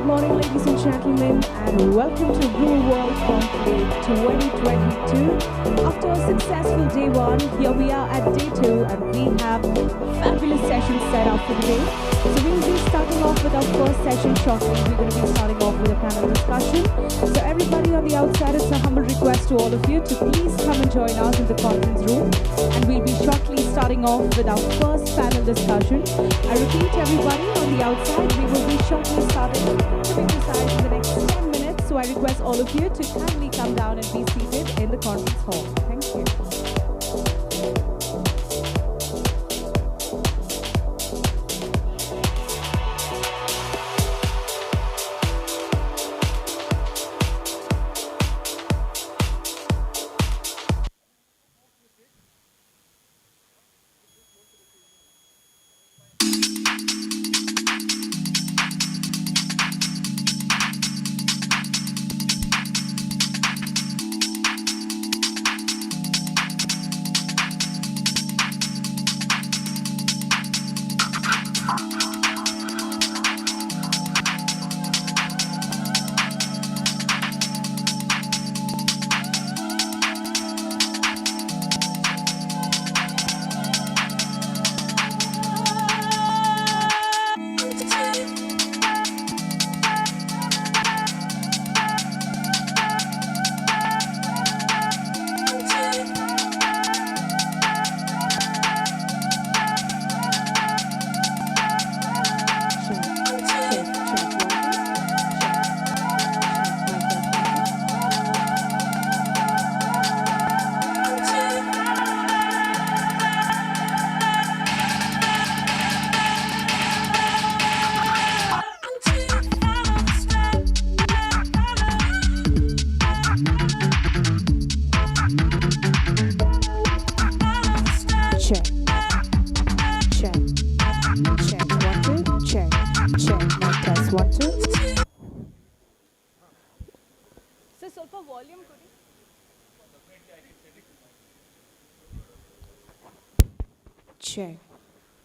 Good morning, ladies and gentlemen, and welcome to Brewer Conclave 2022. After a successful day one, here we are at day two, and we have fabulous sessions set up for today. So we will be starting off with our first session shortly. We're going to be starting off with a panel discussion. So everybody on the outside, it's a humble request to all of you to please come and join us in the conference room. And we'll be shortly starting off with our first panel discussion. I repeat, everybody on the outside, we will be shortly starting, to be precise, in the next 10 minutes. So I request all of you to kindly come down and be seated in the conference hall. Thank you.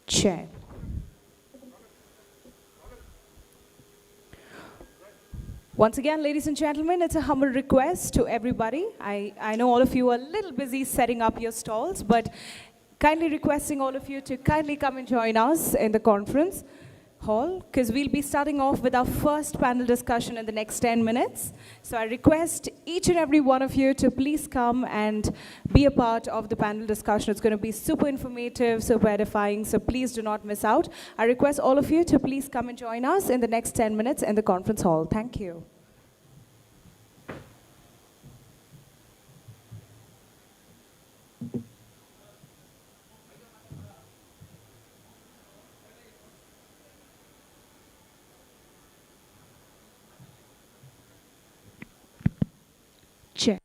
Check. Once again, ladies and gentlemen, it's a humble request to everybody. I know all of you are a little busy setting up your stalls, but kindly requesting all of you to kindly come and join us in the conference hall, because we'll be starting off with our first panel discussion in the next 10 minutes. So I request each and every one of you to please come and be a part of the panel discussion. It's going to be super informative, super edifying, so please do not miss out. I request all of you to please come and join us in the next 10 minutes in the conference hall. Thank you. Check.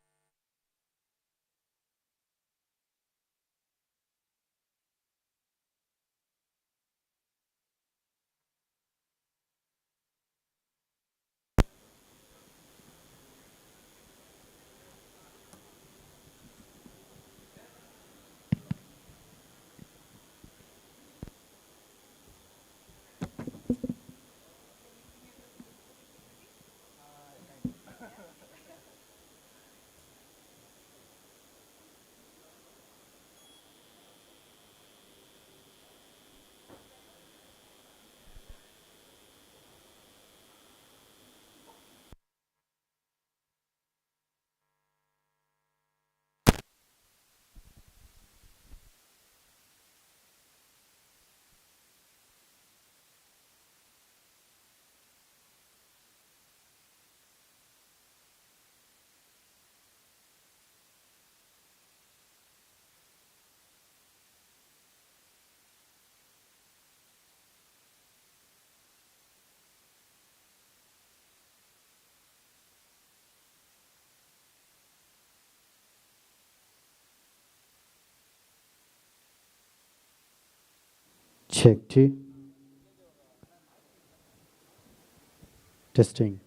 Check T. Testing.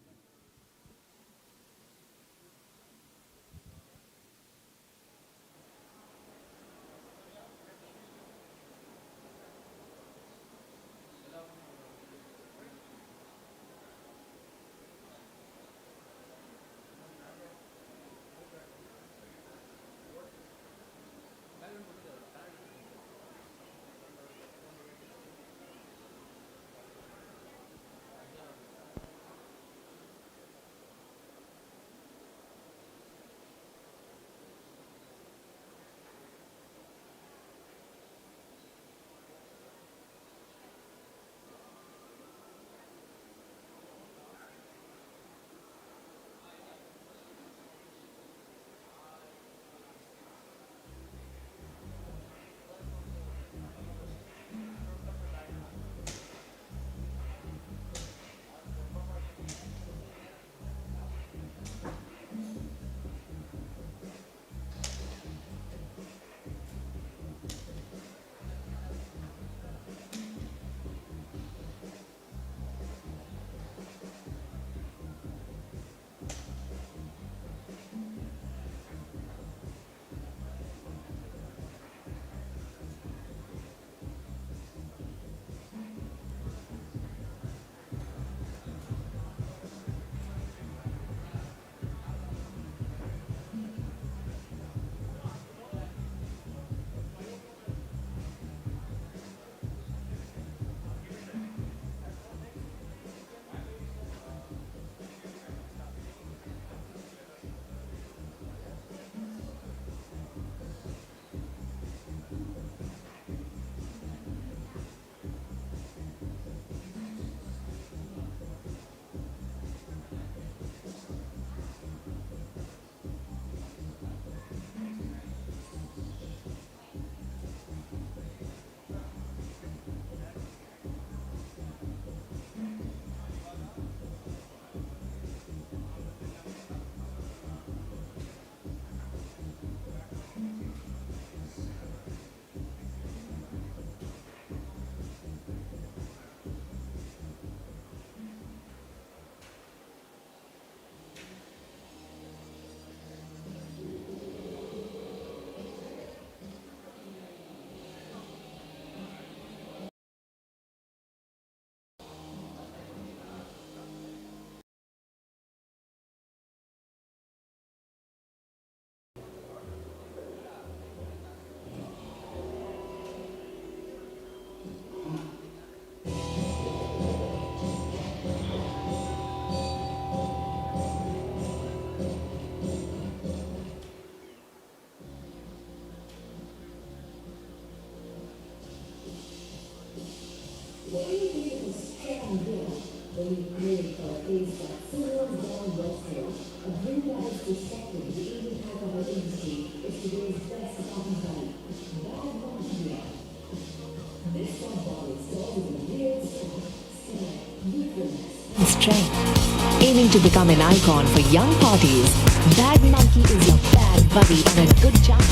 Strength. Aiming to become an icon for young parties, Bad Monkey is your bad buddy and a good jump.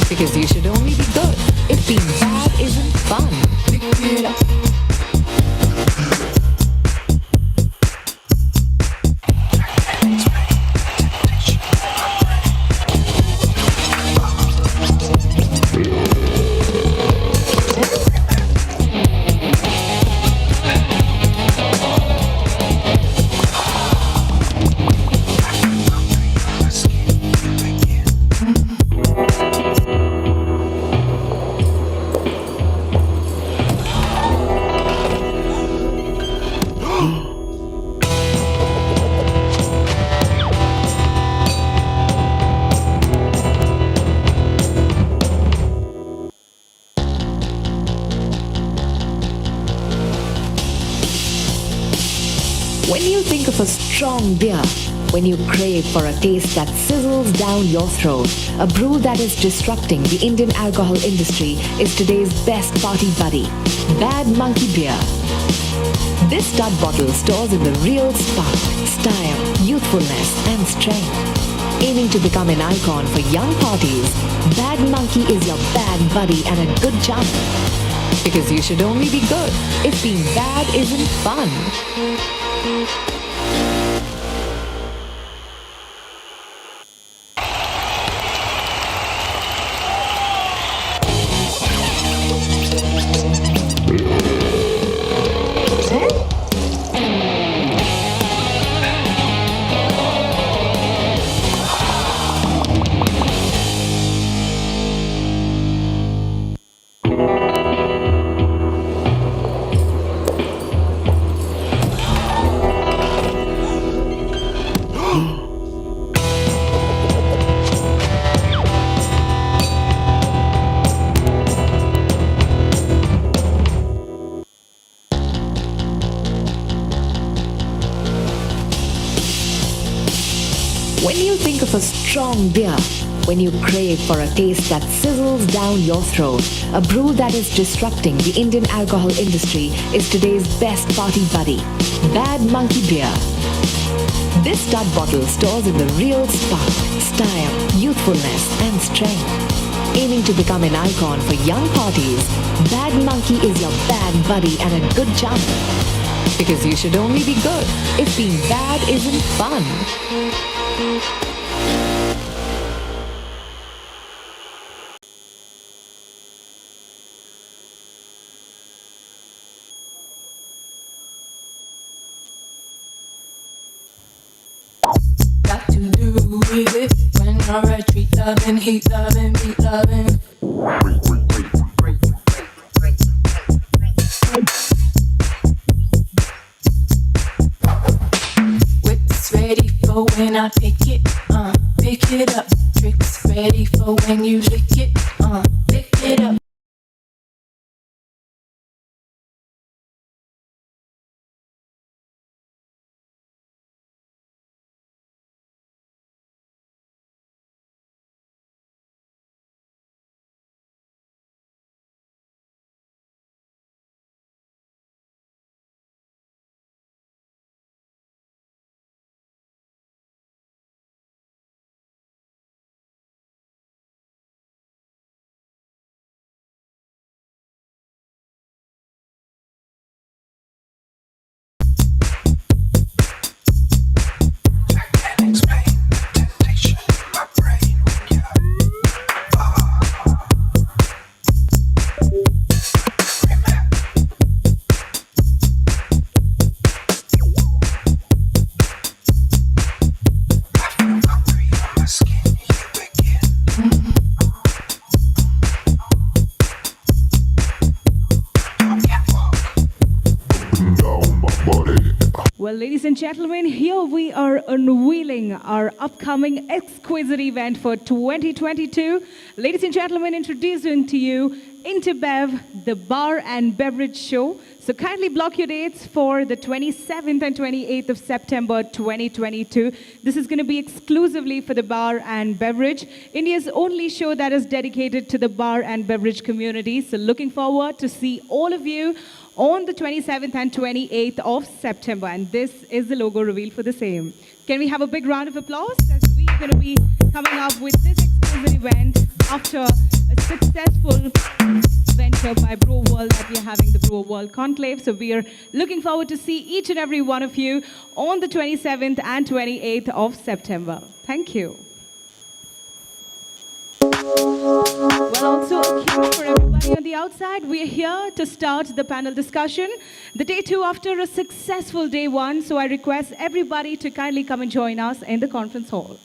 Because you should only be good if being bad isn't fun. Pick it up. When you think of a strong beer, when you crave for a taste that sizzles down your throat, a brew that is disrupting the Indian alcohol industry is today's best party buddy, Bad Monkey Beer. This stud bottle stores in the real spark, style, youthfulness and strength. Aiming to become an icon for young parties, Bad Monkey is your bad buddy and a good jump. Because you should only be good if being bad isn't fun. When you think of a strong beer, when you crave for a taste that sizzles down your throat, a brew that is disrupting the Indian alcohol industry is today's best party buddy, Bad Monkey Beer. This stud bottle stores in the real spark, style, youthfulness and strength. Aiming to become an icon for young parties, Bad Monkey is your bad buddy and a good jump. Because you should only be good if being bad isn't fun. Got to do with it when I retreat loving, heat loving, beat loving. Whips ready for when I pick it up. Tricks ready for when you lick it up. Well, ladies and gentlemen, here we are unveiling our upcoming exquisite event for 2022. Ladies and gentlemen, introducing to you Interbeve, the bar and beverage show. So kindly block your dates for the 27th and 28th of September 2022. This is going to be exclusively for the bar and beverage, India's only show that is dedicated to the bar and beverage community. So looking forward to see all of you on the 27th and 28th of September. And this is the logo reveal for the same. Can we have a big round of applause as we are going to be coming up with this exclusive event after a successful venture by Brewer World that we are having, the Brewer World Conclave. So we are looking forward to see each and every one of you on the 27th and 28th of September. Thank you. Well, also a cue for everybody on the outside. We are here to start the panel discussion. The day two after a successful day one. So I request everybody to kindly come and join us in the conference hall.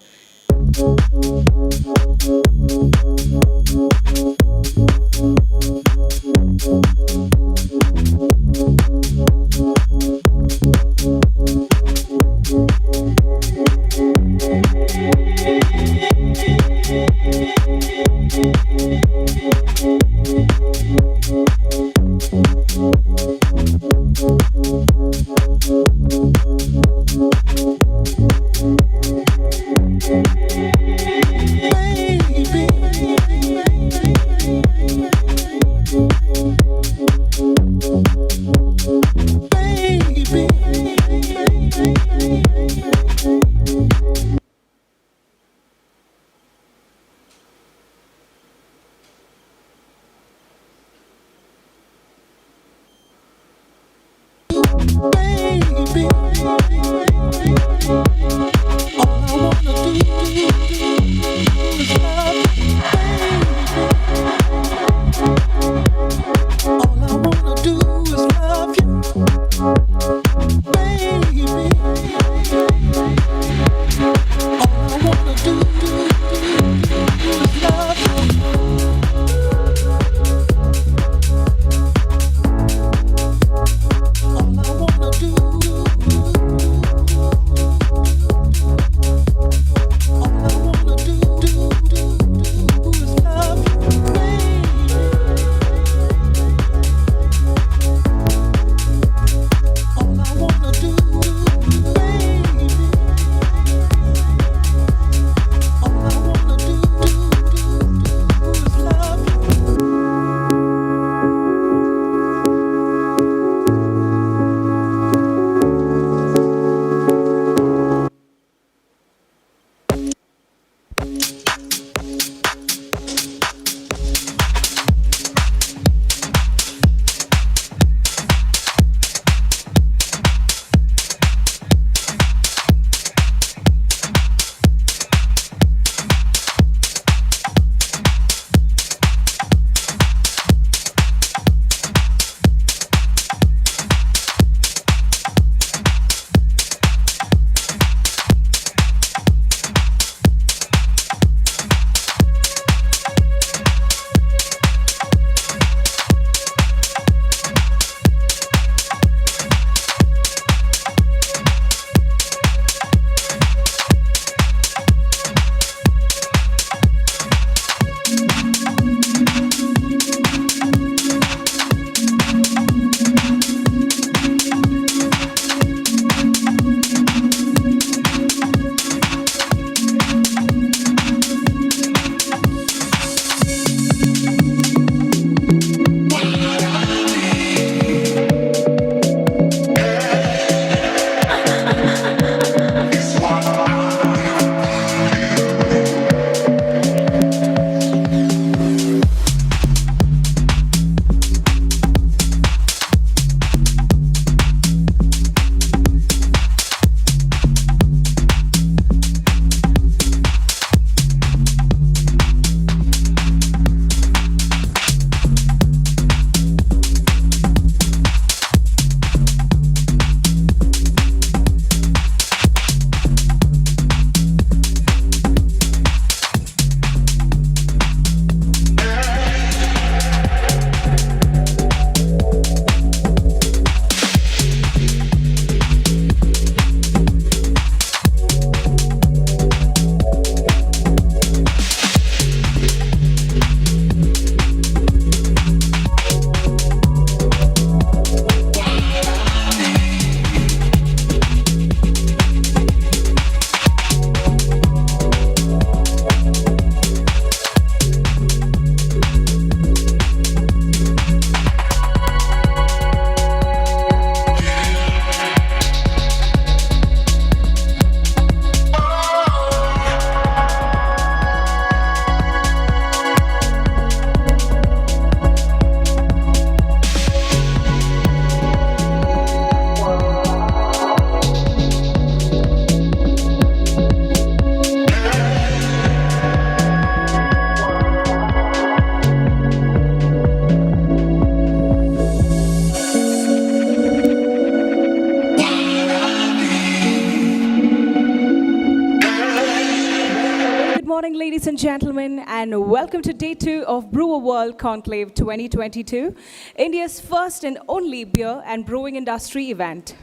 morning, ladies and gentlemen, and welcome to day 2 of Brewer World Conclave 2022, India's first and only beer and brewing industry event.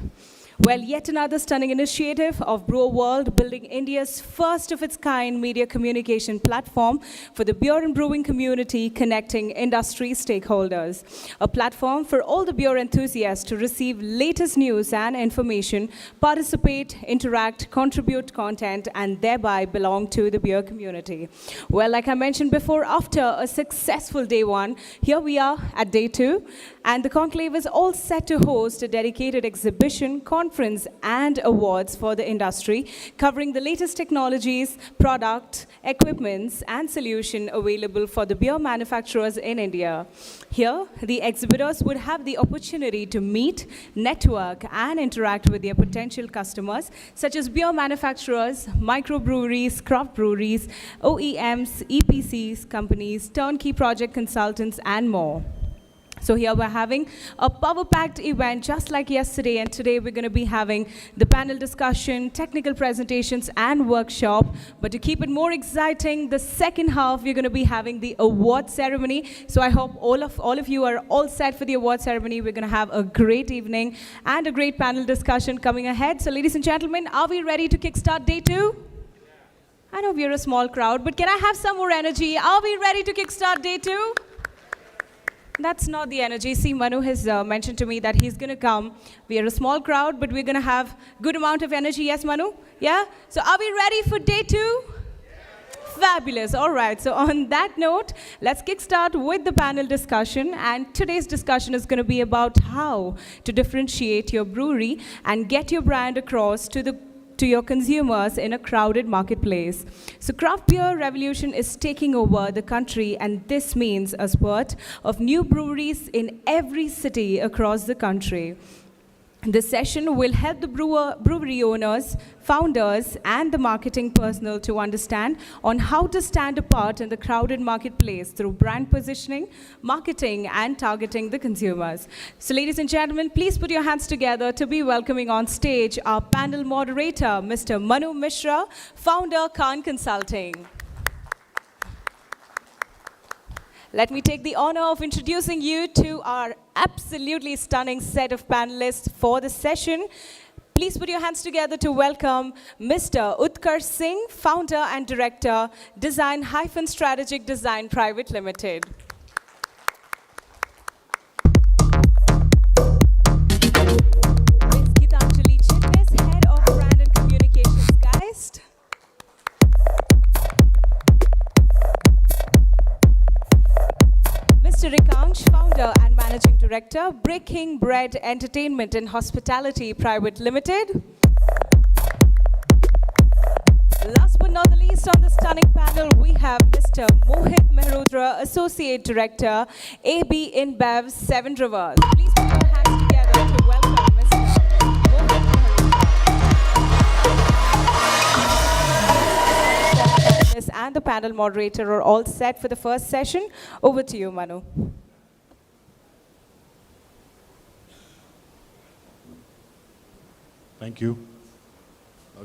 Well, yet another stunning initiative of Brewer World, building India's first of its kind media communication platform for the beer and brewing community, connecting industry stakeholders. A platform for all the beer enthusiasts to receive latest news and information, participate, interact, contribute content, and thereby belong to the beer community. Well, like I mentioned before, after a successful day 1, here we are at day 2, and the Conclave is all set to host a dedicated exhibition, conference and awards for the industry, covering the latest technologies, product, equipments and solution available for the beer manufacturers in India. Here, the exhibitors would have the opportunity to meet, network and interact with their potential customers, such as beer manufacturers, microbreweries, craft breweries, OEMs, EPCs, companies, turnkey project consultants and more. So here we're having a power-packed event just like yesterday, and today we're going to be having the panel discussion, technical presentations and workshop. But to keep it more exciting, the second half we're going to be having the award ceremony. So I hope all of you are all set for the award ceremony. We're going to have a great evening and a great panel discussion coming ahead. So ladies and gentlemen, are we ready to kickstart day 2? I know we're a small crowd, but can I have some more energy? Are we ready to kickstart day 2? That's not the energy. See, Manu has mentioned to me that he's going to come. We are a small crowd, but we're going to have good amount of energy. Yes, Manu? Yeah? So are we ready for day 2? Yeah. Fabulous. All right. So on that note, let's kickstart with the panel discussion. And today's discussion is going to be about how to differentiate your brewery and get your brand across to your consumers in a crowded marketplace. So craft beer revolution is taking over the country, and this means a spurt of new breweries in every city across the country. This session will help the brewery owners, founders, and the marketing personnel to understand on how to stand apart in the crowded marketplace through brand positioning, marketing, and targeting the consumers. So ladies and gentlemen, please put your hands together to be welcoming on stage our panel moderator, Mr. Manu Mishra, founder, Khan Consulting. Let me take the honor of introducing you to our absolutely stunning set of panelists for the session. Please put your hands together to welcome Mr. Utkarsh Singh, founder and director, Design-Strategic Design Private Limited. Ms. Gitanjali Chitnis, head of brand and communications, Geist. Mr. Rikangsh, founder and managing director, Breaking Bread Entertainment and Hospitality Private Limited. Last but not the least on the stunning panel, we have Mr. Mohit Mehrotra, associate director, AB InBev, 7 Rivers. Please put your hands together to welcome Mr. Mohit Mehrotra. And the panel moderator are all set for the first session. Over to you, Manu. Thank you.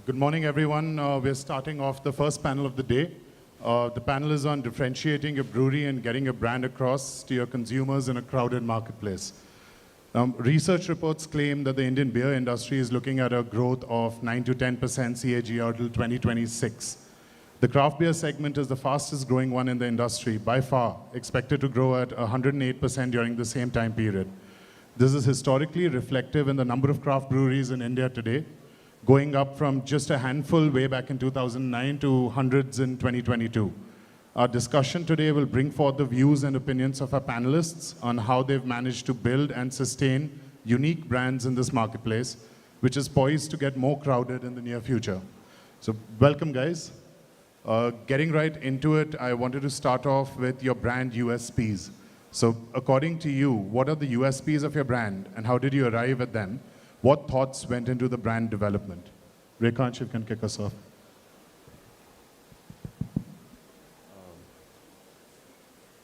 Good morning, everyone. We're starting off the first panel of the day. The panel is on differentiating your brewery and getting your brand across to your consumers in a crowded marketplace. Research reports claim that the Indian beer industry is looking at a growth of 9 to 10% CAGR till 2026. The craft beer segment is the fastest growing one in the industry, by far, expected to grow at 108% during the same time period. This is historically reflective in the number of craft breweries in India today, going up from just a handful way back in 2009 to hundreds in 2022. Our discussion today will bring forth the views and opinions of our panelists on how they've managed to build and sustain unique brands in this marketplace, which is poised to get more crowded in the near future. So welcome, guys. Getting right into it, I wanted to start off with your brand USPs. So according to you, what are the USPs of your brand and how did you arrive at them? What thoughts went into the brand development? Rekhansh, you can kick us off.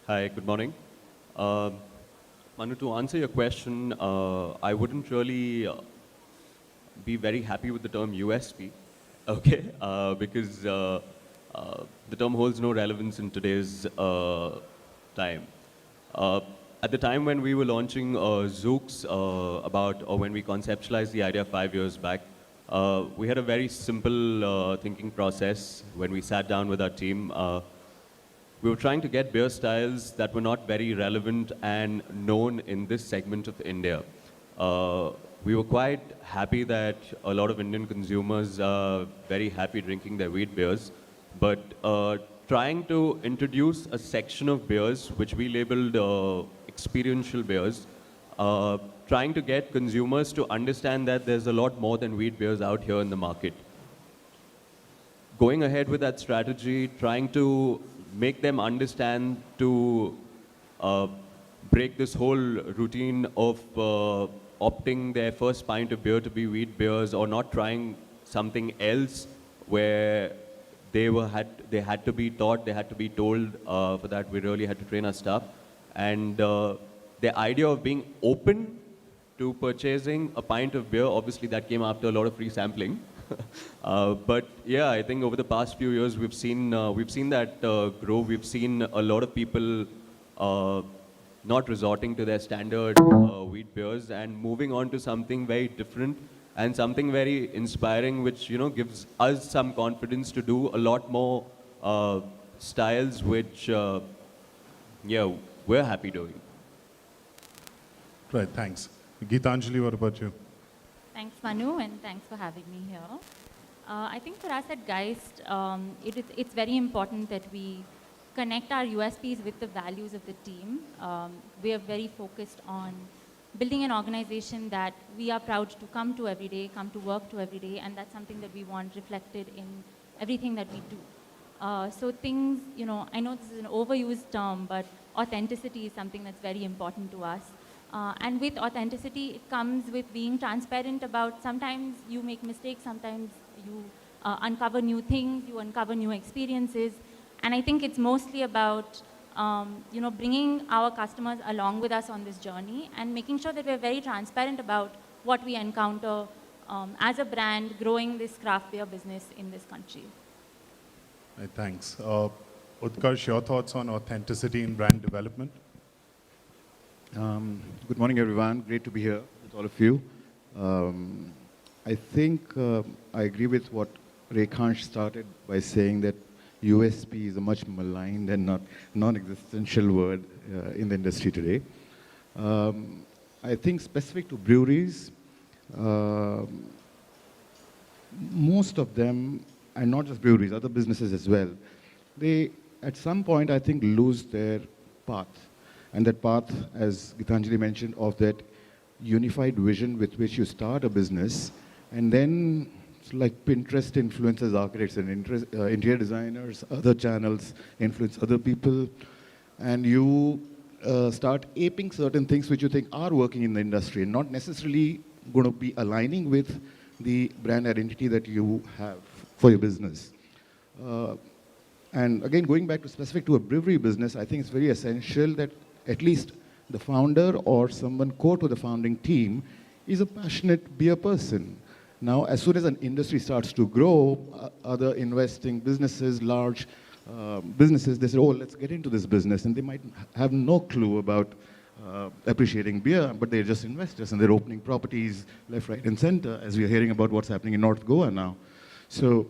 Hi, good morning. Manu, to answer your question, I wouldn't really be very happy with the term USP, okay? Because the term holds no relevance in today's time. At the time when we were launching Zooks, or when we conceptualized the idea 5 years back, we had a very simple thinking process when we sat down with our team. We were trying to get beer styles that were not very relevant and known in this segment of India. We were quite happy that a lot of Indian consumers are very happy drinking their wheat beers, but trying to introduce a section of beers which we labeled experiential beers, trying to get consumers to understand that there's a lot more than wheat beers out here in the market. Going ahead with that strategy, trying to make them understand to break this whole routine of opting their first pint of beer to be wheat beers or not trying something else where they had to be taught, they had to be told. For that, we really had to train our staff. And the idea of being open to purchasing a pint of beer, obviously that came after a lot of free sampling. But yeah, I think over the past few years we've seen that grow. We've seen a lot of people not resorting to their standard wheat beers and moving on to something very different and something very inspiring, which gives us some confidence to do a lot more styles, which we're happy doing. Right, thanks. Geetanjali, what about you? Thanks, Manu, and thanks for having me here. I think for us at Geist, it's very important that we connect our USPs with the values of the team. We are very focused on building an organization that we are proud to come to every day, come to work to every day, and that's something that we want reflected in everything that we do. So things, I know this is an overused term, but authenticity is something that's very important to us. And with authenticity, it comes with being transparent about sometimes you make mistakes, sometimes you uncover new things, you uncover new experiences. And I think it's mostly about, bringing our customers along with us on this journey and making sure that we're very transparent about what we encounter as a brand growing this craft beer business in this country. Right, thanks. Utkarsh, your thoughts on authenticity in brand development? Good morning, everyone. Great to be here with all of you. I think I agree with what Rekhansh started by saying that USP is a much maligned and not non-existential word in the industry today. I think specific to breweries, most of them, and not just breweries, other businesses as well, they at some point I think lose their path. And that path, as Geetanjali mentioned, of that unified vision with which you start a business, and then it's like Pinterest influences architects and interior designers, other channels influence other people, and you start aping certain things which you think are working in the industry and not necessarily going to be aligning with the brand identity that you have for your business. And again, going back to specific to a brewery business, I think it's very essential that at least the founder or someone core to the founding team is a passionate beer person. Now, as soon as an industry starts to grow, other investing businesses, large businesses, they say, oh, let's get into this business. And they might have no clue about appreciating beer, but they're just investors and they're opening properties left, right, and center, as we're hearing about what's happening in North Goa now. So,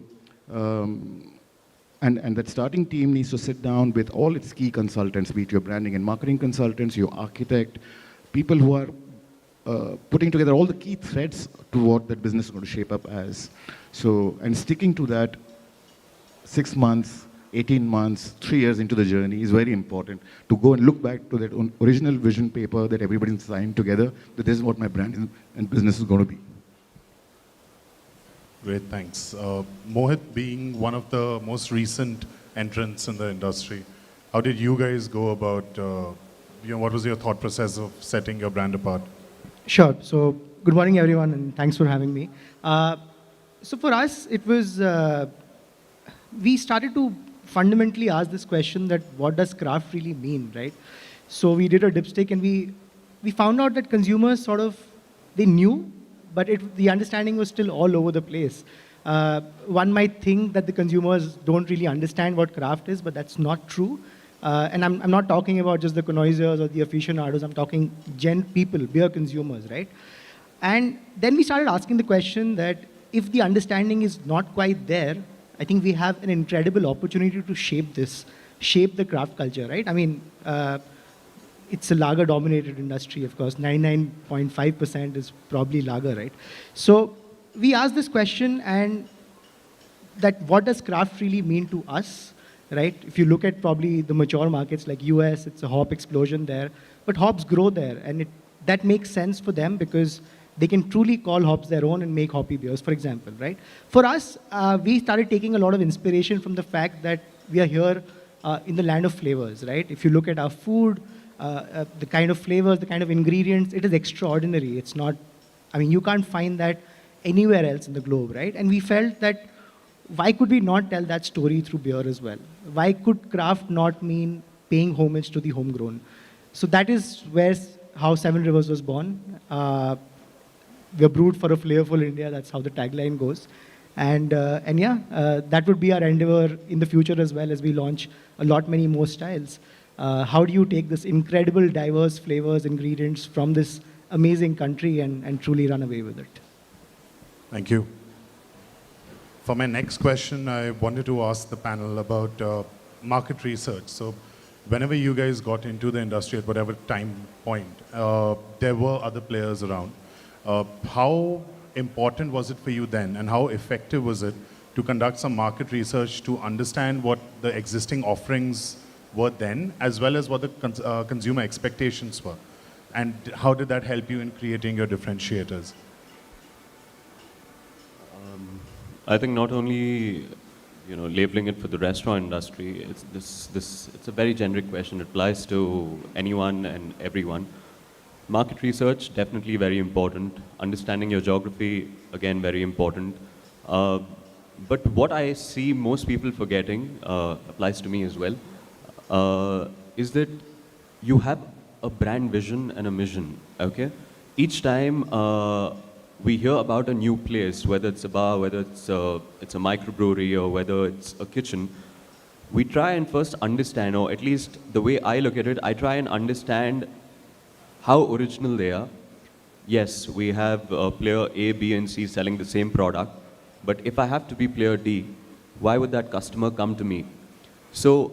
and that starting team needs to sit down with all its key consultants, be it your branding and marketing consultants, your architect, people who are putting together all the key threads to what that business is going to shape up as. So, and sticking to that 6 months, 18 months, 3 years into the journey is very important to go and look back to that original vision paper that everybody signed together, that this is what my brand and business is going to be. Great, thanks. Mohit, being one of the most recent entrants in the industry, how did you guys go about, what was your thought process of setting your brand apart? Sure. So, good morning, everyone, and thanks for having me. So, for us, it was, we started to fundamentally ask this question that what does craft really mean, right? So, we did a dipstick and we found out that consumers sort of, they knew, but the understanding was still all over the place. One might think that the consumers don't really understand what craft is, but that's not true. And I'm not talking about just the connoisseurs or the aficionados. I'm talking people, beer consumers, right? And then we started asking the question that if the understanding is not quite there, I think we have an incredible opportunity to shape the craft culture, right? I mean, it's a lager-dominated industry, of course. 99.5% is probably lager, right? So we asked this question, and that what does craft really mean to us, right? If you look at probably the mature markets like US, it's a hop explosion there, but hops grow there, and that makes sense for them because they can truly call hops their own and make hoppy beers, for example, right? For us, we started taking a lot of inspiration from the fact that we are here in the land of flavors, right? If you look at our food, the kind of flavors, the kind of ingredients, it is extraordinary. It's not, I mean, you can't find that anywhere else in the globe, right? And we felt that why could we not tell that story through beer as well? Why could craft not mean paying homage to the homegrown? So that is how Seven Rivers was born. We're brewed for a flavorful India. That's how the tagline goes. And yeah, that would be our endeavor in the future as well as we launch many more styles. How do you take this incredible, diverse flavors, ingredients from this amazing country and truly run away with it? Thank you. For my next question, I wanted to ask the panel about market research. So whenever you guys got into the industry at whatever time point, there were other players around. How important was it for you then, and how effective was it to conduct some market research to understand what the existing offerings were then, as well as what the consumer expectations were? And how did that help you in creating your differentiators? I think not only labeling it for the restaurant industry, it's a very generic question. It applies to anyone and everyone. Market research, definitely very important. Understanding your geography, again, very important. But what I see most people forgetting, applies to me as well, is that you have a brand vision and a mission, okay? Each time we hear about a new place, whether it's a bar, whether it's a microbrewery, or whether it's a kitchen, we try and first understand, or at least the way I look at it, I try and understand how original they are. Yes, we have player A, B, and C selling the same product, but if I have to be player D, why would that customer come to me? So,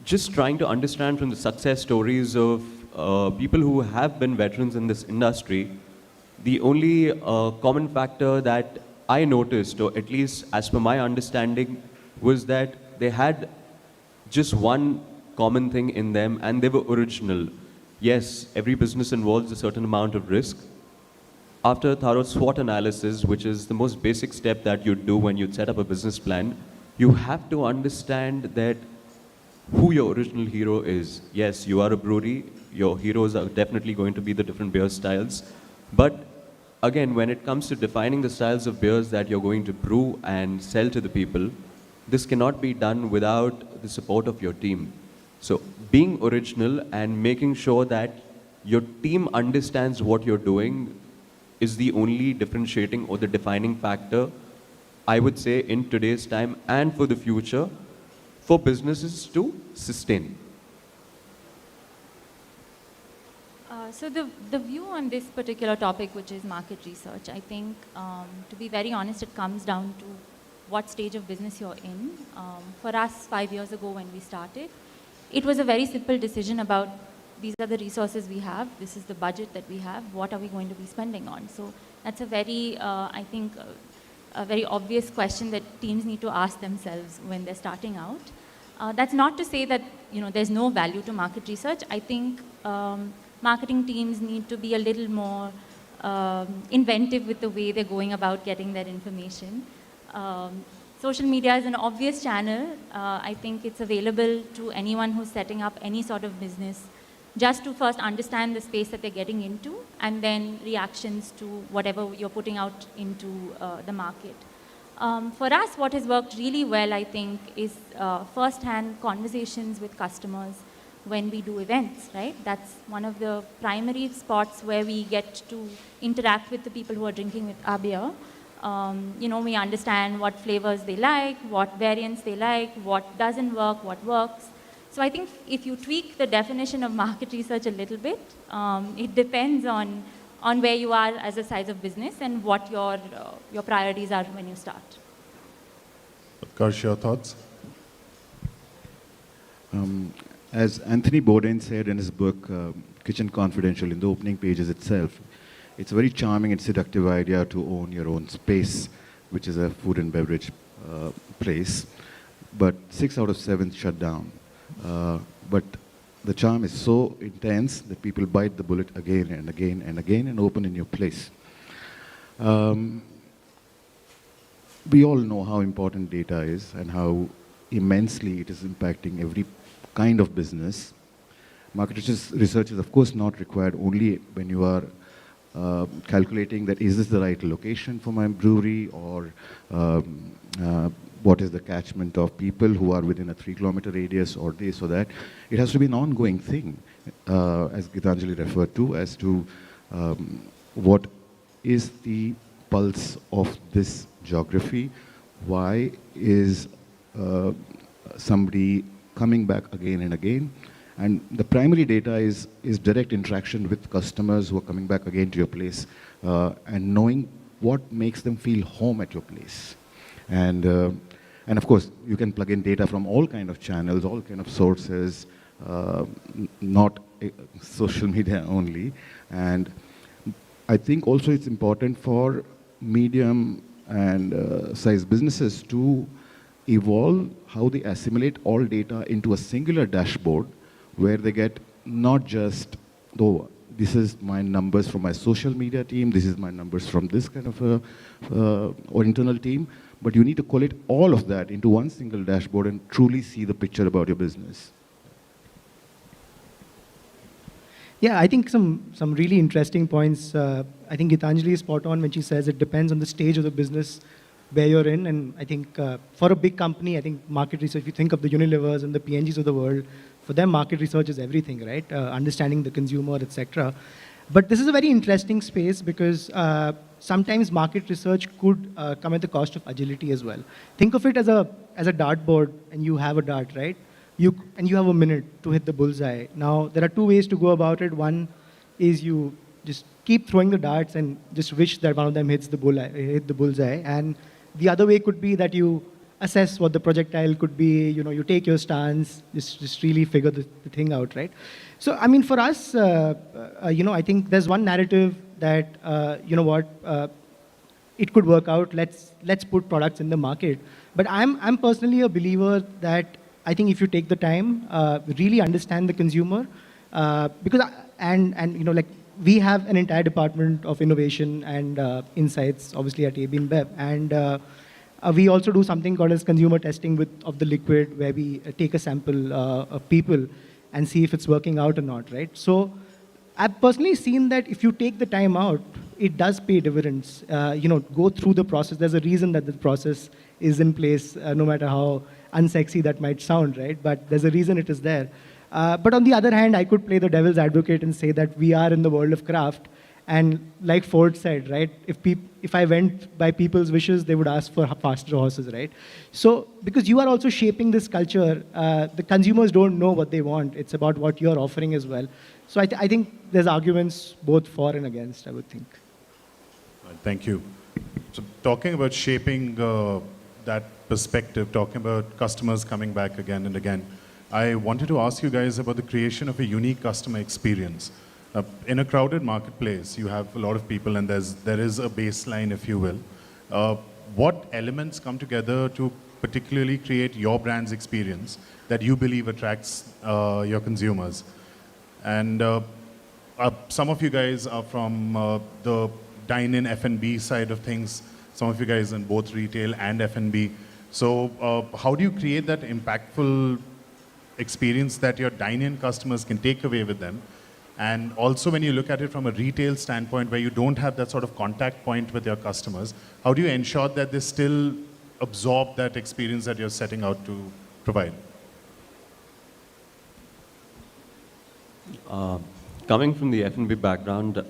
just trying to understand from the success stories of people who have been veterans in this industry, the only common factor that I noticed, or at least as per my understanding, was that they had just one common thing in them, and they were original. Yes, every business involves a certain amount of risk. After a thorough SWOT analysis, which is the most basic step that you do when you set up a business plan, you have to understand that who your original hero is. Yes, you are a brewery, your heroes are definitely going to be the different beer styles, but again, when it comes to defining the styles of beers that you're going to brew and sell to the people, this cannot be done without the support of your team. So being original and making sure that your team understands what you're doing is the only differentiating or the defining factor, I would say, in today's time and for the future, for businesses to sustain. So the view on this particular topic, which is market research, I think, to be very honest, it comes down to what stage of business you're in. For us, 5 years ago when we started, it was a very simple decision about these are the resources we have, this is the budget that we have, what are we going to be spending on? So that's a very, I think, a very obvious question that teams need to ask themselves when they're starting out. That's not to say that there's no value to market research. I think marketing teams need to be a little more inventive with the way they're going about getting their information. Social media is an obvious channel. I think it's available to anyone who's setting up any sort of business, just to first understand the space that they're getting into, and then reactions to whatever you're putting out into the market. For us, what has worked really well, I think, is first-hand conversations with customers when we do events, right? That's one of the primary spots where we get to interact with the people who are drinking with our beer. We understand what flavors they like, what variants they like, what doesn't work, what works. So I think if you tweak the definition of market research a little bit, it depends on where you are as a size of business and what your priorities are when you start. Utkarsh, your thoughts? As Anthony Bourdain said in his book, Kitchen Confidential, in the opening pages itself, it's a very charming and seductive idea to own your own space, which is a food and beverage place. But 6 out of 7 shut down. But the charm is so intense that people bite the bullet again and again and again and open a new place. We all know how important data is and how immensely it is impacting every kind of business. Market research is of course not required only when you are calculating that is this the right location for my brewery, or what is the catchment of people who are within a 3-kilometer radius, or this or that. It has to be an ongoing thing, as Gitanjali referred to, as to what is the pulse of this geography, why is somebody coming back again and again. And the primary data is direct interaction with customers who are coming back again to your place, and knowing what makes them feel home at your place. And of course, you can plug in data from all kind of channels, all kind of sources, not social media only. And I think also it's important for medium and size businesses to evolve how they assimilate all data into a singular dashboard, where they get not just, oh, this is my numbers from my social media team, this is my numbers from this kind of or internal team, but you need to collate all of that into one single dashboard and truly see the picture about your business. Yeah, I think some really interesting points. I think Gitanjali is spot on when she says it depends on the stage of the business where you're in. And I think for a big company, I think market research, if you think of the Unilevers and the P&Gs of the world, for them market research is everything, right? Understanding the consumer, etc. But this is a very interesting space because sometimes market research could come at the cost of agility as well. Think of it as a dartboard, and you have a dart, right? You have a minute to hit the bullseye. Now, there are 2 ways to go about it. One is you just keep throwing the darts and just wish that one of them hit the bullseye. And the other way could be that you assess what the projectile could be. You take your stance, just really figure the thing out, right? So, I mean, for us, I think there's one narrative that, it could work out. Let's put products in the market. But I'm personally a believer that I think if you take the time, really understand the consumer, because we have an entire department of innovation and insights, obviously at AB InBev, and we also do something called as consumer testing of the liquid, where we take a sample of people and see if it's working out or not, right? So I've personally seen that if you take the time out, it does pay dividends. Go through the process. There's a reason that the process is in place, no matter how unsexy that might sound, right? But there's a reason it is there. But on the other hand, I could play the devil's advocate and say that we are in the world of craft. And like Ford said, right, if I went by people's wishes, they would ask for faster horses, right? So because you are also shaping this culture, the consumers don't know what they want. It's about what you're offering as well. So I think there's arguments both for and against, I would think. Thank you. So talking about shaping that perspective, talking about customers coming back again and again, I wanted to ask you guys about the creation of a unique customer experience. In a crowded marketplace, you have a lot of people, and there is a baseline, if you will. What elements come together to particularly create your brand's experience that you believe attracts your consumers? And some of you guys are from the dine-in F&B side of things. Some of you guys in both retail and F&B. So how do you create that impactful experience that your dine-in customers can take away with them? And also when you look at it from a retail standpoint where you don't have that sort of contact point with your customers, how do you ensure that they still absorb that experience that you're setting out to provide? Coming from the F&B background,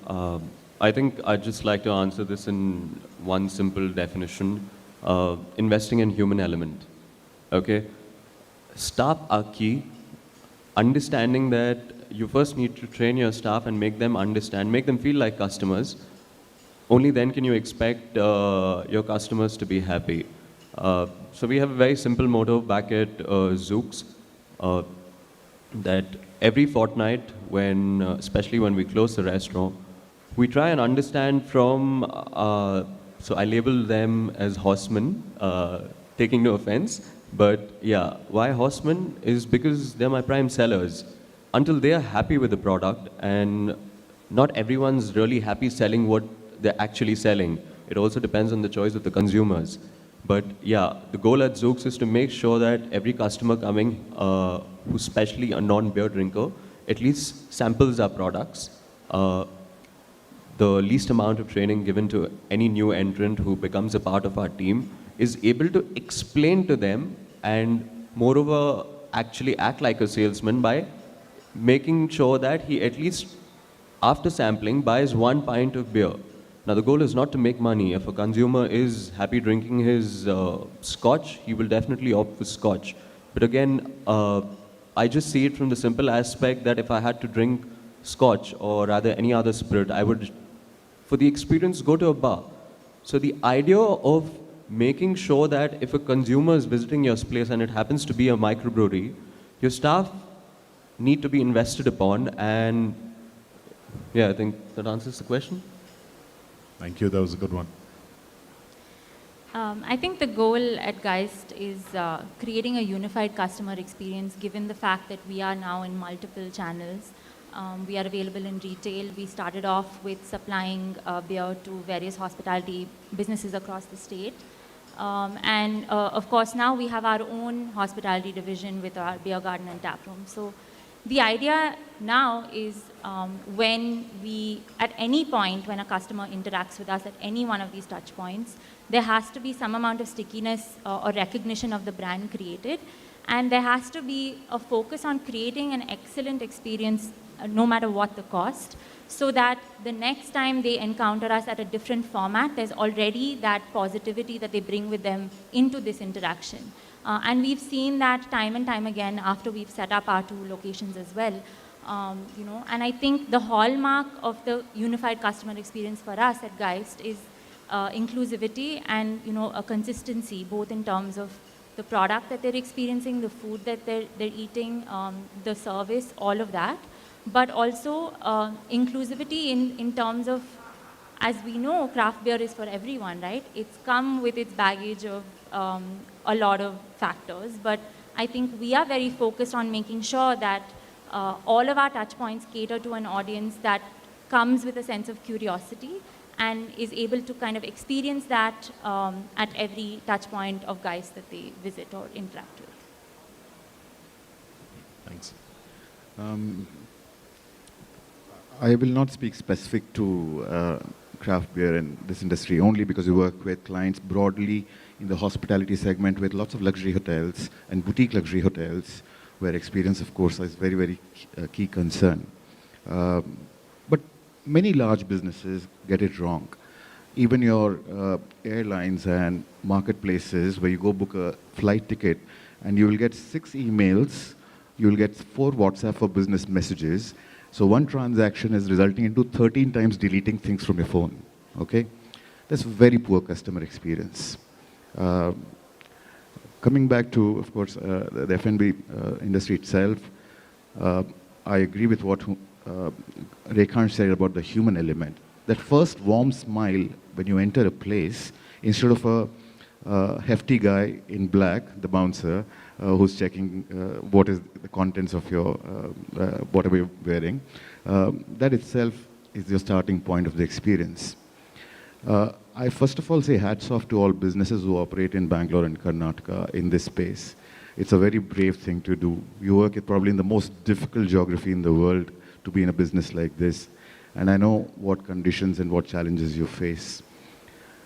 I think I'd just like to answer this in one simple definition. Investing in human element. Okay? Staff are key. Understanding that you first need to train your staff and make them understand, make them feel like customers. Only then can you expect your customers to be happy. So we have a very simple motto back at Zooks that every fortnight, when, especially when we close the restaurant, we try and understand from, so I label them as horsemen, taking no offense, but yeah, why horsemen is because they're my prime sellers. Until they are happy with the product, and not everyone's really happy selling what they're actually selling. It also depends on the choice of the consumers. But yeah, the goal at Zooks is to make sure that every customer coming, who's especially a non-beer drinker, at least samples our products. The least amount of training given to any new entrant who becomes a part of our team is able to explain to them and moreover actually act like a salesman by making sure that he at least after sampling buys 1 pint of beer. Now the goal is not to make money. If a consumer is happy drinking his scotch, he will definitely opt for scotch. But again, I just see it from the simple aspect that if I had to drink scotch or rather any other spirit, I would, for the experience, go to a bar. So the idea of making sure that if a consumer is visiting your place and it happens to be a microbrewery, your staff need to be invested upon, and yeah, I think that answers the question. Thank you, that was a good one. I think the goal at Geist is creating a unified customer experience given the fact that we are now in multiple channels. We are available in retail. We started off with supplying beer to various hospitality businesses across the state. And of course, now we have our own hospitality division with our beer garden and tap room. So the idea now is when we, at any point when a customer interacts with us at any one of these touch points, there has to be some amount of stickiness or recognition of the brand created. And there has to be a focus on creating an excellent experience no matter what the cost, so that the next time they encounter us at a different format, there's already that positivity that they bring with them into this interaction. And we've seen that time and time again after we've set up our 2 locations as well. And I think the hallmark of the unified customer experience for us at Geist is inclusivity and a consistency, both in terms of the product that they're experiencing, the food that they're eating, the service, all of that. But also inclusivity in terms of, as we know, craft beer is for everyone, right? It's come with its baggage of a lot of factors, but I think we are very focused on making sure that all of our touch points cater to an audience that comes with a sense of curiosity and is able to kind of experience that at every touch point of Geist that they visit or interact with. Thanks. I will not speak specific to craft beer in this industry only because we work with clients broadly in the hospitality segment with lots of luxury hotels and boutique luxury hotels where experience, of course, is very, very key concern. But many large businesses get it wrong. Even your airlines and marketplaces where you go book a flight ticket and you will get 6 emails, you will get 4 WhatsApp for business messages. So one transaction is resulting into 13 times deleting things from your phone, okay? That's very poor customer experience. Coming back to, of course, the F&B industry itself, I agree with what Rekhan said about the human element. That first warm smile when you enter a place, instead of a hefty guy in black, the bouncer, who's checking what is the contents of your, whatever you're wearing, that itself is your starting point of the experience. I first of all say hats off to all businesses who operate in Bangalore and Karnataka in this space. It's a very brave thing to do. You work at probably in the most difficult geography in the world to be in a business like this. And I know what conditions and what challenges you face.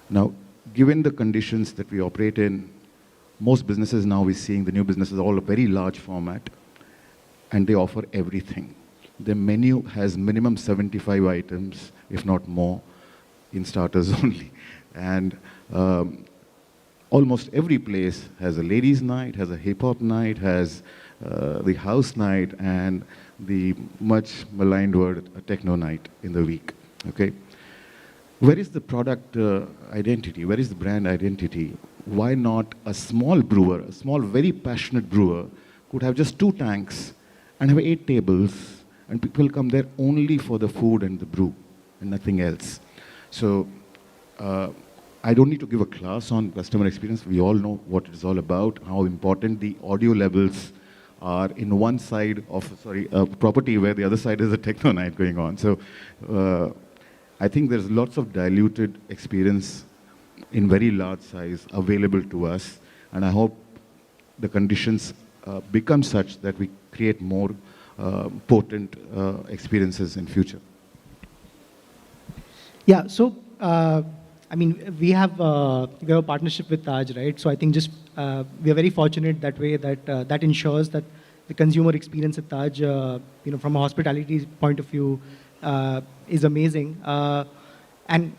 Now, given the conditions that we operate in, most businesses now we're seeing the new businesses all a very large format and they offer everything. Their menu has minimum 75 items, if not more, in starters only. And almost every place has a ladies' night, has a hip-hop night, has the house night, and the much maligned word, a techno night in the week, okay? Where is the product identity? Where is the brand identity? Why not a small brewer, a small, very passionate brewer, could have just 2 tanks and have 8 tables, and people come there only for the food and the brew, and nothing else. So I don't need to give a class on customer experience. We all know what it is all about, how important the audio levels are in one side of, a property where the other side is a techno night going on. So I think there's lots of diluted experience in very large size available to us, and I hope the conditions become such that we create more potent experiences in future. Yeah, so I mean, we have a partnership with Taj, right? So I think just we are very fortunate that way that that ensures that the consumer experience at Taj, from a hospitality point of view, is amazing. And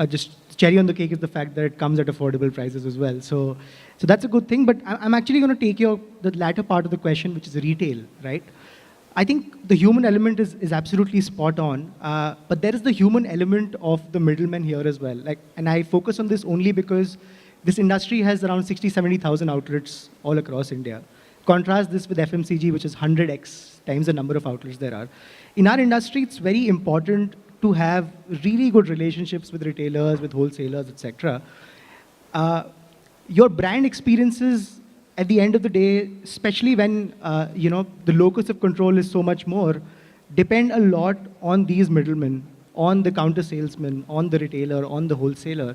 just cherry on the cake is the fact that it comes at affordable prices as well. So that's a good thing. But I'm actually going to take the latter part of the question, which is retail, right? I think the human element is absolutely spot on, but there is the human element of the middlemen here as well. And I focus on this only because this industry has around 60, 70,000 outlets all across India. Contrast this with FMCG, which is 100x times the number of outlets there are. In our industry, it's very important to have really good relationships with retailers, with wholesalers, etc. Your brand experiences at the end of the day, especially when the locus of control is so much more, depend a lot on these middlemen, on the counter salesman, on the retailer, on the wholesaler.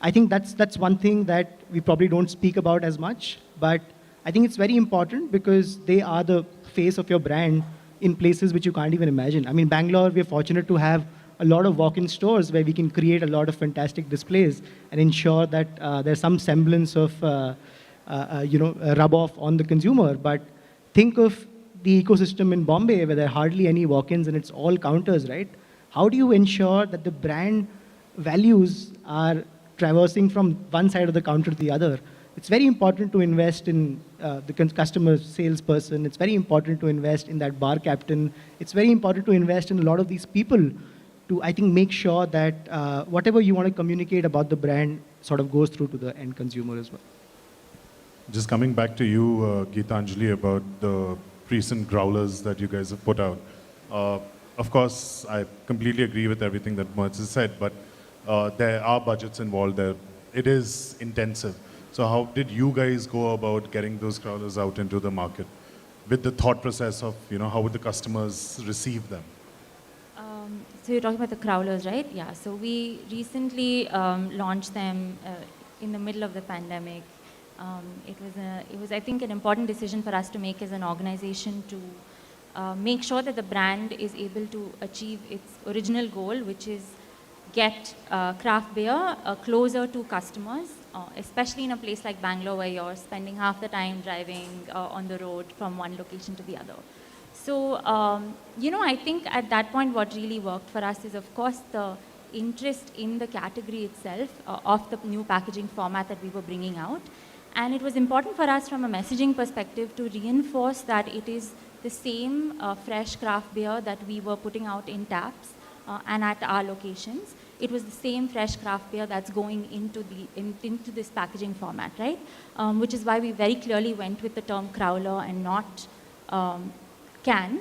I think that's one thing that we probably don't speak about as much, but I think it's very important because they are the face of your brand in places which you can't even imagine. I mean, Bangalore, we're fortunate to have a lot of walk-in stores where we can create a lot of fantastic displays and ensure that there's some semblance of rub off on the consumer. But think of the ecosystem in Bombay where there are hardly any walk-ins and it's all counters, right? How do you ensure that the brand values are traversing from one side of the counter to the other? It's very important to invest in the customer salesperson. It's very important to invest in that bar captain. It's very important to invest in a lot of these people to, I think, make sure that whatever you want to communicate about the brand sort of goes through to the end consumer as well. Just coming back to you, Geetanjali, about the recent growlers that you guys have put out. Of course, I completely agree with everything that Mohit has said, but there are budgets involved there. It is intensive. So how did you guys go about getting those growlers out into the market with the thought process of, how would the customers receive them? So you're talking about the growlers, right? Yeah, so we recently launched them in the middle of the pandemic. It was, I think, an important decision for us to make as an organization to make sure that the brand is able to achieve its original goal, which is get craft beer closer to customers, especially in a place like Bangalore where you're spending half the time driving on the road from one location to the other. So, I think at that point what really worked for us is, of course, the interest in the category itself of the new packaging format that we were bringing out. And it was important for us from a messaging perspective to reinforce that it is the same fresh craft beer that we were putting out in taps and at our locations. It was the same fresh craft beer that's going into this packaging format, right? Which is why we very clearly went with the term crowler and not can,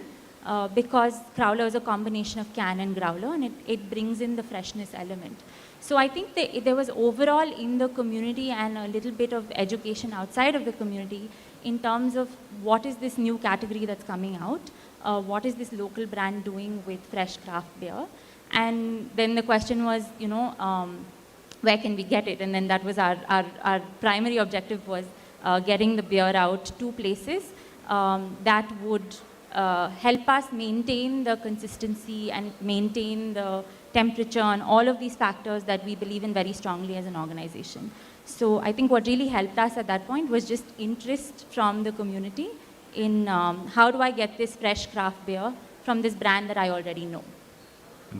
because crowler is a combination of can and growler, and it brings in the freshness element. So I think there was overall in the community and a little bit of education outside of the community in terms of what is this new category that's coming out, what is this local brand doing with fresh craft beer. And then the question was, where can we get it? And then that was our primary objective was getting the beer out to places that would help us maintain the consistency and maintain the temperature and all of these factors that we believe in very strongly as an organization. So I think what really helped us at that point was just interest from the community in how do I get this fresh craft beer from this brand that I already know.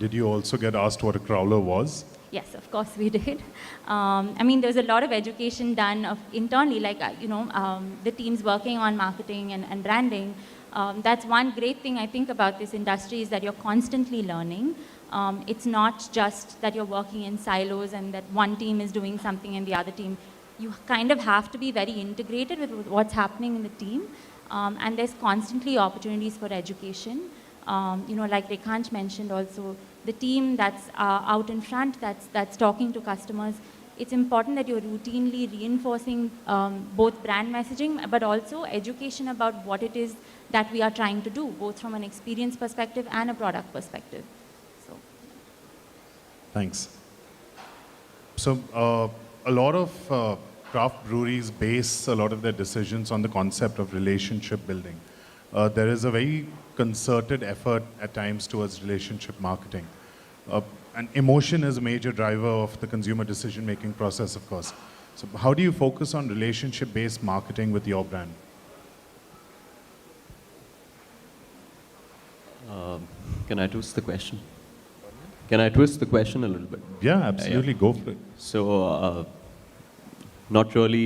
Did you also get asked what a crawler was? Yes, of course we did. I mean, there's a lot of education done internally, like, the teams working on marketing and branding. That's one great thing I think about this industry is that you're constantly learning. It's not just that you're working in silos and that one team is doing something and the other team. You kind of have to be very integrated with what's happening in the team. And there's constantly opportunities for education. Like Rekhanch mentioned also, the team that's out in front, that's talking to customers, it's important that you're routinely reinforcing both brand messaging, but also education about what it is that we are trying to do, both from an experience perspective and a product perspective. So. Thanks. So a lot of craft breweries base a lot of their decisions on the concept of relationship building. There is a very concerted effort at times towards relationship marketing. And emotion is a major driver of the consumer decision-making process, of course. So how do you focus on relationship-based marketing with your brand? Can I twist the question? Can I twist the question a little bit? Yeah, absolutely. Go for it. So, not really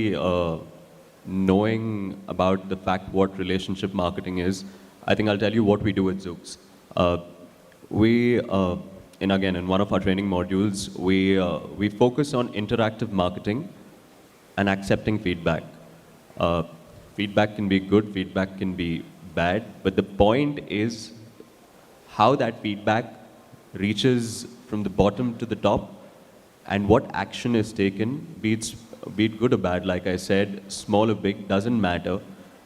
knowing about the fact what relationship marketing is, I think I'll tell you what we do at Zooks. In one of our training modules, we focus on interactive marketing and accepting feedback. Feedback can be good, feedback can be bad, but the point is how that feedback reaches from the bottom to the top and what action is taken, be it good or bad, like I said, small or big, doesn't matter.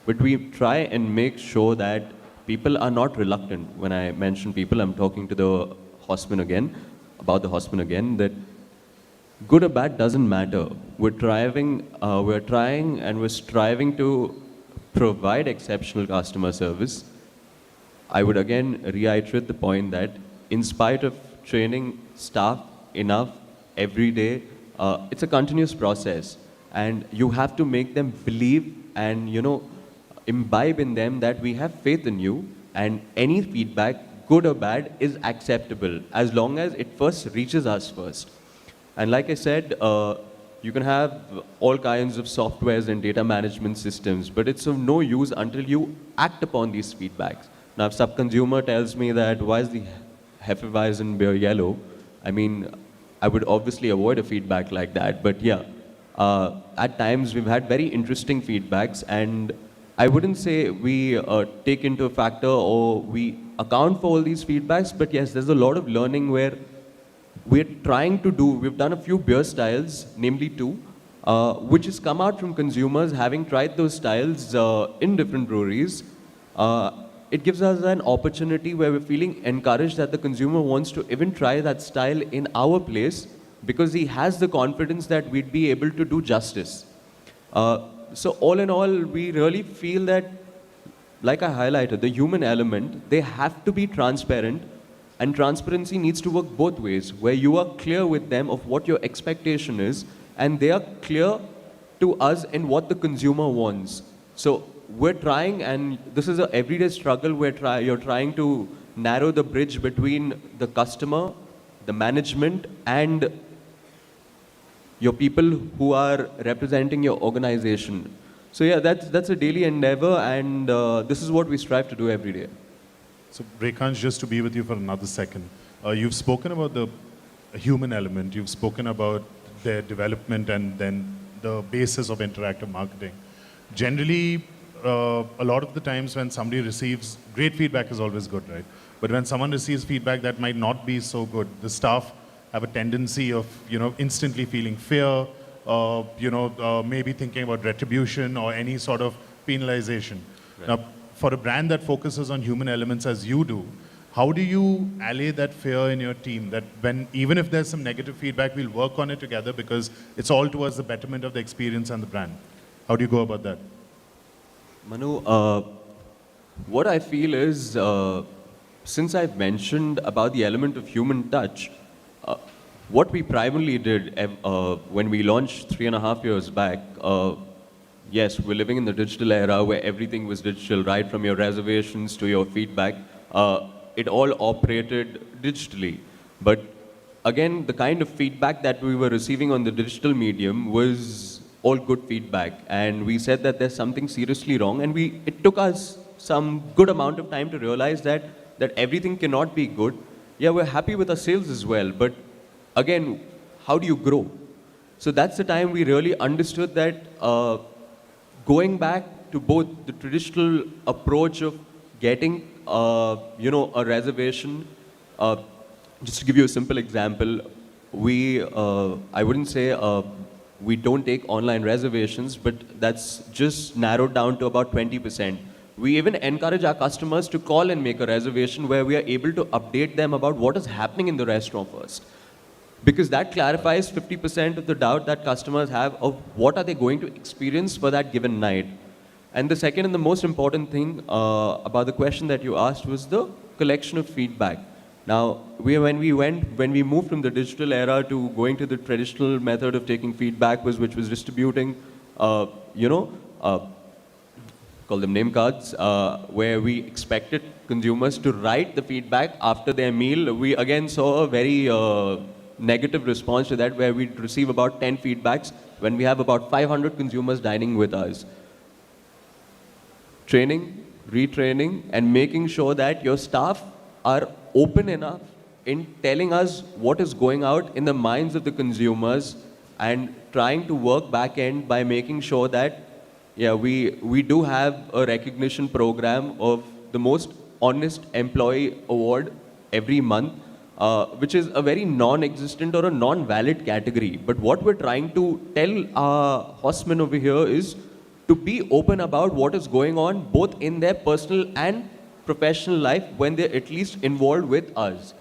But we try and make sure that people are not reluctant. When I mention people, I'm talking to the horseman again, that good or bad doesn't matter. We're trying and we're striving to provide exceptional customer service. I would again reiterate the point that in spite of training staff enough every day, it's a continuous process, and you have to make them believe and imbibe in them that we have faith in you, and any feedback, good or bad, is acceptable as long as it first reaches us first. And like I said, you can have all kinds of softwares and data management systems, but it's of no use until you act upon these feedbacks. Now, if some consumer tells me that, why is the Hefeweizen beer yellow? I mean, I would obviously avoid a feedback like that. But yeah, at times we've had very interesting feedbacks, and I wouldn't say we take into a factor or we account for all these feedbacks, but yes, there's a lot of learning where we've done a few beer styles, namely 2, which has come out from consumers having tried those styles in different breweries. It gives us an opportunity where we're feeling encouraged that the consumer wants to even try that style in our place because he has the confidence that we'd be able to do justice. So all in all, we really feel that, like I highlighted, the human element, they have to be transparent, and transparency needs to work both ways, where you are clear with them of what your expectation is, and they are clear to us in what the consumer wants. So we're trying, and this is an everyday struggle, you're trying to narrow the bridge between the customer, the management, and your people who are representing your organization. So yeah, that's a daily endeavor, and this is what we strive to do every day. So Rekhanch, just to be with you for another second, you've spoken about the human element, you've spoken about their development and then the basis of interactive marketing. Generally, a lot of the times when somebody receives, great feedback is always good, right? But when someone receives feedback that might not be so good, the staff have a tendency of, instantly feeling fear, maybe thinking about retribution or any sort of penalization. Right. Now, for a brand that focuses on human elements as you do, how do you allay that fear in your team that even if there's some negative feedback, we'll work on it together because it's all towards the betterment of the experience and the brand? How do you go about that? Manu, what I feel is, since I've mentioned about the element of human touch, what we primarily did when we launched 3.5 years back, yes, we're living in the digital era where everything was digital, right from your reservations to your feedback. it all operated digitally. But again, the kind of feedback that we were receiving on the digital medium was all good feedback. And we said that there's something seriously wrong. And it took us some good amount of time to realize that everything cannot be good. Yeah, we're happy with our sales as well. But again, how do you grow? So that's the time we really understood that going back to both the traditional approach of getting, a reservation. Just to give you a simple example, I wouldn't say we don't take online reservations, but that's just narrowed down to about 20%. We even encourage our customers to call and make a reservation where we are able to update them about what is happening in the restaurant first. Because that clarifies 50% of the doubt that customers have of what are they going to experience for that given night. And the second and the most important thing about the question that you asked was the collection of feedback. Now, when we moved from the digital era to going to the traditional method of taking feedback, which was distributing, call them name cards, where we expected consumers to write the feedback after their meal. We again saw a very negative response to that, where we'd receive about 10 feedbacks when we have about 500 consumers dining with us. Training, retraining, and making sure that your staff are open enough in telling us what is going out in the minds of the consumers, and trying to work back end by making sure that we do have a recognition program of the most honest employee award every month, which is a very non-existent or a non-valid category. But what we're trying to tell our horsemen over here is to be open about what is going on both in their personal and professional life when they're at least involved with us.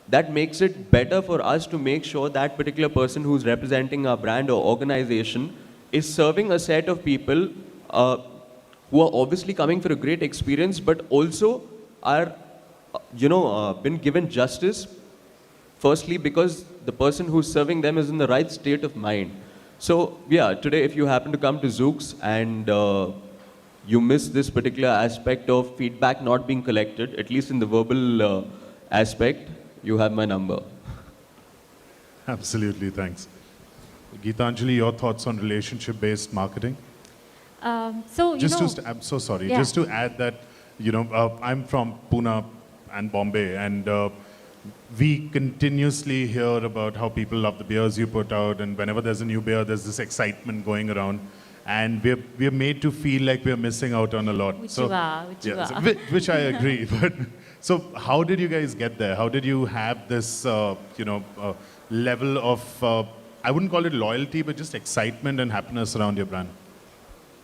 That makes it better for us to make sure that particular person who's representing our brand or organization is serving a set of people who are obviously coming for a great experience, but also are, been given justice, firstly because the person who's serving them is in the right state of mind. So yeah, today if you happen to come to Zooks and you miss this particular aspect of feedback not being collected, at least in the verbal aspect, you have my number. Absolutely, thanks. Geetanjali, your thoughts on relationship-based marketing? I'm so sorry. Yeah. Just to add that, I'm from Pune and Bombay, and we continuously hear about how people love the beers you put out, and whenever there's a new beer, there's this excitement going around, and we're made to feel like we're missing out on a lot. Which you are. Which I agree. But so, how did you guys get there? How did you have this, level of I wouldn't call it loyalty, but just excitement and happiness around your brand?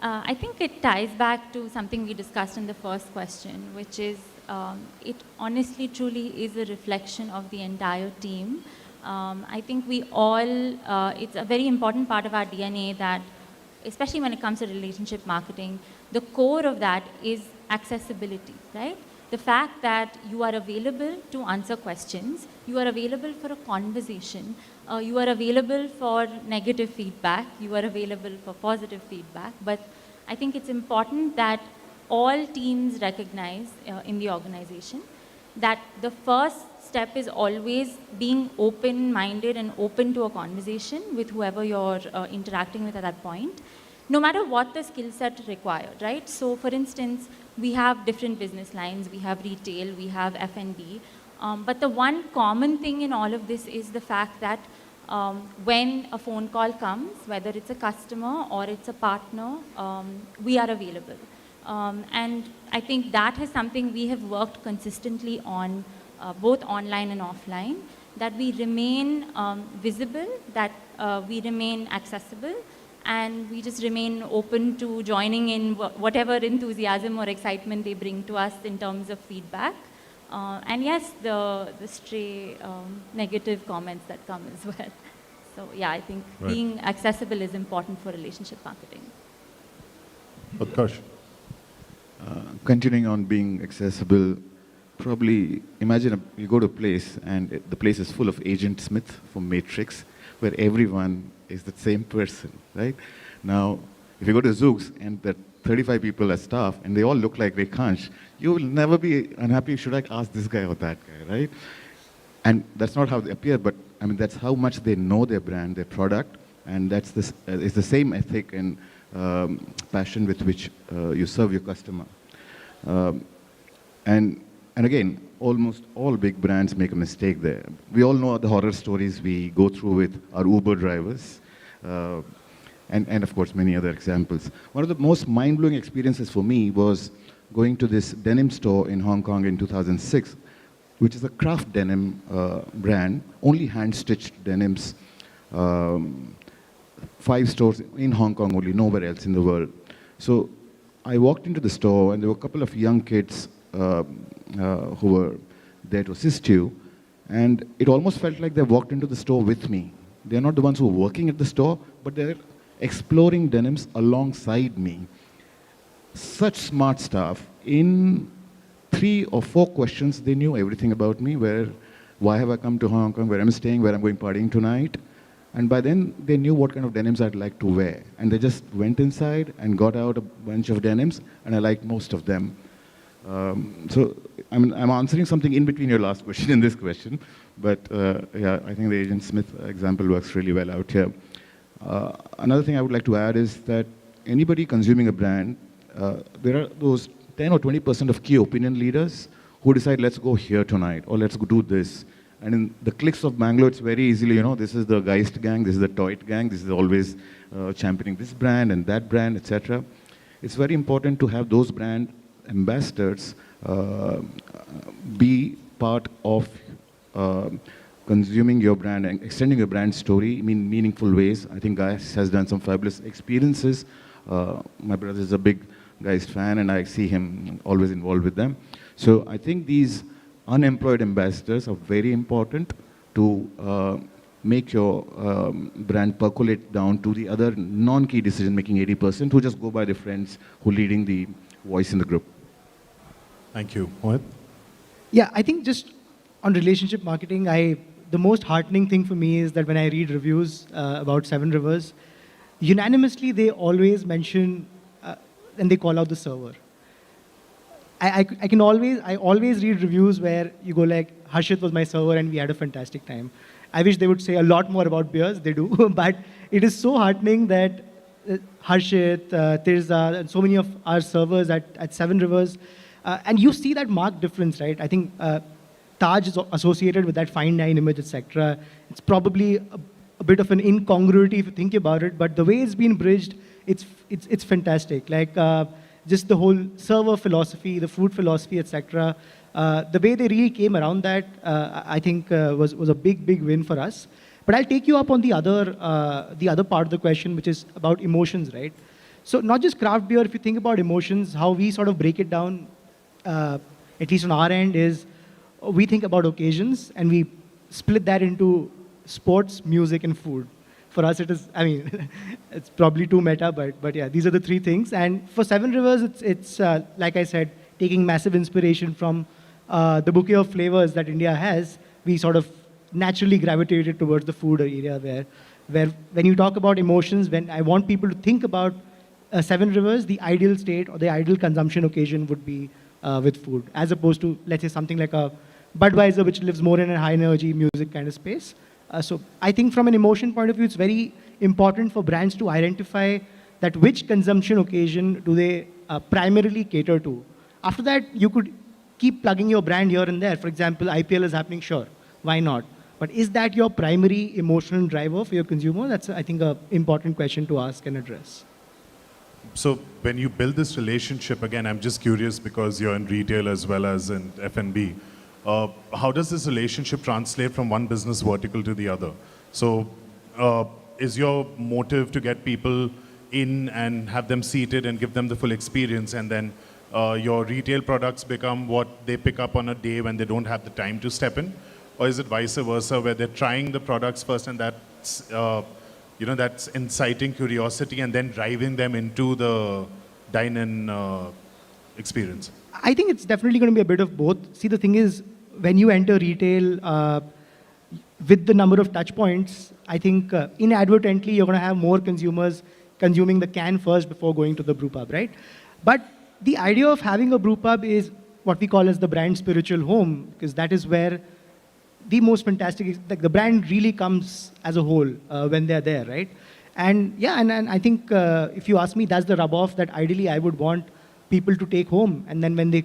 I think it ties back to something we discussed in the first question, which is it honestly truly is a reflection of the entire team. I think we all, it's a very important part of our DNA that, especially when it comes to relationship marketing, the core of that is accessibility, right? The fact that you are available to answer questions, you are available for a conversation, you are available for negative feedback, you are available for positive feedback. But I think it's important that all teams recognize in the organization that the first step is always being open-minded and open to a conversation with whoever you're interacting with at that point, no matter what the skill set required, right? So for instance, we have different business lines, we have retail, we have F&B, but the one common thing in all of this is the fact that when a phone call comes, whether it's a customer or it's a partner, we are available. And I think that is something we have worked consistently on, both online and offline, that we remain visible, that we remain accessible, and we just remain open to joining in whatever enthusiasm or excitement they bring to us in terms of feedback. And yes, the stray negative comments that come as well. So yeah, I think being accessible is important for relationship marketing. Utkarsh. Continuing on being accessible, probably imagine you go to a place and the place is full of Agent Smith from Matrix, where everyone is the same person, right? Now, if you go to Zooks and that 35 people as staff, and they all look like Rekhansh, you will never be unhappy, should I ask this guy or that guy, right? And that's not how they appear, but I mean, that's how much they know their brand, their product, and that's this, it's the same ethic and passion with which you serve your customer. And again, almost all big brands make a mistake there. We all know the horror stories we go through with our Uber drivers, and of course many other examples. One of the most mind-blowing experiences for me was going to this denim store in Hong Kong in 2006, which is a craft denim brand, only hand-stitched denims. 5 stores in Hong Kong only, nowhere else in the world. So I walked into the store, and there were a couple of young kids who were there to assist you, and it almost felt like they walked into the store with me. They're not the ones who are working at the store, but they're exploring denims alongside me. Such smart staff. In 3 or 4 questions, they knew everything about me, why have I come to Hong Kong, where I'm staying, where I'm going partying tonight. And by then, they knew what kind of denims I'd like to wear. And they just went inside and got out a bunch of denims, and I liked most of them. So I'm answering something in between your last question and this question, but yeah, I think the Agent Smith example works really well out here. Another thing I would like to add is that anybody consuming a brand, there are those 10 or 20% of key opinion leaders who decide, let's go here tonight, or let's go do this. And in the cliques of Bangalore, it's very easily, you know, this is the Geist gang, this is the Toit gang, this is always championing this brand and that brand, etc. It's very important to have those brand ambassadors be part of consuming your brand and extending your brand story in meaningful ways. I think Geist has done some fabulous experiences. My brother is a big Geist fan, and I see him always involved with them. So I think these unemployed ambassadors are very important to make your brand percolate down to the other non-key decision-making 80% who just go by their friends who are leading the voice in the group. Thank you. Mohit? Yeah, I think just on relationship marketing, the most heartening thing for me is that when I read reviews about Seven Rivers, unanimously they always mention and they call out the server. I always read reviews where you go like, Harshit was my server and we had a fantastic time. I wish they would say a lot more about beers, they do, but it is so heartening that Harshit, Tirza, and so many of our servers at Seven Rivers, and you see that marked difference, right? I think Taj is associated with that fine dine image, etc. It's probably a bit of an incongruity if you think about it, but the way it's been bridged, it's fantastic. Like just the whole server philosophy, the food philosophy, etc. The way they really came around that, I think was a big win for us. But I'll take you up on the other part of the question, which is about emotions, right? So not just craft beer, if you think about emotions, how we sort of break it down, at least on our end, is we think about occasions and we split that into sports, music, and food. For us, it is, I mean, it's probably too meta, but yeah, these are the 3 things. And for Seven Rivers, it's like I said, taking massive inspiration from the bouquet of flavors that India has. We sort of naturally gravitated towards the food area where when you talk about emotions, when I want people to think about Seven Rivers, the ideal state or the ideal consumption occasion would be with food, as opposed to, let's say, something like a Budweiser, which lives more in a high energy music kind of space. So I think from an emotion point of view, it's very important for brands to identify that which consumption occasion do they primarily cater to. After that, you could keep plugging your brand here and there. For example, IPL is happening, sure, why not? But is that your primary emotional driver for your consumer? That's, I think, an important question to ask and address. So when you build this relationship, again, I'm just curious because you're in retail as well as in F&B. How does this relationship translate from one business vertical to the other? So is your motive to get people in and have them seated and give them the full experience, and then your retail products become what they pick up on a day when they don't have the time to step in? Or is it vice versa, where they're trying the products first and that's, that's inciting curiosity and then driving them into the dine-in experience? I think it's definitely going to be a bit of both. See, the thing is, when you enter retail with the number of touch points, I think inadvertently you're going to have more consumers consuming the can first before going to the brew pub, right? But the idea of having a brew pub is what we call as the brand spiritual home, because that is where the most fantastic is, like, the brand really comes as a whole when they're there, right? And yeah, and I think if you ask me, that's the rub off that ideally I would want people to take home. And then when they,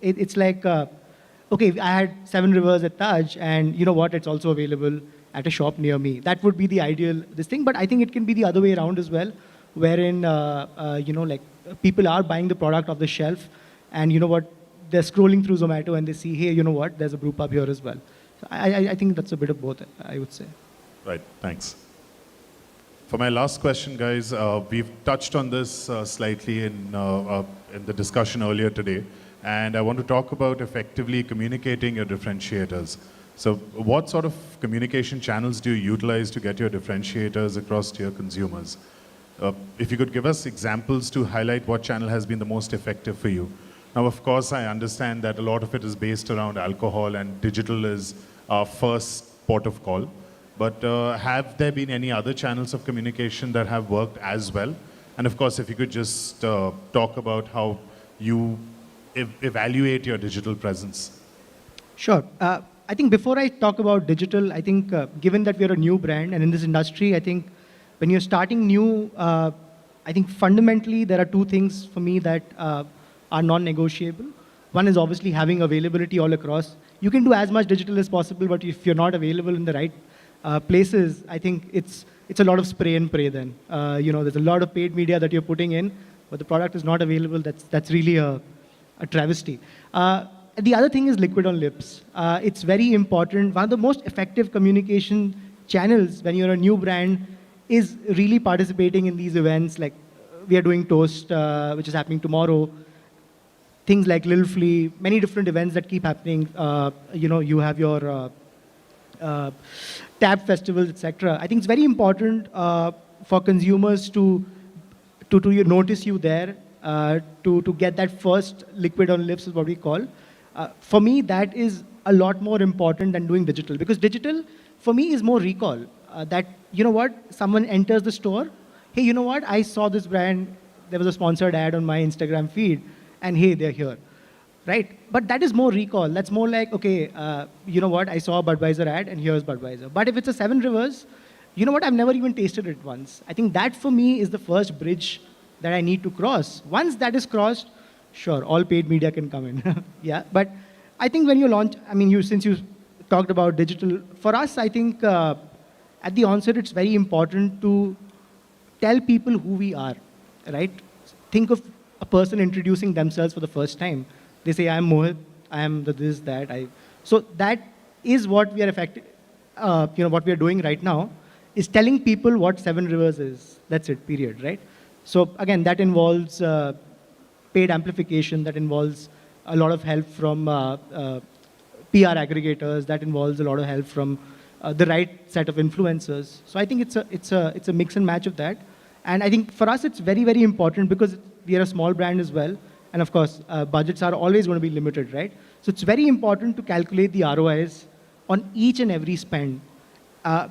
it's like, okay, I had Seven Rivers at Taj, and you know what, it's also available at a shop near me. That would be the ideal, this thing. But I think it can be the other way around as well, wherein, like, people are buying the product off the shelf, and you know what, they're scrolling through Zomato and they see, hey, you know what, there's a brew pub here as well. So I think that's a bit of both, I would say. Right, thanks. For my last question, guys, we've touched on this slightly in the discussion earlier today, and I want to talk about effectively communicating your differentiators. So what sort of communication channels do you utilize to get your differentiators across to your consumers? If you could give us examples to highlight what channel has been the most effective for you. Now, of course, I understand that a lot of it is based around alcohol, and digital is our first port of call. But have there been any other channels of communication that have worked as well? And of course, if you could just talk about how you evaluate your digital presence. Sure. I think before I talk about digital, I think given that we're a new brand, and in this industry, I think when you're starting new, I think fundamentally there are two things for me that are non-negotiable. One is obviously having availability all across. You can do as much digital as possible, but if you're not available in the right places, I think it's a lot of spray and pray then. There's a lot of paid media that you're putting in, but the product is not available. That's really a travesty. The other thing is liquid on lips. It's very important. One of the most effective communication channels when you're a new brand is really participating in these events. Like we are doing Toast, which is happening tomorrow. Things like Lil Flea, many different events that keep happening. You have your Tab festivals, etc. I think it's very important for consumers to notice you there, to get that first liquid on lips is what we call. For me, that is a lot more important than doing digital, because digital for me is more recall. That, you know what, someone enters the store, hey, you know what, I saw this brand, there was a sponsored ad on my Instagram feed, and hey, they're here, right? But that is more recall. That's more like, okay, you know what, I saw a Budweiser ad, and here's Budweiser. But if it's a Seven Rivers, you know what, I've never even tasted it once. I think that for me is the first bridge that I need to cross. Once that is crossed, sure, all paid media can come in. Yeah, but I think when you launch, I mean, since you talked about digital, for us, I think at the onset, it's very important to tell people who we are, right? Think of a person introducing themselves for the first time. They say, I'm Mohit, I am the this, that. So that is what we are what we are doing right now, is telling people what Seven Rivers is. That's it, period, right? So again, that involves paid amplification, that involves a lot of help from PR aggregators, that involves a lot of help from the right set of influencers. So I think it's a mix and match of that. And I think for us, it's very, very important because we are a small brand as well. And of course, budgets are always going to be limited, right? So it's very important to calculate the ROIs on each and every spend.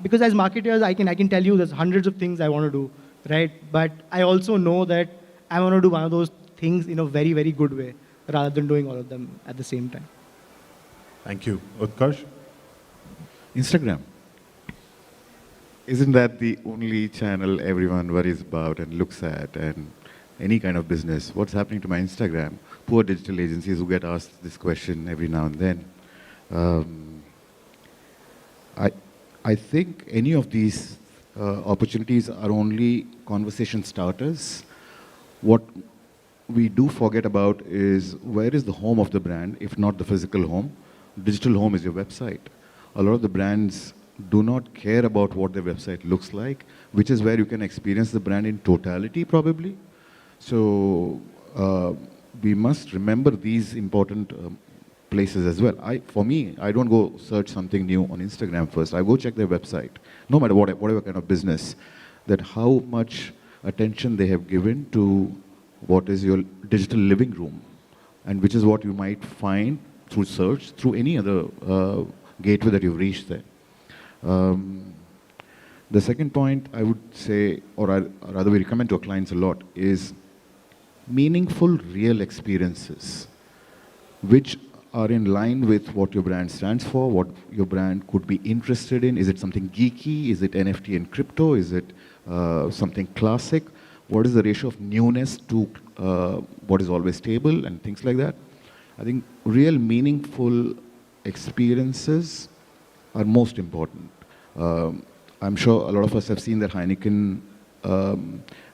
Because as marketers, I can tell you there's hundreds of things I want to do, right? But I also know that I want to do one of those things in a very, very good way, rather than doing all of them at the same time. Thank you. Utkarsh? Instagram. Isn't that the only channel everyone worries about and looks at, and any kind of business? What's happening to my Instagram? Poor digital agencies who get asked this question every now and then. I think any of these opportunities are only conversation starters. What we do forget about is, where is the home of the brand, if not the physical home? Digital home is your website. A lot of the brands do not care about what their website looks like, which is where you can experience the brand in totality, probably. So we must remember these important places as well. For me, I don't go search something new on Instagram first. I go check their website, no matter whatever kind of business, that how much attention they have given to what is your digital living room, and which is what you might find through search, through any other gateway that you've reached there. The second point I would say, or rather we recommend to our clients a lot, is meaningful real experiences, which are in line with what your brand stands for, what your brand could be interested in. Is it something geeky? Is it NFT and crypto? Is it something classic? What is the ratio of newness to what is always stable and things like that? I think real meaningful experiences are most important. I'm sure a lot of us have seen that Heineken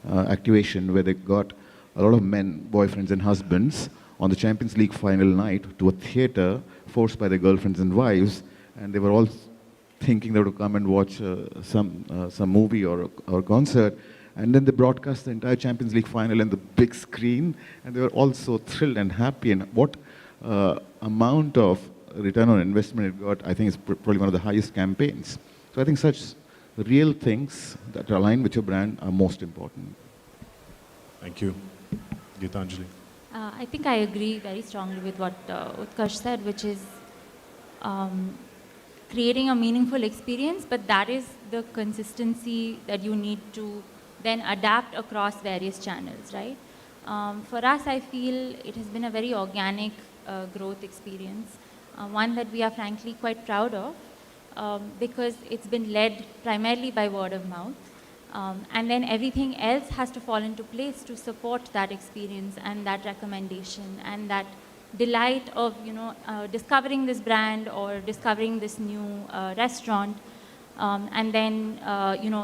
activation where they got a lot of men, boyfriends and husbands on the Champions League final night to a theater forced by their girlfriends and wives, and they were all thinking they would come and watch some movie or concert, and then they broadcast the entire Champions League final on the big screen, and they were all so thrilled and happy, and what amount of return on investment it got, I think is probably one of the highest campaigns. So I think such real things that align with your brand are most important. Thank you. Gitanjali. I think I agree very strongly with what Utkarsh said, which is creating a meaningful experience, but that is the consistency that you need to then adapt across various channels, right? For us, I feel it has been a very organic growth experience, one that we are frankly quite proud of, because it's been led primarily by word of mouth. And then everything else has to fall into place to support that experience and that recommendation and that delight of, discovering this brand or discovering this new restaurant, and then,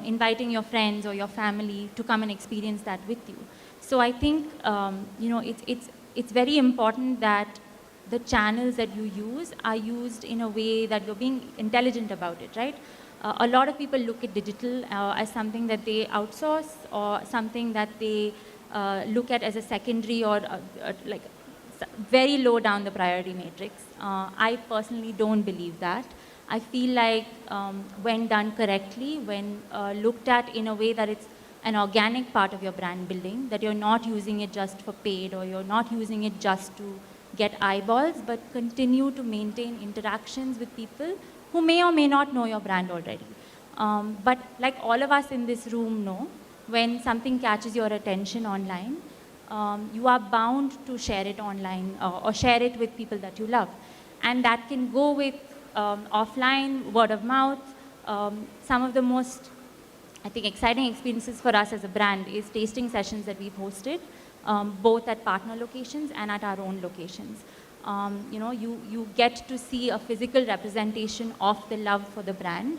inviting your friends or your family to come and experience that with you. So I think, it's very important that the channels that you use are used in a way that you're being intelligent about it, right? A lot of people look at digital as something that they outsource or something that they look at as a secondary or like very low down the priority matrix. I personally don't believe that. I feel like when done correctly, when looked at in a way that it's an organic part of your brand building, that you're not using it just for paid or you're not using it just to get eyeballs, but continue to maintain interactions with people who may or may not know your brand already. But like all of us in this room know, when something catches your attention online, you are bound to share it online or share it with people that you love. And that can go with offline, word of mouth. Some of the most, I think, exciting experiences for us as a brand is tasting sessions that we've hosted, both at partner locations and at our own locations. You get to see a physical representation of the love for the brand.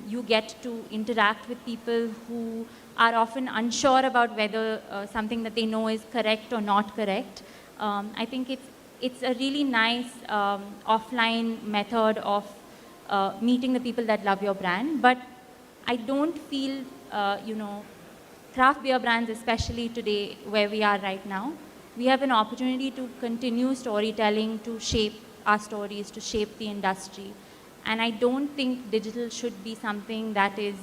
You get to interact with people who are often unsure about whether something that they know is correct or not correct. I think it's a really nice offline method of meeting the people that love your brand. But I don't feel, craft beer brands, especially today where we are right now, we have an opportunity to continue storytelling, to shape our stories, to shape the industry. And I don't think digital should be something that is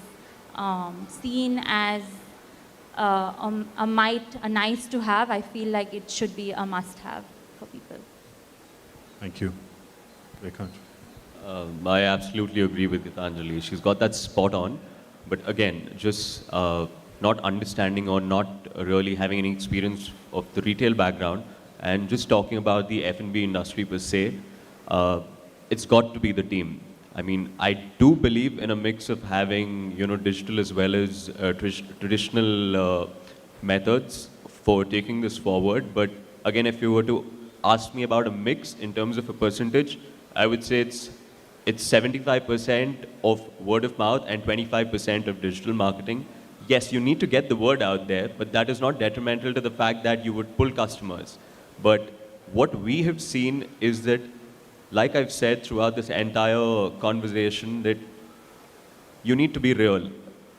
seen as a nice to have. I feel like it should be a must have for people. Thank you. Vikrant. I absolutely agree with Gitanjali. She's got that spot on. But again, just not understanding or not really having any experience of the retail background and just talking about the F&B industry per se, it's got to be the team. I mean, I do believe in a mix of having, digital as well as traditional methods for taking this forward. But again, if you were to ask me about a mix in terms of a percentage, I would say it's 75% of word of mouth and 25% of digital marketing. Yes, you need to get the word out there, but that is not detrimental to the fact that you would pull customers. But what we have seen is that, like I've said throughout this entire conversation, that you need to be real.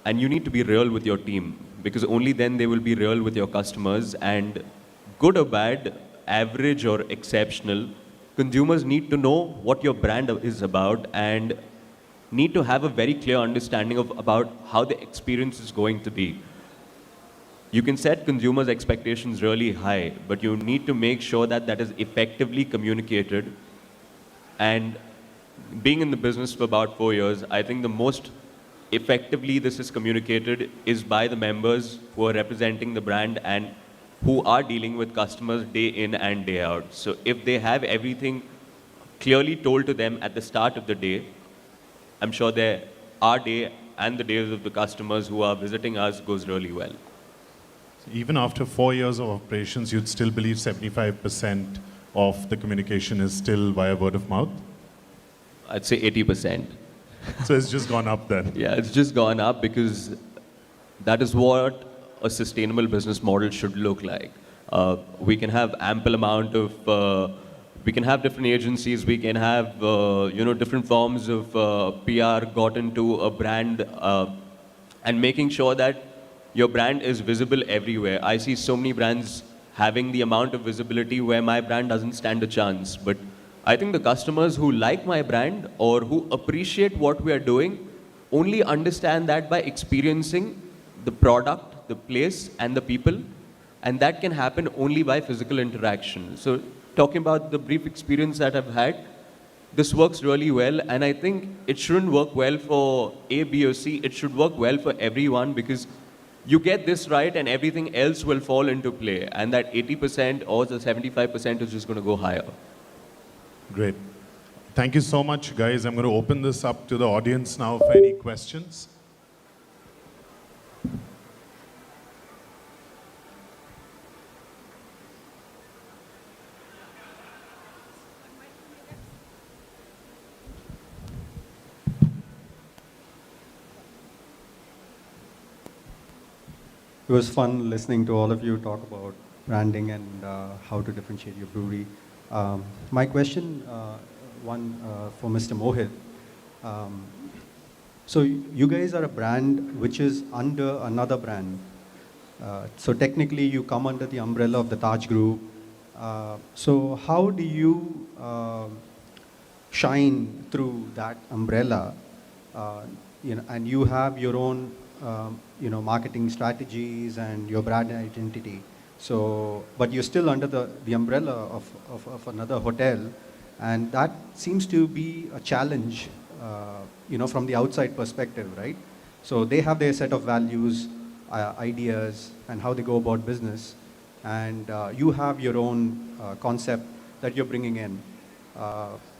And you need to be real with your team, because only then they will be real with your customers. And good or bad, average or exceptional, consumers need to know what your brand is about and need to have a very clear understanding about how the experience is going to be. You can set consumers' expectations really high, but you need to make sure that that is effectively communicated. And being in the business for about 4 years, I think the most effectively this is communicated is by the members who are representing the brand and who are dealing with customers day in and day out. So if they have everything clearly told to them at the start of the day, I'm sure our day and the days of the customers who are visiting us goes really well. Even after 4 years of operations, you'd still believe 75% of the communication is still via word of mouth? I'd say 80%. So it's just gone up then? Yeah, it's just gone up because that is what a sustainable business model should look like. We can have ample amount of, we can have different agencies, we can have different forms of PR got into a brand and making sure that your brand is visible everywhere. I see so many brands having the amount of visibility where my brand doesn't stand a chance. But I think the customers who like my brand or who appreciate what we are doing only understand that by experiencing the product, the place, and the people. And that can happen only by physical interaction. So talking about the brief experience that I've had, this works really well. And I think it shouldn't work well for A, B, or C. It should work well for everyone because you get this right and everything else will fall into play. And that 80% or the 75% is just going to go higher. Great. Thank you so much, guys. I'm going to open this up to the audience now for any questions. It was fun listening to all of you talk about branding and how to differentiate your brewery. My question, for Mr. Mohit. So you guys are a brand which is under another brand. So technically you come under the umbrella of the Taj Group. So how do you shine through that umbrella? And you have your own marketing strategies and your brand identity. So, but you're still under the umbrella of another hotel, and that seems to be a challenge, from the outside perspective, right? So they have their set of values, ideas, and how they go about business, and you have your own concept that you're bringing in.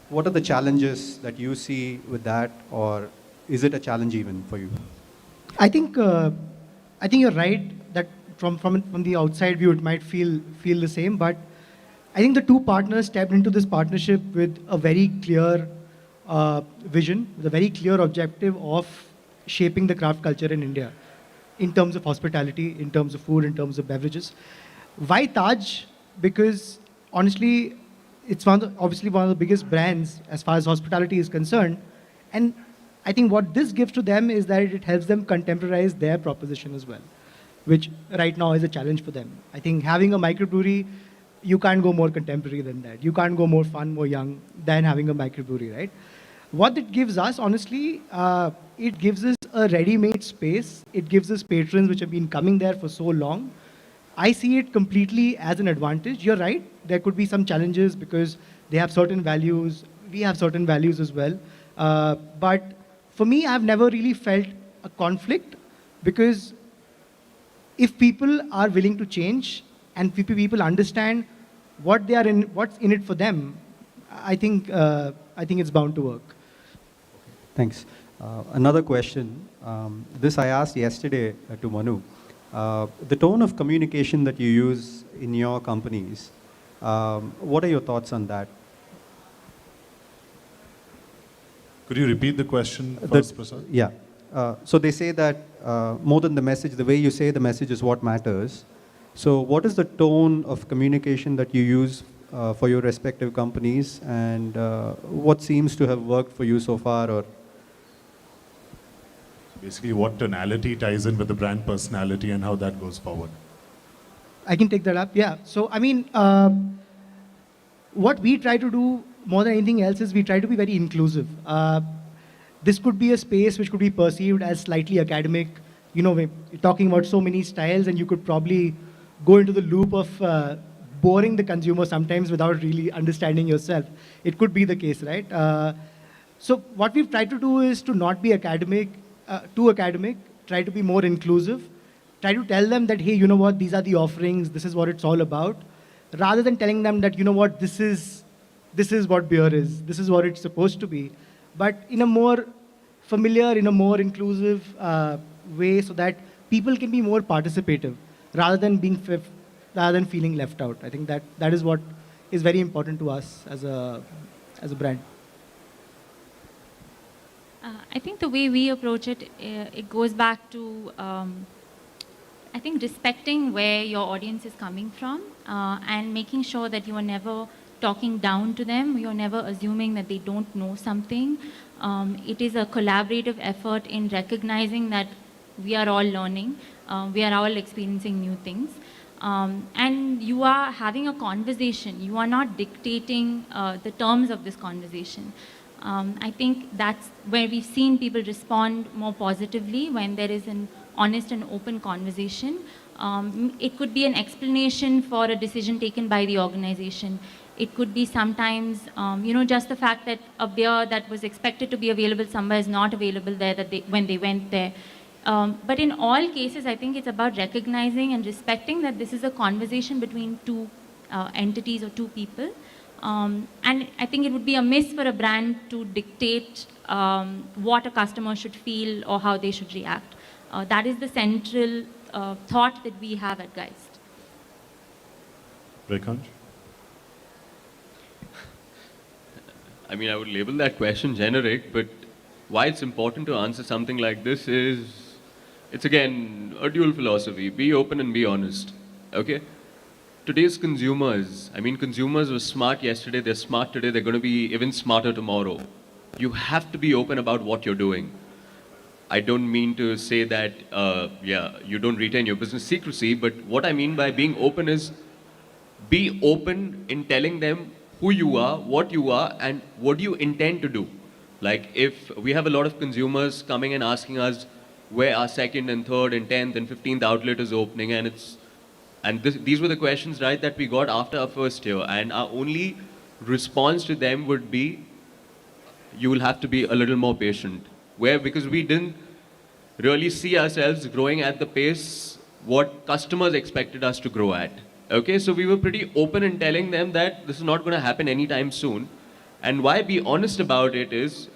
What are the challenges that you see with that, or is it a challenge even for you? I think you're right that from the outside view it might feel the same, but I think the two partners stepped into this partnership with a very clear vision, with a very clear objective of shaping the craft culture in India, in terms of hospitality, in terms of food, in terms of beverages. Why Taj? Because honestly, it's obviously one of the biggest brands as far as hospitality is concerned, and I think what this gives to them is that it helps them contemporize their proposition as well, which right now is a challenge for them. I think having a microbrewery, you can't go more contemporary than that. You can't go more fun, more young than having a microbrewery, right? What it gives us, honestly, it gives us a ready-made space. It gives us patrons which have been coming there for so long. I see it completely as an advantage. You're right, there could be some challenges because they have certain values. We have certain values as well. But for me, I've never really felt a conflict because if people are willing to change and people understand what's in it for them, I think it's bound to work. Thanks. Another question. This I asked yesterday to Manu. The tone of communication that you use in your companies, what are your thoughts on that? Could you repeat the question first, Prasad? Yeah. So they say that more than the message, the way you say the message is what matters. So what is the tone of communication that you use for your respective companies, and what seems to have worked for you so far? Or basically, what tonality ties in with the brand personality and how that goes forward? I can take that up. Yeah. So, I mean, what we try to do more than anything else is we try to be very inclusive. This could be a space which could be perceived as slightly academic. We're talking about so many styles, and you could probably go into the loop of boring the consumer sometimes without really understanding yourself. It could be the case, right? So what we've tried to do is to not be academic, too academic, try to be more inclusive, try to tell them that, hey, you know what, these are the offerings, this is what it's all about, rather than telling them that, you know what, this is what beer is, this is what it's supposed to be, but in a more familiar, in a more inclusive way, so that people can be more participative, rather than rather than feeling left out. I think that is what is very important to us as a brand. I think the way we approach it, it goes back to, I think, respecting where your audience is coming from and making sure that you are never talking down to them. You're never assuming that they don't know something. It is a collaborative effort in recognizing that we are all learning. We are all experiencing new things. And you are having a conversation. You are not dictating the terms of this conversation. I think that's where we've seen people respond more positively when there is an honest and open conversation. It could be an explanation for a decision taken by the organization. It could be sometimes, just the fact that a beer that was expected to be available somewhere is not available there when they went there. But in all cases, I think it's about recognizing and respecting that this is a conversation between two entities or two people. And I think it would be amiss for a brand to dictate what a customer should feel or how they should react. That is the central thought that we have at Geist. Rekhanj? I mean, I would label that question generic, but why it's important to answer something like this is, it's again a dual philosophy. Be open and be honest, okay? Today's consumers, consumers were smart yesterday, they're smart today, they're going to be even smarter tomorrow. You have to be open about what you're doing. I don't mean to say that, you don't retain your business secrecy, but what I mean by being open is be open in telling them who you are, what you are, and what you intend to do. Like if we have a lot of consumers coming and asking us where our second and third and 10th and 15th outlet is opening, and these were the questions, right, that we got after our first year, and our only response to them would be, you will have to be a little more patient. Because we didn't really see ourselves growing at the pace what customers expected us to grow at. Okay, so we were pretty open in telling them that this is not going to happen anytime soon. And why be honest about it is,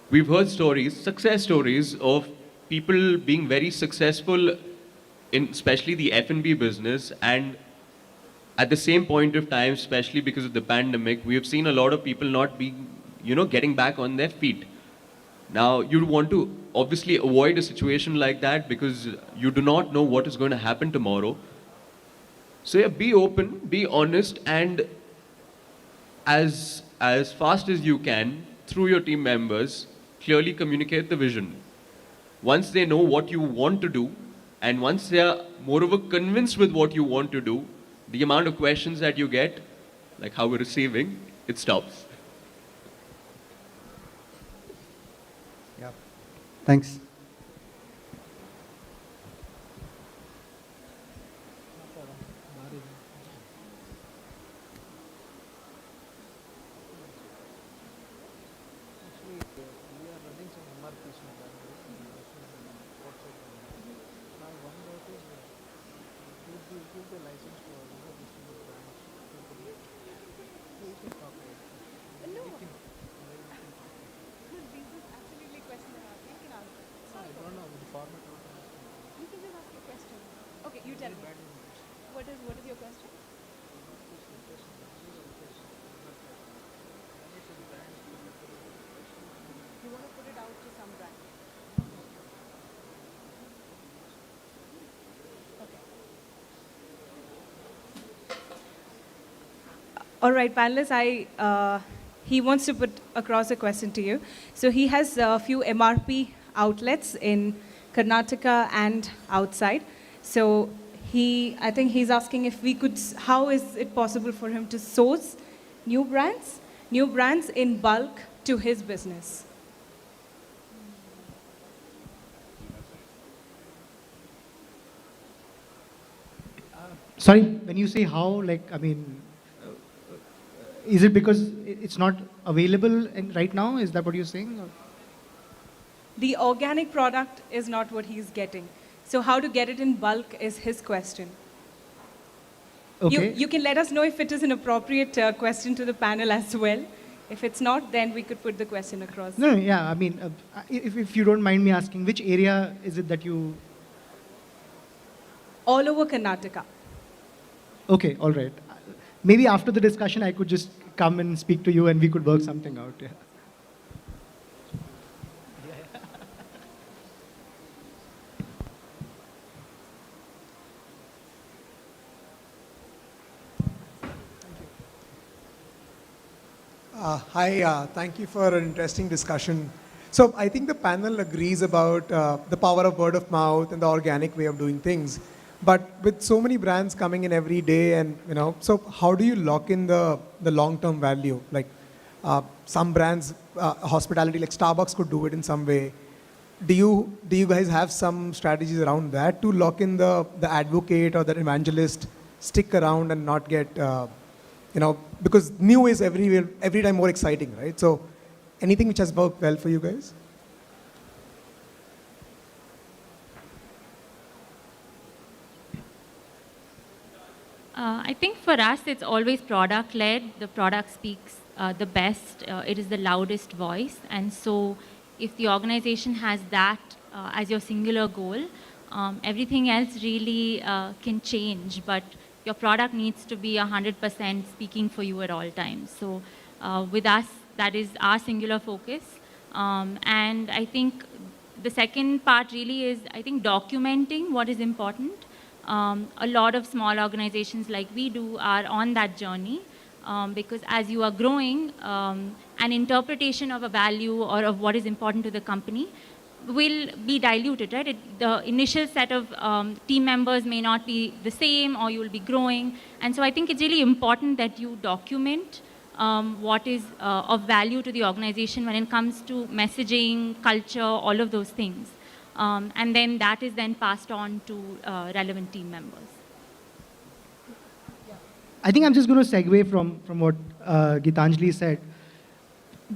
we've heard stories, success stories of people being very successful in especially the F&B business, and at the same point of time, especially because of the pandemic, we have seen a lot of people not being, getting back on their feet. Now, you want to obviously avoid a situation like that because you do not know what is going to happen tomorrow. So yeah, be open, be honest, and as fast as you can, through your team members, clearly communicate the vision. Once they know what you want to do, and once they are moreover convinced with what you want to do, the amount of questions that you get, like how we're receiving, it stops. Yeah. Thanks. What is your question? You want to put it out to some brand. Okay. All right, panelists, he wants to put across a question to you. So he has a few MRP outlets in Karnataka and outside. So I think he's asking if we could, how is it possible for him to source new brands in bulk to his business? Sorry, when you say how, is it because it's not available right now? Is that what you're saying? Or? The organic product is not what he's getting. So how to get it in bulk is his question. Okay. You can let us know if it is an appropriate question to the panel as well. If it's not, then we could put the question across. No, yeah, I mean, if you don't mind me asking, which area is it that you... All over Karnataka. Okay, all right. Maybe after the discussion, I could just come and speak to you and we could work something out. Yeah. Hi, thank you for an interesting discussion. So I think the panel agrees about the power of word of mouth and the organic way of doing things. But with so many brands coming in every day, and so how do you lock in the long-term value? Like some brands, hospitality, like Starbucks could do it in some way. Do you guys have some strategies around that to lock in the advocate or the evangelist, stick around and not get because new is every time more exciting, right? So anything which has worked well for you guys? I think for us, it's always product-led. The product speaks the best. It is the loudest voice. And so if the organization has that as your singular goal, everything else really can change. But your product needs to be 100% speaking for you at all times. So with us, that is our singular focus. And I think the second part really is, I think, documenting what is important. A lot of small organizations like we do are on that journey because as you are growing, an interpretation of a value or of what is important to the company will be diluted, right? The initial set of team members may not be the same, or you will be growing. And so I think it's really important that you document what is of value to the organization when it comes to messaging, culture, all of those things. And then that is then passed on to relevant team members. I think I'm just going to segue from what Gitanjali said.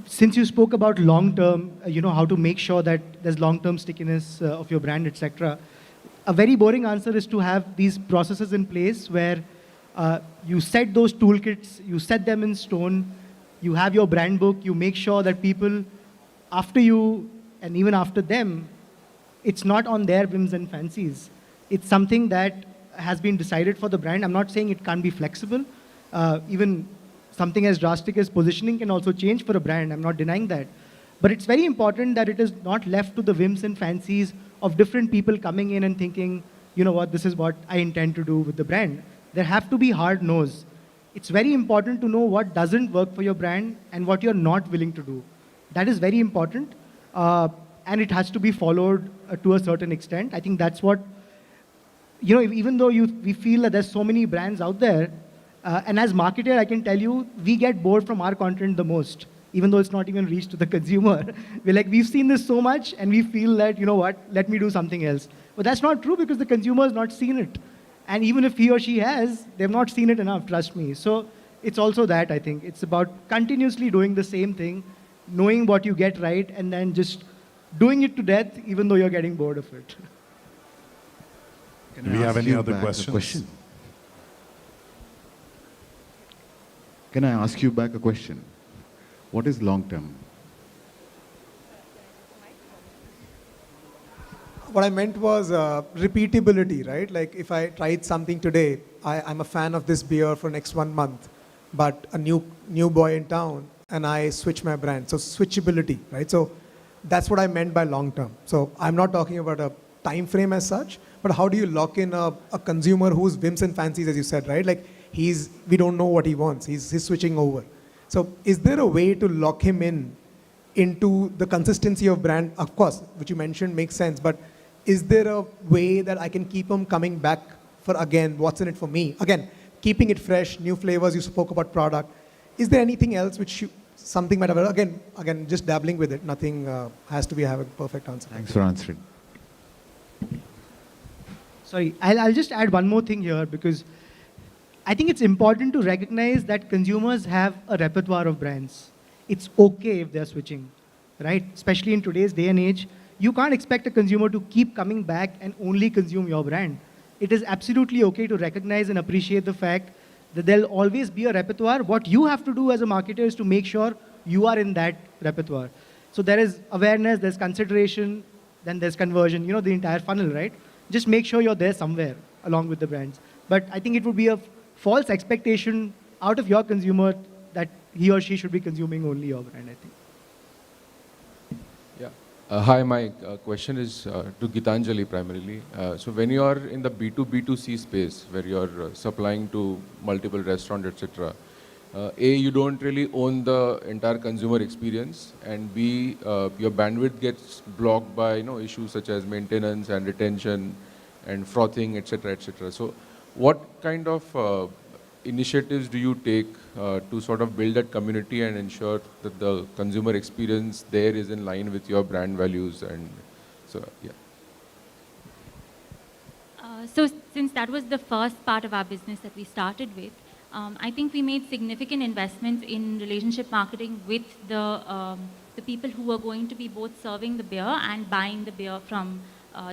Since you spoke about long-term, how to make sure that there's long-term stickiness of your brand, etc. A very boring answer is to have these processes in place where you set those toolkits, you set them in stone, you have your brand book, you make sure that people after you and even after them, it's not on their whims and fancies. It's something that has been decided for the brand. I'm not saying it can't be flexible. Even something as drastic as positioning can also change for a brand. I'm not denying that. But it's very important that it is not left to the whims and fancies of different people coming in and thinking, you know what, this is what I intend to do with the brand. There have to be hard no's. It's very important to know what doesn't work for your brand and what you're not willing to do. That is very important. And it has to be followed to a certain extent. I think that's what, even though we feel that there's so many brands out there, and as marketer, I can tell you, we get bored from our content the most, even though it's not even reached to the consumer. We're like, we've seen this so much, and we feel that, you know what, let me do something else. But that's not true because the consumer has not seen it. And even if he or she has, they've not seen it enough, trust me. So it's also that, I think. It's about continuously doing the same thing, knowing what you get right, and then just doing it to death, even though you're getting bored of it. Do we have any other questions? Can I ask you back a question? What is long term? What I meant was repeatability, right? Like if I tried something today, I'm a fan of this beer for next 1 month, but a new boy in town, and I switch my brand. So switchability, right? So that's what I meant by long term. So I'm not talking about a time frame as such, but how do you lock in a consumer whose whims and fancies, as you said, right? Like we don't know what he wants. He's switching over. So is there a way to lock him into the consistency of brand? Of course, which you mentioned makes sense, but is there a way that I can keep him coming back for, again, what's in it for me? Again, keeping it fresh, new flavors, you spoke about product. Is there anything else which something might have, again, just dabbling with it, nothing has to have a perfect answer. Thanks for answering. Sorry, I'll just add one more thing here because I think it's important to recognize that consumers have a repertoire of brands. It's okay if they're switching, right? Especially in today's day and age, you can't expect a consumer to keep coming back and only consume your brand. It is absolutely okay to recognize and appreciate the fact that there'll always be a repertoire. What you have to do as a marketer is to make sure you are in that repertoire. So there is awareness, there's consideration, then there's conversion, you know, the entire funnel, right? Just make sure you're there somewhere along with the brands. But I think it would be a false expectation out of your consumer that he or she should be consuming only your brand, I think. Hi, my question is to Gitanjali primarily. So when you are in the B2B2C space where you are supplying to multiple restaurants, etc., A, you don't really own the entire consumer experience, and B, your bandwidth gets blocked by issues such as maintenance and retention and frothing, etc., etc. So what kind of initiatives do you take to sort of build that community and ensure that the consumer experience there is in line with your brand values? And so, yeah. So since that was the first part of our business that we started with, I think we made significant investments in relationship marketing with the people who were going to be both serving the beer and buying the beer from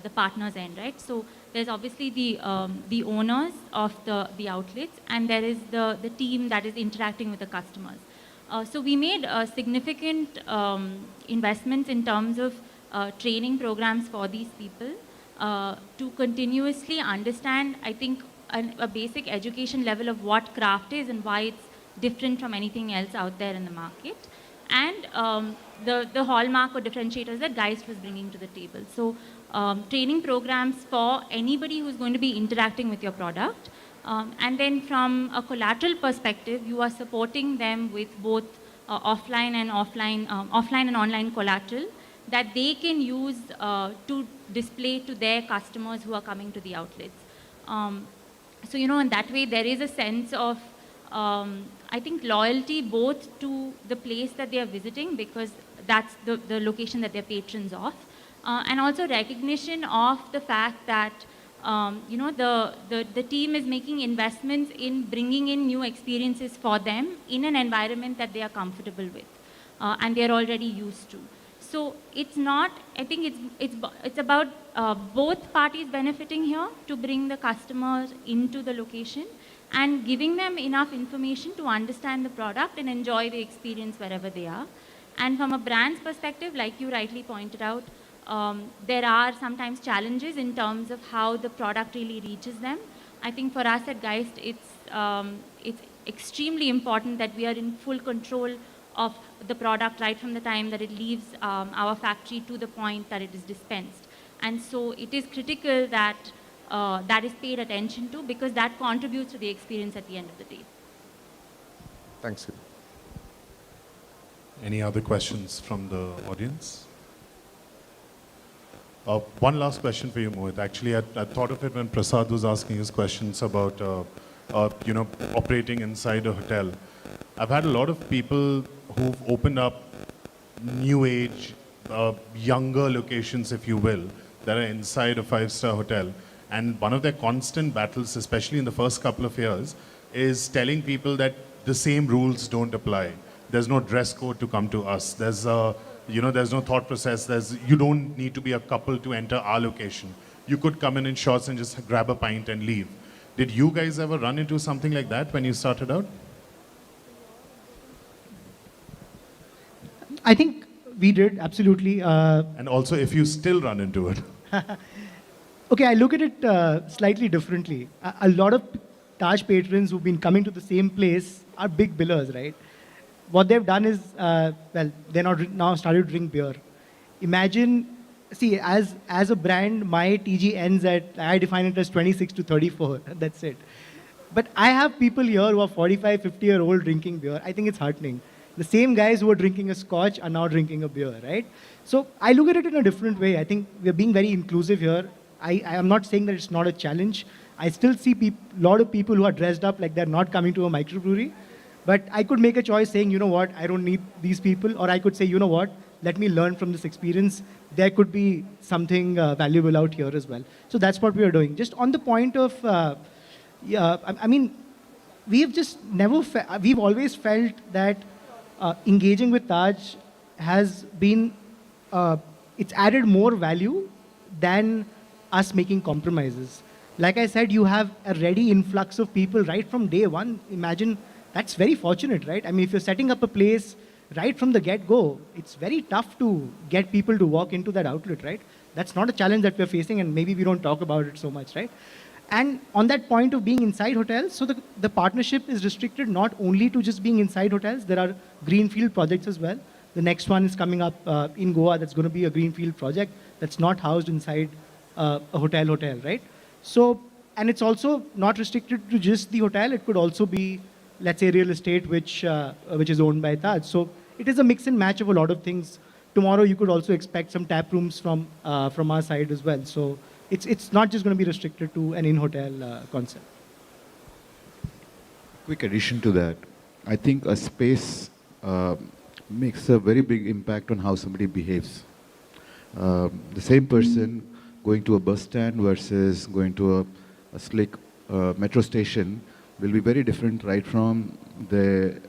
the partner's end, right? So there's obviously the owners of the outlets, and there is the team that is interacting with the customers. So we made significant investments in terms of training programs for these people to continuously understand, I think, a basic education level of what craft is and why it's different from anything else out there in the market, and the hallmark or differentiators that Geist was bringing to the table. So training programs for anybody who's going to be interacting with your product. And then from a collateral perspective, you are supporting them with both offline and online collateral that they can use to display to their customers who are coming to the outlets. So, in that way, there is a sense of, I think, loyalty both to the place that they are visiting, because that's the location that they're patrons of, and also recognition of the fact that, the team is making investments in bringing in new experiences for them in an environment that they are comfortable with, and they're already used to. So it's not, I think it's about both parties benefiting here to bring the customers into the location and giving them enough information to understand the product and enjoy the experience wherever they are. And from a brand's perspective, like you rightly pointed out, there are sometimes challenges in terms of how the product really reaches them. I think for us at Geist, it's extremely important that we are in full control of the product right from the time that it leaves our factory to the point that it is dispensed. And so it is critical that that is paid attention to, because that contributes to the experience at the end of the day. Thanks. Any other questions from the audience? One last question for you, Mohit. Actually, I thought of it when Prasad was asking his questions about, operating inside a hotel. I've had a lot of people who've opened up new age, younger locations, if you will, that are inside a five-star hotel. And one of their constant battles, especially in the first couple of years, is telling people that the same rules don't apply. There's no dress code to come to us. There's there's no thought process. You don't need to be a couple to enter our location. You could come in shorts and just grab a pint and leave. Did you guys ever run into something like that when you started out? I think we did, absolutely. And also, if you still run into it. Okay, I look at it slightly differently. A lot of Taj patrons who've been coming to the same place are big billers, right? What they've done is, they're not now started to drink beer. Imagine, see, as a brand, my TG ends at, I define it as 26 to 34. That's it. But I have people here who are 45, 50-year-old drinking beer. I think it's heartening. The same guys who are drinking a scotch are now drinking a beer, right? So I look at it in a different way. I think we're being very inclusive here. I am not saying that it's not a challenge. I still see a lot of people who are dressed up like they're not coming to a microbrewery. But I could make a choice saying, you know what, I don't need these people. Or I could say, you know what, let me learn from this experience. There could be something valuable out here as well. So that's what we are doing. Just on the point of, I mean, we've just never, we've always felt that engaging with Taj has been it's added more value than us making compromises. Like I said, you have a ready influx of people right from day one. Imagine, that's very fortunate, right? I mean, if you're setting up a place right from the get-go, it's very tough to get people to walk into that outlet, right? That's not a challenge that we're facing, and maybe we don't talk about it so much, right? And on that point of being inside hotels, so the partnership is restricted not only to just being inside hotels, there are greenfield projects as well. The next one is coming up in Goa, that's going to be a greenfield project that's not housed inside a hotel, right? So, and it's also not restricted to just the hotel, it could also be, let's say, real estate, which is owned by Taj. So it is a mix and match of a lot of things. Tomorrow you could also expect some tap rooms from our side as well. So it's not just going to be restricted to an in-hotel concept. Quick addition to that, I think a space makes a very big impact on how somebody behaves. The same person going to a bus stand versus going to a slick metro station will be very different right from the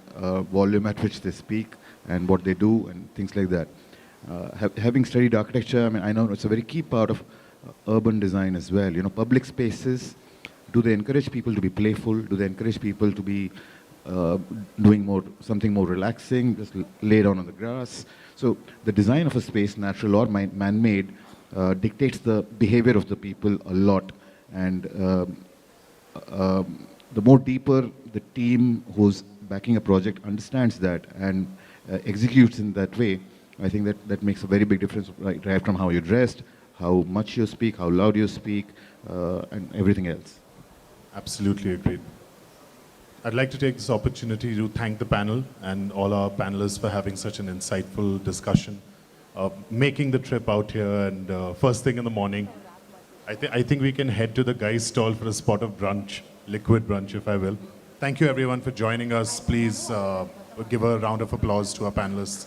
volume at which they speak and what they do and things like that. Having studied architecture, I mean, I know it's a very key part of urban design as well. You know, public spaces, do they encourage people to be playful? Do they encourage people to be doing something more relaxing, just lay down on the grass? So the design of a space, natural or man-made, dictates the behavior of the people a lot. And the more deeper the team who's backing a project understands that and executes in that way, I think that makes a very big difference, right from how you're dressed, how much you speak, how loud you speak, and everything else. Absolutely agreed. I'd like to take this opportunity to thank the panel and all our panelists for having such an insightful discussion, making the trip out here, and first thing in the morning. I think we can head to the guy's stall for a spot of brunch, liquid brunch, if I will. Thank you, everyone, for joining us. Please give a round of applause to our panelists.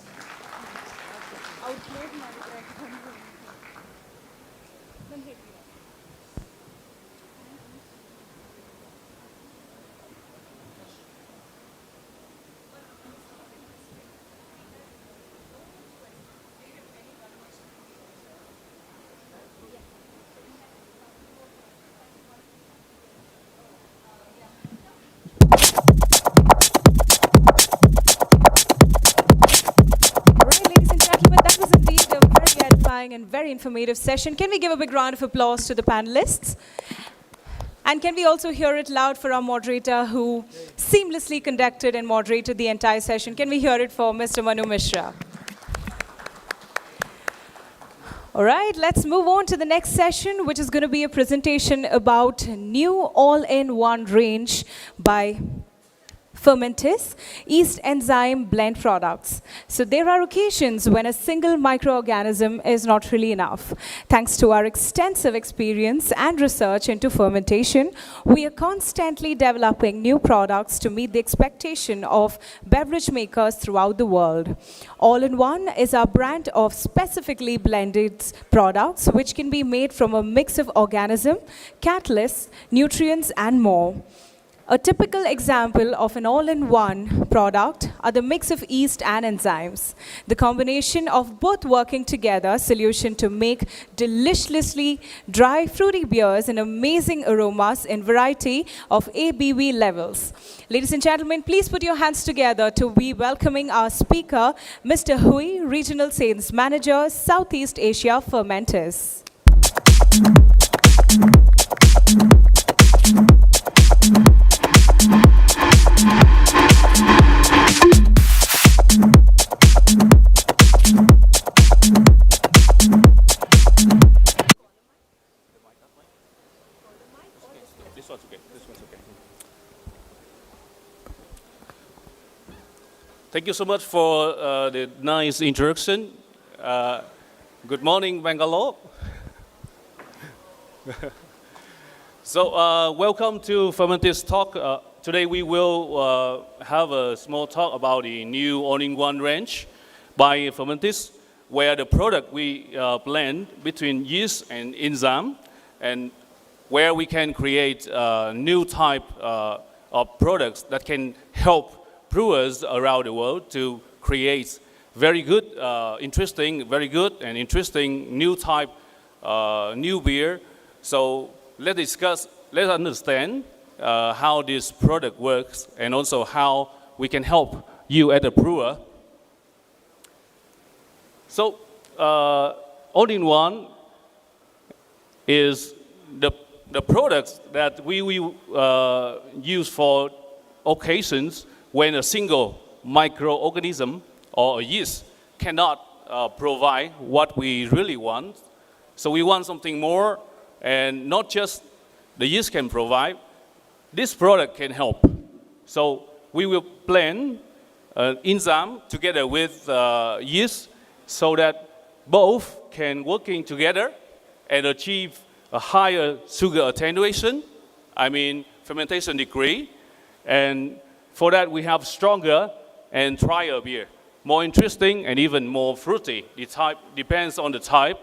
And very informative session. Can we give a big round of applause to the panelists? And can we also hear it loud for our moderator who seamlessly conducted and moderated the entire session? Can we hear it for Mr. Manu Mishra? All right, let's move on to the next session, which is going to be a presentation about new all-in-one range by Fermented yeast enzyme blend products. So there are occasions when a single microorganism is not really enough. Thanks to our extensive experience and research into fermentation, we are constantly developing new products to meet the expectation of beverage makers throughout the world. All-in-One is our brand of specifically blended products which can be made from a mix of organism, catalysts, nutrients, and more. A typical example of an all-in-one product are the mix of yeast and enzymes. The combination of both working together solution to make deliciously dry fruity beers and amazing aromas in variety of ABV levels. Ladies and gentlemen, please put your hands together to be welcoming our speaker, Mr. Hui, Regional Sales Manager, Southeast Asia Fermented. Thank you so much for the nice introduction. Good morning, Bangalore. So welcome to Fermented's talk. Today we will have a small talk about the new all-in-one range by Fermented, where the product we blend between yeast and enzyme, and where we can create a new type of products that can help brewers around the world to create very good, interesting, very good and interesting new type, new beer. So let's understand how this product works and also how we can help you at the brewer. So all-in-one is the products that we will use for occasions when a single microorganism or a yeast cannot provide what we really want. So we want something more, and not just the yeast can provide, this product can help. So we will blend an enzyme together with yeast so that both can working together and achieve a higher sugar attenuation, fermentation degree. And for that we have stronger and drier beer, more interesting and even more fruity. The type depends on the type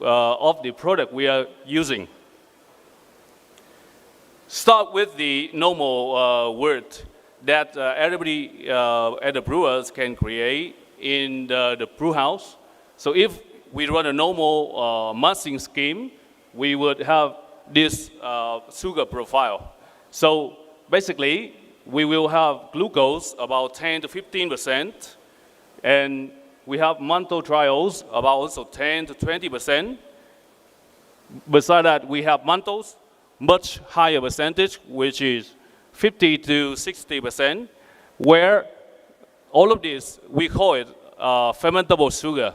of the product we are using. Start with the normal word that everybody at the brewers can create in the brew house. So if we run a normal masking scheme, we would have this sugar profile. So basically, we will have glucose about 10 to 15%, and we have maltodextrose about also 10 to 20%. Beside that, we have maltose, much higher percentage, which is 50 to 60%, where all of this, we call it fermentable sugar.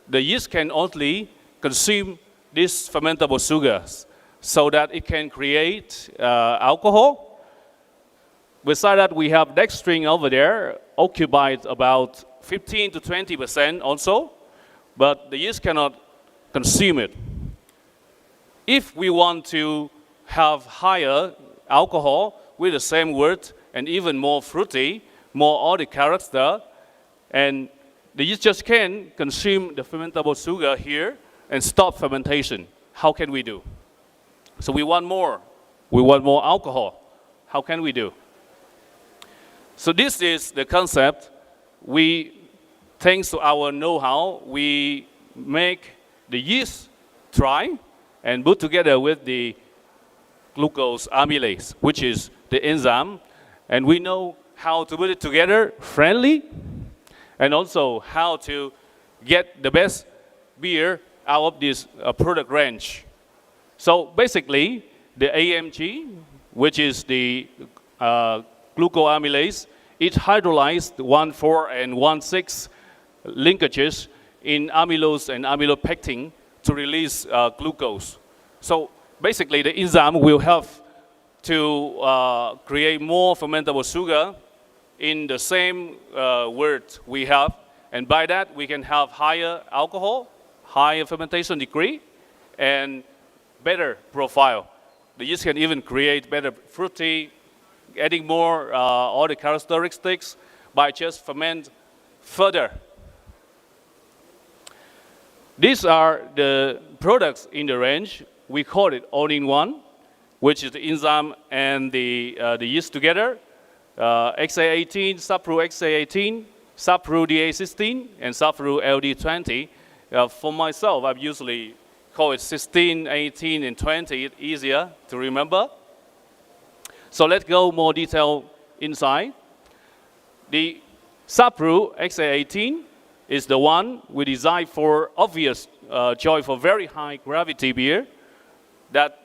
The yeast can only consume these fermentable sugars so that it can create alcohol. Beside that, we have dextrin over there, occupied about 15 to 20% also, but the yeast cannot consume it. If we want to have higher alcohol with the same word and even more fruity, more all the character, and the yeast just can consume the fermentable sugar here and stop fermentation. How can we do? So we want more. We want more alcohol. How can we do? So this is the concept. Thanks to our know-how, we make the yeast dry and put together with the glucose amylase, which is the enzyme. And we know how to put it together friendly, and also how to get the best beer out of this product range. So basically, the AMG, which is the glucoamylase, it hydrolyzed 1,4 and 1,6 linkages in amylose and amylopectin to release glucose. So basically, the enzyme will help to create more fermentable sugar in the same word we have, and by that we can have higher alcohol, higher fermentation degree, and better profile. The yeast can even create better fruity, adding more all the characteristics by just ferment further. These are the products in the range. We call it all-in-one, which is the enzyme and the yeast together. XA18, Subpro XA18, Subpro DA16, and Subpro LD20. For myself, I usually call it 16, 18, and 20. It's easier to remember. So let's go more detail inside. The Subpro XA18 is the one we designed for obvious choice for very high gravity beer that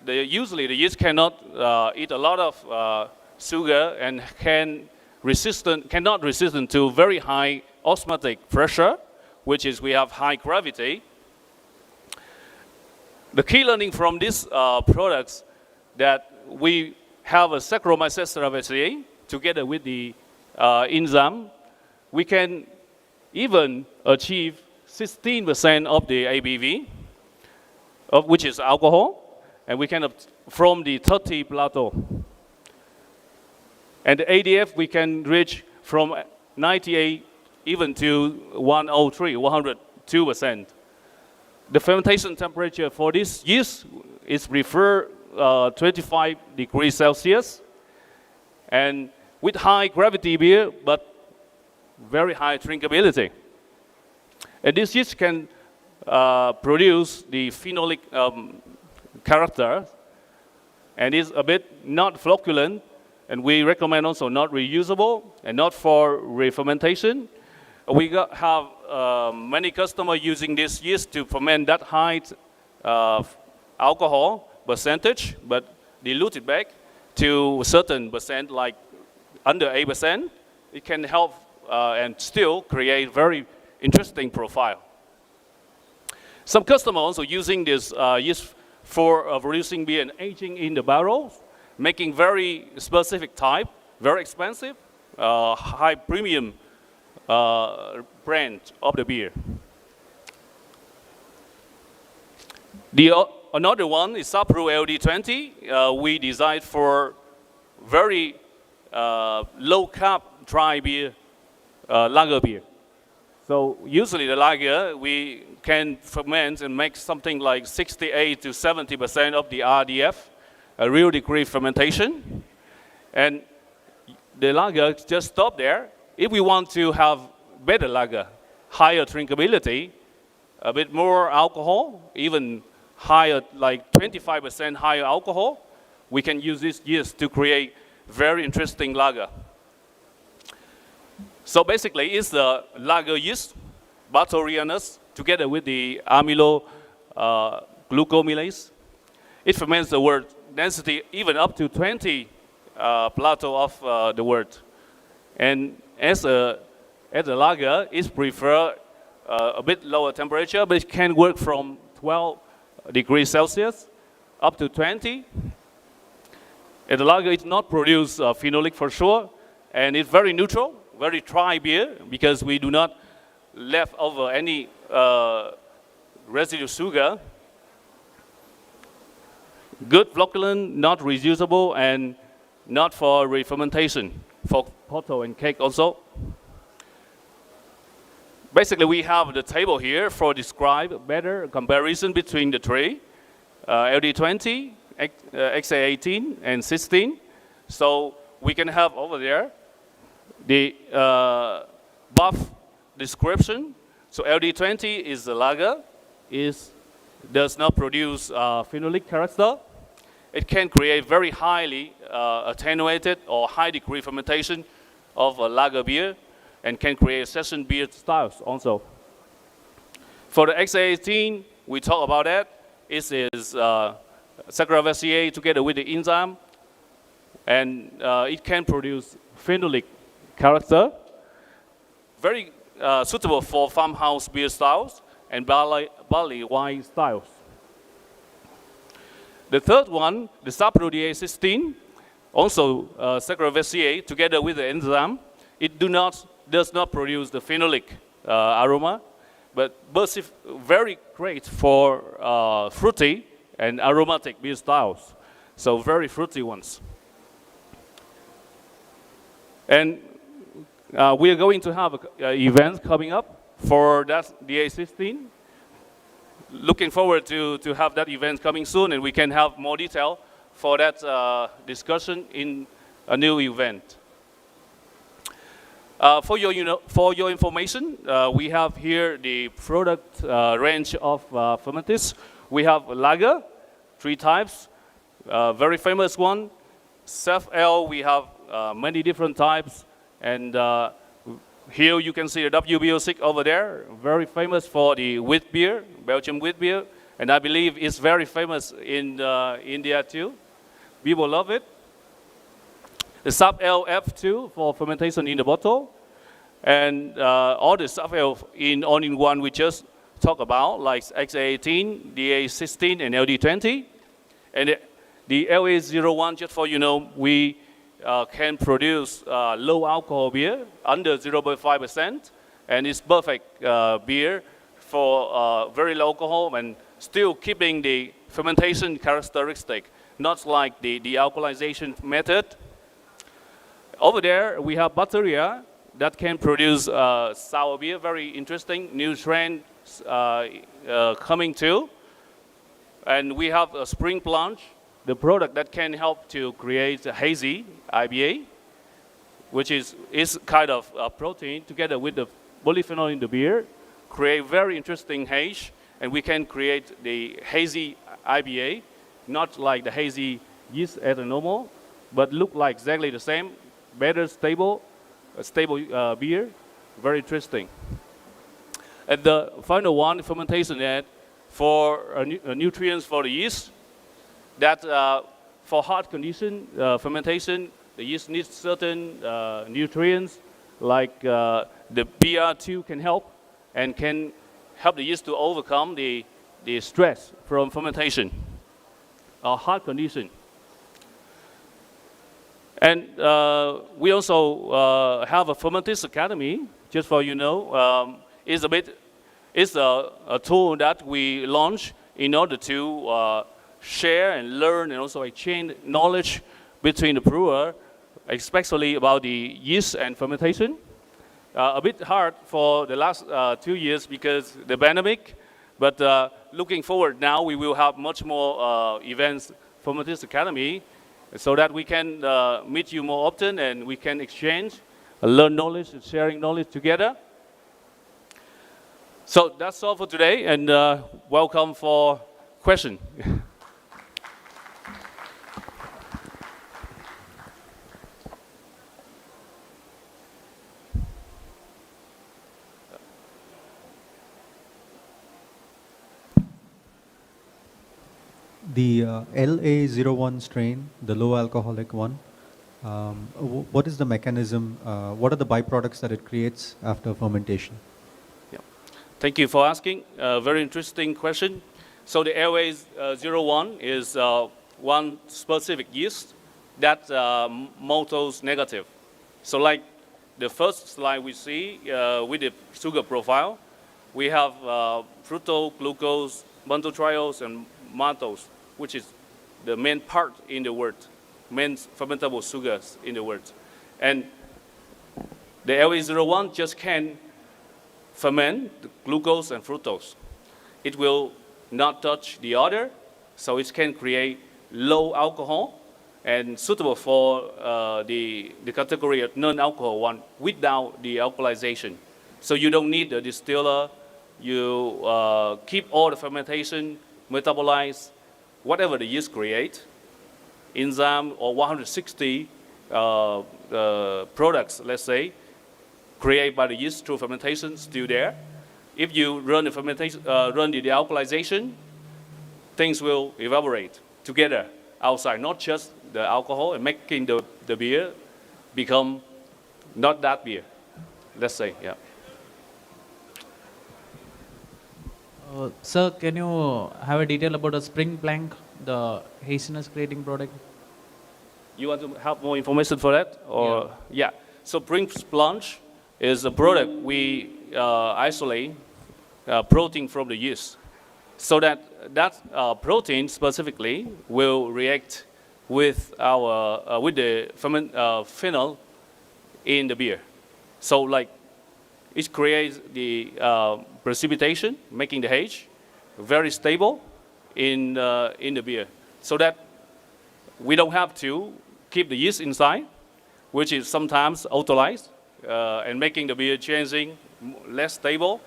usually the yeast cannot eat a lot of sugar and cannot resistant to very high osmotic pressure, which is we have high gravity. The key learning from these products that we have a Saccharomyces cerevisiae together with the enzyme, we can even achieve 16% of the ABV, which is alcohol, and we can from the 30 plateau. And the ADF we can reach from 98 even to 103, 102%. The fermentation temperature for this yeast is preferred 25 degrees Celsius. And with high gravity beer, but very high drinkability. And this yeast can produce the phenolic character, and is a bit not flocculent, and we recommend also not reusable and not for re-fermentation. We have many customers using this yeast to ferment that high alcohol percentage, but dilute it back to a certain percent, like under 8%. It can help and still create very interesting profile. Some customers also using this yeast for producing beer and aging in the barrels, making very specific type, very expensive, high premium brand of the beer. Another one is Brewer LD20. We designed for very low carb dry beer, lager beer. So usually the lager, we can ferment and make something like 68 to 70% of the RDF, a real degree fermentation. And the lager just stop there. If we want to have better lager, higher drinkability, a bit more alcohol, even higher, like 25% higher alcohol, we can use this yeast to create very interesting lager. So basically, it's the lager yeast, Bartolianus, together with the amylo glucomylase. It ferments the wort density even up to 20 plateau of the wort. And as a lager, it's prefer a bit lower temperature, but it can work from 12 degrees Celsius up to 20. And the lager is not produce phenolic for sure, and it's very neutral, very dry beer, because we do not left over any residue sugar. Good flocculent, not reusable, and not for re-fermentation, for porto and cake also. Basically, we have the table here for describe better comparison between the three, LD20, XA18, and 16. So we can have over there the buff description. So LD20 is the lager, does not produce phenolic character. It can create very highly attenuated or high degree fermentation of a lager beer, and can create session beer styles also. For the XA18, we talk about that. It is Saccharomyces together with the enzyme, and it can produce phenolic character. Very suitable for farmhouse beer styles and barley wine styles. The third one, the Saprodiacetin, also Saccharomyces together with the enzyme. It does not produce the phenolic aroma, but it's very great for fruity and aromatic beer styles. So very fruity ones. And we are going to have an event coming up for that DA16. Looking forward to have that event coming soon, and we can have more detail for that discussion in a new event. For your information, we have here the product range of Fermented. We have lager, 3 types. Very famous one, Self-Ale, we have many different types. And here you can see the WBO6 over there, very famous for the wheat beer, Belgian wheat beer. And I believe it's very famous in India too. People love it. The Sub-Ale F2 for fermentation in the bottle. And all the Sub-Ale in all-in-one we just talked about, like XA18, DA16, and LD20. And the LA01, just for you know, we can produce low alcohol beer under 0.5%, and it's perfect beer for very low alcohol and still keeping the fermentation characteristic, not like the alcoholization method. Over there we have bacteria that can produce sour beer, very interesting new trend coming too. And we have a spring plunge, the product that can help to create a hazy IBA. which is kind of a protein together with the polyphenol in the beer, create very interesting haze, and we can create the hazy IPA, not like the hazy yeast as a normal, but look like exactly the same, better stable beer, very interesting. And the final one, fermentation add for nutrients for the yeast, that for hard condition fermentation, the yeast needs certain nutrients like the BR2 can help and can help the yeast to overcome the stress from fermentation, hard condition. And we also have a Fermentist Academy, just for you know. It's a tool that we launch in order to share and learn and also exchange knowledge between the brewer, especially about the yeast and fermentation. A bit hard for the last 2 years because the pandemic, but looking forward now we will have much more events from this academy so that we can meet you more often and we can exchange, learn knowledge and sharing knowledge together. So that's all for today, and welcome for question. The LA01 strain, the low alcoholic one, what is the mechanism, what are the byproducts that it creates after fermentation? Yeah. Thank you for asking. Very interesting question. So the LA01 is one specific yeast that maltose negative. So like the first slide we see with the sugar profile, we have fructose, glucose, maltotriose, and maltose, which is the main part in the word, main fermentable sugars in the word. And the LA01 just can ferment the glucose and fructose. It will not touch the other, so it can create low alcohol and suitable for the category of non-alcohol one without the alcoholization. So you don't need the distiller. You keep all the fermentation, metabolize whatever the yeast create, enzyme or 160 products, let's say, created by the yeast through fermentation still there. If you run the fermentation, run the alcoholization, things will evaporate together outside, not just the alcohol, and making the beer become not that beer, let's say, yeah. Sir, can you have a detail about the spring plank, the haziness creating product? You want to have more information for that? Or yeah. So spring sponge is a product we isolate protein from the yeast, so that protein specifically will react with our with the phenol in the beer. So like it creates the precipitation, making the haze very stable in the beer, so that we don't have to keep the yeast inside, which is sometimes autolyzed and making the beer changing less stable.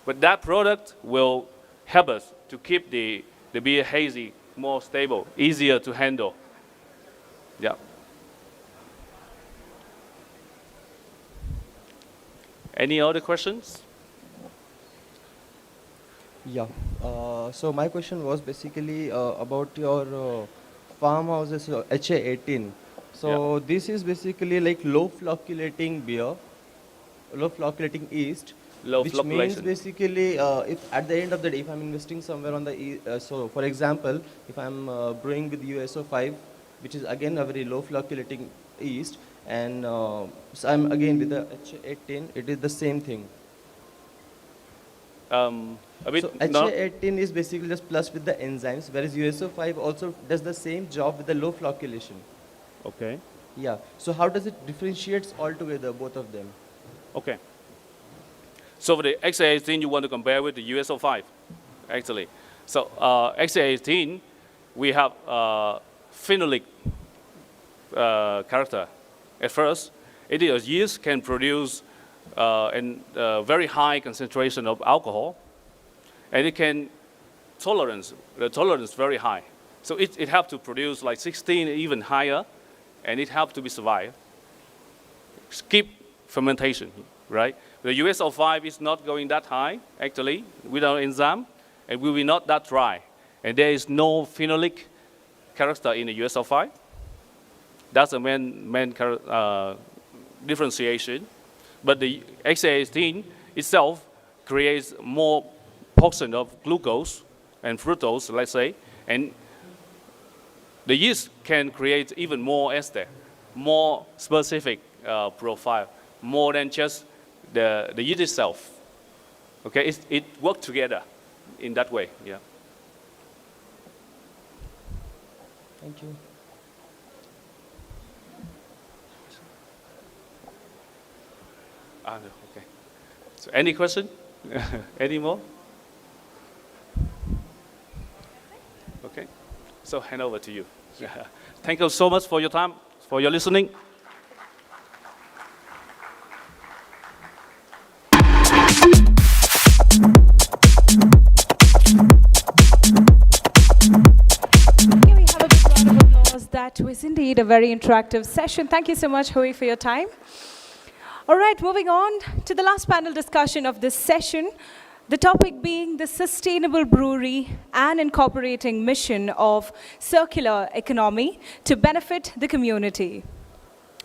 But that product will help us to keep the beer hazy more stable, easier to handle. Yeah. Any other questions? Yeah. So my question was basically about your farmhouses HA18. So this is basically like low flocculating beer, low flocculating yeast, which means basically if at the end of the day, if I'm investing somewhere on the so for example, if I'm brewing with USO5, which is again a very low flocculating yeast, and so I'm again with the HA18, it is the same thing. A bit so HA18 is basically just plus with the enzymes, whereas USO5 also does the same job with the low flocculation. Okay. Yeah. So how does it differentiates altogether, both of them? Okay. So for the XA18, you want to compare with the USO5, actually. So XA18, we have phenolic character at first, It is yeast can produce a very high concentration of alcohol, and it can the tolerance very high. So it have to produce like 16, even higher, and it have to be survived. Skip fermentation, right? The USO5 is not going that high, actually, without enzyme, and will be not that dry. And there is no phenolic character in the USO5. That's the main differentiation. But the XA18 itself creates more portion of glucose and fructose, let's say, and the yeast can create even more ester, more specific profile, more than just the yeast itself. Okay, it works together in that way, yeah. Thank you. Okay. So any question? Any more? Okay. So hand over to you. Thank you so much for your time, for your listening. That was indeed a very interactive session. Thank you so much, Hui, for your time. All right, moving on to the last panel discussion of this session. The topic being the sustainable brewery and incorporating mission of circular economy to benefit the community.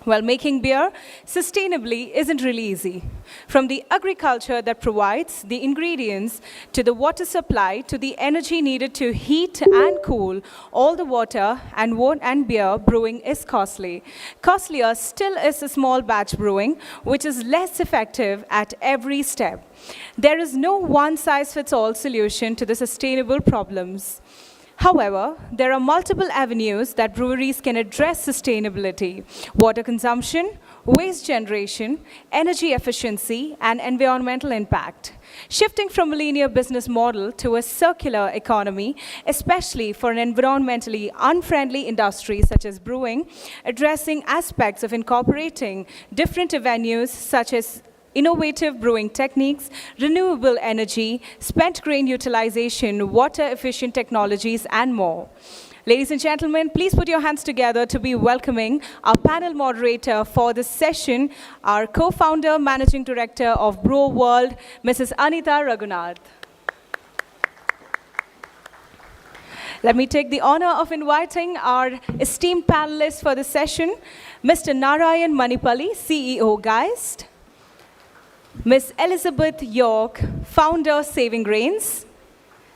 Well, making beer sustainably isn't really easy. From the agriculture that provides the ingredients, to the water supply, to the energy needed to heat and cool, all the water and beer brewing is costly. Costlier still is a small batch brewing, which is less effective at every step. There is no one-size-fits-all solution to the sustainable problems. However, there are multiple avenues that breweries can address sustainability: water consumption, waste generation, energy efficiency, and environmental impact. Shifting from a linear business model to a circular economy, especially for an environmentally unfriendly industry such as brewing, addressing aspects of incorporating different avenues such as innovative brewing techniques, renewable energy, spent grain utilization, water-efficient technologies, and more. Ladies and gentlemen, please put your hands together to be welcoming our panel moderator for this session, our co-founder, managing director of Brewer World, Mrs. Anita Raghunath. Let me take the honor of inviting our esteemed panelists for this session, Mr. Narayan Manipali, CEO, Geist, Ms. Elizabeth York, founder, Saving Grains.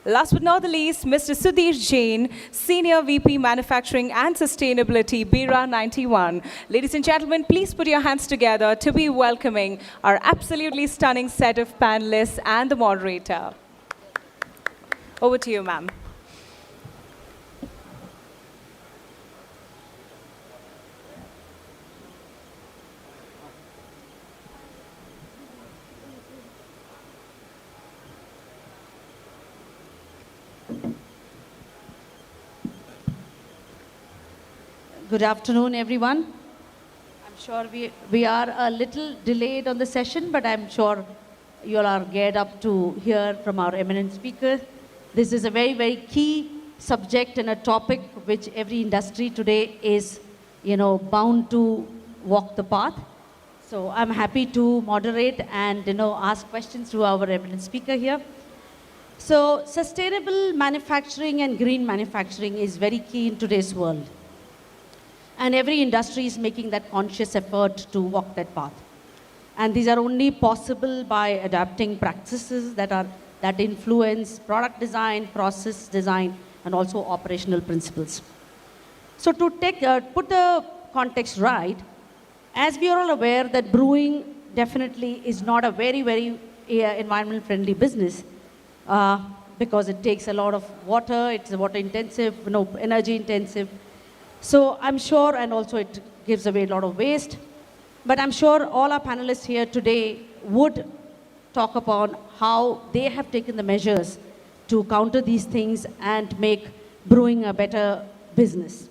Last but not the least, Mr. Sudhir Jain, Senior VP Manufacturing and Sustainability, Bira 91. Ladies and gentlemen, please put your hands together to be welcoming our absolutely stunning set of panelists and the moderator. Over to you, ma'am. Good afternoon, everyone. I'm sure we are a little delayed on the session, but I'm sure you all are geared up to hear from our eminent speaker. This is a very, very key subject and a topic which every industry today is, bound to walk the path. So I'm happy to moderate and, ask questions to our eminent speaker here. So sustainable manufacturing and green manufacturing is very key in today's world. And every industry is making that conscious effort to walk that path. And these are only possible by adapting practices that influence product design, process design, and also operational principles. So to put the context right, as we are all aware that brewing definitely is not a very, very environment-friendly business because it takes a lot of water, it's water intensive, energy intensive. So I'm sure, and also it gives away a lot of waste, but I'm sure all our panelists here today would talk upon how they have taken the measures to counter these things and make brewing a better business.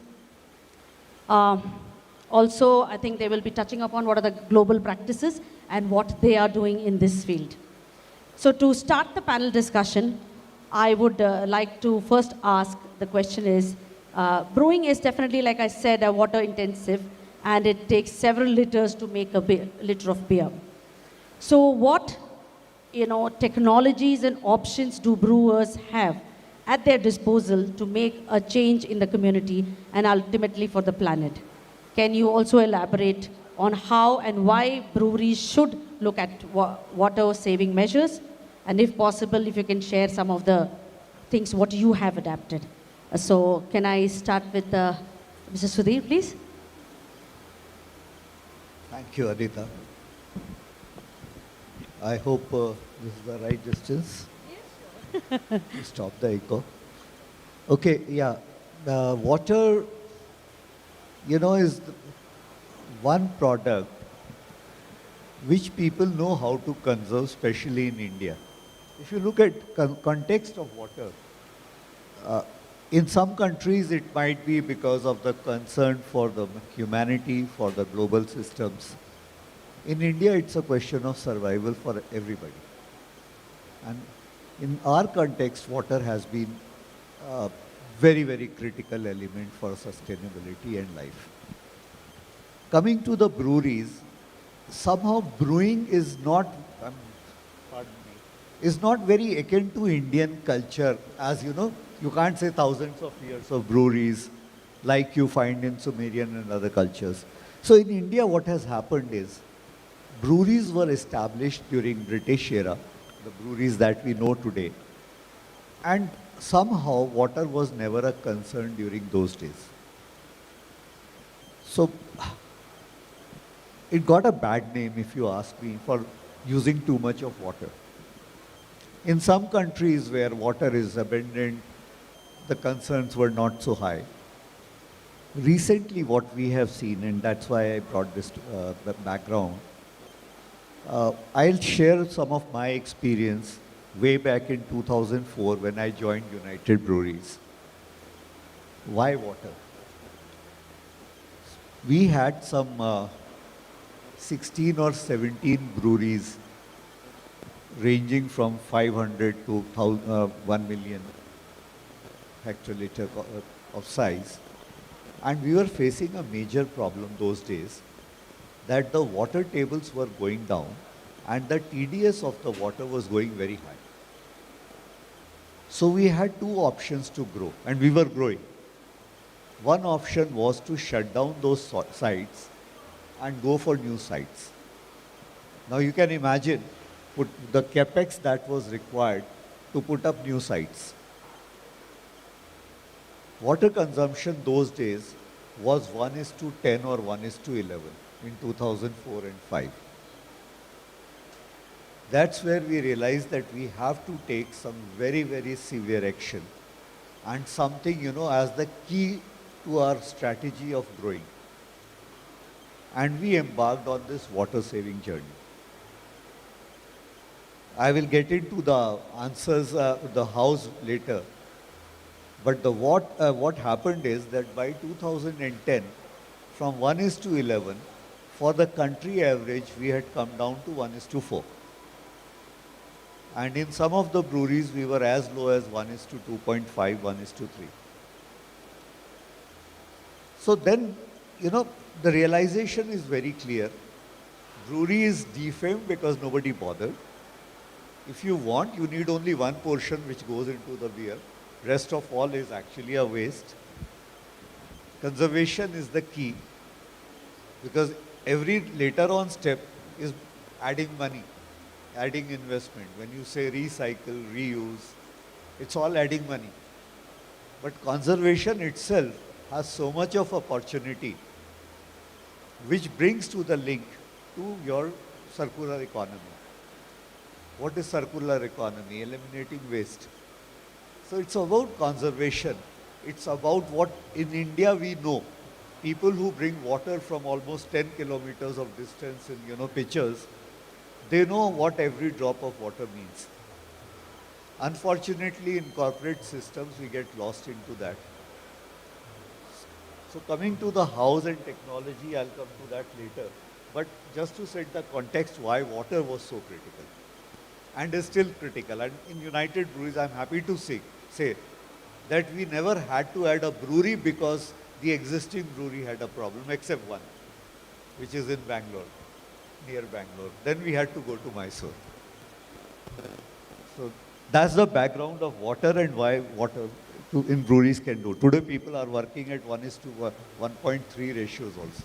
also, I think they will be touching upon what are the global practices and what they are doing in this field. So to start the panel discussion, I would like to first ask, the question is, brewing is definitely, like I said, a water intensive, and it takes several liters to make a liter of beer. So what, technologies and options do brewers have at their disposal to make a change in the community and ultimately for the planet? Can you also elaborate on how and why breweries should look at water-saving measures? And if possible, if you can share some of the things what you have adapted. So can I start with Mr. Sudhir, please? Thank you, Adita. I hope this is the right distance. Yes, sure. Stop the echo. Okay, yeah. Water, is one product which people know how to conserve, especially in India. If you look at context of water, in some countries it might be because of the concern for the humanity, for the global systems. In India, it's a question of survival for everybody. And in our context, water has been a very, very critical element for sustainability and life. Coming to the breweries, somehow brewing is not, is not very akin to Indian culture. As you know, you can't say thousands of years of breweries like you find in Sumerian and other cultures. So in India, what has happened is, breweries were established during British era, the breweries that we know today. And somehow water was never a concern during those days. So it got a bad name, if you ask me, for using too much of water. In some countries where water is abundant, the concerns were not so high. Recently what we have seen, and that's why I brought this background, I'll share some of my experience way back in 2004 when I joined United Breweries. Why water? We had some 16 or 17 breweries ranging from 500 to 1 million hectoliter of size. And we were facing a major problem those days, that the water tables were going down and the TDS of the water was going very high. So we had two options to grow, and we were growing. One option was to shut down those sites and go for new sites. Now you can imagine the capex that was required to put up new sites. Water consumption those days was 1:10 or 1:11 in 2004 and 5. That's where we realized that we have to take some very, very severe action and something, as the key to our strategy of growing. And we embarked on this water saving journey. I will get into the answers, the hows later. But what happened is that by 2010, from 1:11, for the country average, we had come down to 1:4. And in some of the breweries, we were as low as 1:2.5, 1:3. So then, the realization is very clear. Brewery is defamed because nobody bothered. If you want, you need only one portion which goes into the beer. Rest of all is actually a waste. Conservation is the key, because every later on step is adding money, adding investment. When you say recycle, reuse, it's all adding money. But conservation itself has so much of opportunity, which brings to the link to your circular economy. What is circular economy? Eliminating waste. So it's about conservation. It's about what in India we know. People who bring water from almost 10 kilometers of distance in, pitchers, they know what every drop of water means. Unfortunately, in corporate systems, we get lost into that. So coming to the house and technology, I'll come to that later. But just to set the context why water was so critical and is still critical. And in United Breweries, I'm happy to say that we never had to add a brewery because the existing brewery had a problem, except one, which is in Bangalore, near Bangalore. Then we had to go to Mysore. So that's the background of water and why water in breweries can do. Today people are working at 1:1.3 ratios also.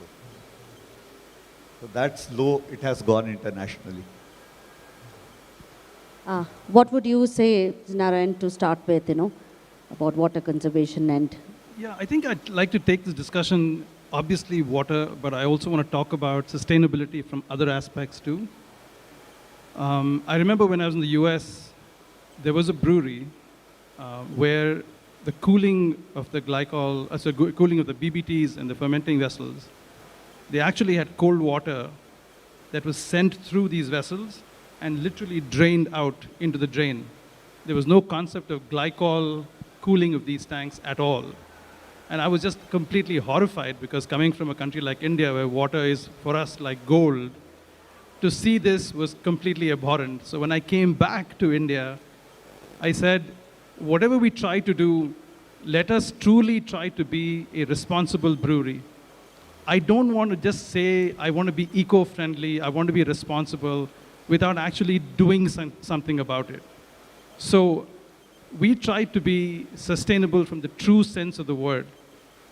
So that's low, it has gone internationally. What would you say, Narayan, to start with, about water conservation and... Yeah, I think I'd like to take this discussion, obviously water, but I also want to talk about sustainability from other aspects too. I remember when I was in the US, there was a brewery where the cooling of the glycol, cooling of the BBTs and the fermenting vessels, they actually had cold water that was sent through these vessels and literally drained out into the drain. There was no concept of glycol cooling of these tanks at all. And I was just completely horrified because coming from a country like India where water is for us like gold, to see this was completely abhorrent. So when I came back to India, I said, whatever we try to do, let us truly try to be a responsible brewery. I don't want to just say, I want to be eco-friendly, I want to be responsible, without actually doing something about it. So we try to be sustainable from the true sense of the word.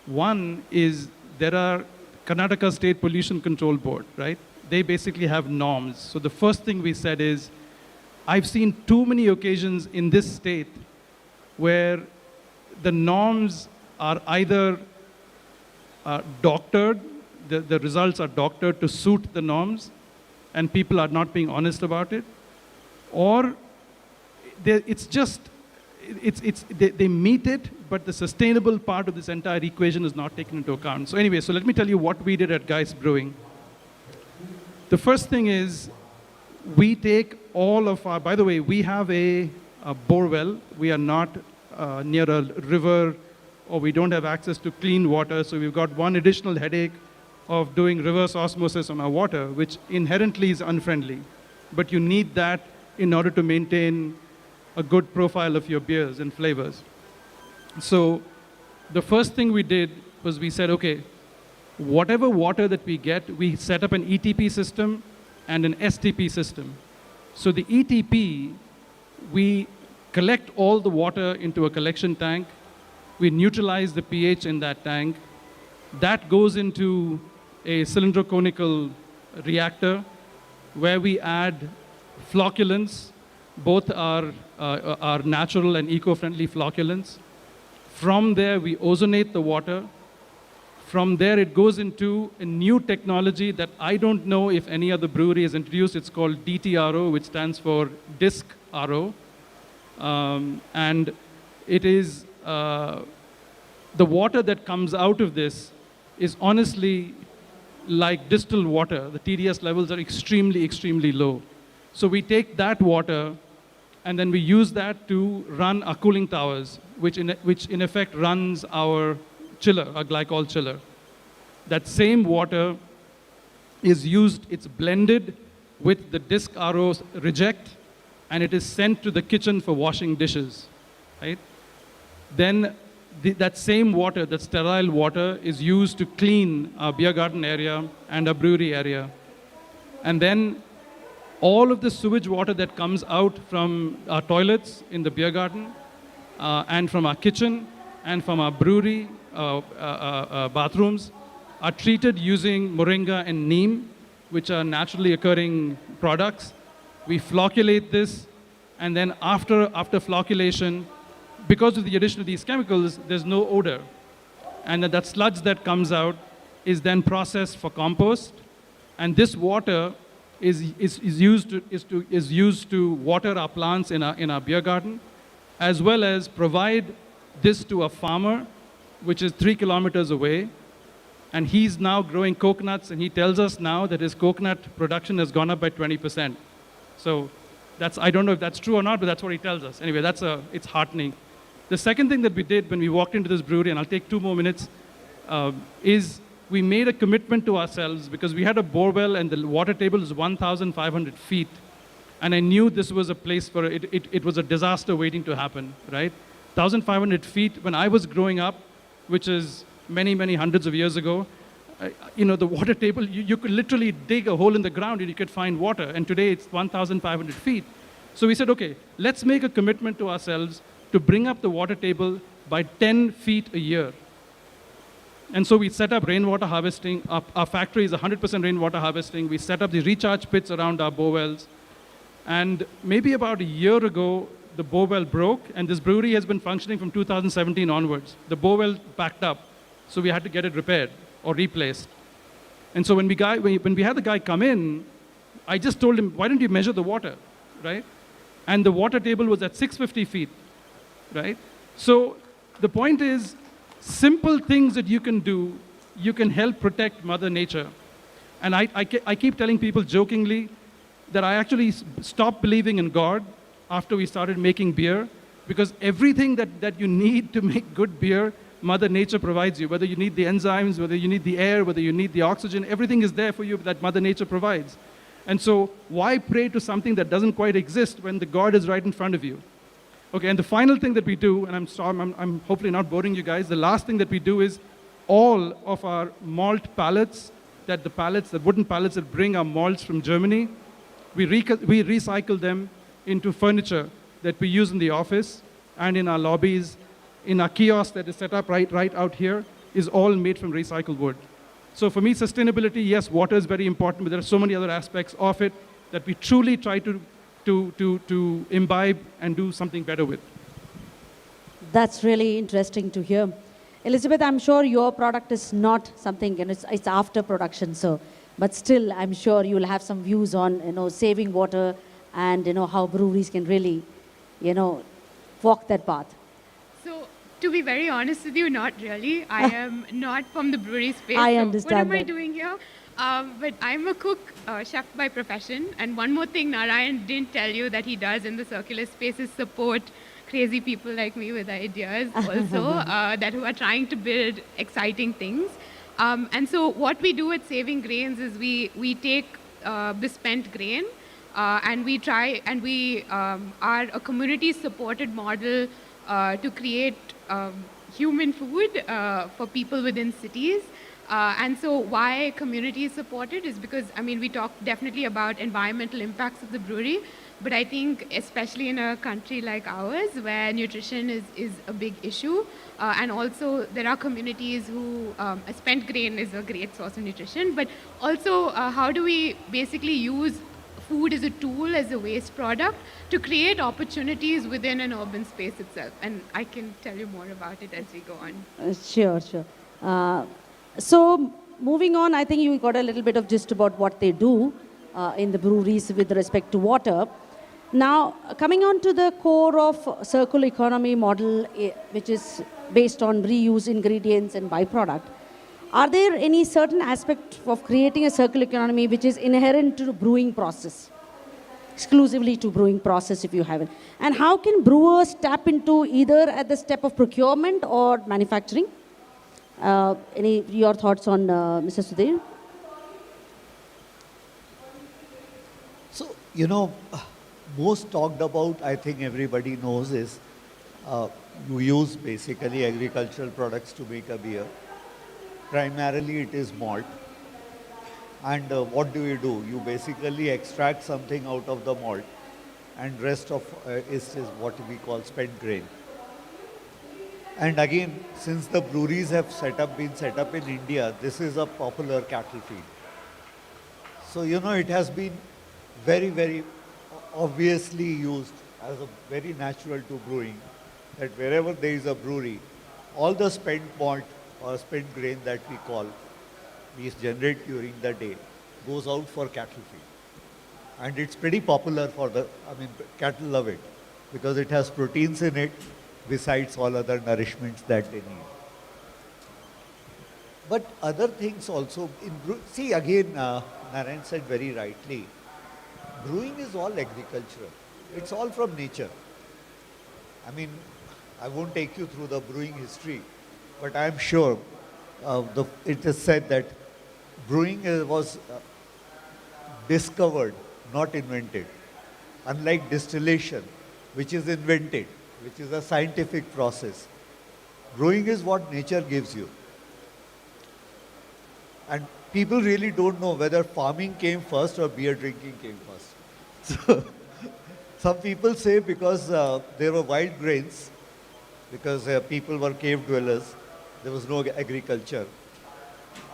One is there are Karnataka State Pollution Control Board, right? They basically have norms. So the first thing we said is, I've seen too many occasions in this state where the norms are either doctored, the results are doctored to suit the norms, and people are not being honest about it, or they meet it, but the sustainable part of this entire equation is not taken into account. So anyway, so let me tell you what we did at Geist Brewing. The first thing is, we take all of our, by the way, we have a bore well. We are not near a river, or we don't have access to clean water, so we've got one additional headache of doing reverse osmosis on our water, which inherently is unfriendly. But you need that in order to maintain a good profile of your beers and flavors. So the first thing we did was we said, okay, whatever water that we get, we set up an ETP system and an STP system. So the ETP, we collect all the water into a collection tank. We neutralize the pH in that tank. That goes into a cylindroconical reactor where we add flocculants. Both are natural and eco-friendly flocculants. From there, we ozonate the water. From there, it goes into a new technology that I don't know if any other brewery has introduced. It's called DTRO, which stands for Disc RO. And it is, the water that comes out of this is honestly like distilled water. The TDS levels are extremely, extremely low. So we take that water and then we use that to run our cooling towers, which in effect runs our chiller, a glycol chiller. That same water is used, it's blended with the disc RO reject, and it is sent to the kitchen for washing dishes, right? Then that same water, that sterile water, is used to clean our beer garden area and our brewery area. And then all of the sewage water that comes out from our toilets in the beer garden and from our kitchen and from our brewery bathrooms are treated using moringa and neem, which are naturally occurring products. We flocculate this, and then after flocculation, because of the addition of these chemicals, there's no odor. And that sludge that comes out is then processed for compost, and this water is used to water our plants in our beer garden, as well as provide this to a farmer, which is 3 kilometers away. And he's now growing coconuts, and he tells us now that his coconut production has gone up by 20%. So I don't know if that's true or not, but that's what he tells us. Anyway, it's heartening. The second thing that we did when we walked into this brewery, and I'll take 2 more minutes, is we made a commitment to ourselves because we had a bore well and the water table is 1,500 feet. And I knew this was a place for it. It was a disaster waiting to happen, right? 1,500 feet when I was growing up, which is many, many hundreds of years ago, the water table, you could literally dig a hole in the ground and you could find water. And today it's 1,500 feet. So we said, okay, let's make a commitment to ourselves to bring up the water table by 10 feet a year. And so we set up rainwater harvesting. Our factory is 100% rainwater harvesting. We set up the recharge pits around our bore wells. And maybe about a year ago, the bore well broke, and this brewery has been functioning from 2017 onwards. The bore well backed up, so we had to get it repaired or replaced. And so when we had the guy come in, I just told him, why don't you measure the water, right? And the water table was at 650 feet, right? So the point is, simple things that you can do, you can help protect Mother Nature. And I keep telling people jokingly that I actually stopped believing in God after we started making beer, because everything that you need to make good beer, Mother Nature provides you. Whether you need the enzymes, whether you need the air, whether you need the oxygen, everything is there for you that Mother Nature provides. And so why pray to something that doesn't quite exist when the God is right in front of you? Okay, and the final thing that we do, and I'm hopefully not boring you guys, the last thing that we do is all of our malt pallets, the wooden pallets that bring our malts from Germany, we recycle them into furniture that we use in the office and in our lobbies, in our kiosk that is set up right out here, is all made from recycled wood. So for me, sustainability, yes, water is very important, but there are so many other aspects of it that we truly try to imbibe and do something better with. That's really interesting to hear. Elizabeth, I'm sure your product is not something, and it's after production, so, but still, I'm sure you'll have some views on, saving water and, how breweries can really, walk that path. So, to be very honest with you, not really. I am not from the brewery space. I so understand what am I that. doing here? But I'm a cook, chef by profession. And one more thing Narayan didn't tell you that he does in the circular space is support crazy people like me with ideas also that who are trying to build exciting things. And so what we do at Saving Grains is we take the spent grain and we try and we are a community supported model to create human food for people within cities. And so why community is supported is because, we talk definitely about environmental impacts of the brewery, but I think especially in a country like ours where nutrition is a big issue, and also there are communities who, spent grain is a great source of nutrition, but also how do we basically use food as a tool, as a waste product, to create opportunities within an urban space itself. And I can tell you more about it as we go on. Sure. So moving on, I think you got a little bit of gist about what they do in the breweries with respect to water. Now, coming on to the core of circular economy model, which is based on reuse ingredients and byproduct, are there any certain aspect of creating a circular economy which is inherent to the brewing process, exclusively to brewing process if you have it? And how can brewers tap into either at the step of procurement or manufacturing? Any your thoughts on Mr. Sudhir? So, most talked about, I think everybody knows, is you use basically agricultural products to make a beer. Primarily it is malt. And what do? You basically extract something out of the malt, and rest of is what we call spent grain. And again, since the breweries have been set up in India, this is a popular cattle feed. So, it has been very, very obviously used as a very natural to brewing, that wherever there is a brewery, all the spent malt or spent grain that we generate during the day goes out for cattle feed. And it's pretty popular cattle love it because it has proteins in it besides all other nourishments that they need. But other things also, see again, Narayan said very rightly, brewing is all agricultural. It's all from nature. I won't take you through the brewing history, but I'm sure it is said that brewing was discovered, not invented. Unlike distillation, which is invented, which is a scientific process. Brewing is what nature gives you. And people really don't know whether farming came first or beer drinking came first. So, some people say because there were wild grains, because people were cave dwellers, there was no agriculture.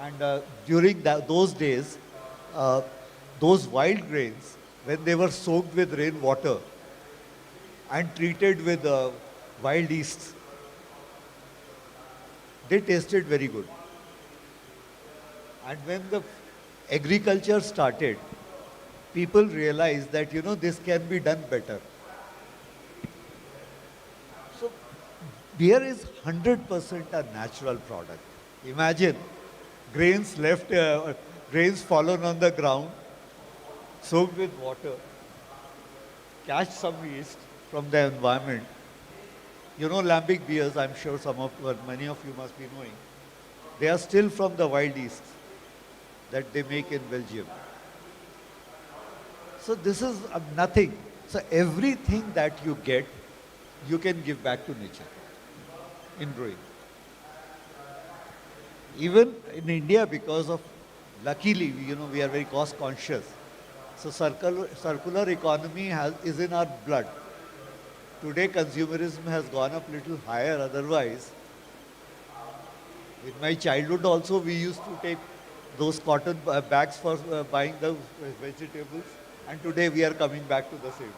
And during those days, those wild grains, when they were soaked with rainwater and treated with wild yeast, they tasted very good. And when the agriculture started, people realized that, this can be done better. So, beer is 100% a natural product. Imagine grains grains fallen on the ground, soaked with water, catch some yeast from the environment. Lambic beers, I'm sure many of you must be knowing. They are still from the wild yeast that they make in Belgium. So this is nothing. So everything that you get, you can give back to nature in brewing. Even in India, because of, luckily, we are very cost conscious. So circular economy is in our blood. Today consumerism has gone up a little higher, otherwise. In my childhood also, we used to take those cotton bags for buying the vegetables, and today we are coming back to the same.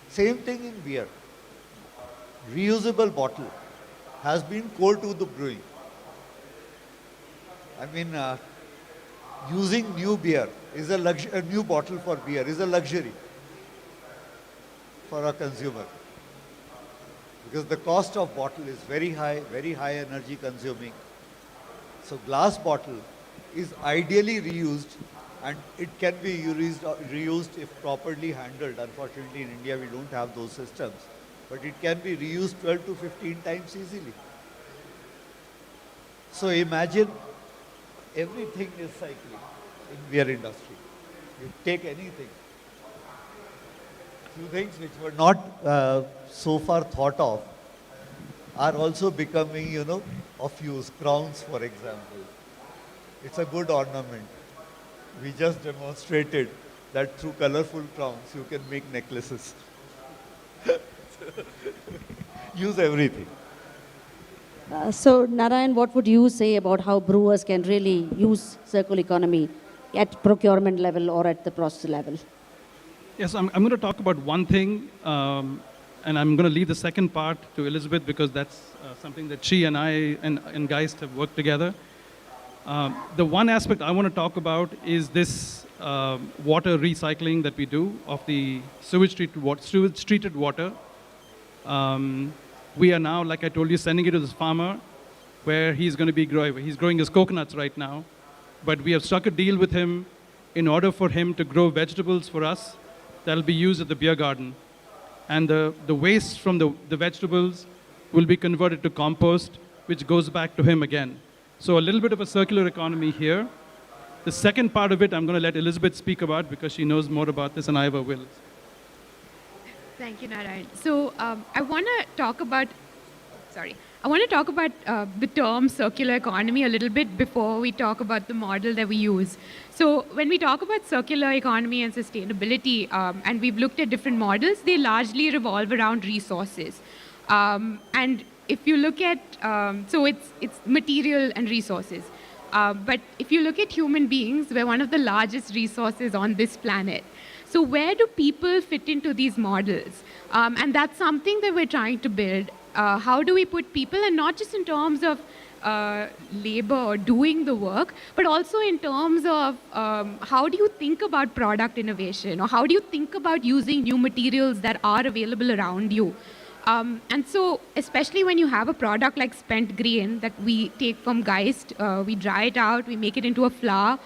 Same thing in beer. Reusable bottle has been core to the brewing. I mean, using new beer is a new bottle for beer is a luxury for a consumer. Because the cost of bottle is very high energy consuming. So glass bottle is ideally reused, and it can be reused if properly handled. Unfortunately, in India, we don't have those systems. But it can be reused 12 to 15 times easily. So imagine everything is cycling in beer industry. You take anything. Few things which were not so far thought of are also becoming, of use. Crowns, for example. It's a good ornament. We just demonstrated that through colorful crowns, you can make necklaces. Use everything. So, Narayan, what would you say about how brewers can really use circular economy at procurement level or at the process level? Yes, I'm going to talk about one thing, and I'm going to leave the second part to Elizabeth because that's something that she and I and Geist have worked together. The one aspect I want to talk about is this water recycling that we do of the sewage treated water. We are now, like I told you, sending it to this farmer where he's going to be growing his coconuts right now. But we have struck a deal with him in order for him to grow vegetables for us that will be used at the beer garden. And the waste from the vegetables will be converted to compost, which goes back to him again. So a little bit of a circular economy here. The second part of it, I'm going to let Elizabeth speak about because she knows more about this and I ever will. Thank you, Narayan. So I want to talk about, the term circular economy a little bit before we talk about the model that we use. So when we talk about circular economy and sustainability, and we've looked at different models, they largely revolve around resources. And if you look at, so it's material and resources. But if you look at human beings, we're one of the largest resources on this planet. So where do people fit into these models? And that's something that we're trying to build. How do we put people, and not just in terms of labor or doing the work, but also in terms of how do you think about product innovation, or how do you think about using new materials that are available around you? And so, especially when you have a product like spent grain that we take from Geist, we dry it out, we make it into a flour.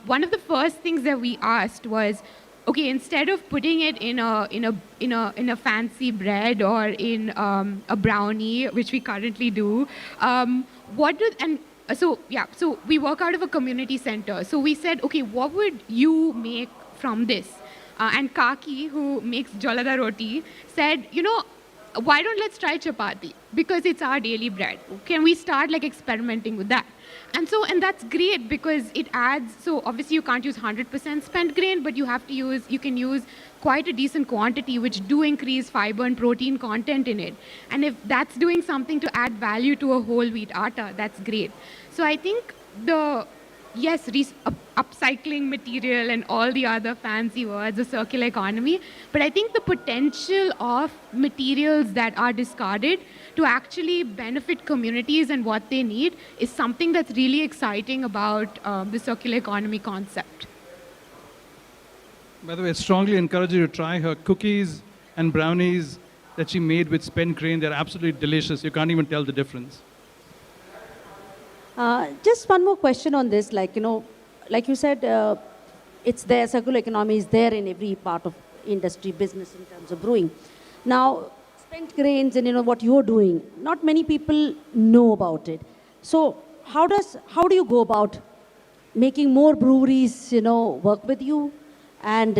One of the first things that we asked was, okay, instead of putting it in a fancy bread or in a brownie, which we currently do, So we work out of a community center. So we said, okay, what would you make from this? And Kaki, who makes jolada roti, said, why don't let's try chapati? Because it's our daily bread. Can we start like experimenting with that? And that's great because it adds, so obviously you can't use 100% spent grain, but you can use quite a decent quantity, which do increase fiber and protein content in it. And if that's doing something to add value to a whole wheat atta, that's great. So I think upcycling material and all the other fancy words, the circular economy. But I think the potential of materials that are discarded to actually benefit communities and what they need is something that's really exciting about the circular economy concept. By the way, I strongly encourage you to try her cookies and brownies that she made with spent grain. They're absolutely delicious. You can't even tell the difference. Just one more question on this. Like you said, it's there, circular economy is there in every part of industry, business in terms of brewing. Now, spent grains and what you're doing, not many people know about it. So how do you go about making more breweries, work with you and,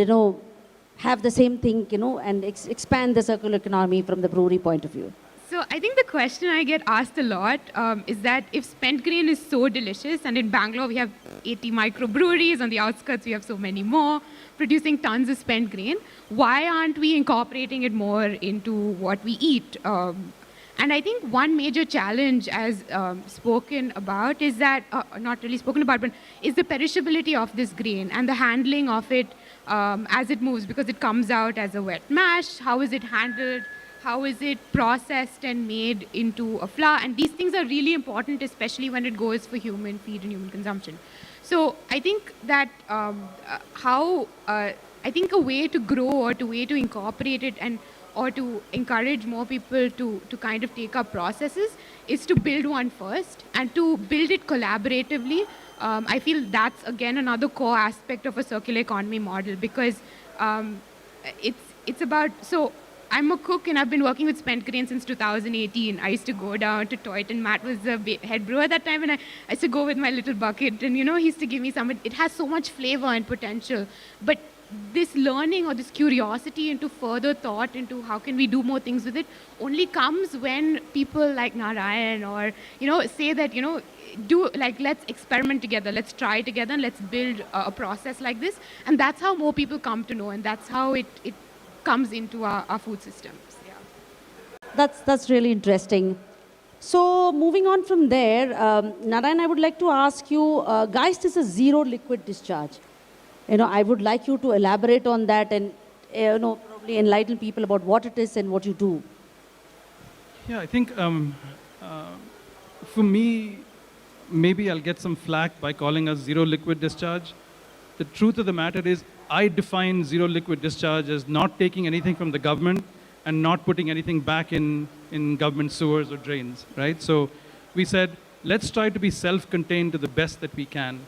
have the same thing, and expand the circular economy from the brewery point of view? So I think the question I get asked a lot is that if spent grain is so delicious, and in Bangalore we have 80 microbreweries, on the outskirts we have so many more, producing tons of spent grain, why aren't we incorporating it more into what we eat? And I think one major challenge, as spoken about, is that, not really spoken about, but is the perishability of this grain and the handling of it as it moves, because it comes out as a wet mash. How is it handled? How is it processed and made into a flour? And these things are really important, especially when it goes for human feed and human consumption. So I think that I think a way to grow or a way to incorporate it or to encourage more people to kind of take up processes is to build one first and to build it collaboratively. I feel that's, again, another core aspect of a circular economy model, because it's about, so I'm a cook and I've been working with spent grain since 2018. I used to go down to Toit, and Matt was the head brewer at that time, and I used to go with my little bucket, and he used to give me some. It has so much flavor and potential, but this learning or this curiosity into further thought into how can we do more things with it only comes when people like Narayan or say that let's experiment together, let's try together, and let's build a process like this. And that's how more people come to know, and that's how it comes into our food systems. Yeah. That's really interesting. So moving on from there, Narayan, I would like to ask you, Geist is a zero liquid discharge. I would like you to elaborate on that and probably enlighten people about what it is and what you do. Yeah, I think for me, maybe I'll get some flack by calling us zero liquid discharge. The truth of the matter is, I define zero liquid discharge as not taking anything from the government and not putting anything back in government sewers or drains, right? So we said, let's try to be self-contained to the best that we can.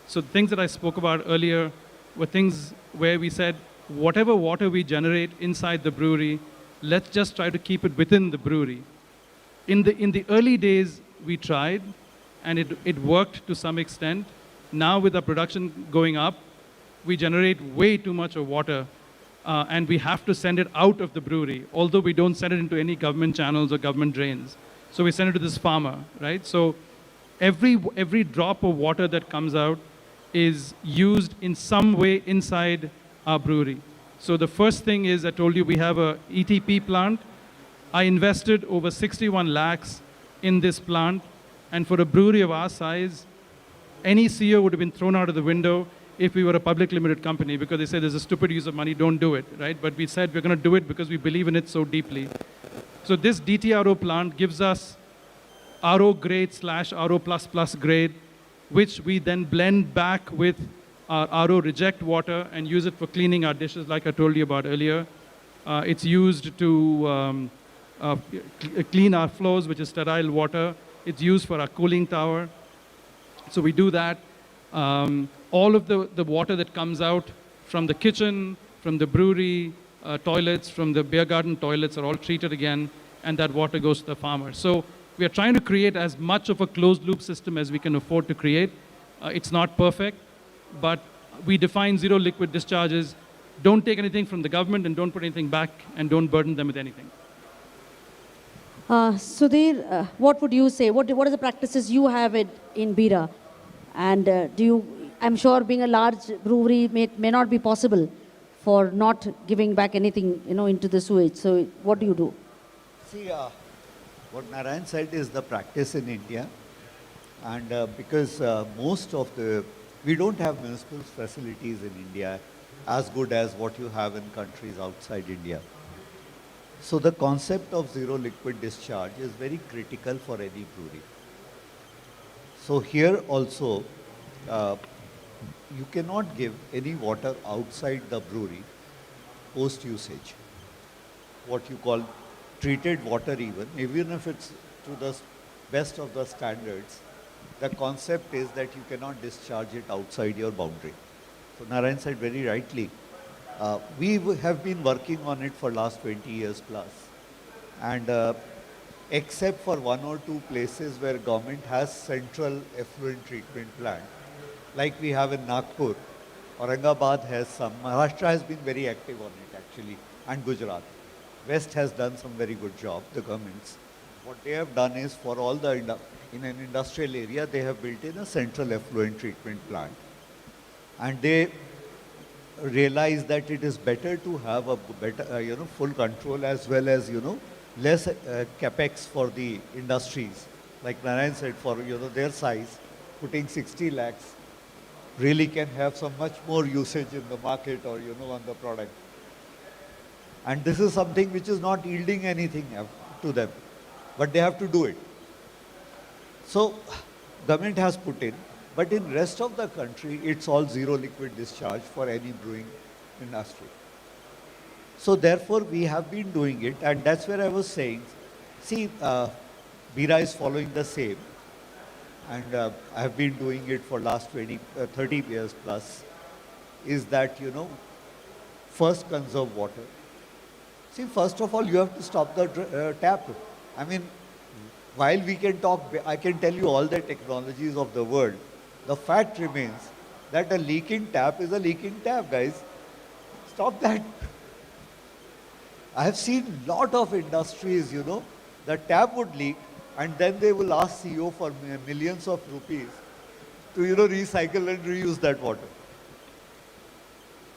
So the things that I spoke about earlier were things where we said, whatever water we generate inside the brewery, let's just try to keep it within the brewery. In the early days, we tried, and it worked to some extent. Now with our production going up, we generate way too much of water, and we have to send it out of the brewery, although we don't send it into any government channels or government drains. So we send it to this farmer, right? So every drop of water that comes out is used in some way inside our brewery. So the first thing is, I told you we have a ETP plant. I invested over 61 lakhs in this plant, and for a brewery of our size, any CEO would have been thrown out of the window if we were a public limited company, because they said there's a stupid use of money, don't do it, right? But we said we're going to do it because we believe in it so deeply. So this DTRO plant gives us RO grade / RO++ grade, which we then blend back with our RO reject water and use it for cleaning our dishes, like I told you about earlier. It's used to clean our floors, which is sterile water. It's used for our cooling tower. So we do that. All of the water that comes out from the kitchen, from the brewery toilets, from the beer garden toilets are all treated again, and that water goes to the farmer. So We are trying to create as much of a closed loop system as we can afford to create. It's not perfect, but we define zero liquid discharges. Don't take anything from the government and don't put anything back and don't burden them with anything. Sudhir, what would you say? What are the practices you have in Bira? And I'm sure being a large brewery may not be possible for not giving back anything, into the sewage. So what do you do? See, what Narayan said is the practice in India. And because we don't have municipal facilities in India as good as what you have in countries outside India. So the concept of zero liquid discharge is very critical for any brewery. So here also, you cannot give any water outside the brewery post-usage. What you call treated water even if it's to the best of the standards, the concept is that you cannot discharge it outside your boundary. So Narayan said very rightly, we have been working on it for last 20 years plus. And except for one or two places where government has central effluent treatment plant, like we have in Nagpur, Aurangabad has some, Maharashtra has been very active on it actually, and Gujarat. West has done some very good job, the governments. What they have done is for all the, in an industrial area, they have built in a central effluent treatment plant. And they realize that it is better to have a better, full control as well as, less capex for the industries. Like Narayan said, for, their size, putting 60 lakhs really can have some much more usage in the market or, on the product. And this is something which is not yielding anything to them, but they have to do it. So government has put in, but in rest of the country, it's all zero liquid discharge for any brewing industry. So therefore, we have been doing it, and that's where I was saying, see, Bira is following the same, and I have been doing it for last 30 years plus, is that, first conserve water. See, first of all, you have to stop the tap. I mean, while we can talk, I can tell you all the technologies of the world, the fact remains that a leaking tap is a leaking tap, guys. Stop that. I have seen lot of industries, the tap would leak and then they will ask CEO for millions of rupees to, recycle and reuse that water.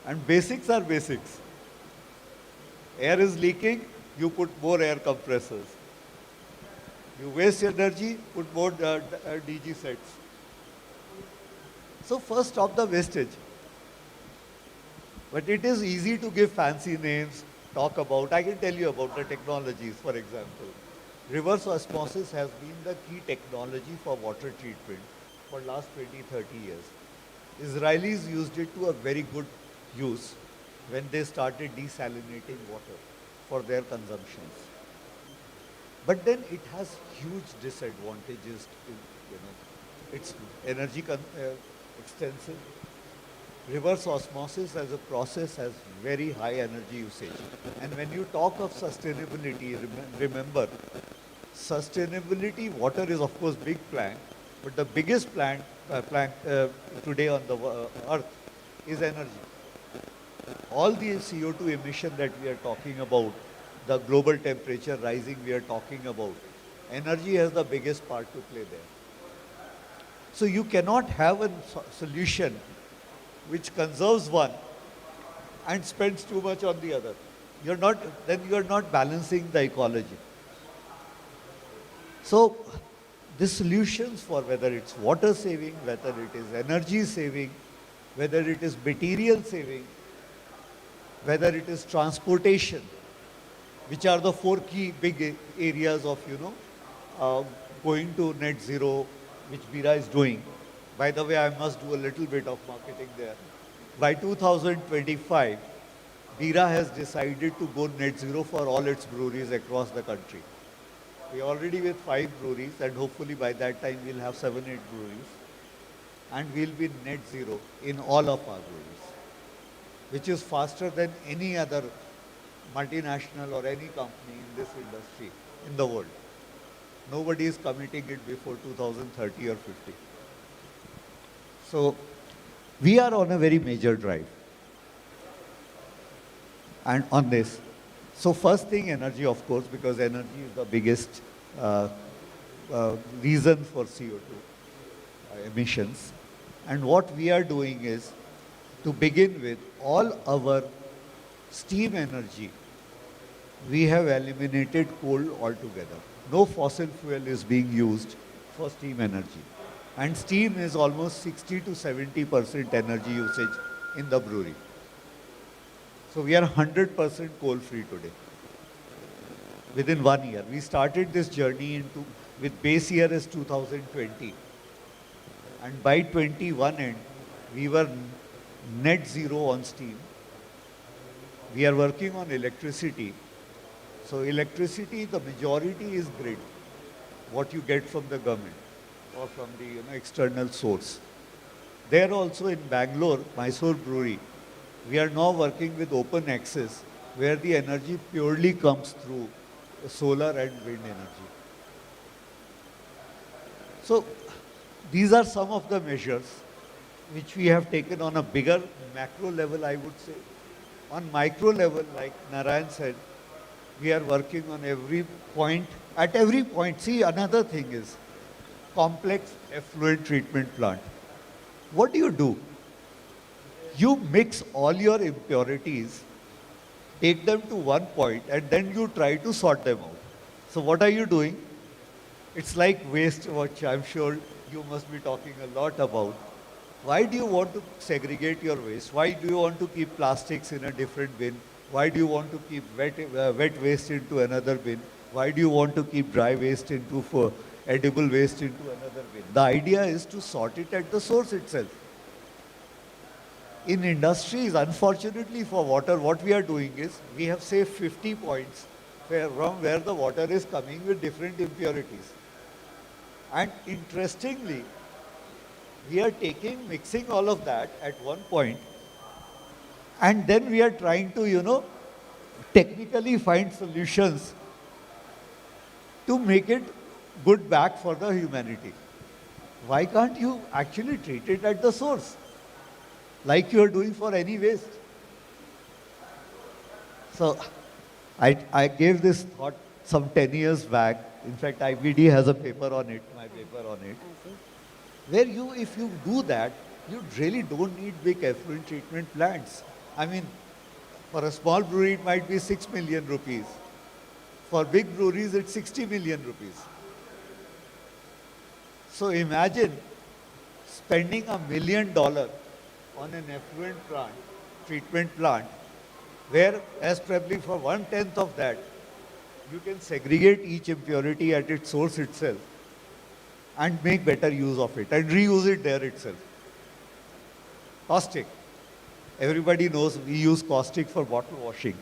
And basics are basics. Air is leaking, you put more air compressors. You waste energy, put more DG sets. So first stop the wastage. But it is easy to give fancy names, talk about. I can tell you about the technologies, for example. Reverse osmosis has been the key technology for water treatment for last 20, 30 years. Israelis used it to a very good use when they started desalinating water for their consumptions. But then it has huge disadvantages. It's energy extensive. Reverse osmosis as a process has very high energy usage. And when you talk of sustainability, remember, sustainability, water is of course big plank, but the biggest plank today on the earth is energy. All the CO2 emission that we are talking about, the global temperature rising we are talking about, energy has the biggest part to play there. So you cannot have a solution which conserves one and spends too much on the other. Then you are not balancing the ecology. So the solutions for whether it's water saving, whether it is energy saving, whether it is material saving, whether it is transportation, which are the 4 key big areas of, going to net zero, which Bira is doing. By the way, I must do a little bit of marketing there. By 2025, Bira has decided to go net zero for all its breweries across the country. We are already with 5 breweries, and hopefully by that time we'll have 7, 8 breweries. And we'll be net zero in all of our breweries, which is faster than any other multinational or any company in this industry in the world. Nobody is committing it before 2030 or 50. So we are on a very major drive. And on this, so first thing, energy, of course, because energy is the biggest reason for CO2 emissions. And what we are doing is, to begin with, all our steam energy, we have eliminated coal altogether. No fossil fuel is being used for steam energy. And steam is almost 60 to 70% energy usage in the brewery. So we are 100% coal-free today. Within 1 year. We started this journey with base year as 2020. And by 21 end, we were net zero on steam. We are working on electricity. So electricity, the majority is grid, what you get from the government or from the external source. There also in Bangalore, Mysore Brewery, we are now working with open access where the energy purely comes through solar and wind energy. So these are some of the measures which we have taken on a bigger macro level, I would say. On micro level, like Narayan said, we are working on every point. At every point, see, another thing is complex effluent treatment plant. What do? You mix all your impurities, take them to one point, and then you try to sort them out. So what are you doing? It's like waste, which I'm sure you must be talking a lot about. Why do you want to segregate your waste? Why do you want to keep plastics in a different bin? Why do you want to keep wet waste into another bin? Why do you want to keep dry waste into edible waste into another bin? The idea is to sort it at the source itself. In industries, unfortunately for water, what we are doing is, we have say 50 points from where the water is coming with different impurities. And interestingly, we are mixing all of that at one point, and then we are trying to, technically find solutions to make it good back for the humanity. Why can't you actually treat it at the source, like you are doing for any waste? So I gave this thought some 10 years back. In fact, IBD has a paper on it, my paper on it, where if you do that, you really don't need big effluent treatment plants. I mean, for a small brewery, it might be 6 million rupees. For big breweries, it's 60 million rupees. So imagine spending $1 million on an effluent treatment plant, whereas probably for 1/10 of that, you can segregate each impurity at its source itself and make better use of it and reuse it there itself. Caustic. Everybody knows we use caustic for bottle washing.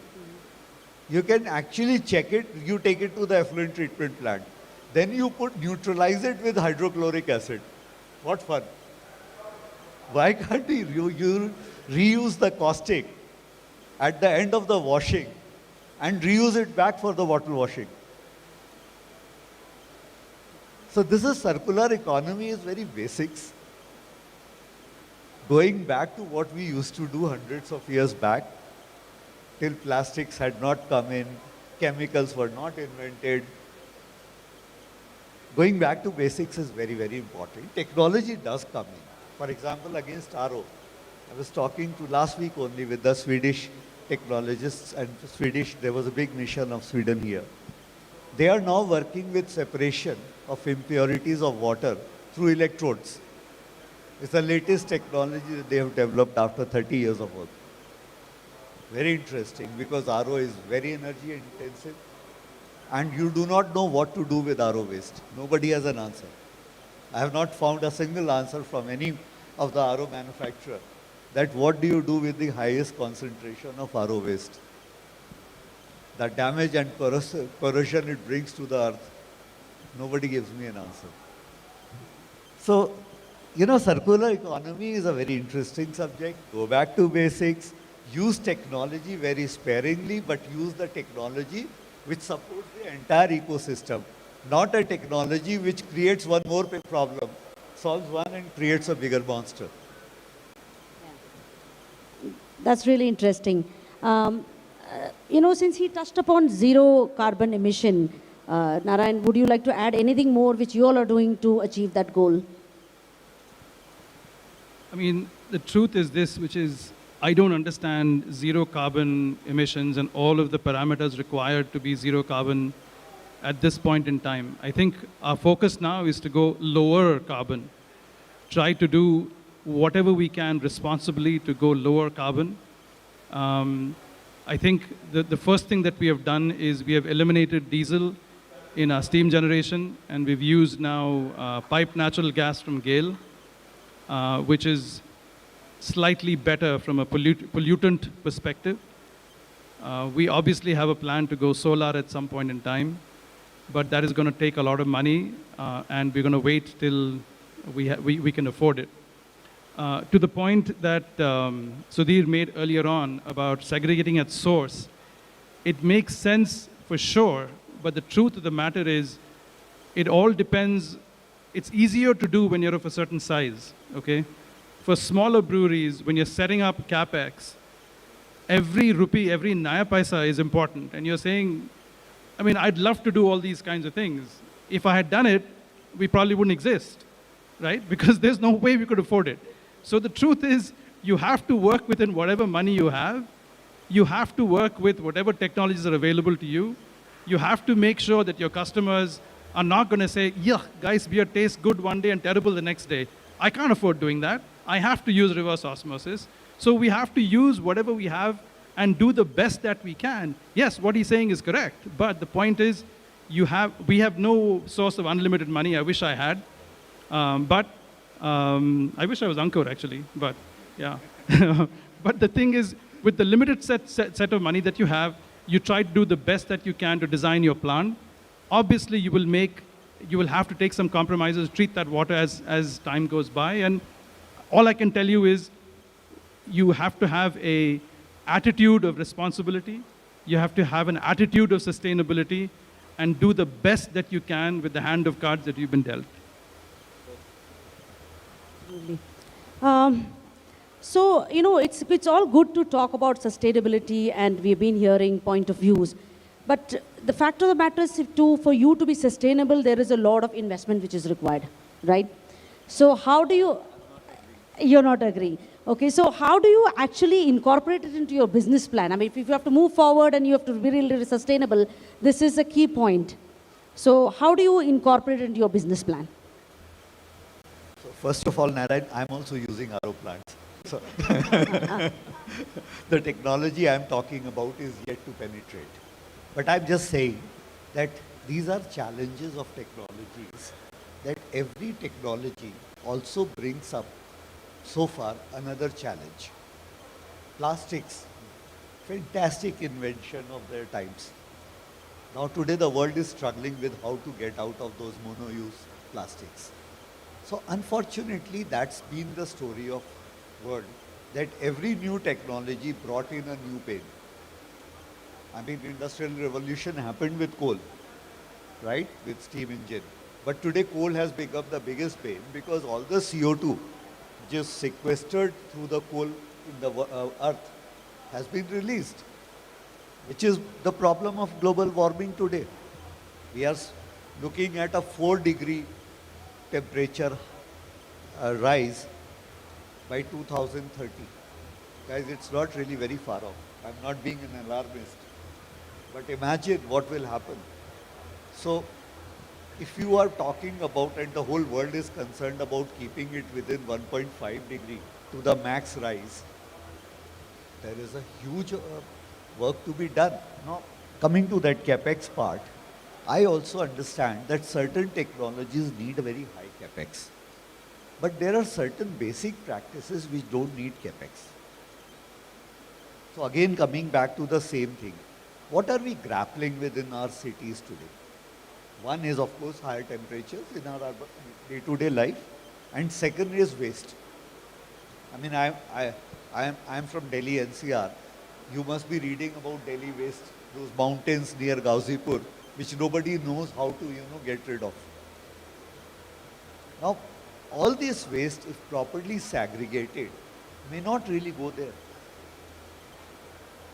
You can actually check it, you take it to the effluent treatment plant. Then you neutralize it with hydrochloric acid. What fun. Why can't you reuse the caustic at the end of the washing and reuse it back for the bottle washing? So this is circular economy, is very basics. Going back to what we used to do hundreds of years back, till plastics had not come in, chemicals were not invented. Going back to basics is very, very important. Technology does come in. For example, against RO, I was talking to last week only with the Swedish technologists, and there was a big mission of Sweden here. They are now working with separation of impurities of water through electrodes. It's the latest technology that they have developed after 30 years of work. Very interesting, because RO is very energy intensive and you do not know what to do with RO waste. Nobody has an answer. I have not found a single answer from any of the RO manufacturer that what do you do with the highest concentration of RO waste. The damage and corrosion it brings to the earth, nobody gives me an answer. So, circular economy is a very interesting subject. Go back to basics. Use technology very sparingly, but use the technology which supports the entire ecosystem. not a technology which creates one more big problem, solves one and creates a bigger monster. That's really interesting. Since he touched upon zero carbon emission, Narayan, would you like to add anything more which you all are doing to achieve that goal? I mean, the truth is this, which is I don't understand zero carbon emissions and all of the parameters required to be zero carbon at this point in time. I think our focus now is to go lower carbon, try to do whatever we can responsibly to go lower carbon. I think the first thing that we have done is we have eliminated diesel in our steam generation, and we've used now piped natural gas from Gale, which is slightly better from a pollutant perspective. We obviously have a plan to go solar at some point in time, but that is going to take a lot of money, and we're going to wait till we can afford it. To the point that Sudhir made earlier on about segregating at source, it makes sense for sure, but the truth of the matter is it all depends. It's easier to do when you're of a certain size, okay? For smaller breweries, when you're setting up CapEx, every rupee, every naya paisa is important. And you're saying, I mean, I'd love to do all these kinds of things. If I had done it, we probably wouldn't exist, right? Because there's no way we could afford it. So the truth is, you have to work within whatever money you have. You have to work with whatever technologies are available to you. You have to make sure that your customers are not going to say, yuck, guys, beer tastes good one day and terrible the next day. I can't afford doing that. I have to use reverse osmosis. So we have to use whatever we have and do the best that we can. Yes, what he's saying is correct. But the point is, we have no source of unlimited money. I wish I had. I wish I was Ankur, actually. But, yeah. But the thing is, with the limited set of money that you have, you try to do the best that you can to design your plant. Obviously, you will have to take some compromises, treat that water as time goes by. And all I can tell you is you have to have an attitude of responsibility. You have to have an attitude of sustainability and do the best that you can with the hand of cards that you've been dealt. So, it's all good to talk about sustainability, and we've been hearing point of views. But the fact of the matter is, for you to be sustainable, there is a lot of investment which is required, right? So how do you're not agreeing? Okay, so how do you actually incorporate it into your business plan? I mean, if you have to move forward and you have to be really sustainable, this is a key point. So how do you incorporate it into your business plan? So first of all, Narayan, I'm also using RO plants. So the technology I'm talking about is yet to penetrate. But I'm just saying that these are challenges of technologies, that every technology also brings up, so far, another challenge. Plastics, fantastic invention of their times. Now today the world is struggling with how to get out of those mono-use plastics. So unfortunately, that's been the story of world, that every new technology brought in a new pain. I mean, industrial revolution happened with coal, right? With steam engine. But today coal has become the biggest pain because all the CO2 just sequestered through the coal in the earth has been released, which is the problem of global warming today. We are looking at a 4-degree temperature rise by 2030. Guys, it's not really very far off. I'm not being an alarmist. But imagine what will happen. So, if you are talking about, and the whole world is concerned about keeping it within 1.5 degree to the max rise, there is a huge work to be done. Now, coming to that capex part, I also understand that certain technologies need a very high capex. But there are certain basic practices which don't need capex. So again, coming back to the same thing, what are we grappling with in our cities today? One is, of course, higher temperatures in our day-to-day life, and second is waste. I mean, I'm from Delhi NCR. You must be reading about Delhi waste, those mountains near Gazipur, which nobody knows how to, get rid of. Now, all this waste, if properly segregated, may not really go there.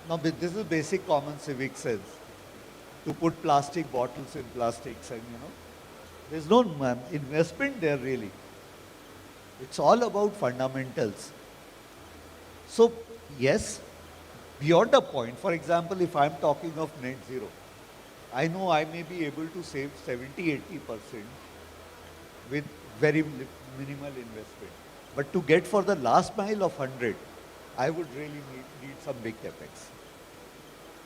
Now, this is basic common civic sense, to put plastic bottles in plastics and, there's no investment there really. It's all about fundamentals. So, yes, beyond a point, for example, if I'm talking of net zero, I know I may be able to save 70-80% with very minimal investment. But to get for the last mile of 100, I would really need some big capex.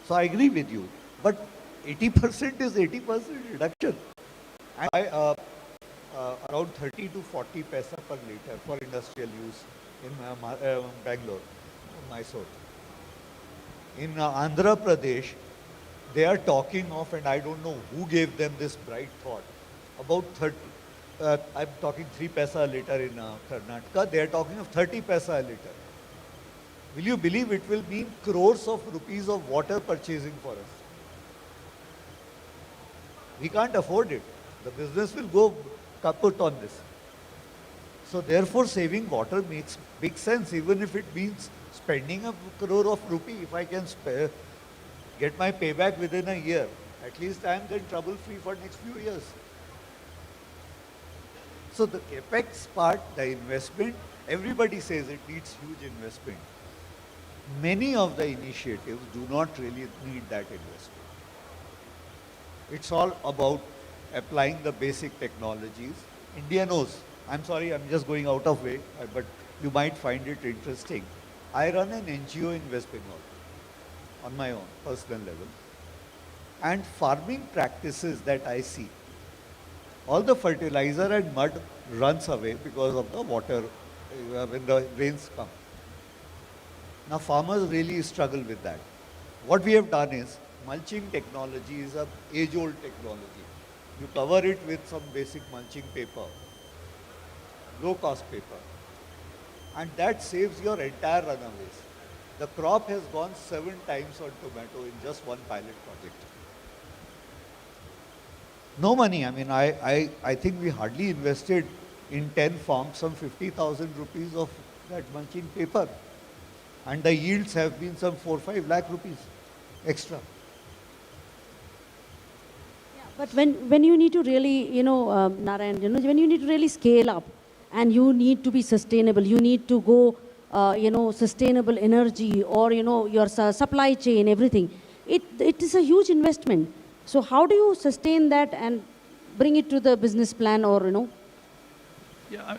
So I agree with you. But 80% is 80% reduction. I around 30 to 40 paisa per liter for industrial use in Bangalore, Mysore. In Andhra Pradesh, they are talking of, and I don't know who gave them this bright thought, about 30, I'm talking 3 paisa a liter in Karnataka, they are talking of 30 paisa a liter. Will you believe it will mean crores of rupees of water purchasing for us? We can't afford it. The business will go kaput on this. So therefore saving water makes big sense, even if it means spending a crore of rupee. If I can get my payback within a year, at least I am then trouble-free for next few years. So the capex part, the investment, everybody says it needs huge investment. Many of the initiatives do not really need that investment. It's all about applying the basic technologies. India knows. I'm sorry, I'm just going out of way, but you might find it interesting. I run an NGO in West Bengal on my own personal level. And farming practices that I see, all the fertilizer and mud runs away because of the water when the rains come. Now farmers really struggle with that. What we have done is, mulching technology is an age-old technology. You cover it with some basic mulching paper, low-cost paper, and that saves your entire runaways. The crop has gone 7 times on tomato in just one pilot project. No money. I mean, I think we hardly invested in 10 farms some 50,000 rupees of that mulching paper. And the yields have been some 4-5 lakh rupees extra. But when you need to really, Narayan, when you need to really scale up and you need to be sustainable, you need to go, sustainable energy or, your supply chain, everything. It is a huge investment. So how do you sustain that and bring it to the business plan or, Yeah,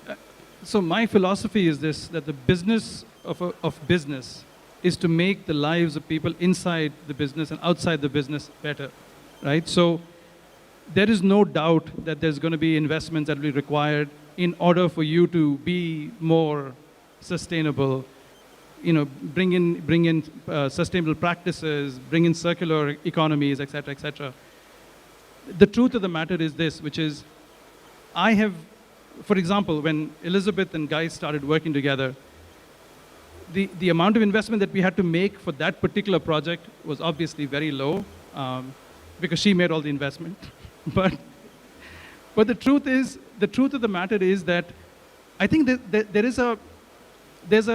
so my philosophy is this, that the business of business is to make the lives of people inside the business and outside the business better, right? So there is no doubt that there's going to be investments that will be required in order for you to be more sustainable, bring in sustainable practices, bring in circular economies, et cetera, et cetera. The truth of the matter is this, which is, I have, for example, when Elizabeth and Guy started working together, the amount of investment that we had to make for that particular project was obviously very low, because she made all the investment. But the truth of the matter is that I think that there's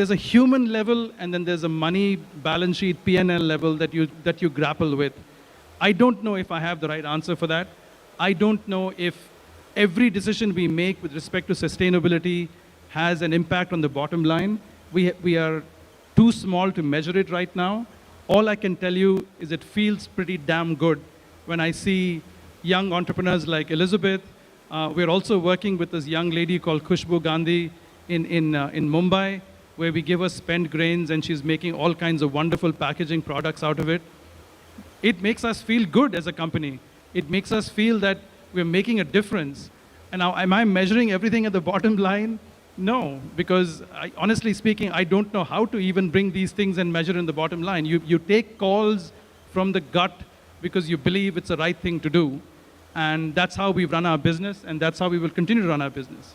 a human level and then there's a money balance sheet P&L level that you grapple with. I don't know if I have the right answer for that. I don't know if every decision we make with respect to sustainability has an impact on the bottom line. We are too small to measure it right now. All I can tell you is it feels pretty damn good when I see young entrepreneurs like Elizabeth. We're also working with this young lady called Khushbu Gandhi in Mumbai, where we give her spent grains and she's making all kinds of wonderful packaging products out of it. It makes us feel good as a company. It makes us feel that we're making a difference. And now, am I measuring everything at the bottom line? No, because honestly speaking, I don't know how to even bring these things and measure in the bottom line. You take calls from the gut because you believe it's the right thing to do. And that's how we've run our business, and that's how we will continue to run our business.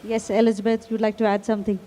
Yes, Elizabeth, you'd like to add something?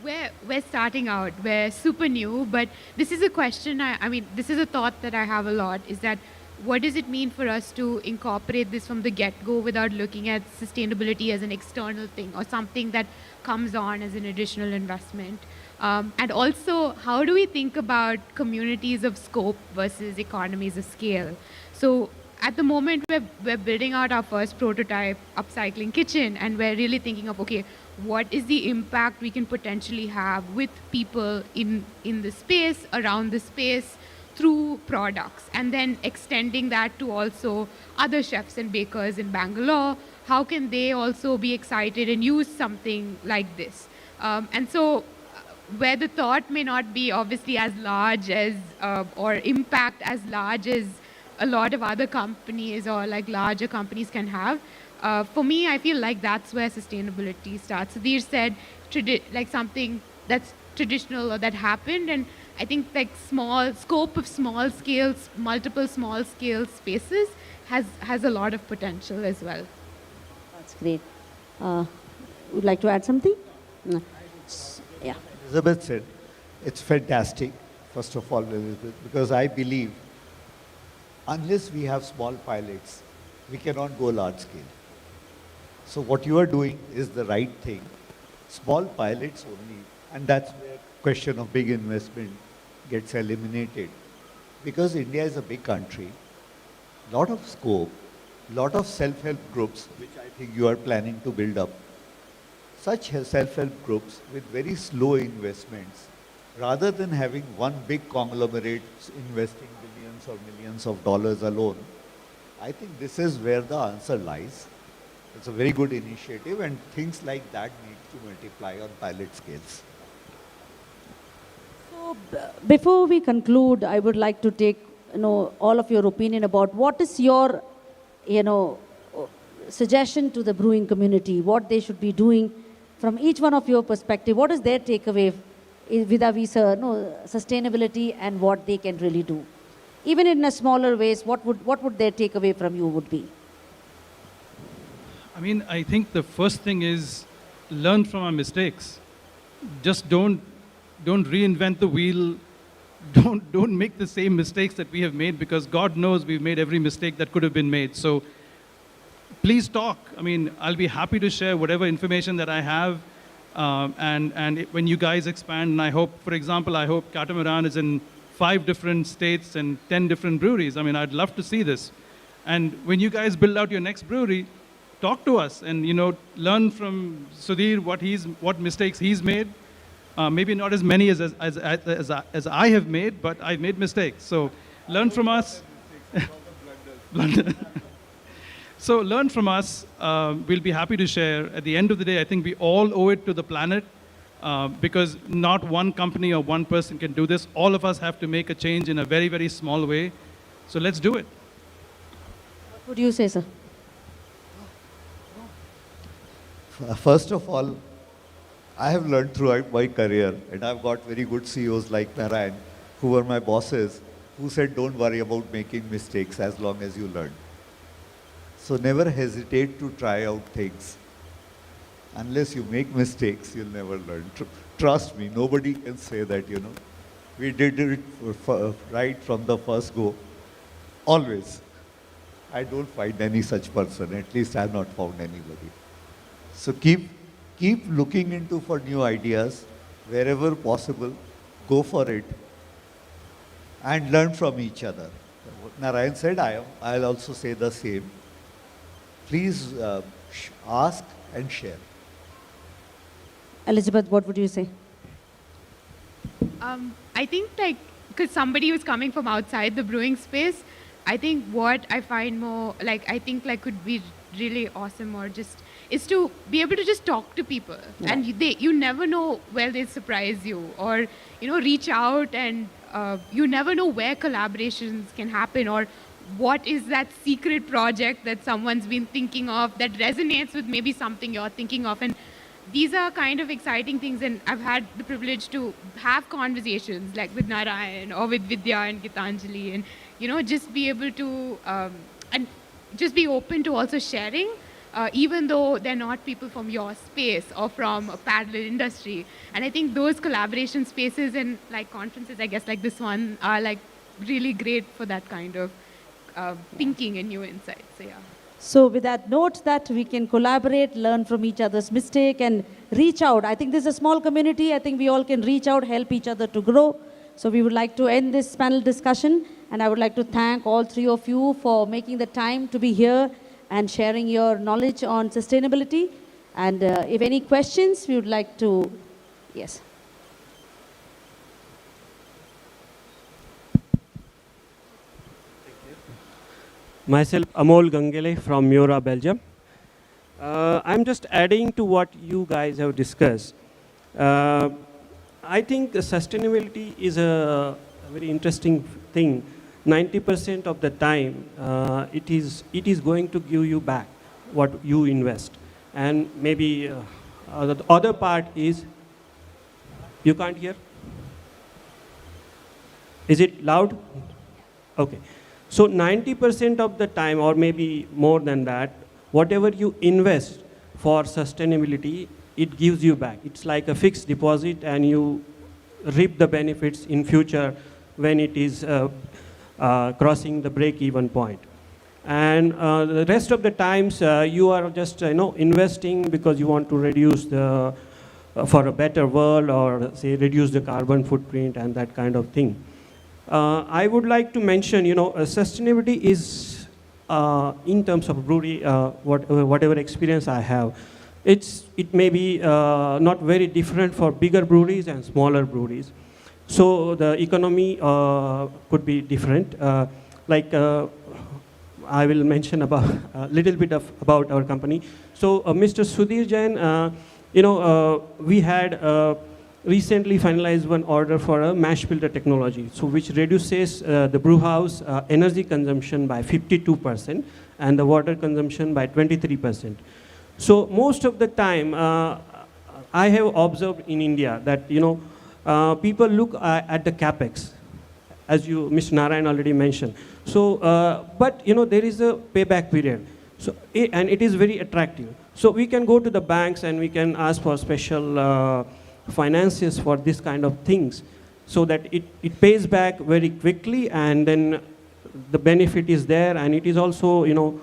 we're starting out, we're super new, but this is a question, I mean, this is a thought that I have a lot, is that what does it mean for us to incorporate this from the get-go without looking at sustainability as an external thing or something that comes on as an additional investment? And also, how do we think about communities of scope versus economies of scale? So at the moment, we're building out our first prototype upcycling kitchen, and we're really thinking of, okay, what is the impact we can potentially have with people in the space, around the space, through products, and then extending that to also other chefs and bakers in Bangalore. How can they also be excited and use something like this? And so where the thought may not be obviously as large as, or impact as large as a lot of other companies or like larger companies can have, for me, I feel like that's where sustainability starts. Sudhir said like something that's traditional or that happened, and I think like scope of small scales, multiple small scale spaces has a lot of potential as well. That's great. Would like to add something? No. Yeah. Elizabeth said, it's fantastic, first of all, Elizabeth, because I believe unless we have small pilots, we cannot go large scale. So what you are doing is the right thing. Small pilots only, and that's where question of big investment gets eliminated. Because India is a big country, lot of scope, lot of self-help groups, which I think you are planning to build up. Such self-help groups with very slow investments, rather than having one big conglomerate investing billions or millions of dollars alone, I think this is where the answer lies. It's a very good initiative, and things like that need to multiply on pilot scales. So before we conclude, I would like to take all of your opinion about what is your suggestion to the brewing community, what they should be doing from each one of your perspective. What is their takeaway vis-a-vis sustainability and what they can really do? Even in a smaller ways, what would their takeaway from you would be? I mean, I think the first thing is learn from our mistakes. Just don't reinvent the wheel. Don't make the same mistakes that we have made, because God knows we've made every mistake that could have been made. So please talk. I mean, I'll be happy to share whatever information that I have. When you guys expand, and I hope, for example, I hope Catamaran is in 5 different states and 10 different breweries. I mean, I'd love to see this. And when you guys build out your next brewery, talk to us and learn from Sudhir what mistakes he's made. Maybe not as many as I have made, but I've made mistakes. So learn from us. So learn from us. We'll be happy to share. At the end of the day, I think we all owe it to the planet, because not one company or one person can do this. All of us have to make a change in a very, very small way. So let's do it. What would you say, sir? First of all, I have learned throughout my career, and I've got very good CEOs like Narayan, who were my bosses, who said, don't worry about making mistakes as long as you learn. So never hesitate to try out things. Unless you make mistakes, you'll never learn. Trust me, nobody can say that, We did it right from the first go. Always. I don't find any such person. At least I have not found anybody. So keep looking for new ideas. Wherever possible, go for it. And learn from each other. What Narayan said, I'll also say the same. Please ask and share. Elizabeth, what would you say? I think because somebody who's coming from outside the brewing space, I think what I find more could be really awesome is to be able to just talk to people. Yeah. And you never know where they surprise you, or reach out, and you never know where collaborations can happen, or what is that secret project that someone's been thinking of that resonates with maybe something you're thinking of. And these are kind of exciting things, and I've had the privilege to have conversations like with Narayan or with Vidya and Gitanjali, and just be able to and just be open to also sharing. even though they're not people from your space or from a parallel industry. And I think those collaboration spaces and like conferences, I guess like this one, are like really great for that kind of thinking and new insights. So yeah. So with that note that we can collaborate, learn from each other's mistake and reach out. I think this is a small community. I think we all can reach out, help each other to grow. So we would like to end this panel discussion, and I would like to thank all three of you for making the time to be here and sharing your knowledge on sustainability. And if any questions, we would like to, yes. Myself, Amol Gangele from Mura, Belgium. I'm just adding to what you guys have discussed. I think sustainability is a very interesting thing. 90% of the time, it is going to give you back what you invest. And maybe the other part is, you can't hear? Is it loud? Okay. So 90% of the time, or maybe more than that, whatever you invest for sustainability, it gives you back. It's like a fixed deposit, and you reap the benefits in future when it is crossing the break-even point. And the rest of the times, you are just investing because you want to reduce the for a better world, or say reduce the carbon footprint and that kind of thing. I would like to mention, sustainability is, in terms of brewery, whatever experience I have, it may be not very different for bigger breweries and smaller breweries. So the economy could be different. I will mention about a little bit about our company. So Mr. Sudhir Jain, we had recently finalized one order for a mash filter technology, so which reduces the brew house energy consumption by 52% and the water consumption by 23%. So most of the time, I have observed in India that people look at the capex, as Mr. Narayan already mentioned. So, but there is a payback period, so and it is very attractive. So we can go to the banks and we can ask for special finances for this kind of things, so that it pays back very quickly, and then the benefit is there, and it is also an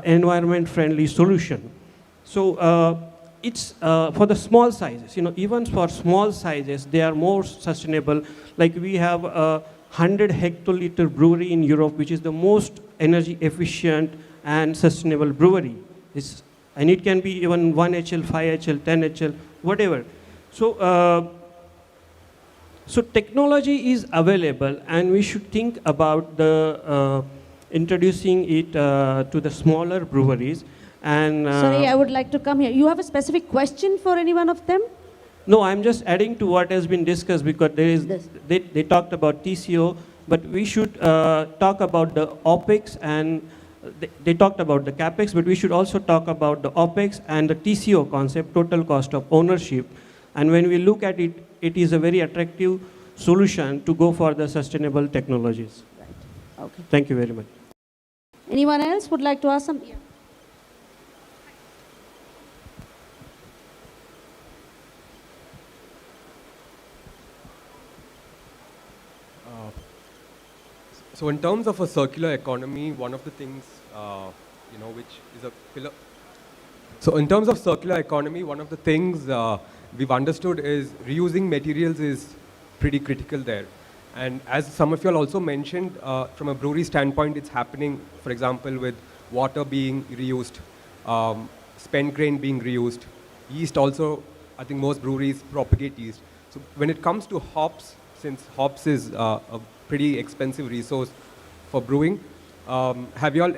environment-friendly solution. So it's for the small sizes, even for small sizes, they are more sustainable. Like we have a 100 hectoliter brewery in Europe, which is the most energy efficient and sustainable brewery. And it can be even 1 HL, 5 HL, 10 HL, whatever. So, so technology is available, and we should think about the introducing it to the smaller breweries. And sorry, I would like to come here. You have a specific question for any one of them? No, I'm just adding to what has been discussed, because there is they talked about TCO, but we should talk about the OPEX, and they talked about the CAPEX, but we should also talk about the OPEX and the TCO concept, total cost of ownership. And when we look at it, it is a very attractive solution to go for the sustainable technologies. Right. Okay. Thank you very much. Anyone else would like to ask something? Yeah. So in terms of a circular economy, one of the things, which is a pillar. So in terms of circular economy, one of the things we've understood is reusing materials is pretty critical there. And as some of you all also mentioned, from a brewery standpoint, it's happening, for example, with water being reused, spent grain being reused, yeast also. I think most breweries propagate yeast. So when it comes to hops, since hops is a pretty expensive resource for brewing, have you all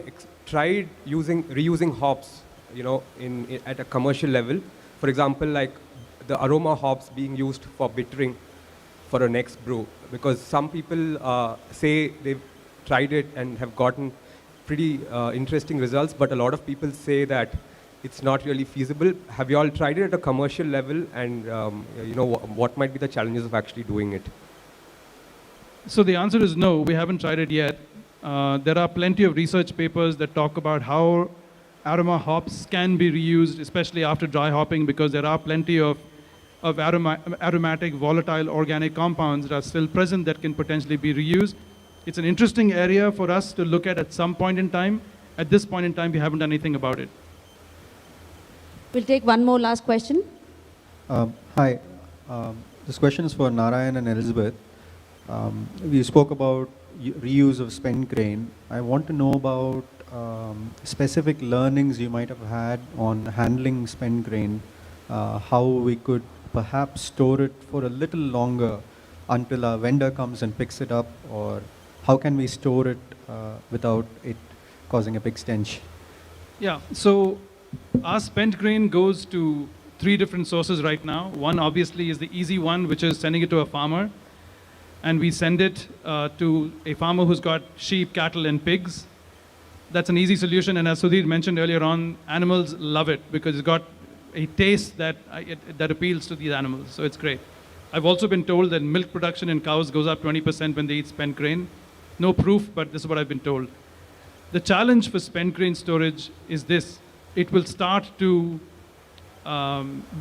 tried reusing hops, at a commercial level? For example, like the aroma hops being used for bittering for a next brew, because some people say they've tried it and have gotten pretty interesting results, but a lot of people say that it's not really feasible. Have you all tried it at a commercial level, and what might be the challenges of actually doing it? So the answer is no, we haven't tried it yet. There are plenty of research papers that talk about how aroma hops can be reused, especially after dry hopping, because there are plenty of aromatic, volatile organic compounds that are still present that can potentially be reused. It's an interesting area for us to look at some point in time. At this point in time, we haven't done anything about it. We'll take one more last question. Hi. This question is for Narayan and Elizabeth. We spoke about reuse of spent grain. I want to know about specific learnings you might have had on handling spent grain, how we could perhaps store it for a little longer until a vendor comes and picks it up, or how can we store it without it causing a big stench? Yeah, so our spent grain goes to 3 different sources right now. One obviously is the easy one, which is sending it to a farmer. And we send it to a farmer who's got sheep, cattle, and pigs. That's an easy solution. And as Sudhir mentioned earlier on, animals love it because it's got a taste that appeals to these animals. So it's great. I've also been told that milk production in cows goes up 20% when they eat spent grain. No proof, but this is what I've been told. The challenge for spent grain storage is this. It will start to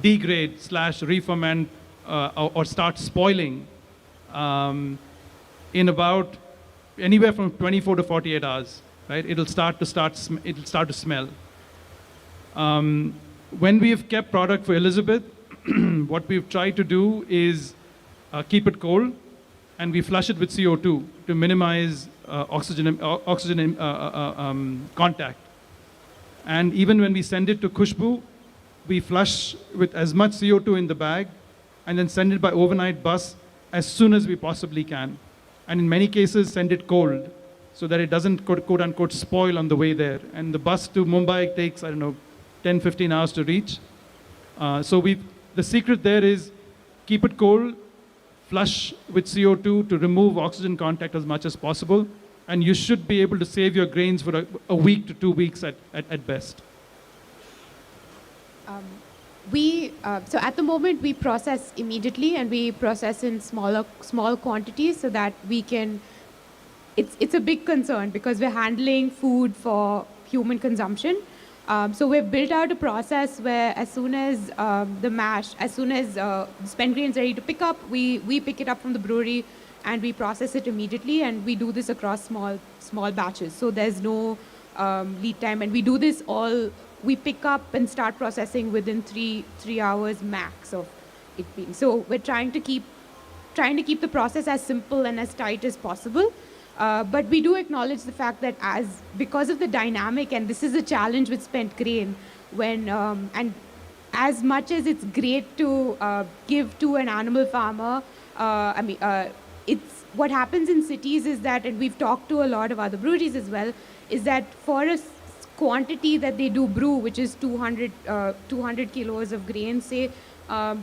degrade / re-ferment or start spoiling in about anywhere from 24 to 48 hours. Right? It'll start to smell. When we have kept product for Elizabeth, what we've tried to do is keep it cold, and we flush it with CO2 to minimize oxygen contact. And even when we send it to Khushbu, we flush with as much CO2 in the bag and then send it by overnight bus as soon as we possibly can. And in many cases, send it cold so that it doesn't quote unquote spoil on the way there. And the bus to Mumbai takes, 10, 15 hours to reach. The secret there is keep it cold, flush with CO2 to remove oxygen contact as much as possible, and you should be able to save your grains for a week to 2 weeks at best. So at the moment we process immediately, and we process in small quantities so that we can. It's a big concern because we're handling food for human consumption. So we've built out a process where as soon as spent grain is ready to pick up, we pick it up from the brewery and we process it immediately, and we do this across small batches. So there's no lead time, and we do this we pick up and start processing within 3 hours max of it being. So we're trying to keep the process as simple and as tight as possible. But we do acknowledge the fact that because of the dynamic, and this is a challenge with spent grain, and as much as it's great to give to an animal farmer, it's what happens in cities is that, and we've talked to a lot of other breweries as well, is that for a quantity that they do brew, which is 200 kilos of grain, say,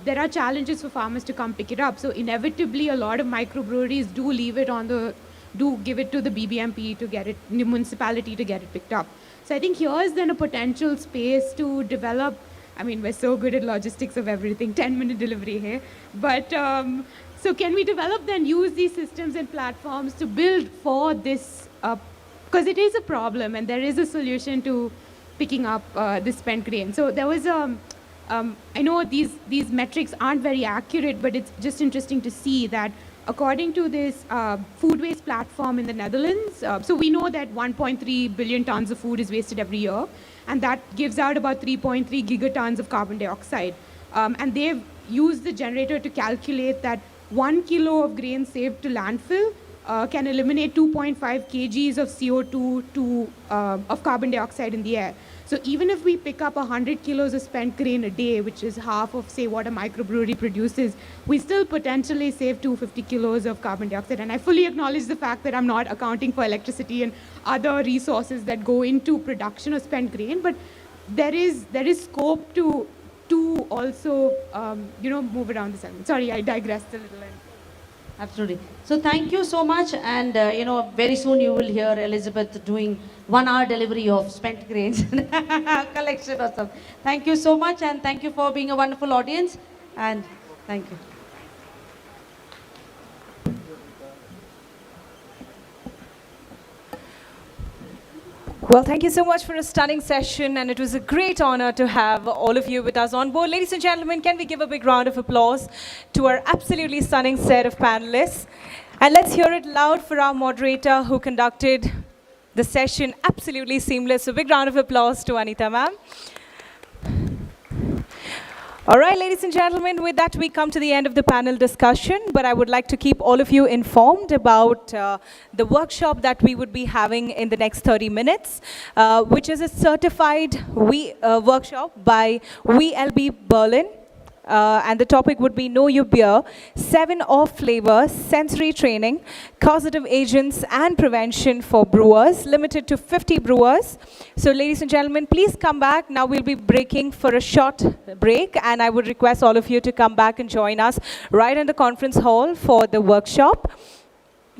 there are challenges for farmers to come pick it up. So inevitably, a lot of microbreweries do give it to the BBMP to get it, the municipality to get it picked up. So I think here's then a potential space to develop. We're so good at logistics of everything, 10-minute delivery here. But so can we develop then use these systems and platforms to build for this? Because it is a problem, and there is a solution to picking up this spent grain. So there was I know these metrics aren't very accurate, but it's just interesting to see that according to this food waste platform in the Netherlands, so we know that 1.3 billion tons of food is wasted every year, and that gives out about 3.3 gigatons of carbon dioxide. And they've used the generator to calculate that 1 kilo of grain saved to landfill can eliminate 2.5 kgs of CO2 of carbon dioxide in the air. So even if we pick up 100 kilos of spent grain a day, which is half of, say, what a microbrewery produces, we still potentially save 250 kilos of carbon dioxide. And I fully acknowledge the fact that I'm not accounting for electricity and other resources that go into production of spent grain, but there is scope to also move around the segment. Sorry, I digressed a little. Absolutely. So thank you so much, and very soon you will hear Elizabeth doing 1 hour delivery of spent grains collection or something. Thank you so much, and thank you for being a wonderful audience, and thank you. Well, thank you so much for a stunning session, and it was a great honor to have all of you with us on board. Ladies and gentlemen, can we give a big round of applause to our absolutely stunning set of panelists? And let's hear it loud for our moderator who conducted the session absolutely seamless. A big round of applause to Anita ma'am. All right, ladies and gentlemen, with that we come to the end of the panel discussion, but I would like to keep all of you informed about the workshop that we would be having in the next 30 minutes, which is a certified workshop by VLB Berlin. And the topic would be Know Your Beer, 7 off flavors, sensory training, causative agents and prevention for brewers, limited to 50 brewers. So ladies and gentlemen, please come back. Now we'll be breaking for a short break, and I would request all of you to come back and join us right in the conference hall for the workshop.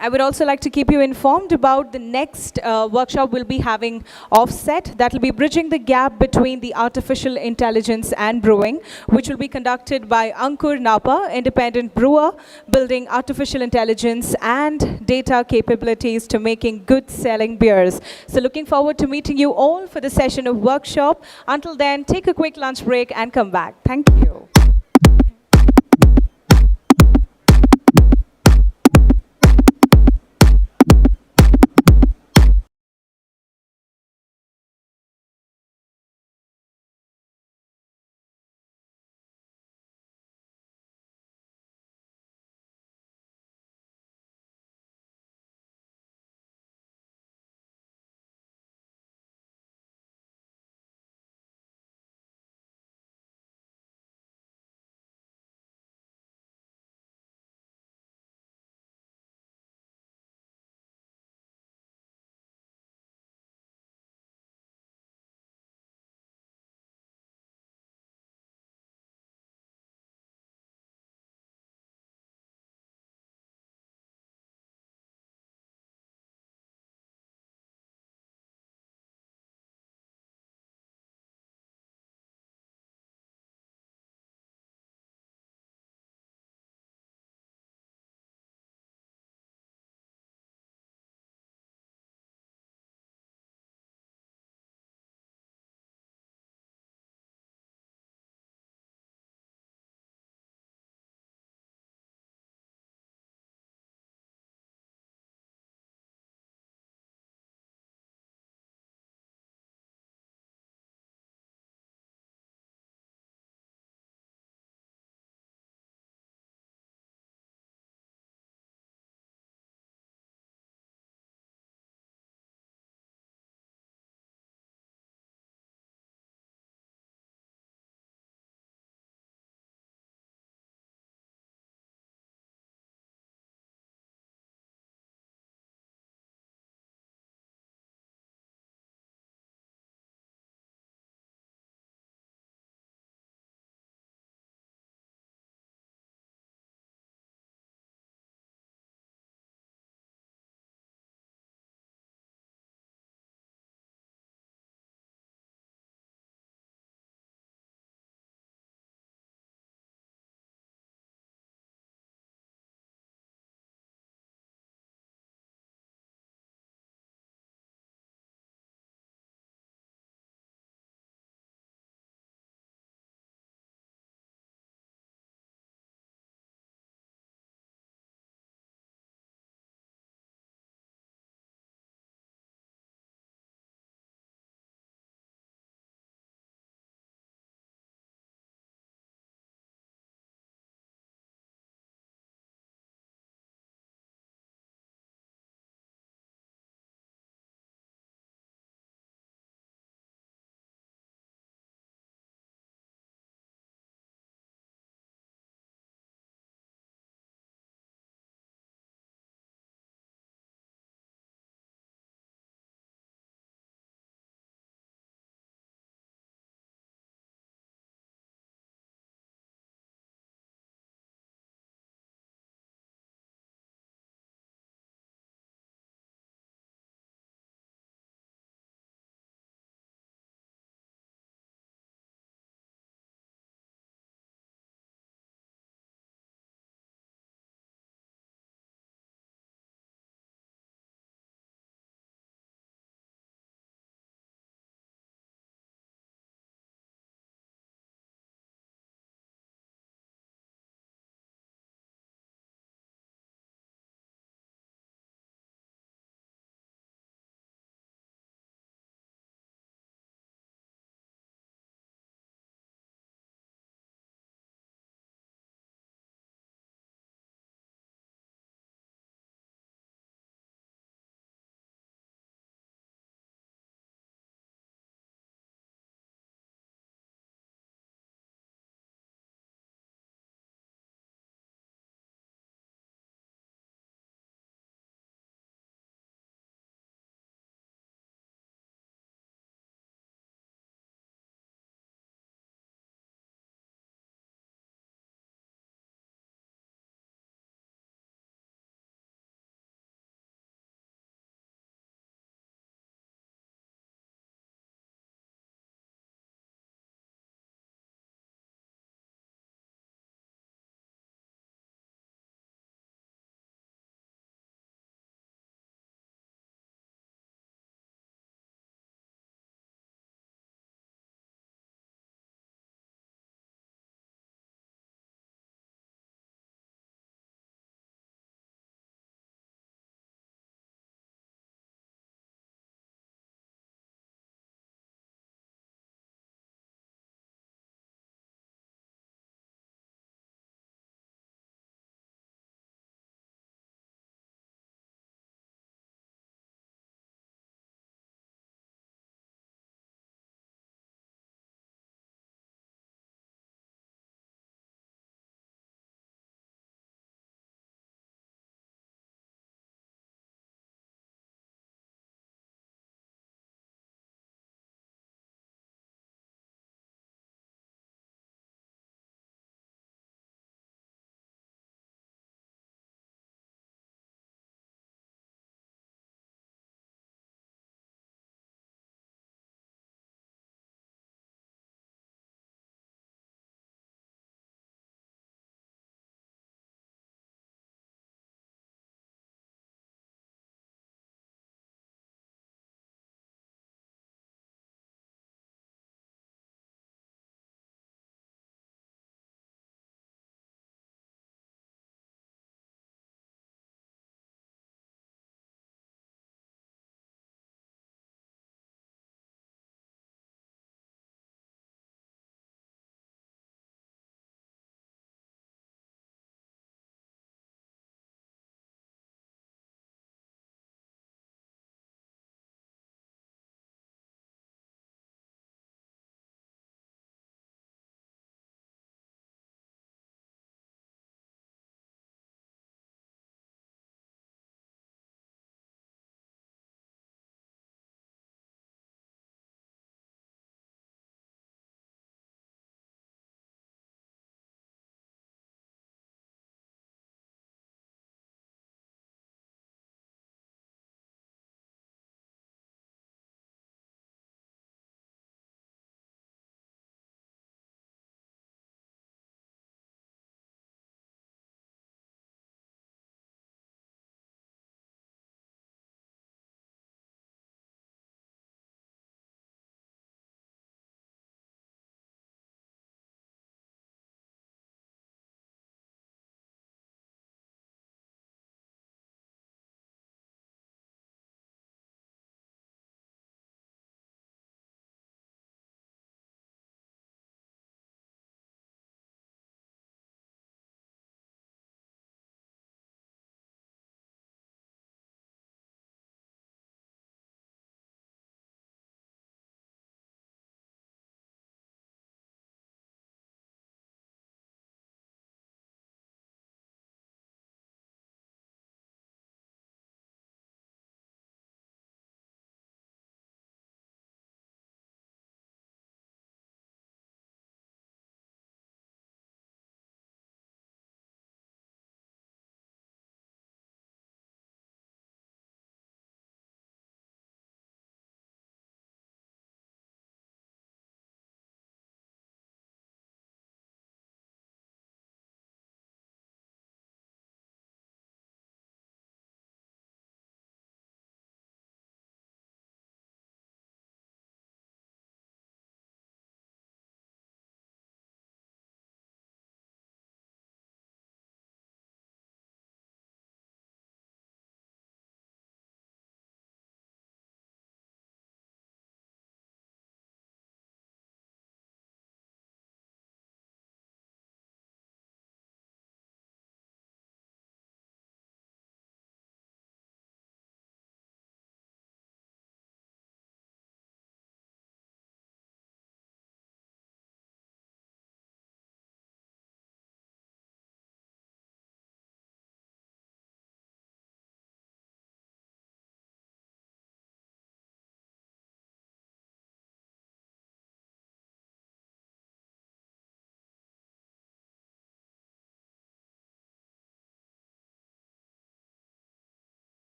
I would also like to keep you informed about the next workshop we'll be having offset. That will be bridging the gap between the artificial intelligence and brewing, which will be conducted by Ankur Napa, independent brewer, building artificial intelligence and data capabilities to making good selling beers. So looking forward to meeting you all for the session of workshop. Until then, take a quick lunch break and come back. Thank you.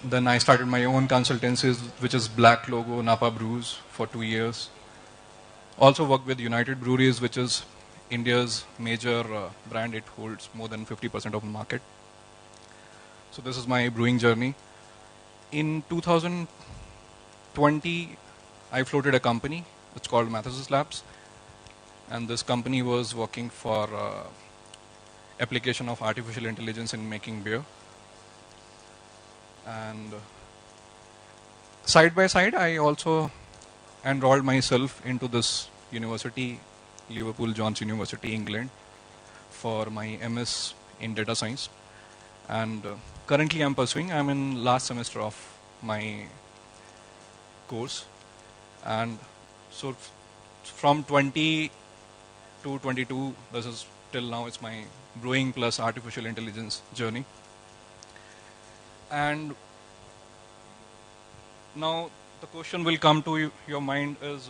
Then I started my own consultancies, which is Black Logo, Napa Brews, for 2 years. Also worked with United Breweries, which is India's major brand. It holds more than 50% of the market. So this is my brewing journey. In 2020, I floated a company. It's called Mathesis Labs. And this company was working for application of artificial intelligence in making beer. And side by side, I also enrolled myself into this university, Liverpool John's University, England, for my MS in data science. And currently I'm in last semester of my course. And so from 20 to 22, this is till now, it's my brewing plus artificial intelligence journey. And now the question will come to your mind is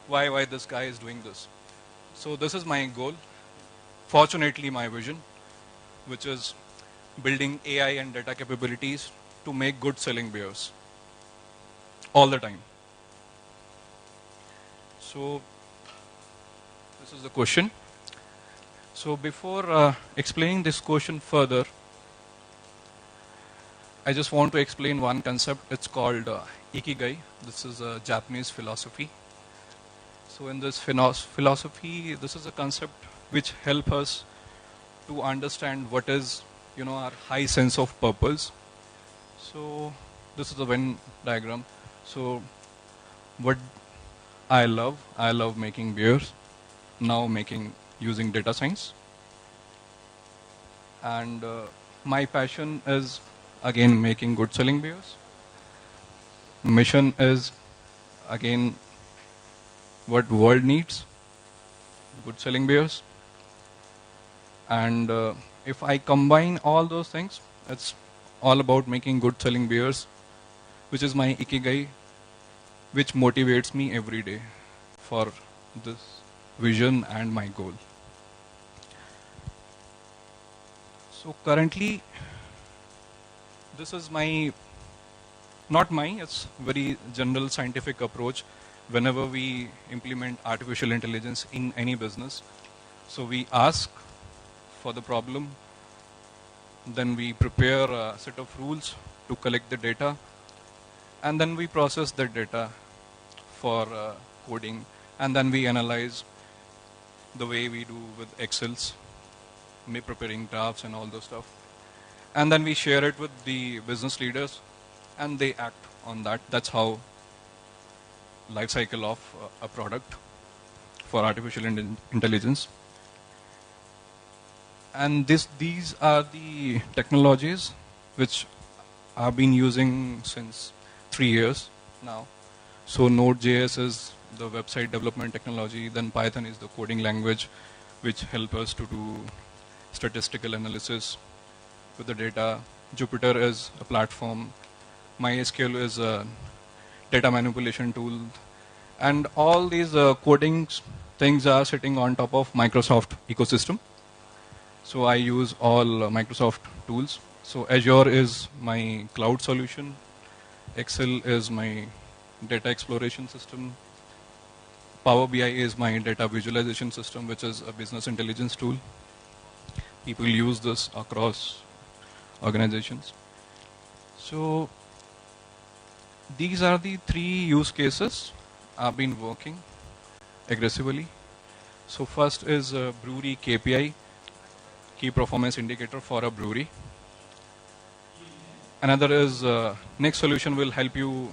why this guy is doing this. So this is my goal, fortunately my vision, which is building AI and data capabilities to make good selling beers all the time. So this is the question. So before explaining this question further, I just want to explain one concept. It's called Ikigai. This is a Japanese philosophy. So in this philosophy, this is a concept which helps us to understand what is, our high sense of purpose. So this is a Venn diagram. So what I love making beers, now using data science. And my passion is again making good selling beers. Mission is again what world needs, good selling beers. And if I combine all those things, it's all about making good selling beers, which is my Ikigai, which motivates me every day for this vision and my goal. So currently, this is it's very general scientific approach whenever we implement artificial intelligence in any business. So we ask for the problem, then we prepare a set of rules to collect the data, and then we process that data for coding, and then we analyze the way we do with Excels, preparing drafts and all those stuff. And then we share it with the business leaders, and they act on that. That's how life cycle of a product for artificial intelligence. And these are the technologies which I've been using since 3 years now. So Node.js is the website development technology, then Python is the coding language which help us to do statistical analysis with the data. Jupyter is a platform. MySQL is a data manipulation tool. And all these coding things are sitting on top of Microsoft ecosystem. So I use all Microsoft tools. So Azure is my cloud solution. Excel is my data exploration system. Power BI is my data visualization system, which is a business intelligence tool. People use this across organizations. So these are the 3 use cases I've been working aggressively. So first is a brewery KPI, key performance indicator for a brewery. Another is next solution will help you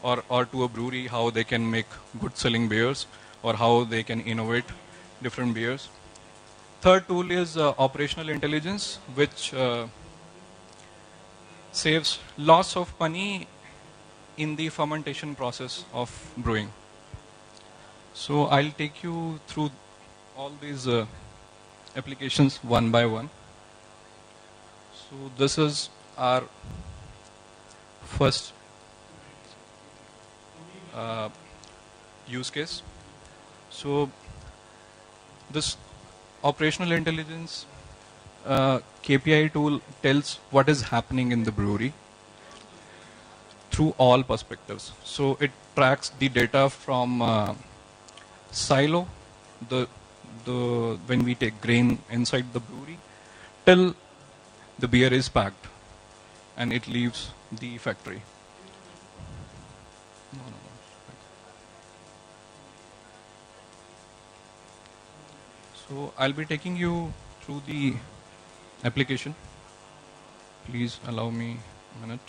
or to a brewery how they can make good selling beers or how they can innovate different beers. Third tool is operational intelligence, which saves lots of money in the fermentation process of brewing. So I'll take you through all these applications one by one. So this is our first use case. So this operational intelligence KPI tool tells what is happening in the brewery. through all perspectives. So it tracks the data from silo, the when we take grain inside the brewery, till the beer is packed and it leaves the factory. So I'll be taking you through the application. Please allow me a minute.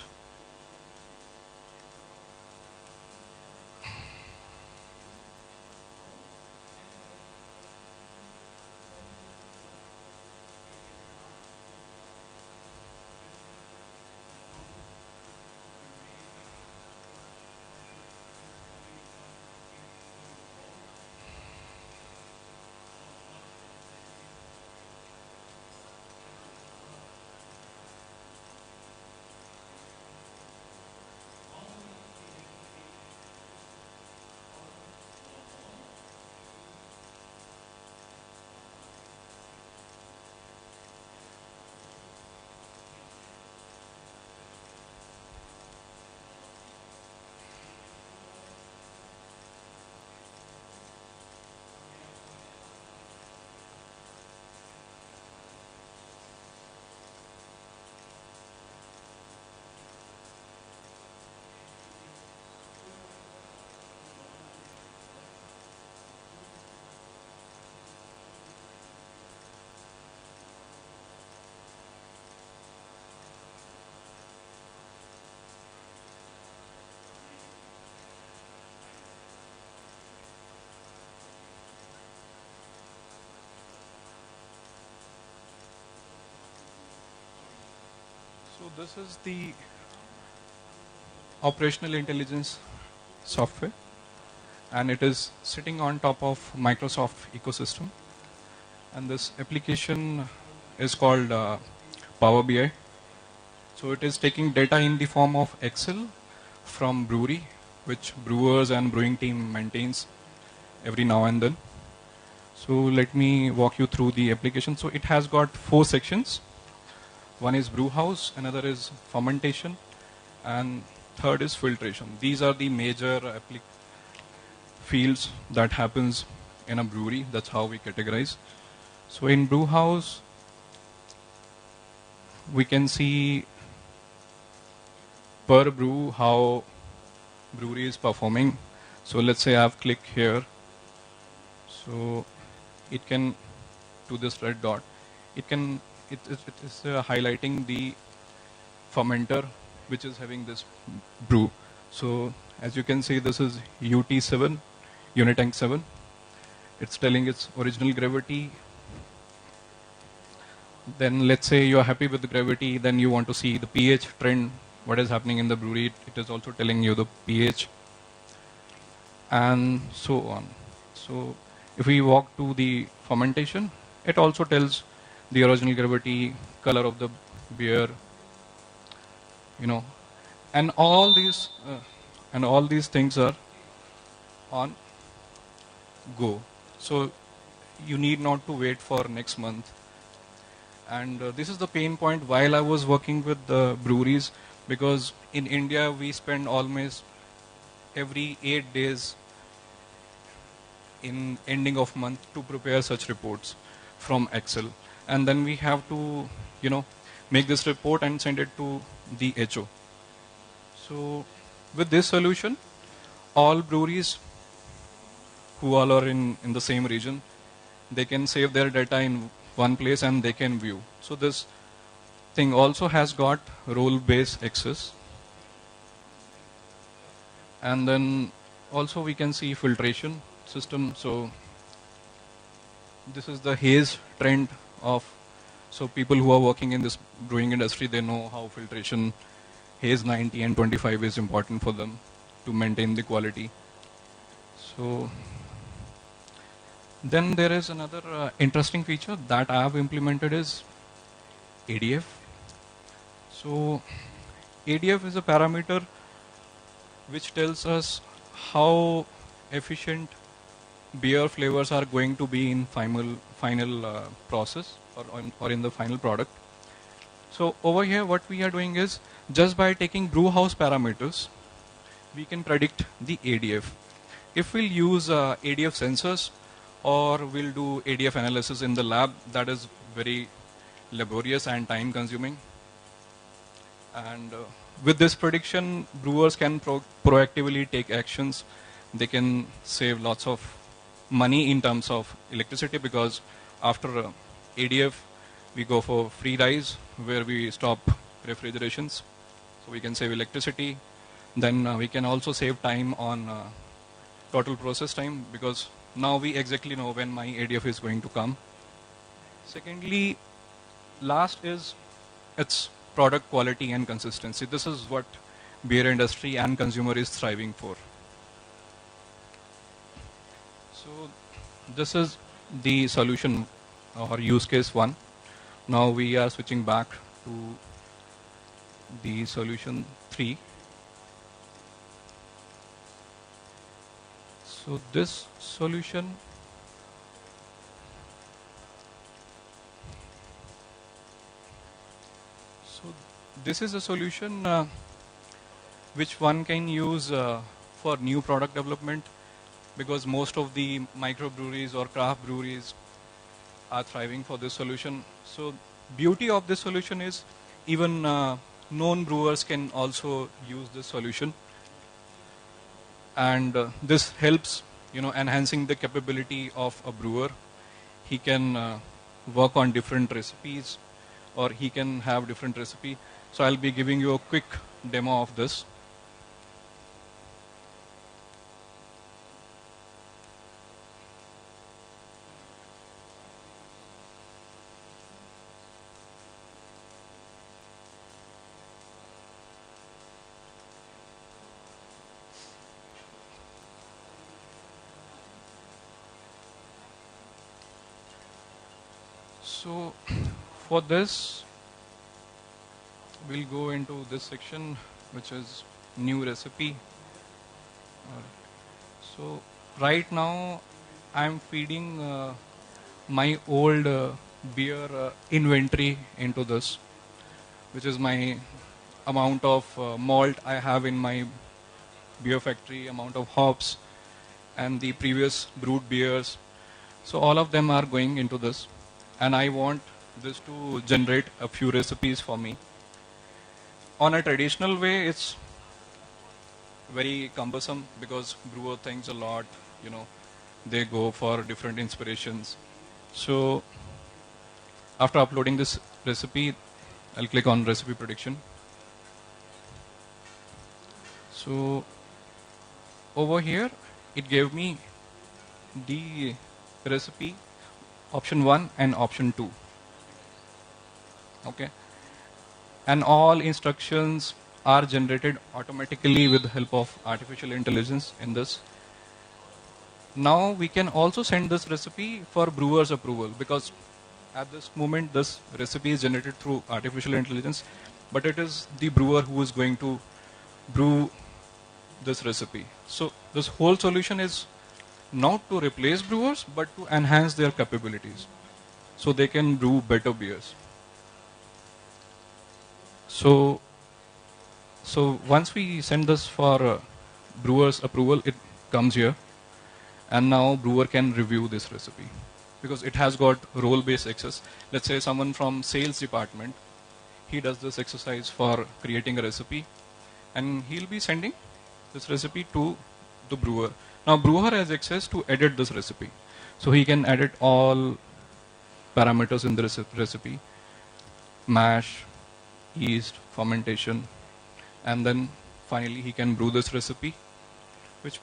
So this is the operational intelligence software, and it is sitting on top of Microsoft ecosystem. And this application is called Power BI. So it is taking data in the form of Excel from brewery, which brewers and brewing team maintains every now and then. So let me walk you through the application. So it has got 4 sections. One is brew house, another is fermentation, and third is filtration. These are the major fields that happens in a brewery. That's how we categorize. So in brew house, we can see per brew how brewery is performing. So let's say I've clicked here. So it can, to this red dot, it is highlighting the fermenter which is having this brew. So as you can see, this is UT7, unit tank 7. It's telling its original gravity. Then let's say you're happy with the gravity, then you want to see the pH trend, what is happening in the brewery. It is also telling you the pH and so on. So if we walk to the fermentation, it also tells the original gravity, color of the beer, and all these things are on go. So you need not to wait for next month. And this is the pain point while I was working with the breweries, because in India we spend almost every 8 days in ending of month to prepare such reports from Excel. And then we have to, make this report and send it to the HO. So with this solution, all breweries who all are in the same region, they can save their data in one place and they can view. So this thing also has got role-based access. And then also we can see filtration system. So this is the haze trend of, so people who are working in this brewing industry, they know how filtration, haze 90 and 25 is important for them to maintain the quality. So then there is another interesting feature that I have implemented is ADF. So ADF is a parameter which tells us how efficient beer flavors are going to be in final process or in the final product. So over here, what we are doing is just by taking brew house parameters, we can predict the ADF. If we'll use ADF sensors or we'll do ADF analysis in the lab, that is very laborious and time consuming. And with this prediction, brewers can proactively take actions. They can save lots of money in terms of electricity, because after ADF, we go for free rise where we stop refrigerations. So we can save electricity. Then we can also save time on total process time, because now we exactly know when my ADF is going to come. Secondly, last is its product quality and consistency. This is what beer industry and consumer is thriving for. So this is the solution or use case 1. Now we are switching back to the solution 3. So this solution, this is a solution which one can use for new product development, because most of the microbreweries or craft breweries are thriving for this solution. So beauty of this solution is even known brewers can also use this solution. And this helps, enhancing the capability of a brewer. He can work on different recipes, or he can have different recipe. So I'll be giving you a quick demo of this. So for this, we'll go into this section, which is new recipe. So right now, I'm feeding my old beer inventory into this, which is my amount of malt I have in my beer factory, amount of hops, and the previous brewed beers. So all of them are going into this. And I want this to generate a few recipes for me. On a traditional way, it's very cumbersome because brewer thinks a lot, they go for different inspirations. So after uploading this recipe, I'll click on recipe prediction. So over here, it gave me the recipe option 1 and option 2. Okay. And all instructions are generated automatically with the help of artificial intelligence in this. Now we can also send this recipe for brewer's approval, because at this moment this recipe is generated through artificial intelligence, but it is the brewer who is going to brew this recipe. So this whole solution is not to replace brewers, but to enhance their capabilities so they can brew better beers. So once we send this for brewer's approval, it comes here, and now brewer can review this recipe because it has got role-based access. Let's say someone from sales department, he does this exercise for creating a recipe, and he'll be sending this recipe to the brewer. Now brewer has access to edit this recipe. So he can edit all parameters in the recipe, mash, yeast, fermentation, and then finally he can brew this recipe, which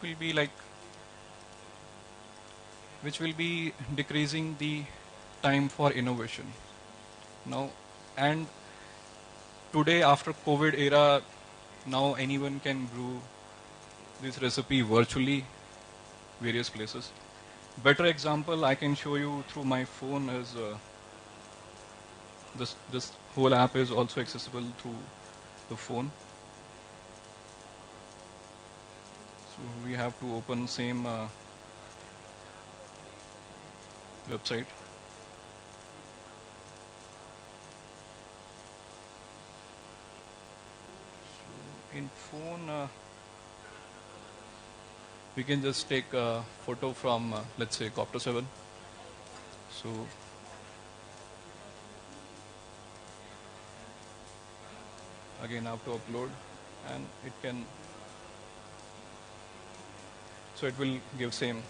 will be decreasing the time for innovation. Now, and today after COVID era, now anyone can brew this recipe virtually, various places. Better example I can show you through my phone is this whole app is also accessible through the phone. So we have to open same website. in phone, we can just take a photo from, let's say, Copter 7. So again, I have to upload, and it can. So it will give same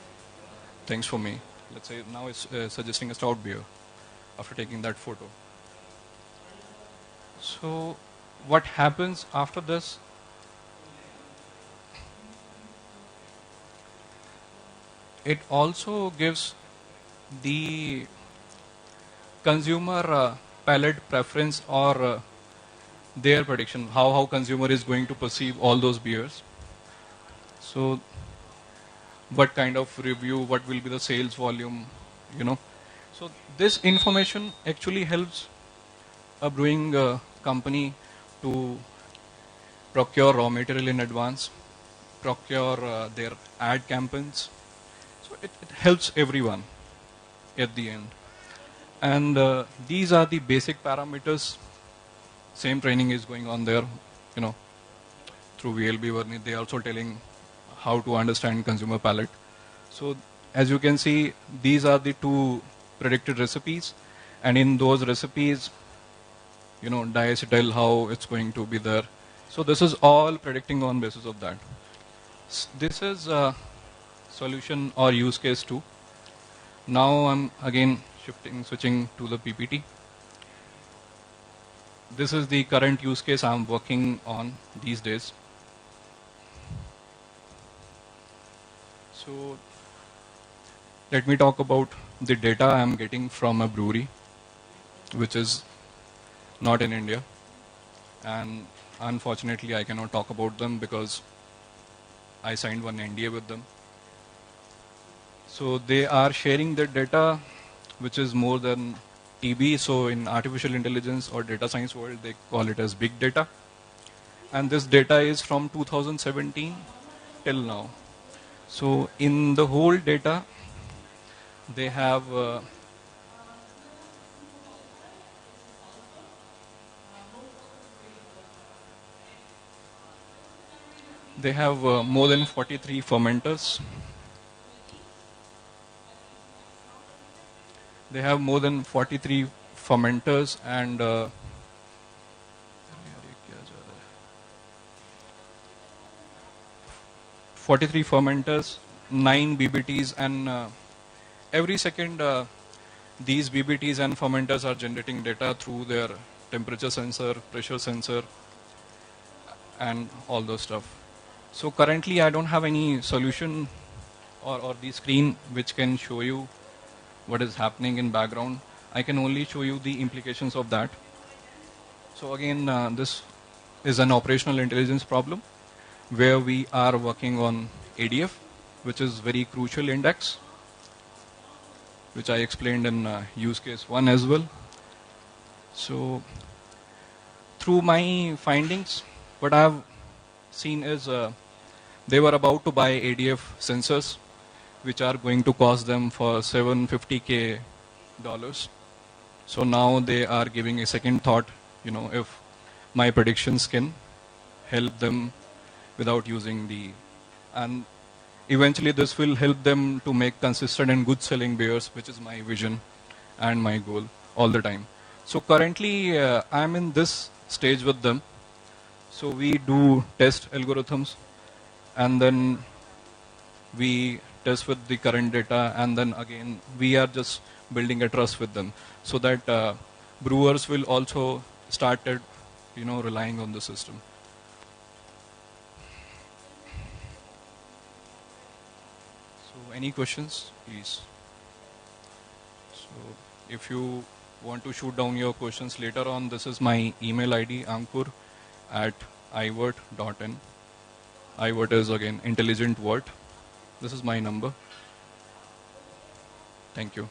things for me. Let's say now it's suggesting a stout beer after taking that photo. So what happens after this? It also gives the consumer palate preference or their prediction, how consumer is going to perceive all those beers. So what kind of review, what will be the sales volume, So this information actually helps a brewing company to procure raw material in advance, procure their ad campaigns. So it helps everyone at the end. And these are the basic parameters. Same training is going on there, through VLB Varney. They are also telling how to understand consumer palate. So as you can see, these are the 2 predicted recipes. And in those recipes, diacetyl, how it's going to be there. So this is all predicting on basis of that. This is a solution or use case 2. Now I'm again switching to the PPT. This is the current use case I'm working on these days. So let me talk about the data I'm getting from a brewery, which is not in India. And unfortunately, I cannot talk about them because I signed one NDA with them. So they are sharing their data, which is more than TB. So in artificial intelligence or data science world, they call it as big data. And this data is from 2017 till now. So in the whole data, they have more than 43 fermenters. They have more than 43 fermenters and 43 fermenters, 9 BBTs, and every second these BBTs and fermenters are generating data through their temperature sensor, pressure sensor, and all those stuff. So currently I don't have any solution or the screen which can show you what is happening in background. I can only show you the implications of that. So again, this is an operational intelligence problem where we are working on ADF, which is very crucial index, which I explained in use case 1 as well. So through my findings, what I have seen is they were about to buy ADF sensors, which are going to cost them for $750K. So now they are giving a second thought, if my predictions can help them without using and eventually this will help them to make consistent and good selling beers, which is my vision and my goal all the time. So currently I'm in this stage with them. So we do test algorithms and then we test with the current data, and then again we are just building a trust with them so that brewers will also started relying on the system. So any questions, please? So if you want to shoot down your questions later on, this is my email ID, ankur@ivert.in. ivert is again intelligent word. This is my number. Thank you.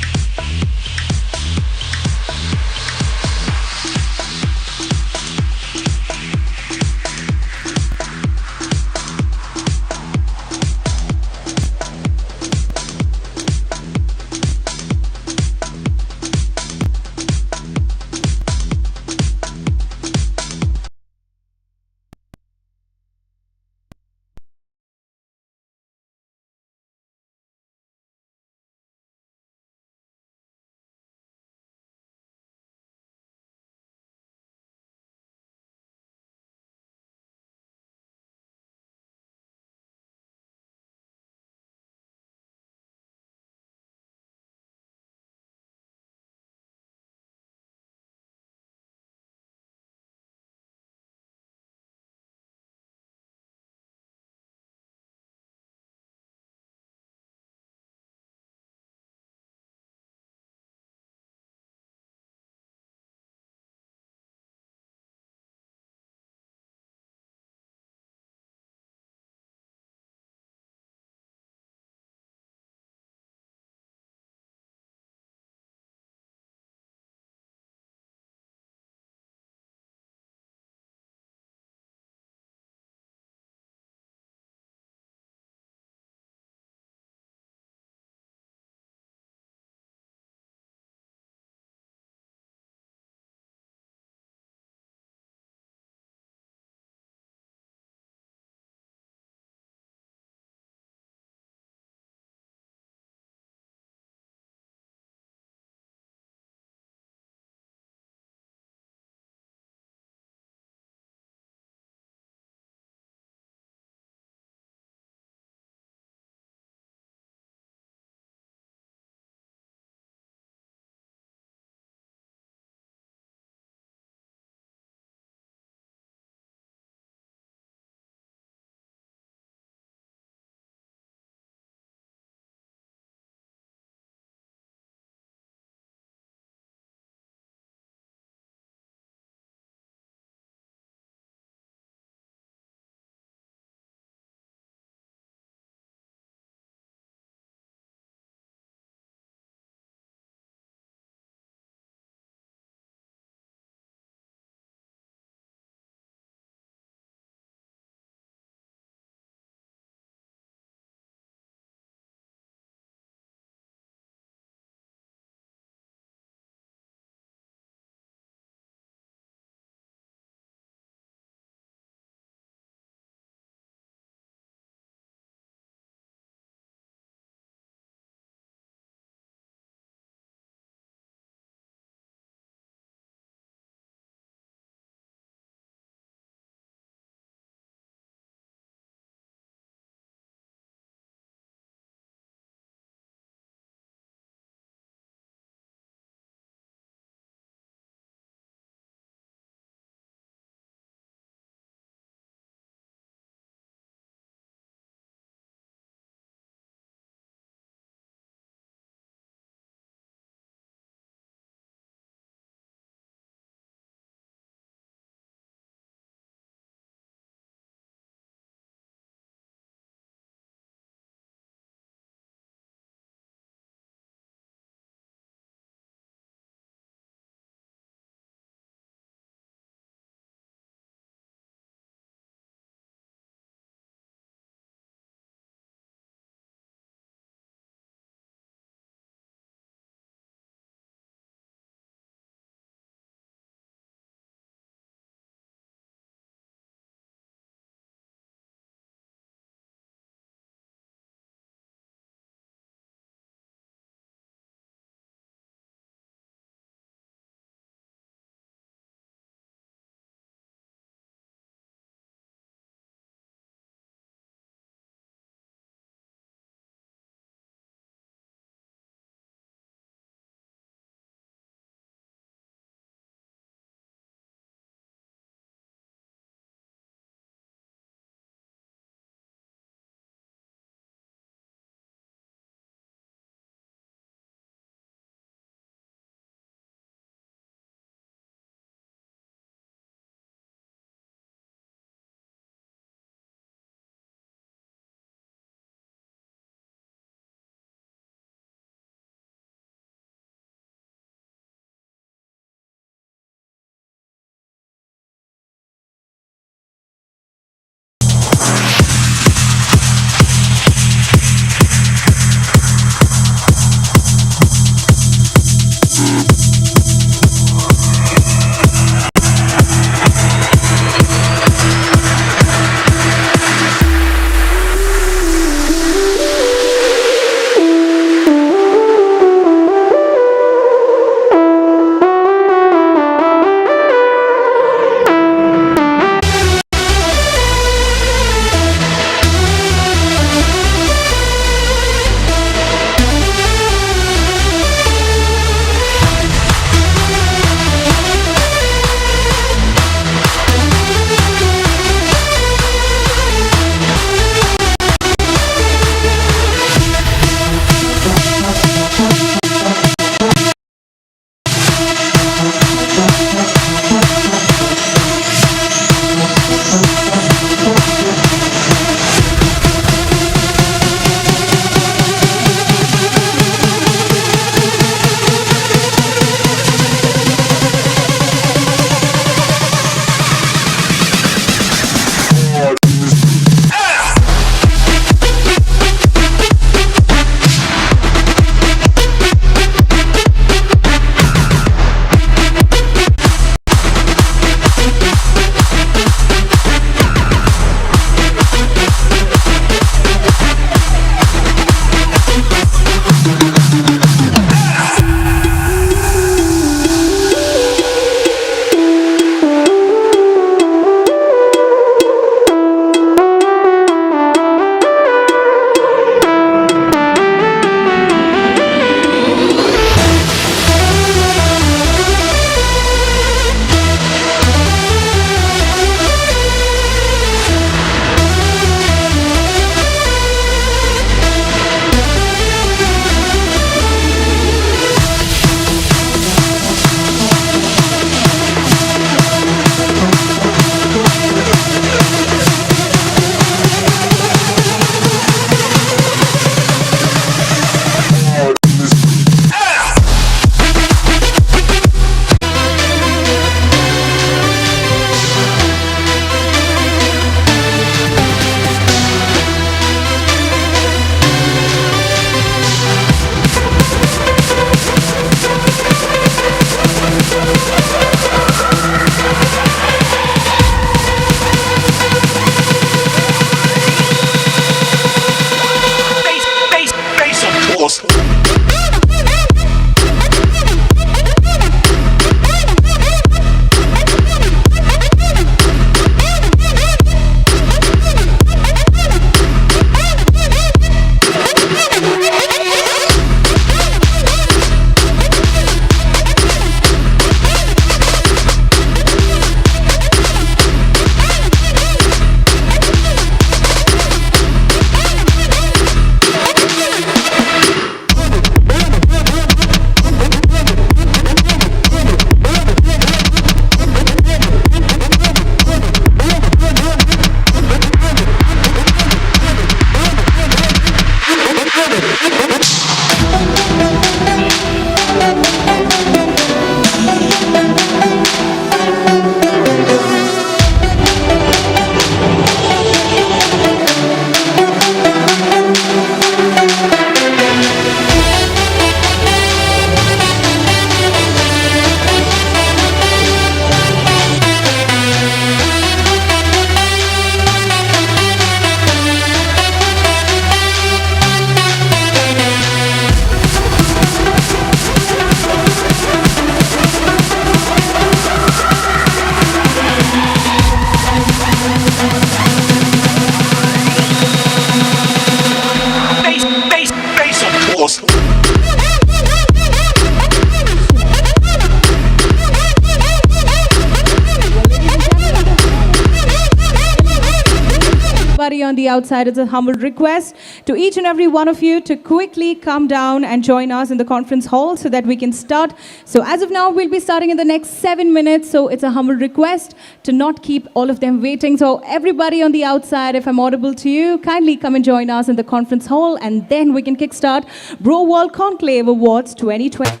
on the outside, it's a humble request to each and every one of you to quickly come down and join us in the conference hall so that we can start. So as of now, we'll be starting in the next 7 minutes. So it's a humble request to not keep all of them waiting. So everybody on the outside, if I'm audible to you, kindly come and join us in the conference hall, and then we can kickstart Brewer Conclave Awards 2020.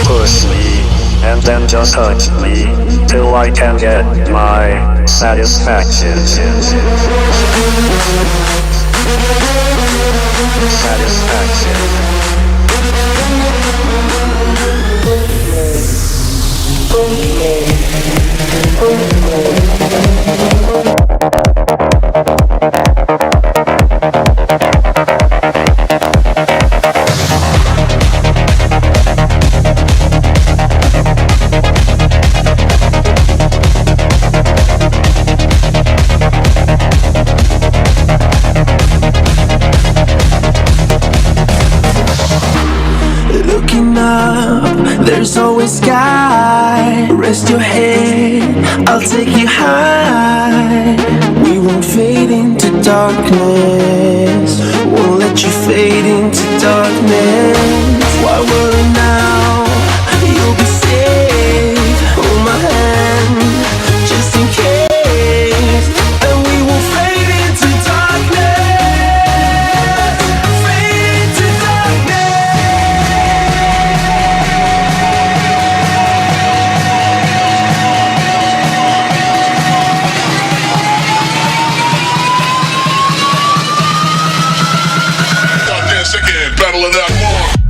Push me, and then just touch me, till I can get my satisfaction. Looking up, there's always sky. Rest your head, I'll take you high. We won't fade into darkness, won't let you fade into darkness. Why worry now? You'll be safe. Hold my hand, just in case, and we won't fade into darkness. Fade into Battle of that more.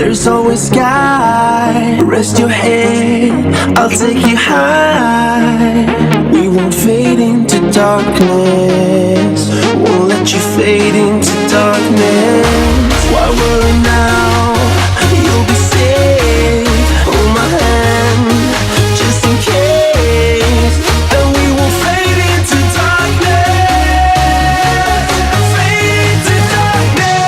there's always sky. Rest your head, I'll take you high. We won't fade into darkness, won't let you fade into darkness. Why worry now? You'll be safe. Hold my hand, just in case, and we won't fade into darkness. Fade into darkness.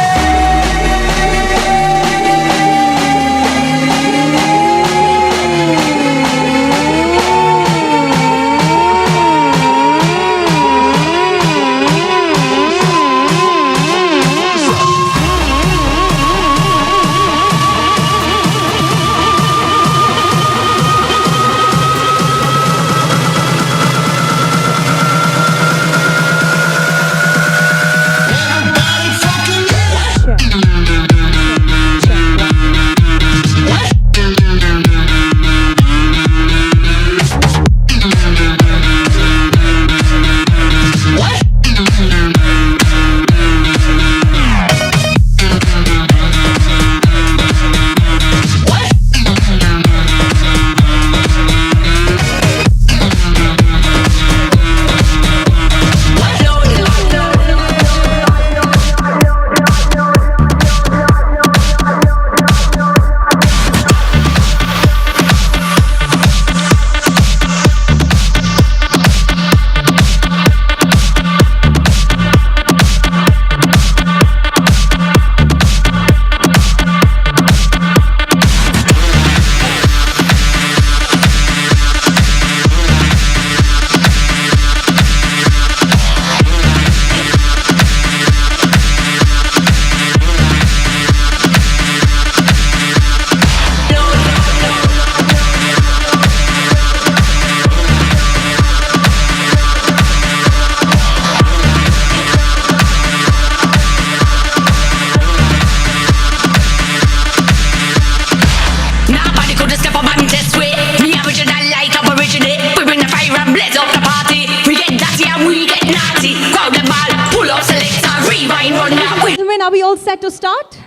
Gentlemen, are we all set to start?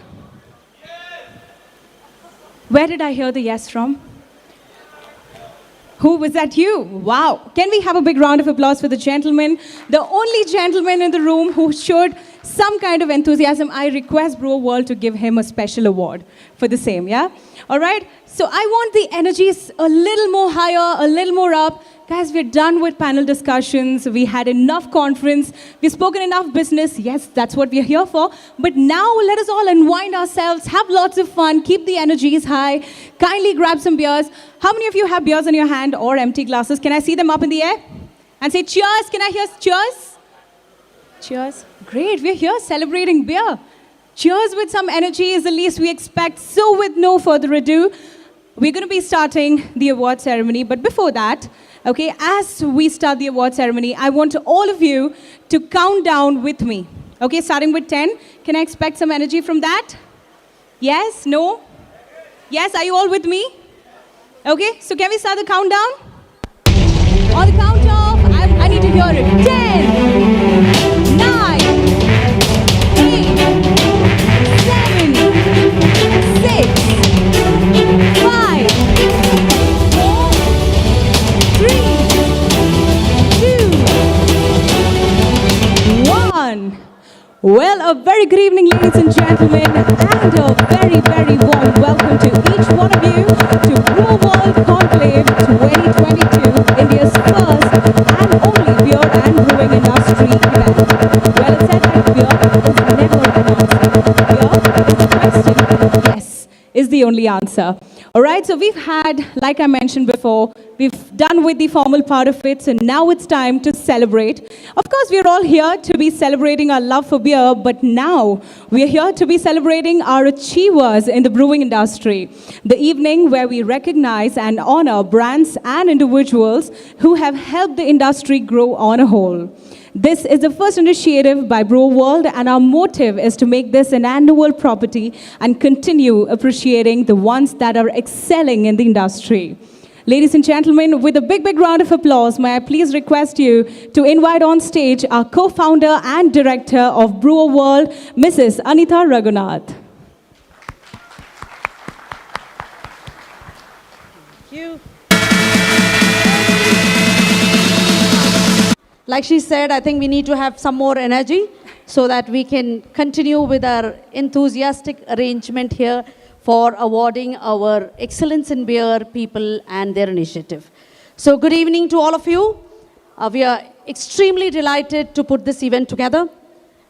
Where did I hear the yes from? Who was that? You? Wow. Can we have a big round of applause for the gentleman, the only gentleman in the room who showed some kind of enthusiasm? I request Brewer World to give him a special award for the same, yeah? All right? So I want the energies a little more higher, a little more up. Guys, we're done with panel discussions. We had enough conference. We've spoken enough business. Yes, that's what we're here for. But now let us all unwind ourselves, have lots of fun, keep the energies high. Kindly grab some beers. How many of you have beers in your hand or empty glasses? Can I see them up in the air? And say cheers. Can I hear cheers? Cheers. Great. We're here celebrating beer. Cheers with some energy is the least we expect. So with no further ado, we're going to be starting the award ceremony. But before that, okay, as we start the award ceremony, I want all of you to count down with me. Okay, starting with 10. Can I expect some energy from that? Yes? No? Yes? Are you all with me? Okay, so can we start the countdown? On the count of, I need to hear it. 10, 9, 8, 7, 6, 5, 4, 3, 2, 1. Well, a very good evening, ladies and gentlemen, and a very, very warm welcome to each one of you to Brewer World Conclave 2022, India's first and only beer and brewing industry event. Well, it's said that beer is never an answer. Beer is a question. Yes is the only answer. All right, so we've had, like I mentioned before, we've done with the formal part of it, so now it's time to celebrate. Of course, we're all here to be celebrating our love for beer, but now we're here to be celebrating our achievers in the brewing industry. The evening where we recognize and honor brands and individuals who have helped the industry grow on a whole. This is the first initiative by Brewer World, and our motive is to make this an annual property and continue appreciating the ones that are excelling in the industry. Ladies and gentlemen, with a big, big round of applause, may I please request you to invite on stage our co-founder and director of Brewer World, Mrs. Anita Raghunath. Thank you. Like she said, I think we need to have some more energy so that we can continue with our enthusiastic arrangement here for awarding our Excellence in Beer people and their initiative. So good evening to all of you. We are extremely delighted to put this event together.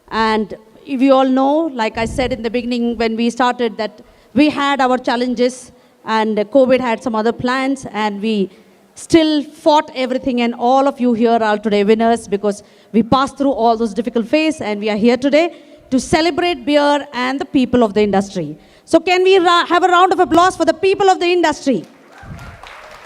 And if you all know, like I said in the beginning when we started, that we had our challenges and COVID had some other plans, and we still fought everything, and all of you here are today winners because we passed through all those difficult phases, and we are here today to celebrate beer and the people of the industry. So can we have a round of applause for the people of the industry?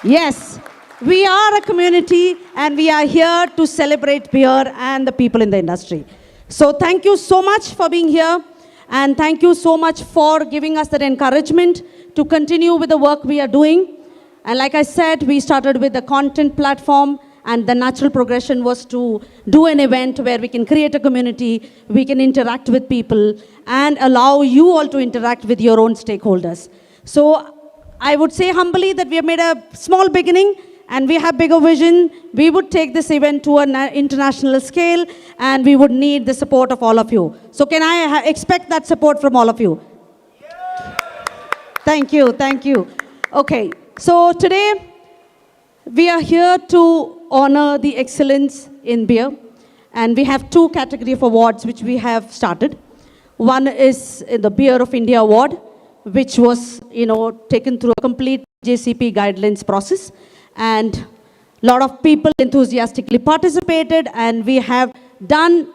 Yes, we are a community and we are here to celebrate beer and the people in the industry. So thank you so much for being here, and thank you so much for giving us that encouragement to continue with the work we are doing. And like I said, we started with the content platform, and the natural progression was to do an event where we can create a community, we can interact with people, and allow you all to interact with your own stakeholders. So I would say humbly that we have made a small beginning, and we have bigger vision. We would take this event to an international scale, and we would need the support of all of you. So can I expect that support from all of you? Thank you, thank you. Okay. So today, we are here to honor the excellence in beer, and we have two category of awards which we have started. One is the Beer of India Award, which was, taken through a complete JCP guidelines process, and a lot of people enthusiastically participated, and we have done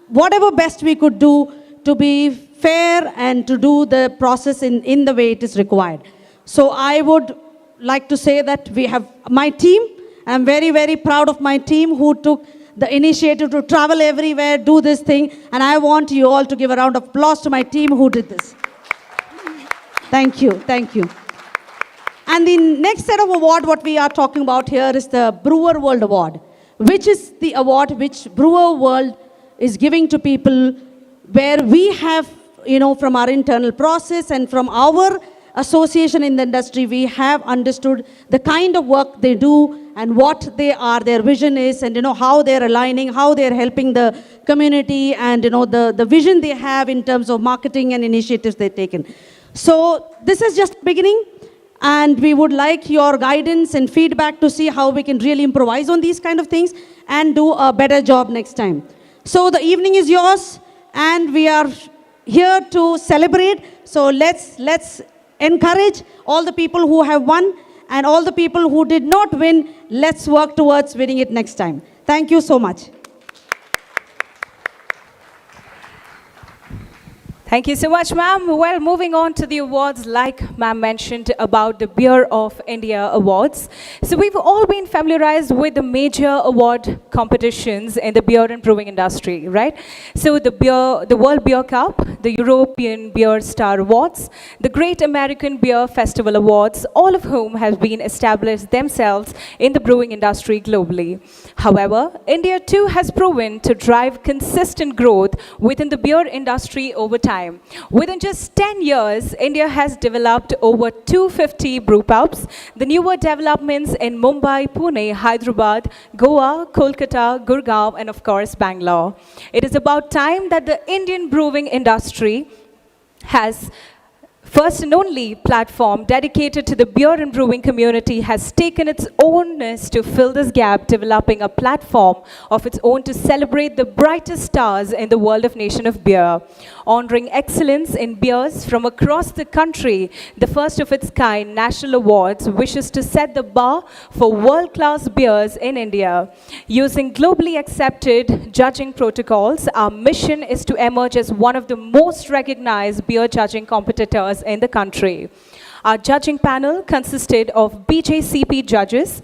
whatever best we could do to be fair and to do the process in the way it is required. So I would like to say that we have my team. I'm very, very proud of my team who took the initiative to travel everywhere, do this thing, and I want you all to give a round of applause to my team who did this. Thank you, thank you. And the next set of award what we are talking about here is the Brewer World Award, which is the award which Brewer World is giving to people where we have, from our internal process and from our association in the industry, we have understood the kind of work they do and what they are, their vision is, and how they're aligning, how they're helping the community, and the vision they have in terms of marketing and initiatives they've taken. So this is just beginning, and we would like your guidance and feedback to see how we can really improvise on these kind of things and do a better job next time. So the evening is yours, and we are here to celebrate. So let's encourage all the people who have won, and all the people who did not win, let's work towards winning it next time. Thank you so much. Thank you so much, ma'am. Well, moving on to the awards, like ma'am mentioned about the Beer of India Awards. So we've all been familiarized with the major award competitions in the beer and brewing industry, right? So the World Beer Cup, the European Beer Star Awards, the Great American Beer Festival Awards, all of whom have been established themselves in the brewing industry globally. However, India too has proven to drive consistent growth within the beer industry over time. Within just 10 years, India has developed over 250 brew pubs. The newer developments in Mumbai, Pune, Hyderabad, Goa, Kolkata, Gurgaon, and of course, Bangalore. It is about time that the Indian brewing industry has first and only platform dedicated to the beer and brewing community has taken its ownness to fill this gap, developing a platform of its own to celebrate the brightest stars in the world of nation of beer. Honoring excellence in beers from across the country, the first of its kind National Awards wishes to set the bar for world-class beers in India. Using globally accepted judging protocols, our mission is to emerge as one of the most recognized beer judging competitors in the country. Our judging panel consisted of BJCP judges,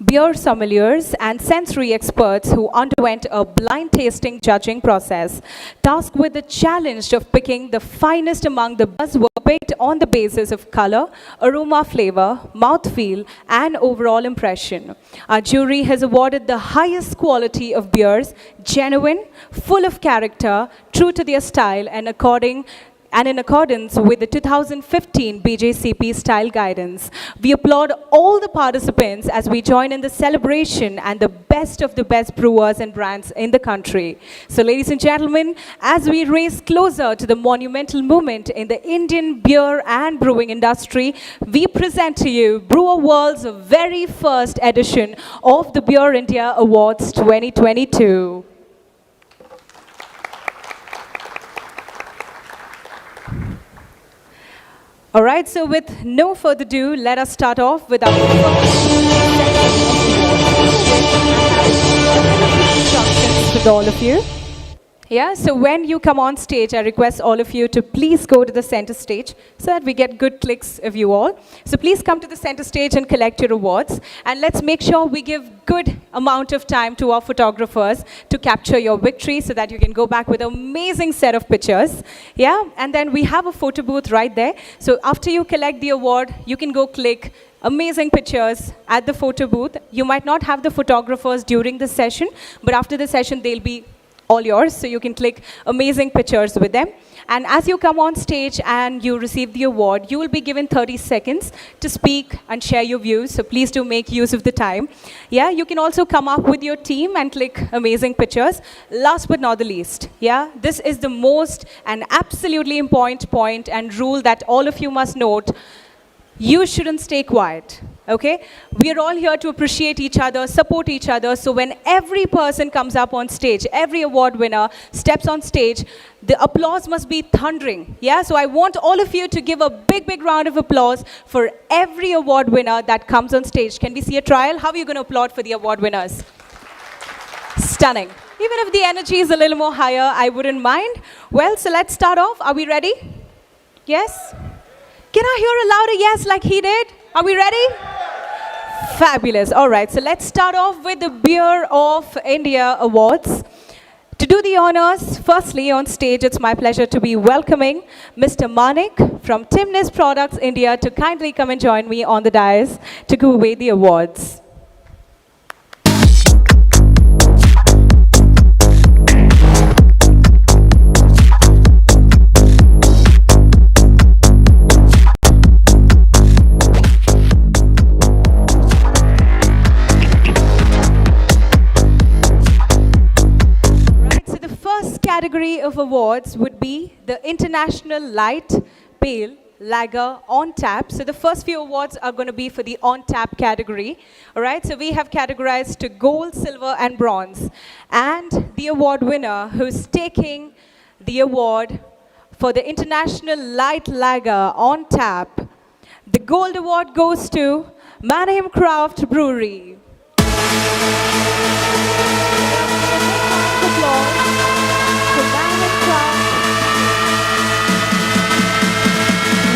beer sommeliers, and sensory experts who underwent a blind tasting judging process. Tasked with the challenge of picking the finest among the beers were picked on the basis of color, aroma, flavor, mouthfeel, and overall impression. Our jury has awarded the highest quality of beers, genuine, full of character, true to their style, and in accordance with the 2015 BJCP style guidance. We applaud all the participants as we join in the celebration and the best of the best brewers and brands in the country. So ladies and gentlemen, as we race closer to the monumental moment in the Indian beer and brewing industry, we present to you Brewer World's very first edition of the Beer India Awards 2022. All right, so with no further ado, let us start off with our first instructions with all of you. Yeah, so when you come on stage, I request all of you to please go to the center stage so that we get good clicks of you all. So please come to the center stage and collect your awards. And let's make sure we give good amount of time to our photographers to capture your victory so that you can go back with an amazing set of pictures. Yeah, and then we have a photo booth right there. So after you collect the award, you can go click amazing pictures at the photo booth. You might not have the photographers during the session, but after the session, they'll be all yours, so you can click amazing pictures with them. And as you come on stage and you receive the award, you will be given 30 seconds to speak and share your views, so please do make use of the time. Yeah, you can also come up with your team and click amazing pictures. Last but not the least, yeah, this is the most and absolutely important point and rule that all of you must note. You shouldn't stay quiet, okay? We are all here to appreciate each other, support each other, so when every person comes up on stage, every award winner steps on stage, the applause must be thundering, yeah? So I want all of you to give a big, big round of applause for every award winner that comes on stage. Can we see a trial? How are you going to applaud for the award winners? Stunning. Even if the energy is a little more higher, I wouldn't mind. Well, so let's start off. Are we ready? Yes? Can I hear a louder yes like he did? Are we ready? Fabulous. All right, so let's start off with the Beer of India Awards. To do the honors, firstly on stage, it's my pleasure to be welcoming Mr. Manik from Timnis Products India to kindly come and join me on the dais to give away the awards. of awards would be the International Light Pale Lager on tap. So the first few awards are going to be for the on tap category. All right, so we have categorized to gold, silver, and bronze. And the award winner who's taking the award for the International Light Lager on tap, the gold award goes to Mannheim Craft Brewery.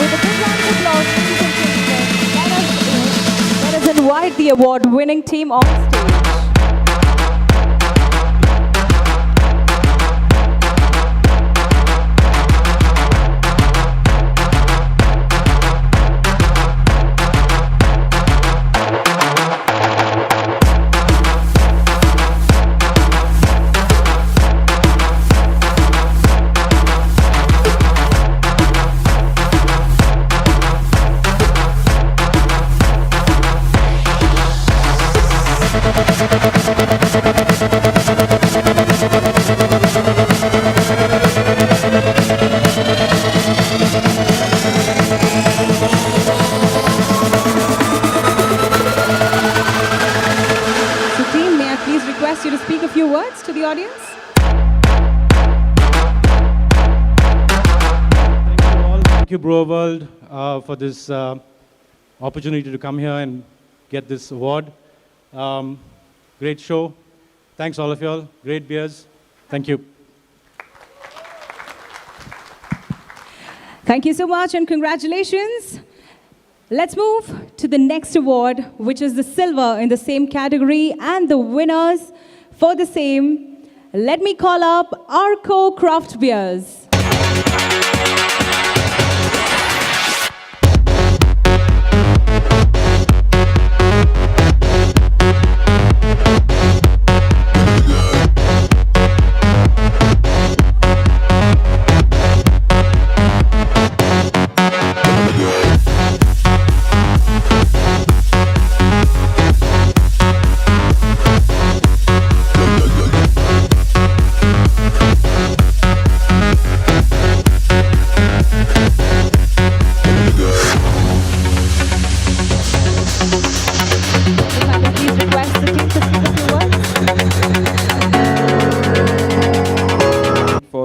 With a big round of applause, ladies and gentlemen, let us invite the award-winning team on stage. You to speak a few words to the audience. Thank you, Brewer World, for this opportunity to come here and get this award. Great show. Thanks, all of y'all. Great beers. Thank you. Thank you so much and congratulations. Let's move to the next award, which is the silver in the same category, and the winners for the same. Let me call up Arco Craft Beers.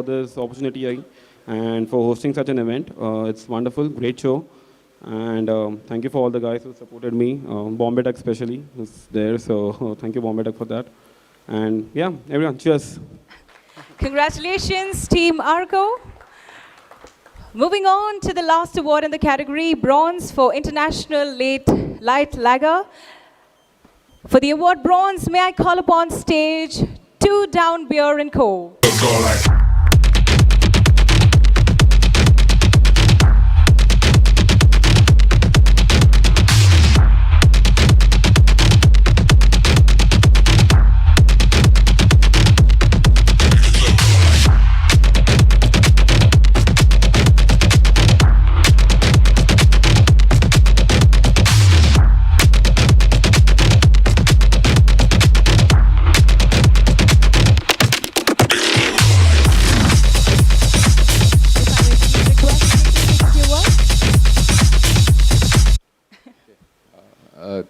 This opportunity and for hosting such an event. It's wonderful, great show, and thank you for all the guys who supported me. Bombay Tech especially is there, so thank you Bombay Tech for that. And yeah, everyone, cheers. Congratulations, Team Arco. Moving on to the last award in the category, bronze for International Light Lager. For the award bronze, may I call upon stage 2 Down Beer & Co.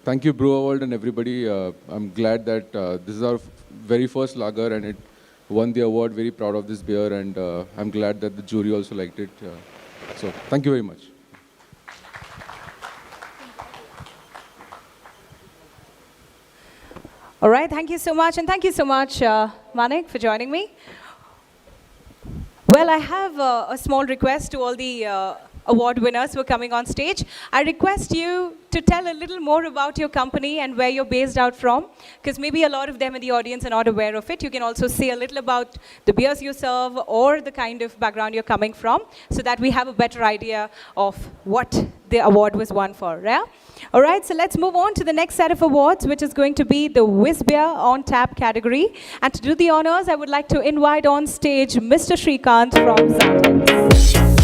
Thank you, Brewer World and everybody. I'm glad that this is our very first lager and it won the award. Very proud of this beer, and I'm glad that the jury also liked it. So thank you very much. All right, thank you so much, and thank you so much, Manik, for joining me. Well, I have a small request to all the award winners who are coming on stage. I request you to tell a little more about your company and where you're based out from, because maybe a lot of them in the audience are not aware of it. You can also say a little about the beers you serve or the kind of background you're coming from, so that we have a better idea of what the award was won for. Yeah? All right, so let's move on to the next set of awards, which is going to be the Whiz Beer on Tap category. And to do the honors, I would like to invite on stage Mr. Shrikant from Xantex.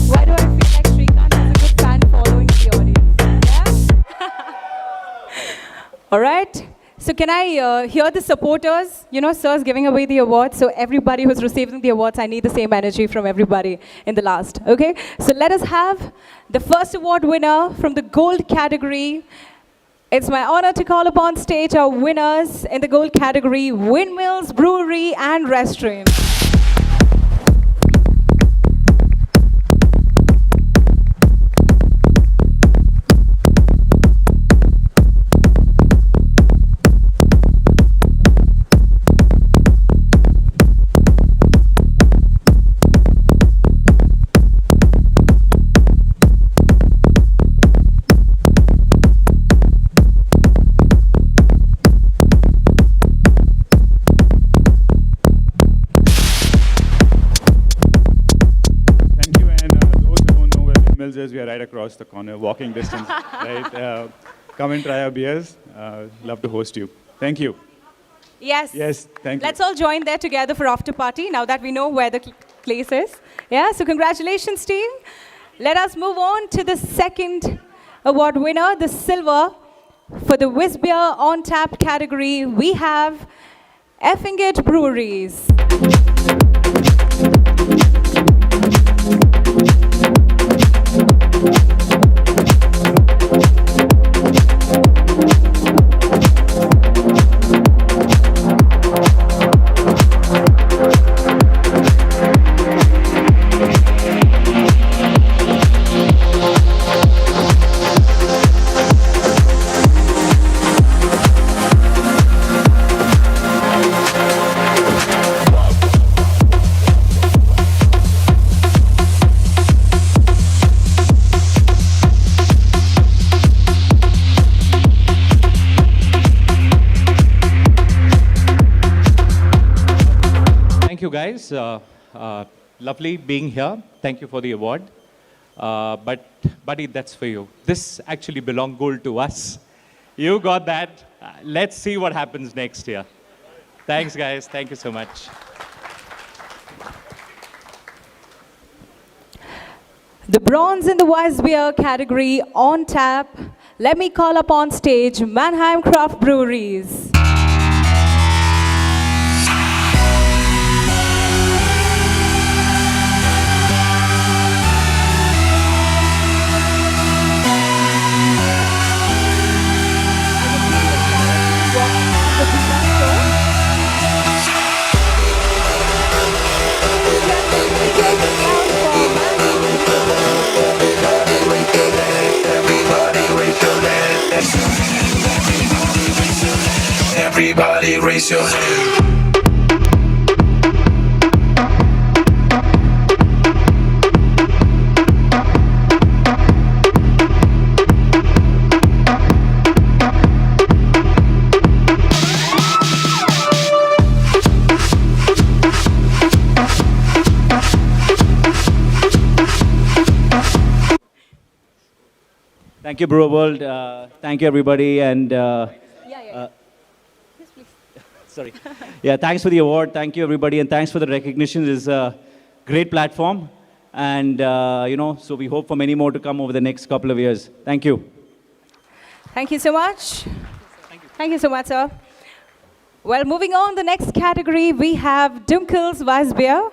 Why do I feel like Shrikant has a good fan following in the audience? Yeah? All right. So can I hear the supporters? You know, sir's giving away the awards. So everybody who's receiving the awards, I need the same energy from everybody in the last. Okay? So let us have the first award winner from the gold category. It's my honor to call upon stage our winners in the gold category, Windmills, Brewery and Restaurant. We are right across the corner, walking distance, right? Come and try our beers. Love to host you. Thank you. Yes. Yes, thank you. Let's all join there together for after party now that we know where the place is. Yeah, so congratulations, team. Let us move on to the second award winner, the silver. For the Wisbeer on tap category, we have Effingate Breweries. Thank you, guys. Lovely being here. Thank you for the award. But, buddy, that's for you. This actually belonged gold to us. You got that. Let's see what happens next year. Thanks, guys. Thank you so much. The bronze in the Weissbier category on tap. Let me call up on stage Mannheim Craft Breweries. Everybody raise your hand. Thank you, Brewer World. Thank you, everybody. And sorry. Yeah, thanks for the award. Thank you, everybody. And thanks for the recognition. This is a great platform. And, so we hope for many more to come over the next couple of years. Thank you. Thank you so much. Thank you so much, sir. Well, moving on, the next category, we have Dunkel's Weissbier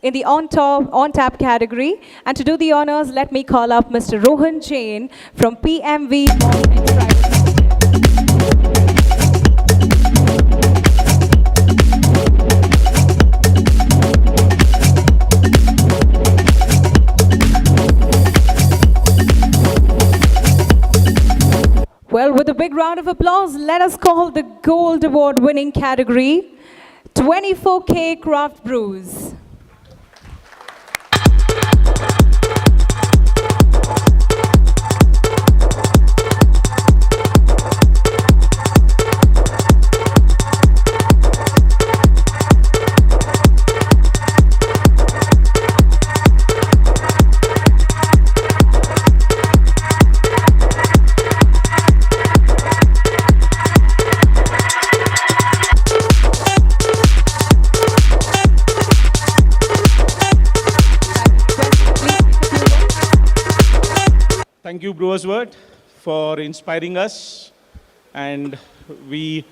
in the on-tap category. And to do the honors, let me call up Mr. Rohan Jain from PMV. Well, with a big round of applause, let us call the Gold Award winning category 24K Craft Brews. Thank you, Brewers World, for inspiring us and we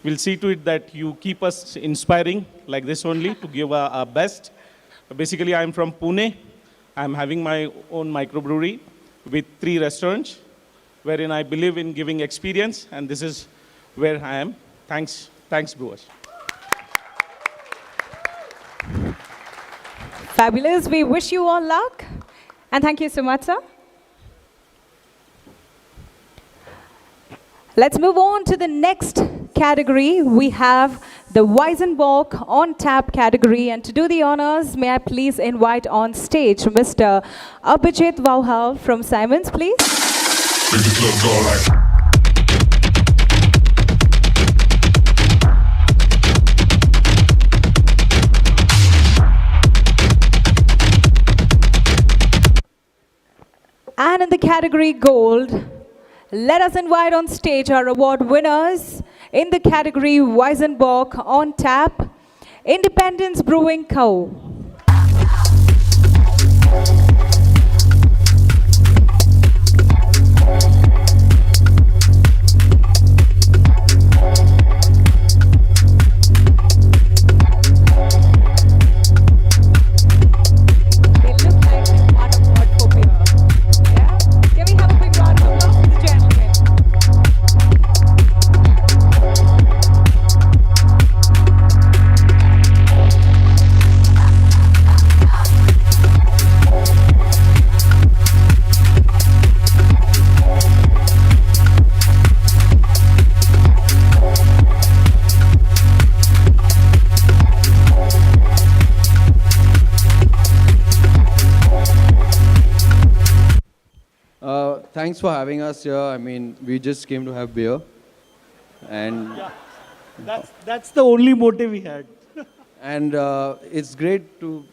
will see to it that you keep us inspiring like this only to give our best. Basically, I'm from Pune. I'm having my own microbrewery with 3 restaurants, wherein I believe in giving experience, and this is where I am. Thanks, Brewers. Fabulous. We wish you all luck. And thank you so much, sir. Let's move on to the next category. We have the Weizenbock on tap category. And to do the honors, may I please invite on stage Mr. Abhijit Vauhal from Simons, please. And in the category Gold, let us invite on stage our award winners in the category Weizenbock on tap, Independence Brewing Co. Thanks for having us here. I mean, we just came to have beer. And that's the only motive we had. And it's great to,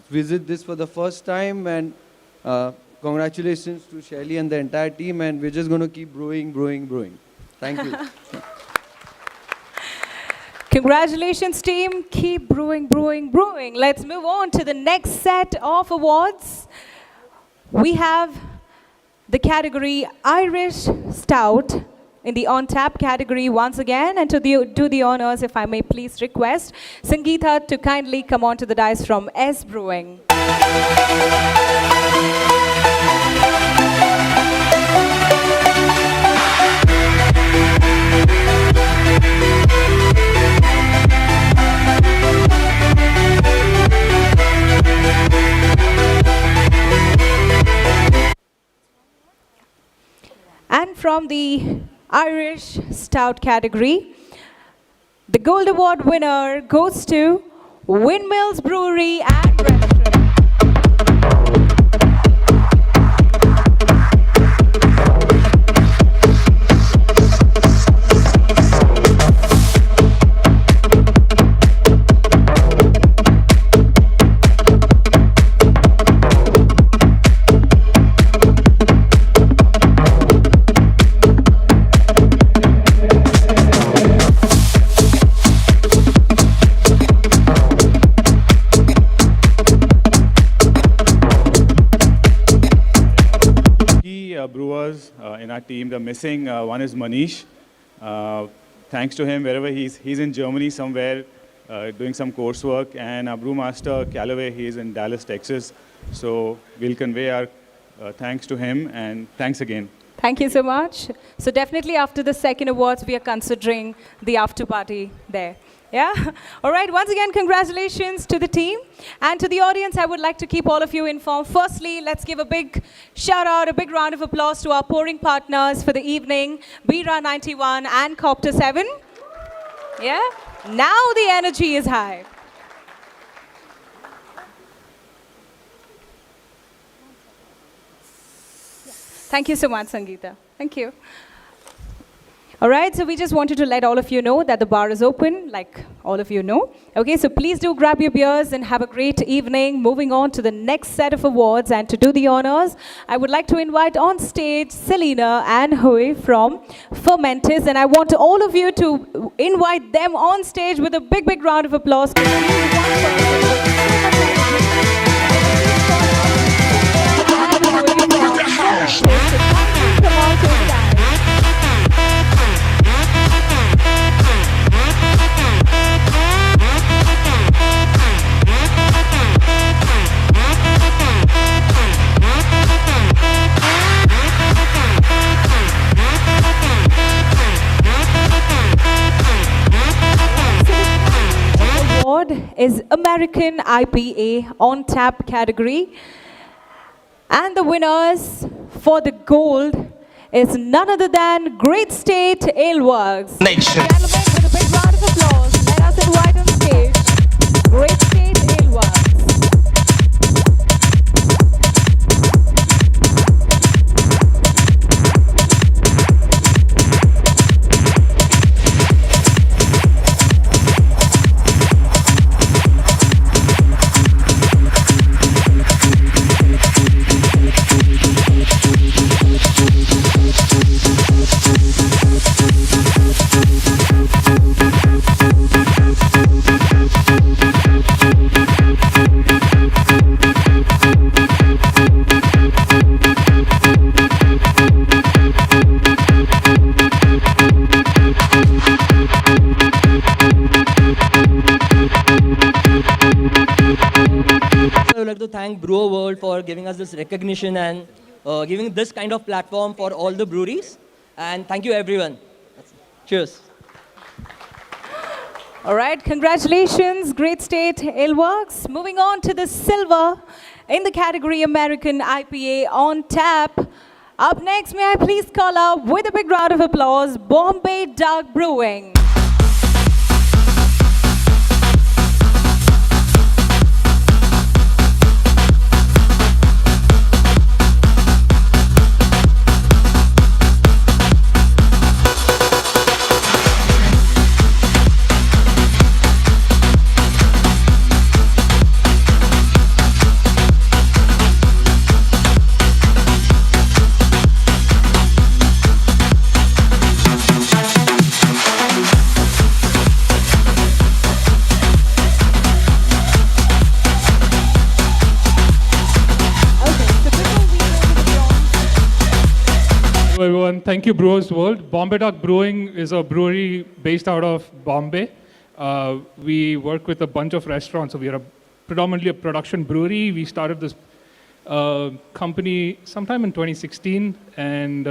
visit this for the first time. And congratulations to Shelly and the entire team. And we're just going to keep brewing. Thank you. Congratulations, team. Keep brewing. Let's move on to the next set of awards. We have the category Irish Stout in the on-tap category once again. And to do the honors, if I may please request Sangeeta to kindly come on to the dais from S Brewing. And from the Irish Stout category, the Gold Award winner goes to Windmills Brewery and Restaurant. Brewers in our team. The missing one is Manish. Thanks to him, wherever he's in Germany somewhere doing some coursework, and our brewmaster Callaway, he's in Dallas, Texas. So we'll convey our thanks to him, and thanks again. Thank you so much. So definitely after the second awards, we are considering the after party there. Yeah? All right, once again, congratulations to the team. And to the audience, I would like to keep all of you informed. Firstly, let's give a big shout out, a big round of applause to our pouring partners for the evening, Bira 91 and Copter 7. Yeah? Now the energy is high. Thank you so much, Sangeeta. Thank you. All right, so we just wanted to let all of you know that the bar is open, like all of you know. Okay, so please do grab your beers and have a great evening. Moving on to the next set of awards, and to do the honors, I would like to invite on stage Selena and Hui from Fermented, and I want all of you to invite them on stage with a big, big round of applause. award is American IPA on tap category. And the winners for the gold is none other than Great State Ale Works. Nation. Gentlemen, with a big round of applause, let us invite on stage Great State Ale Works. I would like to thank Brewer World for giving us this recognition and giving this kind of platform for all the breweries. And thank you, everyone. Cheers. All right, congratulations, Great State Ale Works. Moving on to the silver in the category American IPA on tap. Up next, may I please call up with a big round of applause, Bombay Dark Brewing. Hello everyone, thank you Brewers World. Bombay Dark Brewing is a brewery based out of Bombay. We work with a bunch of restaurants, so we are predominantly a production brewery. We started this company sometime in 2016, and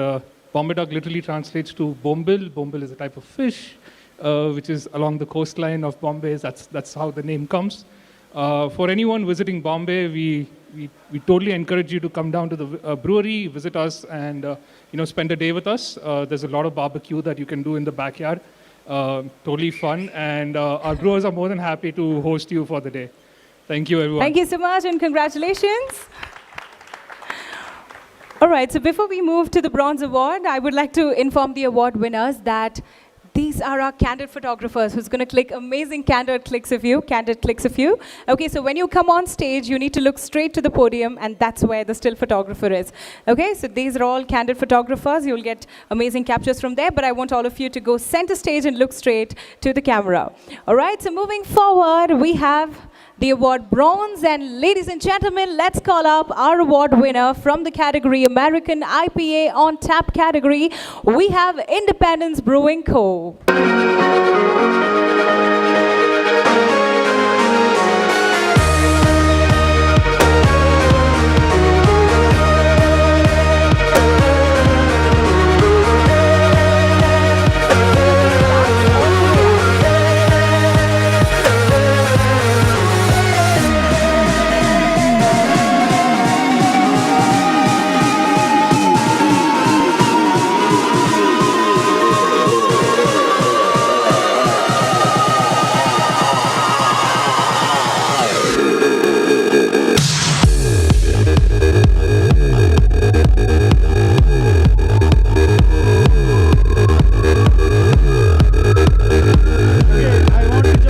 Bombay Dark literally translates to Bombil. Bombil is a type of fish, which is along the coastline of Bombay. That's how the name comes. For anyone visiting Bombay, we totally encourage you to come down to the brewery, visit us, and spend a day with us. There's a lot of barbecue that you can do in the backyard. Totally fun, and our brewers are more than happy to host you for the day. Thank you, everyone. Thank you so much, and congratulations. All right, so before we move to the Bronze Award, I would like to inform the award winners that these are our candid photographers who's going to click amazing candid clics of you. Okay, so when you come on stage, you need to look straight to the podium, and that's where the still photographer is. Okay, so these are all candid photographers. You'll get amazing captures from there, but I want all of you to go center stage and look straight to the camera. All right, so moving forward, we have the award Bronze, and ladies and gentlemen, let's call up our award winner from the category American IPA on tap category. We have Independence Brewing Co.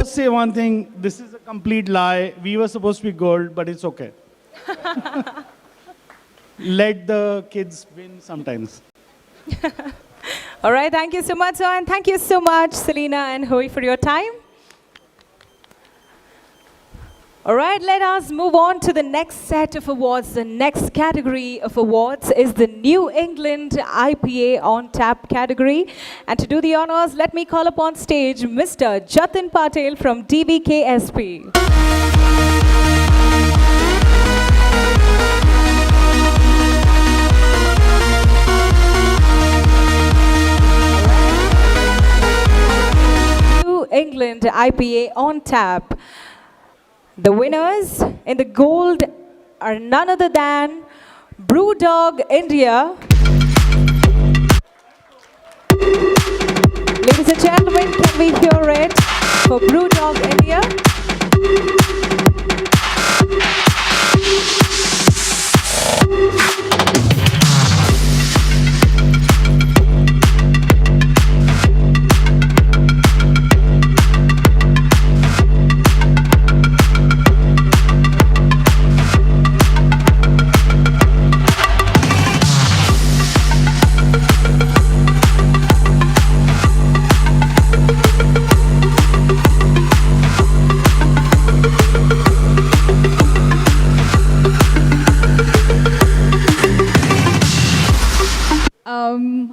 Say one thing, this is a complete lie. We were supposed to be gold, but it's okay. Let the kids win sometimes. All right, thank you so much, sir, and thank you so much, Selena and Hui, for your time. All right, let us move on to the next set of awards. The next category of awards is the New England IPA on tap category. And to do the honors, let me call upon stage Mr. Jatin Patel from DBKSP. New England IPA on tap. The winners in the gold are none other than Brewdog India. Ladies and gentlemen, can we hear it for Brewdog India?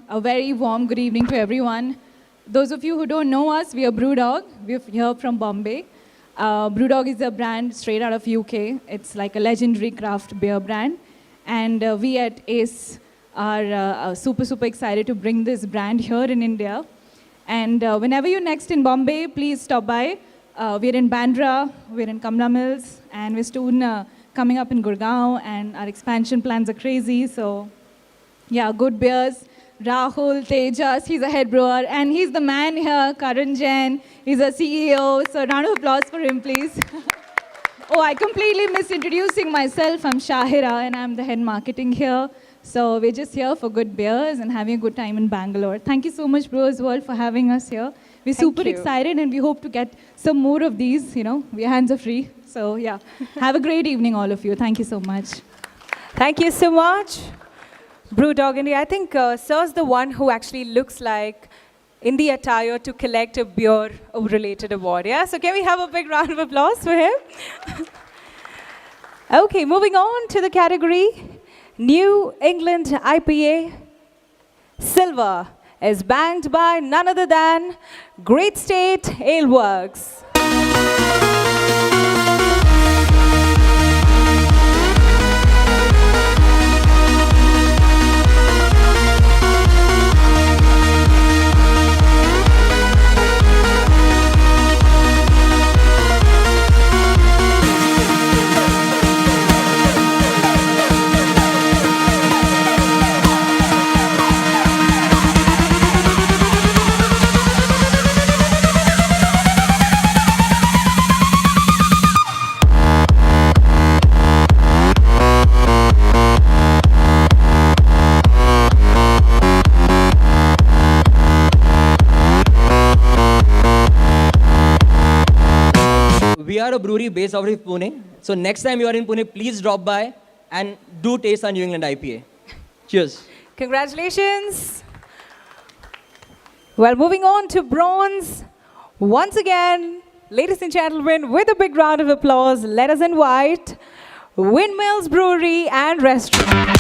A very warm good evening to everyone. Those of you who don't know us, we are Brewdog. We're here from Bombay. Brewdog is a brand straight out of UK. It's like a legendary craft beer brand. And we at ACE are super, super excited to bring this brand here in India. And whenever you're next in Bombay, please stop by. We're in Bandra, we're in Kamla Mills, and we're soon coming up in Gurgaon, and our expansion plans are crazy. So yeah, good beers. Rahul, Tejas, he's a head brewer, and he's the man here, Karan Jain, he's a CEO, so round of applause for him, please. Oh, I completely misintroducing myself. I'm Shahira, and I'm the head marketing here. So we're just here for good beers and having a good time in Bangalore. Thank you so much, Brewers World, for having us here. We're super excited, and we hope to get some more of these, you know, your hands are free. So yeah, have a great evening, all of you. Thank you so much. Thank you so much. Brewdog India, I think Sir's the one who actually looks like in the attire to collect a beer-related award. Yeah, so can we have a big round of applause for him? Okay, moving on to the category New England IPA. Silver is banked by none other than Great State Ale Works. We are a brewery based out of Pune. So next time you are in Pune, please drop by and do taste our New England IPA. Cheers. Congratulations. Well, moving on to bronze. Once again, ladies and gentlemen, with a big round of applause, let us invite Windmills Brewery and Restaurant.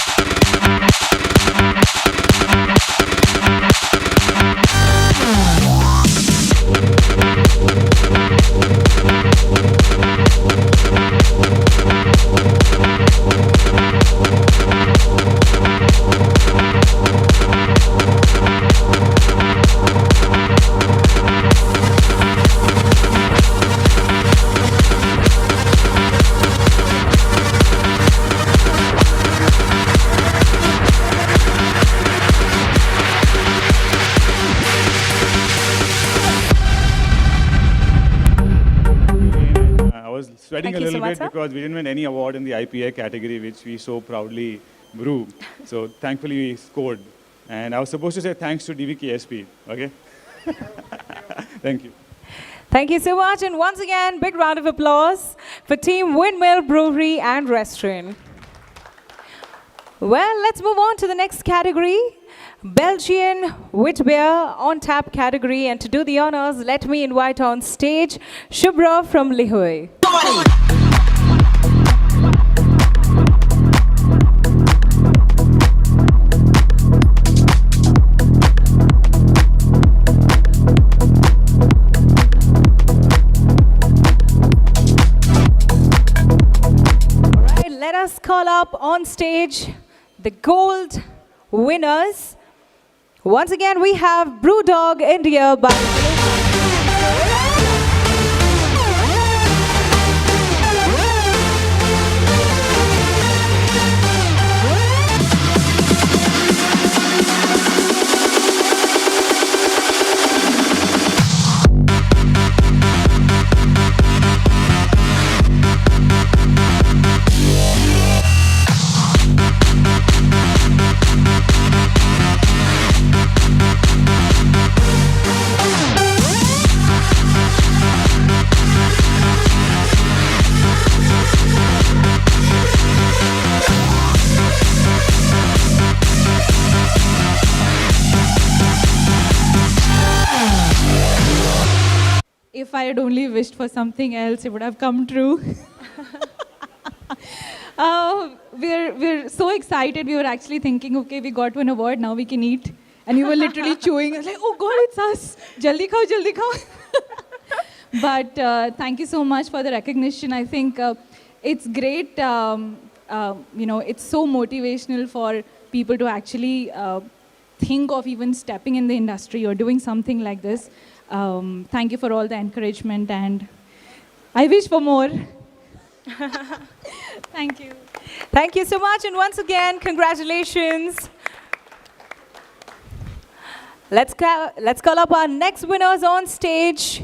Sweating a little bit because we didn't win any award in the IPA category, which we so proudly brew. So thankfully we scored. And I was supposed to say thanks to DVKSP, okay? Thank you. Thank you so much. And once again, big round of applause for Team Windmill Brewery and Restaurant. Well, let's move on to the next category. Belgian wheat beer on tap category. And to do the honors, let me invite on stage Shubhra from Lihoy. All right, let us call up on stage the gold winners. Once again, we have Brewdog India by if I had only wished for something else, it would have come true. We're so excited. We were actually thinking, okay, we got one award, now we can eat. And we were literally chewing. I was like, oh God, it's us. Jaldi khao, jaldi khao. But thank you so much for the recognition. I think it's great. It's so motivational for people to actually think of even stepping in the industry or doing something like this. Thank you for all the encouragement, and I wish for more. Thank you. Thank you so much, and once again, congratulations. Let's call up our next winners on stage.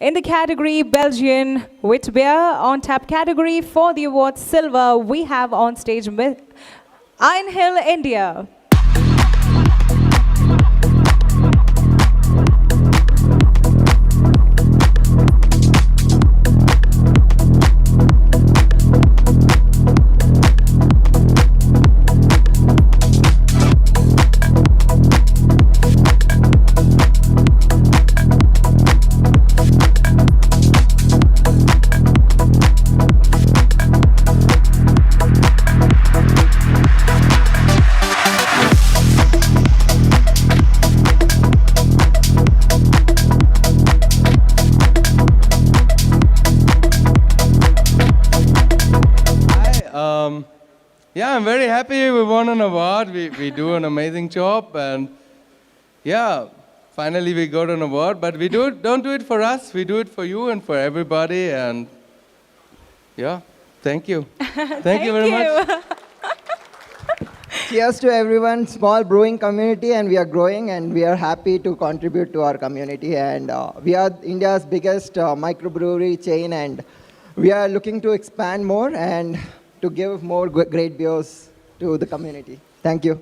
In the category Belgian wit beer, on tap category for the award silver, we have on stage Iron Hill, India. Yeah, I'm very happy we won an award. We do an amazing job, and yeah, finally we got an award. But we don't do it for us. We do it for you and for everybody. And yeah, thank you. Thank you very much. Cheers to everyone, small brewing community, and we are growing, and we are happy to contribute to our community. And we are India's biggest microbrewery chain, and we are looking to expand more and to give more great beers to the community. Thank you.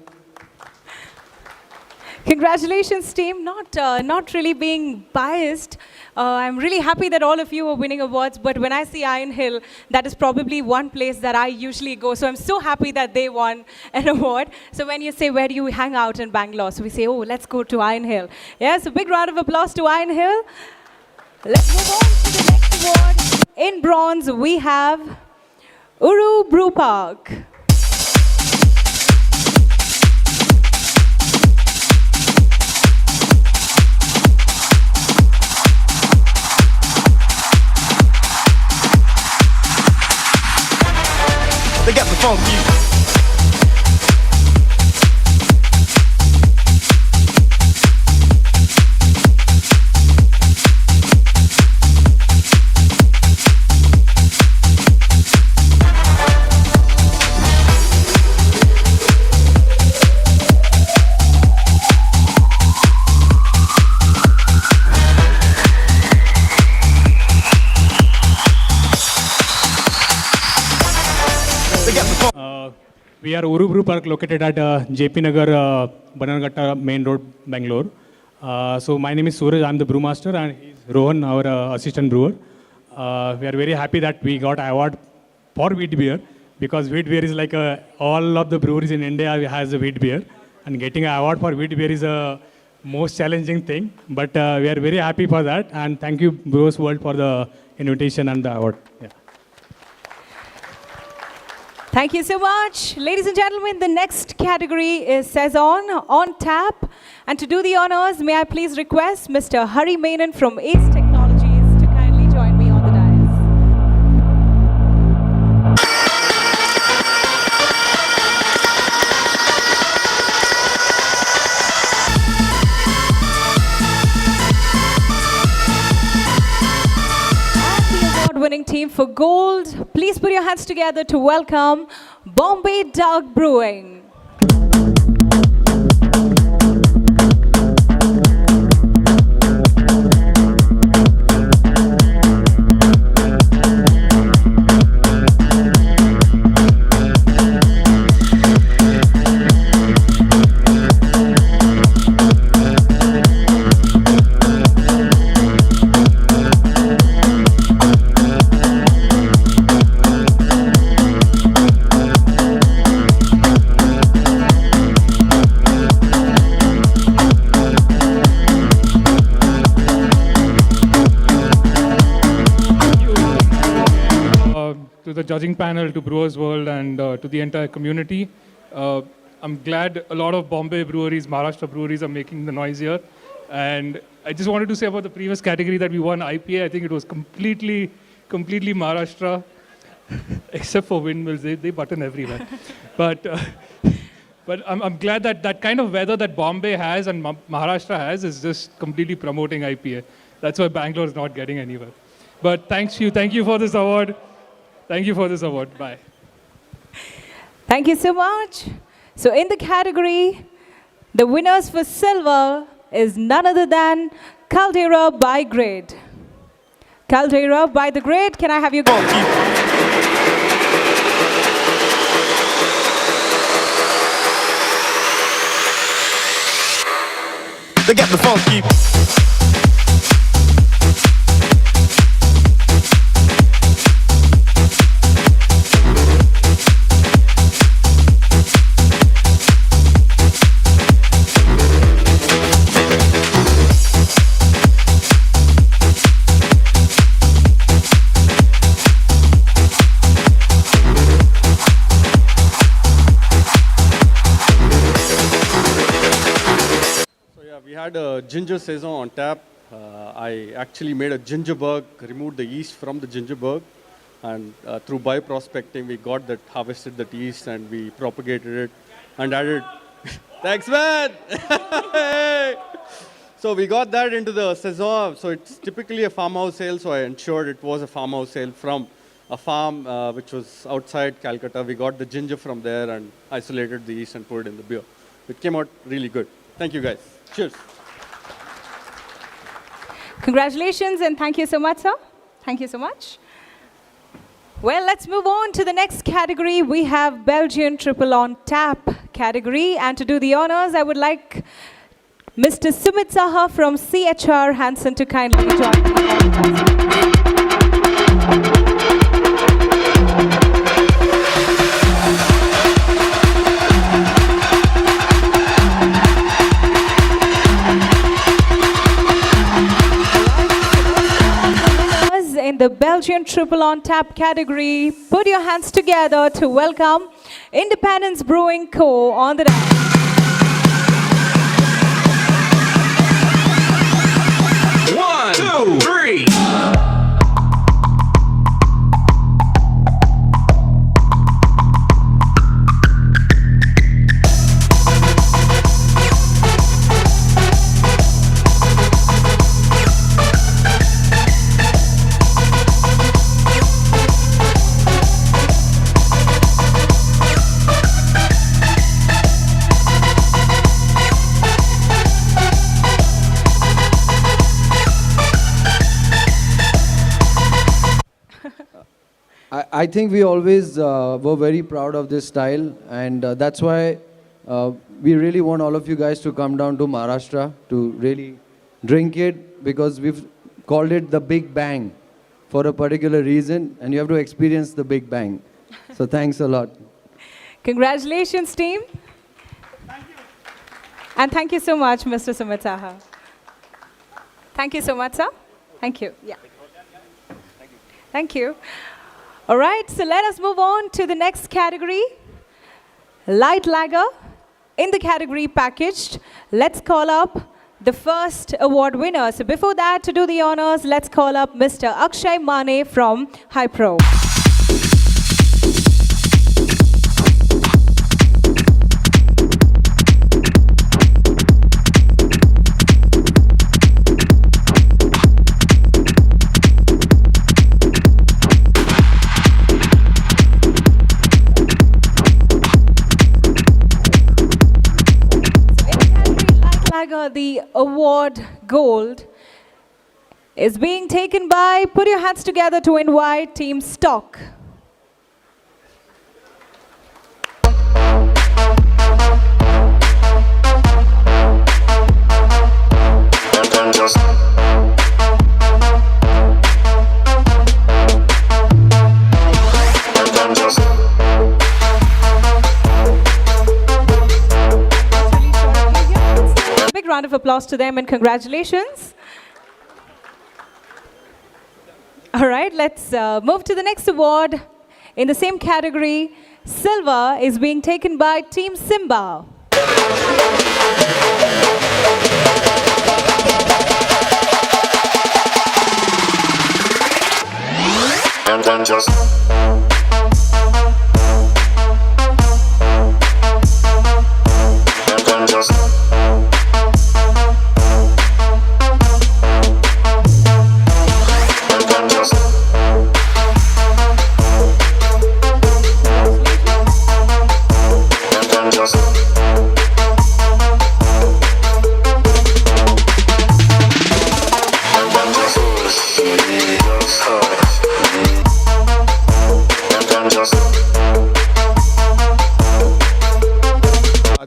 Congratulations, team. Not really being biased. I'm really happy that all of you are winning awards, but when I see Iron Hill, that is probably one place that I usually go. So I'm so happy that they won an award. So when you say, where do you hang out in Bangalore? So we say, oh, let's go to Iron Hill. Yes, a big round of applause to Iron Hill. Let's move on to the next award. In bronze, we have Uru Brew Park. They got the funky. We are Uru Brew Park, located at JP Nagar, Bananagatta Main Road, Bangalore. So my name is Suraj, I'm the brewmaster, and he's Rohan, our assistant brewer. We are very happy that we got an award for wheat beer, because wheat beer is like all of the breweries in India has a wheat beer, and getting an award for wheat beer is a most challenging thing. But we are very happy for that, and thank you Brewers World for the invitation and the award. Yeah. Thank you so much. Ladies and gentlemen, the next category is Saison on tap. And to do the honors, may I please request Mr. Hari Menon from Ace Technologies to kindly join me on the dais. Winning team for gold, please put your hands together to welcome Bombay Dog Brewing. to the judging panel, to Brewers World, and to the entire community. I'm glad a lot of Bombay breweries, Maharashtra breweries are making the noise here. And I just wanted to say about the previous category that we won IPA. I think it was completely Maharashtra, except for windmills. They button everywhere. But I'm glad that that kind of weather that Bombay has and Maharashtra has is just completely promoting IPA. That's why Bangalore is not getting anywhere. But thank you for this award. Thank you for this award. Bye. Thank you so much. So in the category, the winners for silver is none other than Caldera by Grade. Caldera by the Grade, can I have your gold? They got the funky. We had a ginger saison on tap. I actually made a gingerbug, removed the yeast from the gingerbug, and through bioprospecting, we got that, harvested that yeast, and we propagated it and added. Thanks, man. So we got that into the saison. So it's typically a farmhouse ale. So I ensured it was a farmhouse ale from a farm which was outside Calcutta. We got the ginger from there and isolated the yeast and put it in the beer. It came out really good. Thank you, guys. Cheers. Congratulations and thank you so much, sir. Thank you so much. Well, let's move on to the next category. We have Belgian Triple on Tap category. And to do the honors, I would like Mr. Sumit Saha from CHR Hansen to kindly join me. In the Belgian Triple on Tap category, put your hands together to welcome Independence Brewing Co. on the dance. One, two, three. I think we always were very proud of this style, and that's why we really want all of you guys to come down to Maharashtra to really drink it, because we've called it the Big Bang for a particular reason, and you have to experience the Big Bang. So thanks a lot. Congratulations, team. Thank you. And thank you so much, Mr. Sumit Saha. Thank you so much, sir. Thank you. Yeah. Thank you. All right, so let us move on to the next category, light lager. In the category packaged, let's call up the first award winner. So before that, to do the honors, let's call up Mr. Akshay Mane from Hypro. The award gold is being taken by, put your hands together to invite Team Stock. Round of applause to them and congratulations. All right, let's move to the next award. In the same category, silver is being taken by Team Simba. And then just and then just and then just and then just and then just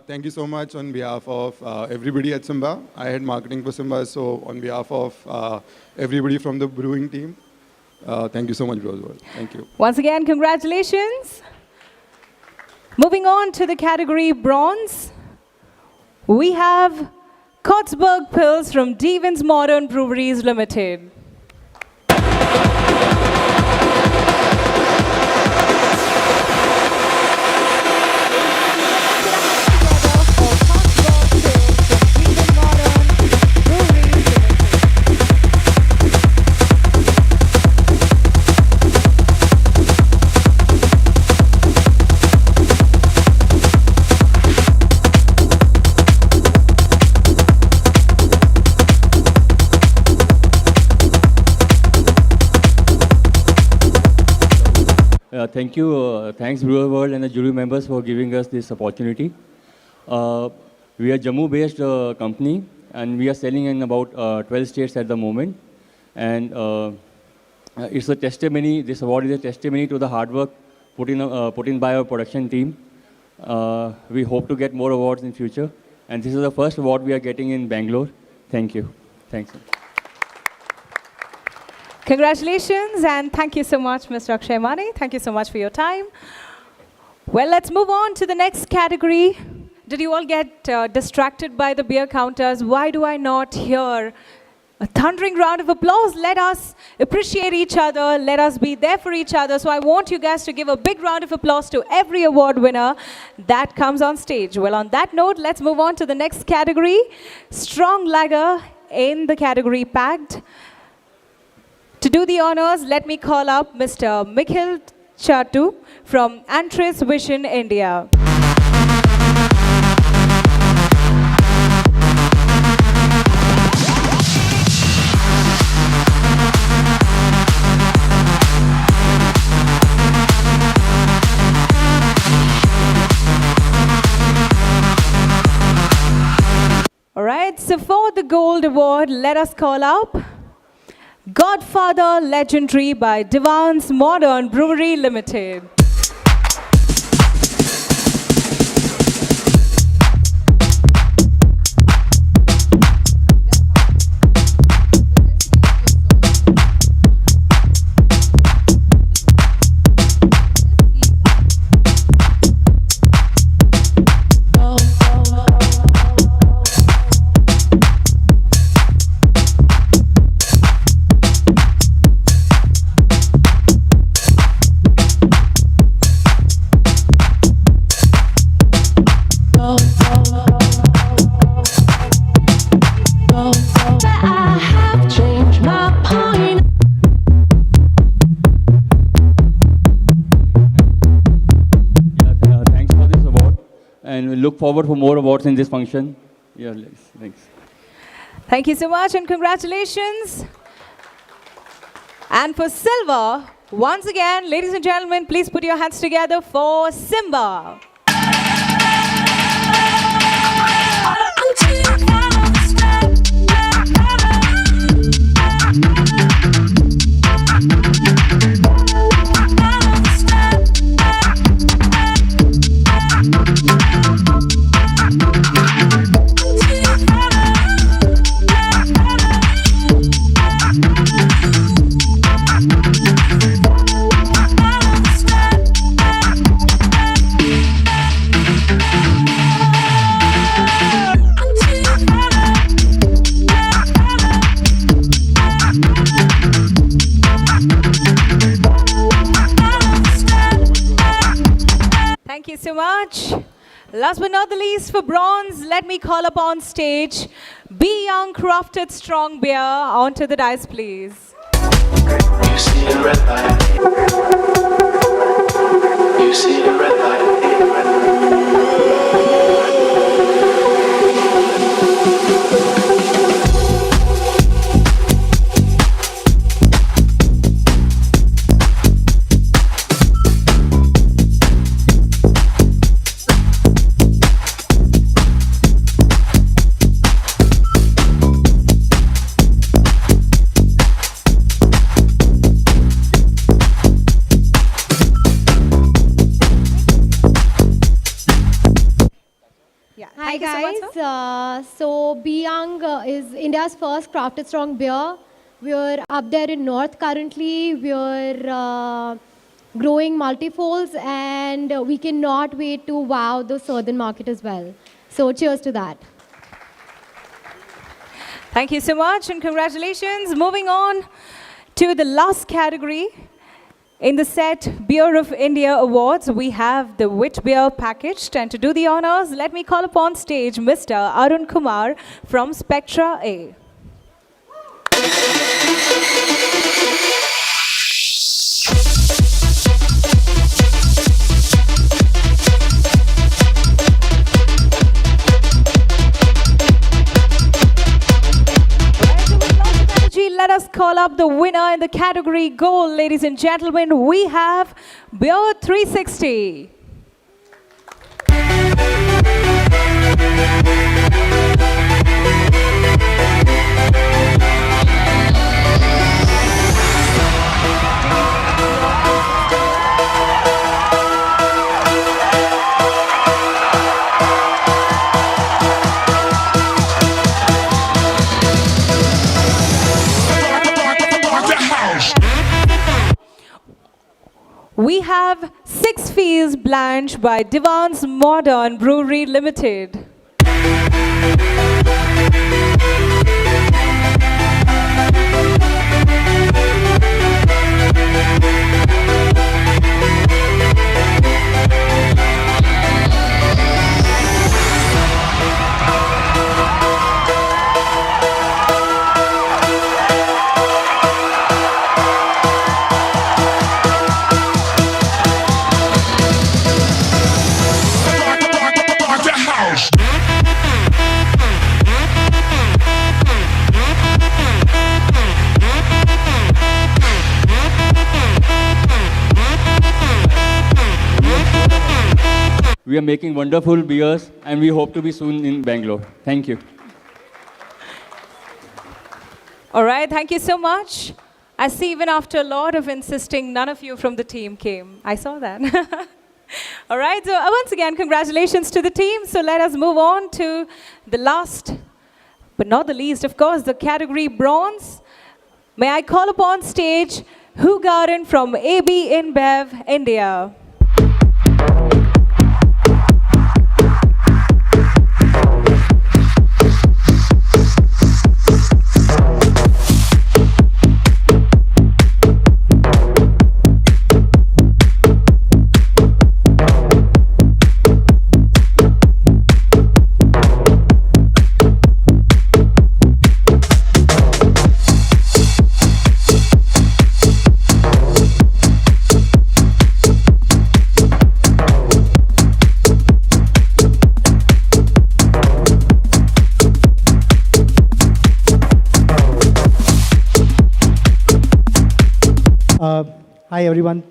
Thank you so much on behalf of everybody at Simba. I had marketing for Simba, so on behalf of everybody from the brewing team, thank you so much, Brewers. Thank you. Once again, congratulations. Moving on to the category bronze, we have Kotzberg Pils from Devon's Modern Breweries Limited. Thank you. Thanks, Brewer World and the jury members for giving us this opportunity. We are Jammu-based company, and we are selling in about 12 states at the moment. And it's a testimony. This award is a testimony to the hard work put in by our production team. We hope to get more awards in future. And this is the first award we are getting in Bangalore. Thank you. Thanks. Congratulations and thank you so much, Mr. Akshay Mane. Thank you so much for your time. Well, let's move on to the next category. Did you all get distracted by the beer counters? Why do I not hear a thundering round of applause? Let us appreciate each other. Let us be there for each other. So I want you guys to give a big round of applause to every award winner that comes on stage. Well, on that note, let's move on to the next category. Strong lager in the category packed. To do the honors, let me call up Mr. Mikhil Chatu from Antris Vision, India. All right, so for the gold award, let us call up Godfather Legendary by Devon's Modern Brewery Limited. And we look forward for more awards in this function. Yeah, thanks. Thank you so much and congratulations. And for silver, once again, ladies and gentlemen, please put your hands together for Simba. much. Last but not the least, for bronze, let me call up on stage Be Young Crafted Strong Beer. Onto the dice, please. You see the red light. You see the red light. Hi Thank you so much, guys. So Be Young is India's first crafted strong beer. We're up there in North currently. We're growing multifolds, and we cannot wait to wow the southern market as well. So cheers to that. Thank you so much and congratulations. Moving on to the last category. In the set Beer of India Awards, we have the wit beer packaged. And to do the honors, let me call upon stage Mr. Arun Kumar from Spectra A. Let us call up the winner in the category gold, ladies and gentlemen. We have Beer 360. We have Six Fields Blanche by Divan's Modern Brewery Limited. We are making wonderful beers, and we hope to be soon in Bangalore. Thank you. All right, thank you so much. I see even after a lot of insisting, none of you from the team came. I saw that. All right, so once again, congratulations to the team. So let us move on to the last, but not the least, of course, the category bronze. May I call upon stage Hu Garden from AB InBev, India. Hi everyone.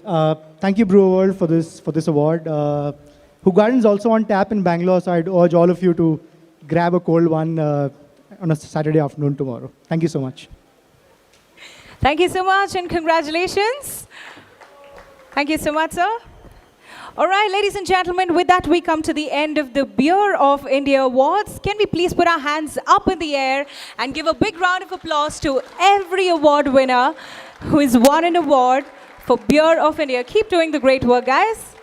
Thank you Brewer World for this award. Hu Garden is also on tap in Bangalore, so I'd urge all of you to grab a cold one on a Saturday afternoon tomorrow. Thank you so much. Thank you so much and congratulations. Thank you so much, sir. All right, ladies and gentlemen, with that we come to the end of the Beer of India Awards. Can we please put our hands up in the air and give a big round of applause to every award winner who has won an award for Beer of India. Keep doing the great work, guys.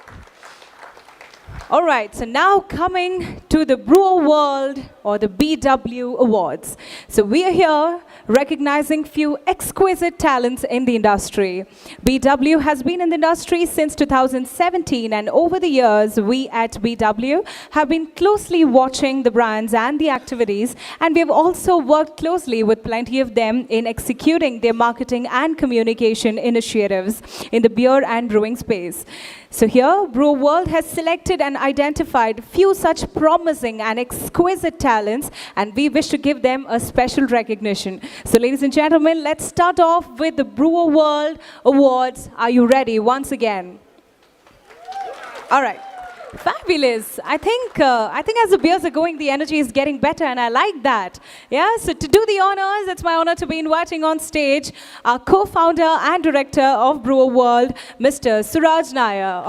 All right, so now coming to the Brewer World or the BW Awards. So we are here recognizing few exquisite talents in the industry. BW has been in the industry since 2017, and over the years, we at BW have been closely watching the brands and the activities, and we have also worked closely with plenty of them in executing their marketing and communication initiatives in the beer and brewing space. So here, Brewer World has selected and identified few such promising and exquisite talents, and we wish to give them a special recognition. So ladies and gentlemen, let's start off with the Brewer World Awards. Are you ready once again? All right. Fabulous. I think as the beers are going, the energy is getting better, and I like that. Yeah, so to do the honors, it's my honor to be inviting on stage our co-founder and director of Brewer World, Mr. Suraj Nair.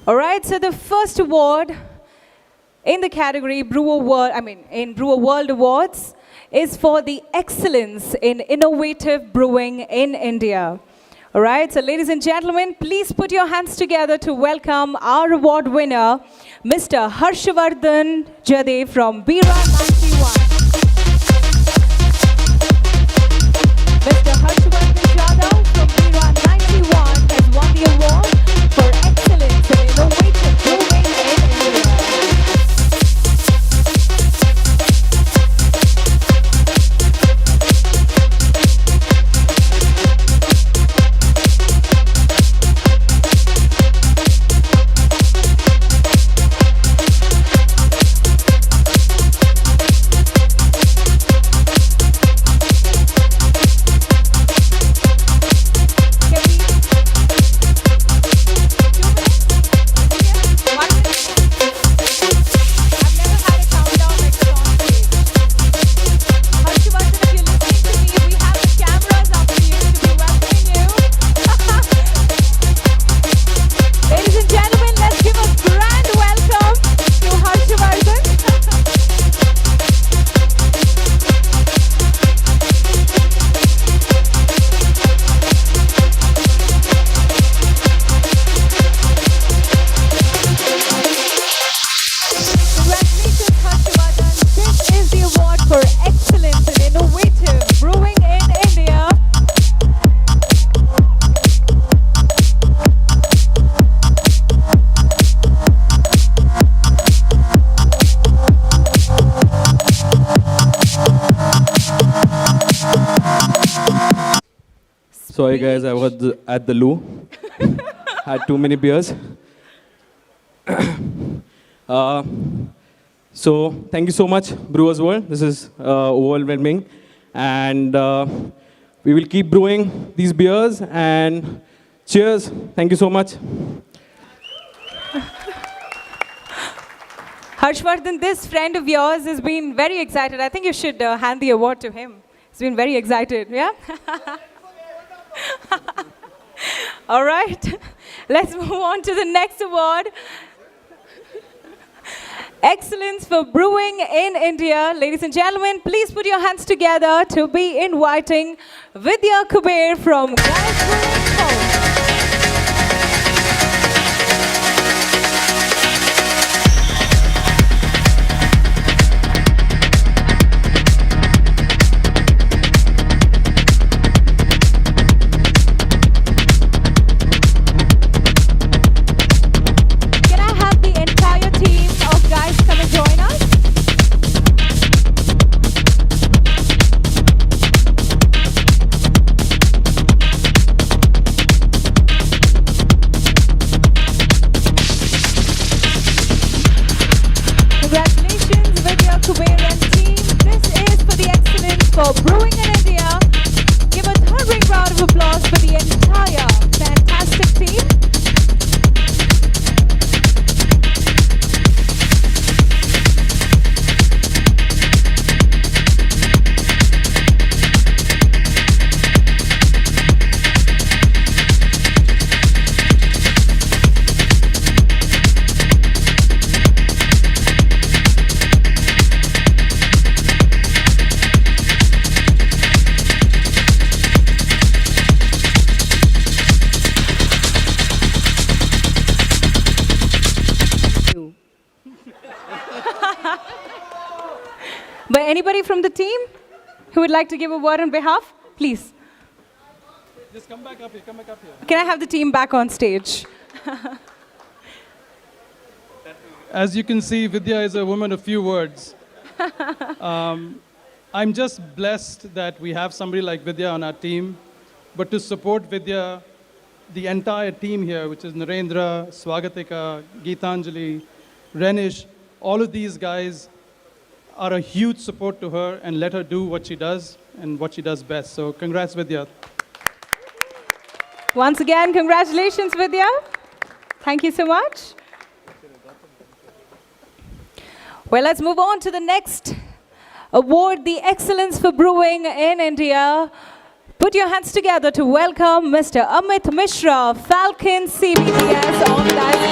All right, so the first award in the category Brewer World Awards is for the excellence in innovative brewing in India. All right, so ladies and gentlemen, please put your hands together to welcome our award winner, Mr. Harshavardhan Jade from Brewer 91. Mr. Harshavardhan Jadhav from Brewer 91 has won the award for excellence in innovative brewing in India. Sorry guys, I was at the loo. Had too many beers. So thank you so much, Brewers World. This is overwhelming. And we will keep brewing these beers. And cheers. Thank you so much. Harshvardhan, this friend of yours has been very excited. I think you should hand the award to him. He's been very excited, yeah? All right, let's move on to the next award. Excellence for Brewing in India. Ladies and gentlemen, please put your hands together to be inviting Vidya Kuber from entire fantastic team. But anybody from the team who would like to give a word on behalf, please. Just come back up here, come back up here. Can I have the team back on stage? As you can see, Vidya is a woman of few words. I'm just blessed that we have somebody like Vidya on our team. But to support Vidya, the entire team here, which is Narendra, Swagatika, Geetanjali, Renish, all of these guys are a huge support to her and let her do what she does and what she does best. So congrats, Vidya. Once again, congratulations, Vidya. Thank you so much. Well, let's move on to the next award, the Excellence for Brewing in India. Put your hands together to welcome Mr. Amit Mishra, Falcon CBDS on that.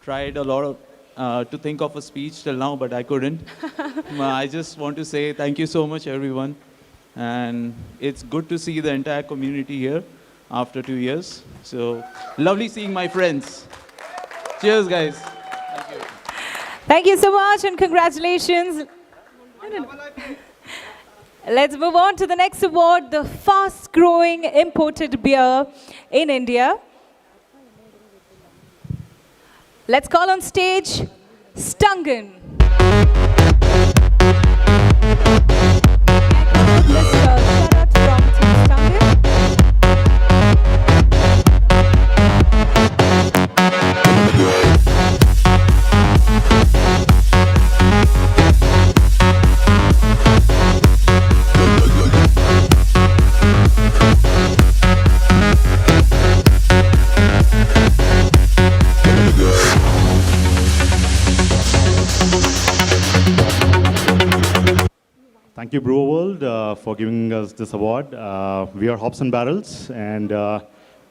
Tried a lot to think of a speech till now, but I couldn't. I just want to say thank you so much, everyone. And it's good to see the entire community here after 2 years. So lovely seeing my friends. Cheers, guys. Thank you. Thank you so much and congratulations. Let's move on to the next award, the fast growing imported beer in India. Let's call on stage Stungan. Thank you, Brewer World, for giving us this award. We are Hops and Barrels, and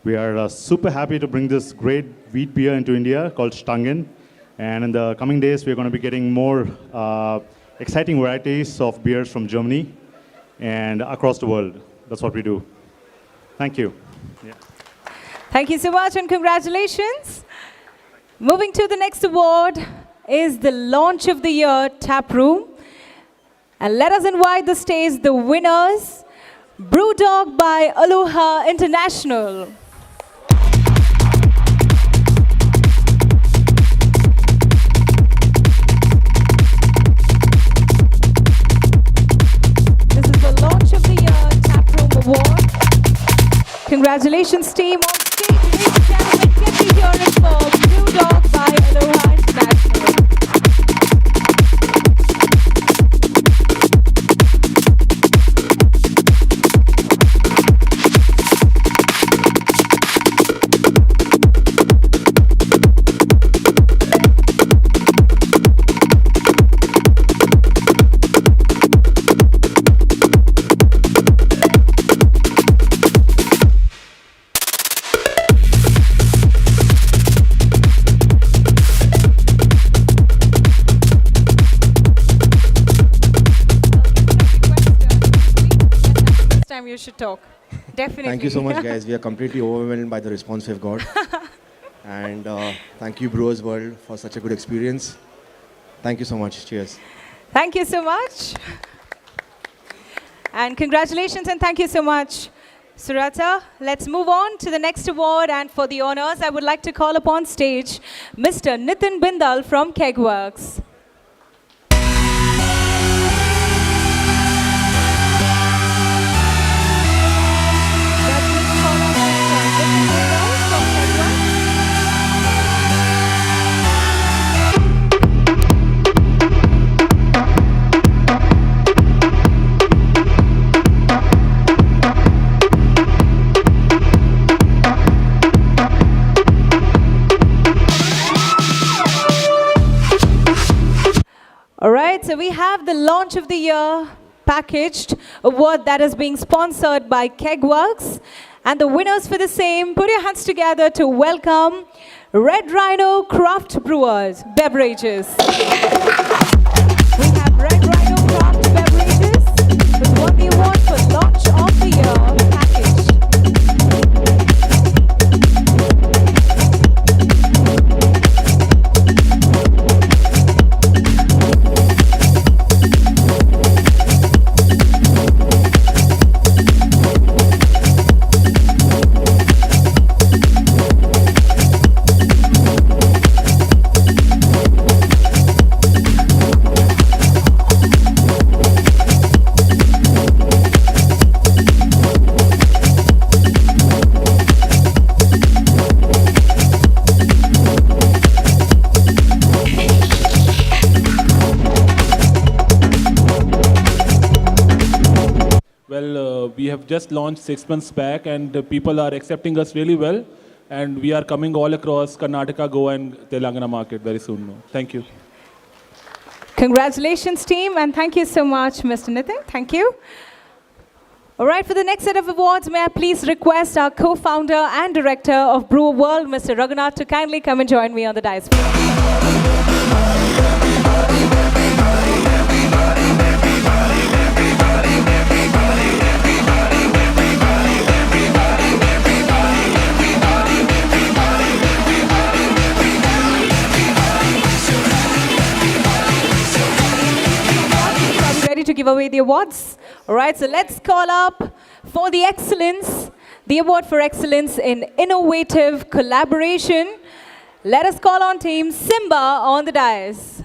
we are super happy to bring this great wheat beer into India called Stangen. And in the coming days, we're going to be getting more exciting varieties of beers from Germany and across the world. That's what we do. Thank you. Yeah. Thank you so much and congratulations. Moving to the next award is the Launch of the Year Tap Room. And let us invite the stage the winners, Brewdog by Aloha International. This is the Launch of the Year Tap Room Award. Congratulations, team. On stage, ladies and gentlemen, can we hear it for Brewdog by Aloha International. You should talk. Definitely. Thank you so much, guys. We are completely overwhelmed by the response we've got. And thank you, Brewers World, for such a good experience. Thank you so much. Cheers. Thank you so much. And congratulations and thank you so much, Surata. Let's move on to the next award, and for the honors, I would like to call upon stage Mr. Nitin Bindal from Kegworks. All right, so we have the Launch of the Year packaged award that is being sponsored by Kegworks. And the winners for the same, put your hands together to welcome Red Rhino Craft Brewers Beverages. We have Red Rhino Craft Beverages, who won the award for Launch of the Year package. We have just launched 6 months back, and people are accepting us really well. And we are coming all across Karnataka, Goa, and Telangana market very soon now. Thank you. Congratulations, team, and thank you so much, Mr. Nitin. Thank you. All right, for the next set of awards, may I please request our co-founder and director of Brewer World, Mr. Raghunath, to kindly come and join me on the dais. Ready to give away the awards? All right, so let's call up for the excellence, the award for excellence in innovative collaboration. Let us call on team Simba on the dais.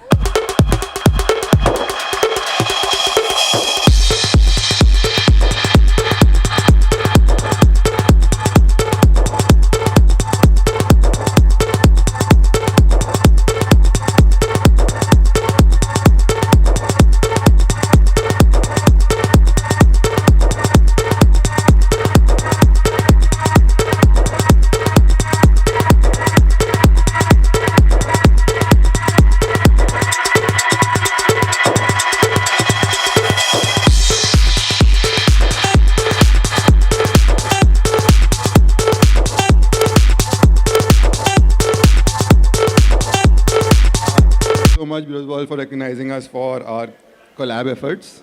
Much, Brewers, for recognizing us for our collab efforts.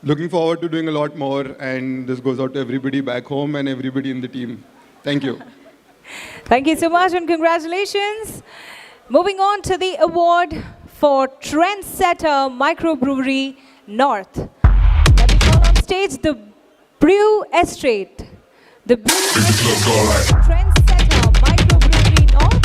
Looking forward to doing a lot more, and this goes out to everybody back home and everybody in the team. Thank you. Thank you so much and congratulations. Moving on to the award for Trendsetter Microbrewery North. Let me call on stage the Brew Estate. The Brew Estate Trendsetter Microbrewery North.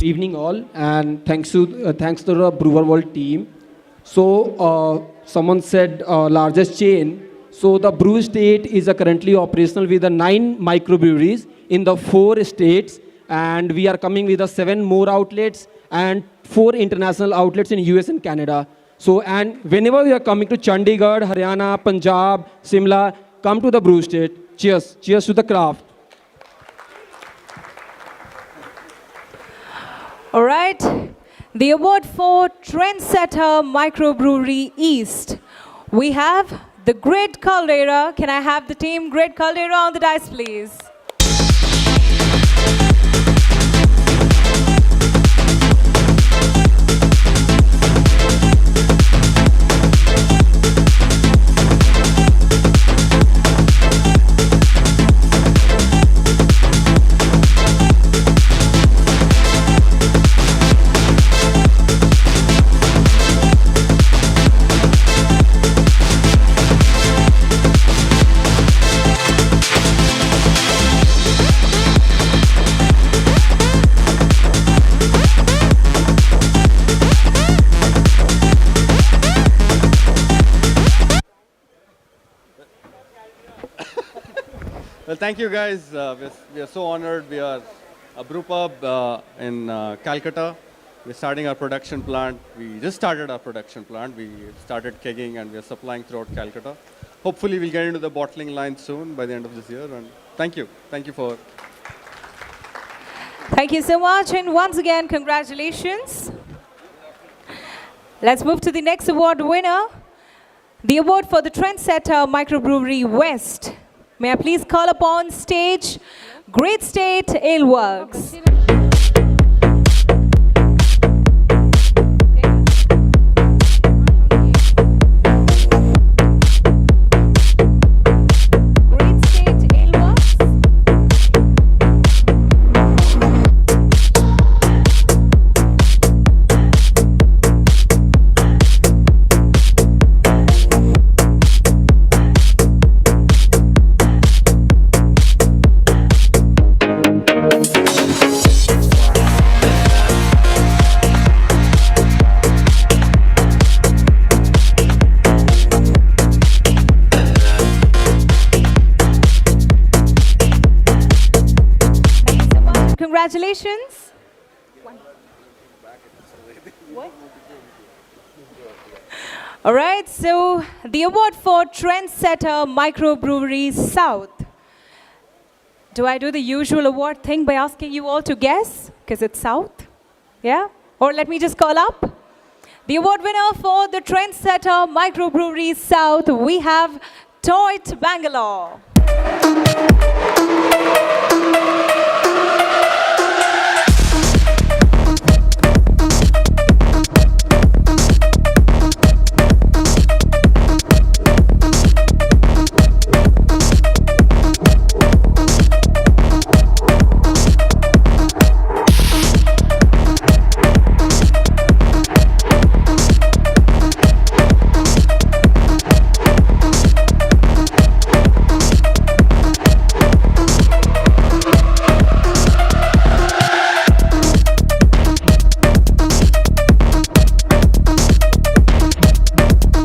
Evening all, and thanks to the Brewer World team. So someone said largest chain. So the Brew Estate is currently operational with 9 microbreweries in the 4 states, and we are coming with 7 more outlets and 4 international outlets in US and Canada. So, and whenever we are coming to Chandigarh, Haryana, Punjab, Simla, come to the Brew Estate. Cheers. Cheers to the craft. All right. The award for Trendsetter Microbrewery East. We have the Great Caldera. Can I have the team Great Caldera on the dice, please? Well, thank you guys. We are so honored. We are a brew pub in Calcutta. We're starting our production plant. We just started our production plant. We started kegging and we are supplying throughout Calcutta. Hopefully we'll get into the bottling line soon by the end of this year. And thank you. Thank you for... Thank you so much. And once again, congratulations. Let's move to the next award winner. The award for the Trendsetter Microbrewery West. May I please call upon stage Great State Ale Works. Congratulations. What? All right, so the award for Trendsetter Microbrewery South. Do I do the usual award thing by asking you all to guess? Because it's South? Yeah? Or let me just call up. The award winner for the Trendsetter Microbrewery South, we have Toit Bangalore.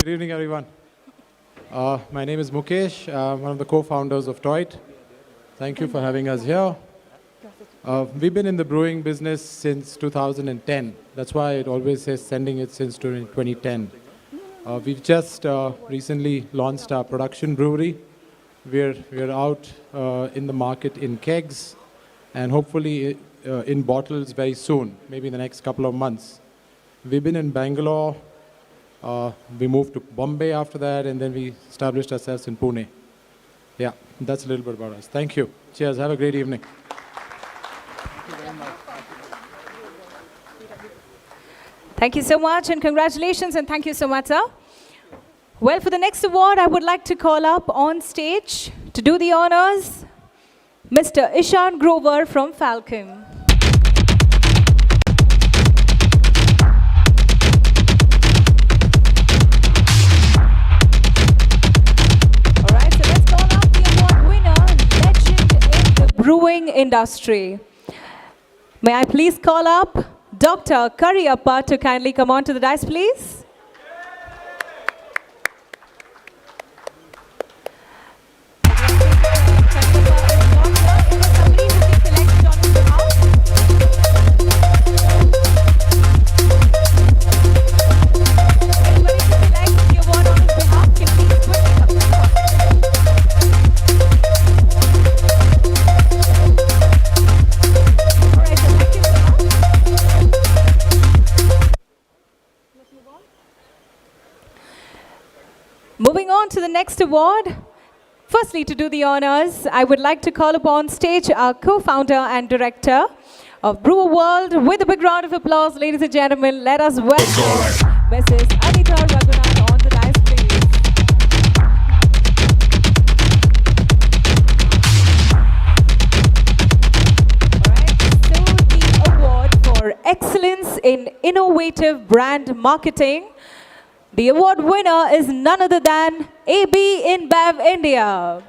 Good evening, everyone. My name is Mukesh. I'm one of the co-founders of Toit. Thank you for having us here. We've been in the brewing business since 2010. That's why it always says sending it since 2010. We've just recently launched our production brewery. We're out in the market in kegs and hopefully in bottles very soon, maybe in the next couple of months. We've been in Bangalore. We moved to Bombay after that, and then we established ourselves in Pune. Yeah, that's a little bit about us. Thank you. Cheers. Have a great evening. Thank you so much, and congratulations, and thank you so much, sir. Well, for the next award, I would like to call up on stage to do the honors, Mr. Ishan Grover from Falcon. Brewing industry. May I please call up Dr. Kariyappa to kindly come on to the dais, please? next award. Firstly, to do the honors, I would like to call upon stage our co-founder and director of Brewer World. With a big round of applause, ladies and gentlemen, let us welcome Mrs. Anita Raghunath on the dais, please. Award for Excellence in Innovative Brand Marketing. The award winner is none other than AB InBev India.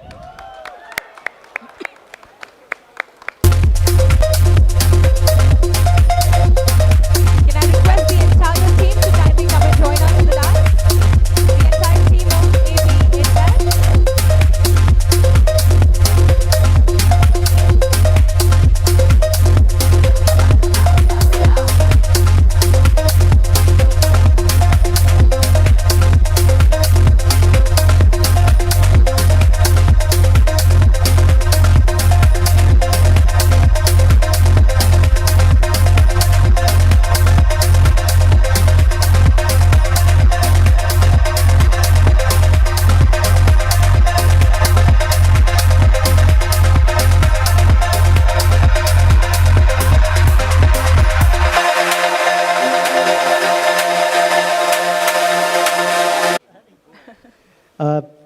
Can I request the entire team to kindly come and join us in the dance? The entire team of AB InBev.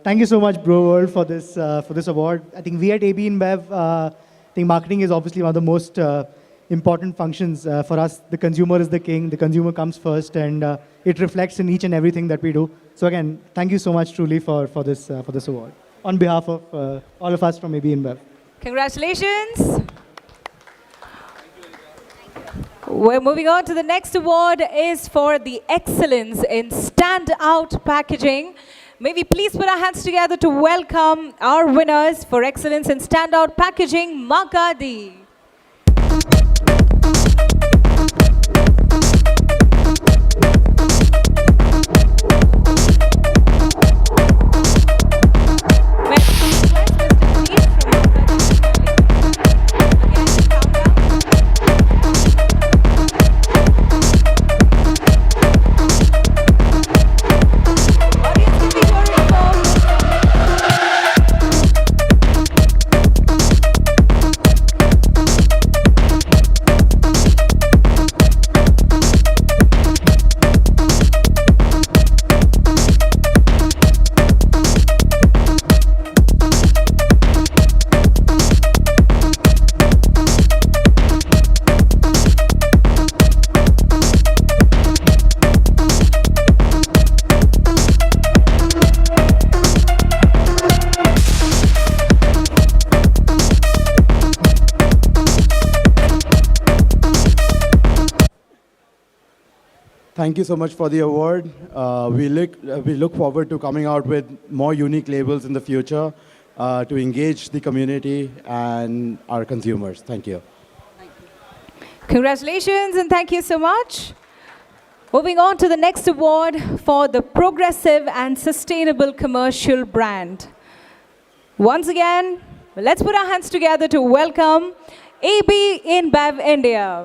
Thank you so much, Brewer World, for this award. I think we at AB InBev, I think marketing is obviously one of the most important functions for us. The consumer is the king. The consumer comes first, and it reflects in each and everything that we do. So again, thank you so much, truly, for this award. On behalf of all of us from AB InBev. Congratulations. We're moving on to the next award is for the excellence in standout packaging. May we please put our hands together to welcome our winners for excellence in standout packaging, Magadi. Thank you so much for the award. We look forward to coming out with more unique labels in the future to engage the community and our consumers. Thank you. Congratulations and thank you so much. Moving on to the next award for the progressive and sustainable commercial brand. Once again, let's put our hands together to welcome AB InBev India.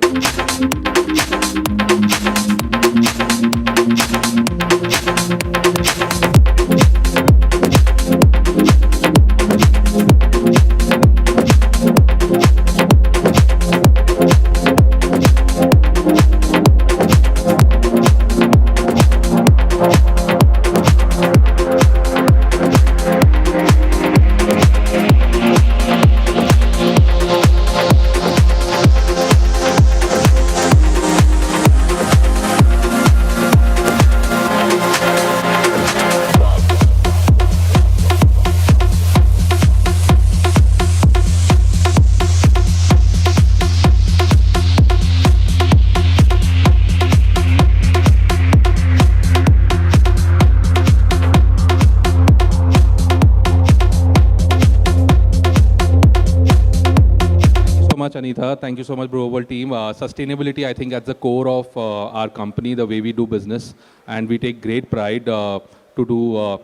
Much, Anita. Thank you so much, Brewer World team. Sustainability, I think, at the core of our company, the way we do business, and we take great pride to do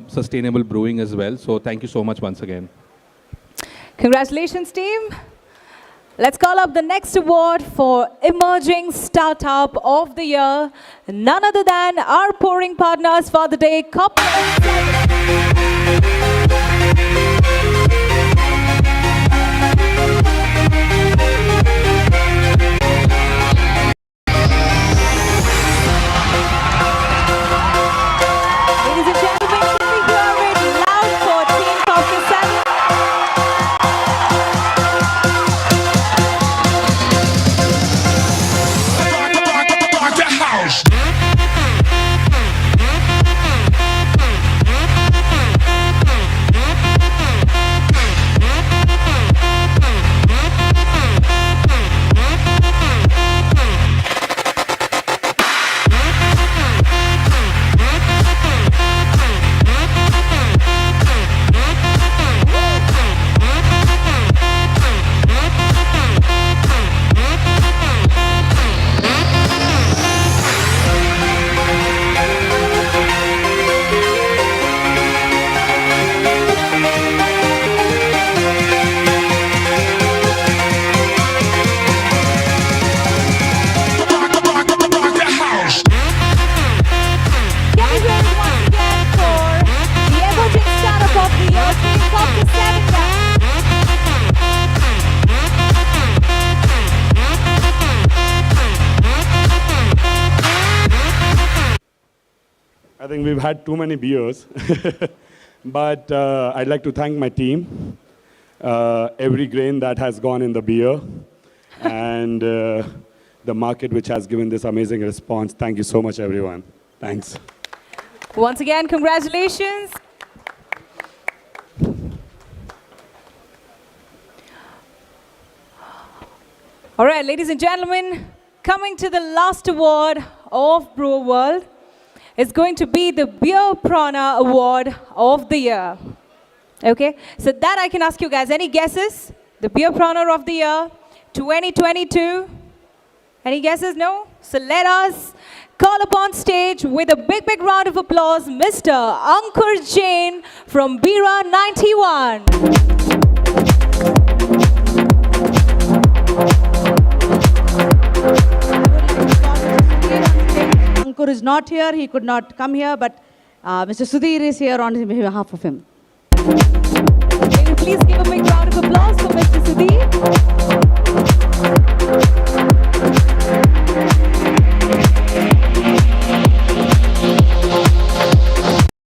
sustainable brewing as well. So thank you so much once again. Congratulations, team. Let's call up the next award for Emerging Startup of the Year. None other than our pouring partners for the day, Copper. Ladies and gentlemen, can we hear it loud for Team Coffee 7? Can we hear it once again for the emerging startup of the year, Team Coffee 7 guys? I think we've had too many beers, but I'd like to thank my team, every grain that has gone in the beer, and the market which has given this amazing response. Thank you so much, everyone. Thanks. Once again, congratulations. All right, ladies and gentlemen, coming to the last award of Brewer World is going to be the Beer Prana Award of the Year. Okay, so that I can ask you guys, any guesses? The Beer Prana of the Year 2022? Any guesses? No? So let us call upon stage with a big, big round of applause, Mr. Ankur Jain from Bira 91. Ankur is not here, he could not come here, but Mr. Sudhir is here on behalf of him. Can you please give a big round of applause for Mr. Sudhir?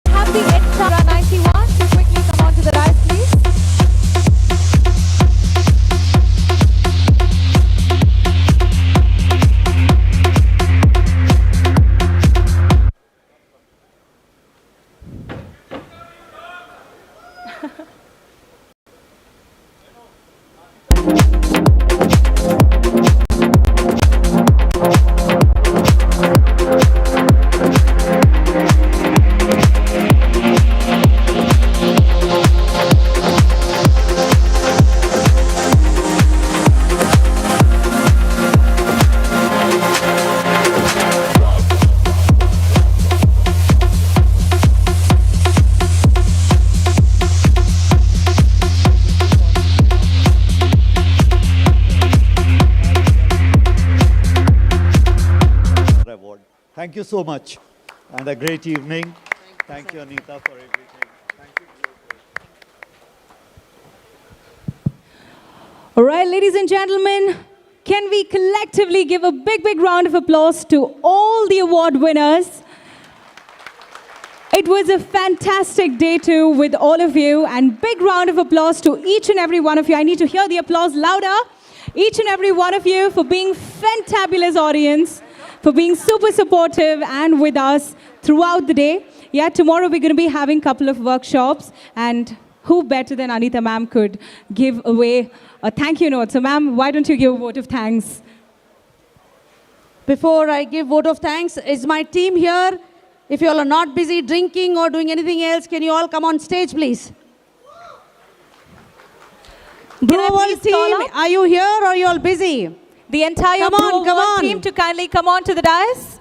Have the Bira 91 to quickly come onto the dais, please. Thank you so much, and a great evening. Thank you, Anita, for everything. Thank you. All right, ladies and gentlemen, can we collectively give a big, big round of applause to all the award winners? It was a fantastic day too with all of you, and big round of applause to each and every one of you. I need to hear the applause louder. Each and every one of you for being fantabulous audience, for being super supportive and with us throughout the day. Yeah, tomorrow we're going to be having a couple of workshops, and who better than Anita ma'am could give away a thank you note. So ma'am, why don't you give a vote of thanks? Before I give vote of thanks, is my team here? If you all are not busy drinking or doing anything else, can you all come on stage, please? Brewer team, are you here or are you all busy? The entire Brewer team to kindly come on to the dais.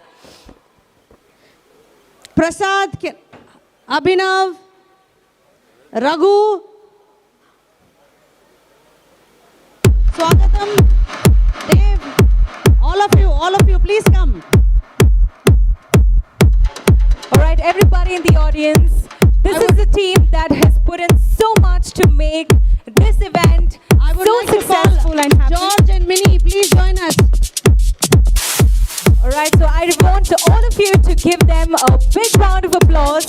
Prasad, Abhinav, Raghu, Swagatam, Dave, all of you, please come. All right, everybody in the audience, this is the team. team that has put in so much to make this event I would so like to successful call and happy. George and Minnie, please join us. All right, so I want all of you to give them a big round of applause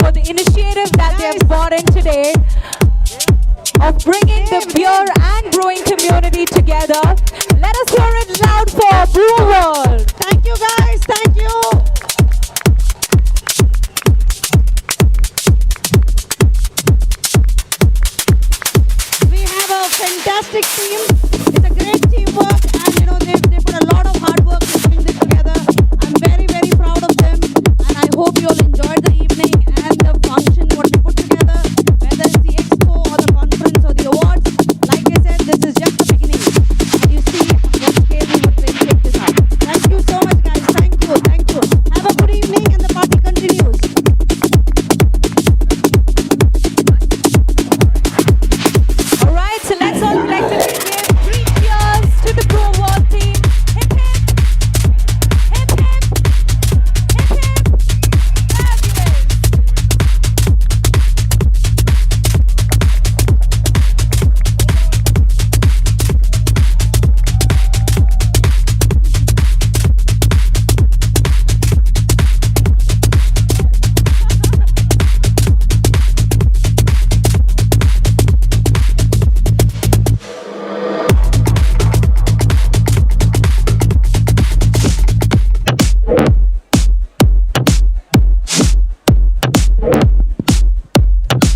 for the initiative that they have brought in today of bringing the beer and brewing community together. Let us hear it loud for Brewer World. Thank you guys, thank you. We have a fantastic team. It's a great teamwork, and you know they put a lot of hard work to bring this together. I'm very, very proud of them, and I hope you all enjoyed the evening and the function what we put together, whether it's the expo or the conference or the awards. Like I said, this is just the beginning, and you see what scale we would take this up. Thank you so much, guys. Thank you, thank you. Have a good evening, and the party continues. All right, so let's all collectively give 3 cheers to the Brewer World team. Hip hip, hip hip, hip hip.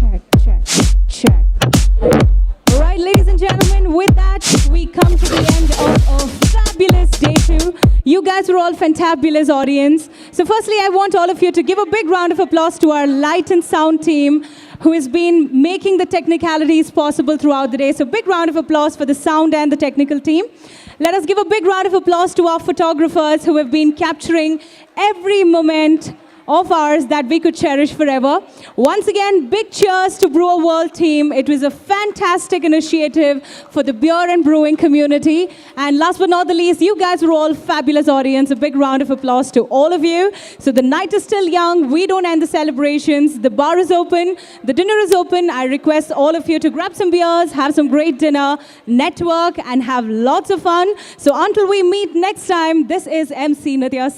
Fabulous. Check. All right, ladies and gentlemen, with that, we come to the end of a fabulous day 2. You guys were all fantabulous audience. So firstly, I want all of you to give a big round of applause to our light and sound team who has been making the technicalities possible throughout the day. So big round of applause for the sound and the technical team. Let us give a big round of applause to our photographers who have been capturing every moment of ours that we could cherish forever. Once again, big cheers to Brewer World team. It was a fantastic initiative for the beer and brewing community. And last but not the least, you guys were all fabulous audience. A big round of applause to all of you. So the night is still young. We don't end the celebrations. The bar is open. The dinner is open. I request all of you to grab some beers, have some great dinner, network, and have lots of fun. So until we meet next time, this is MC Nitya.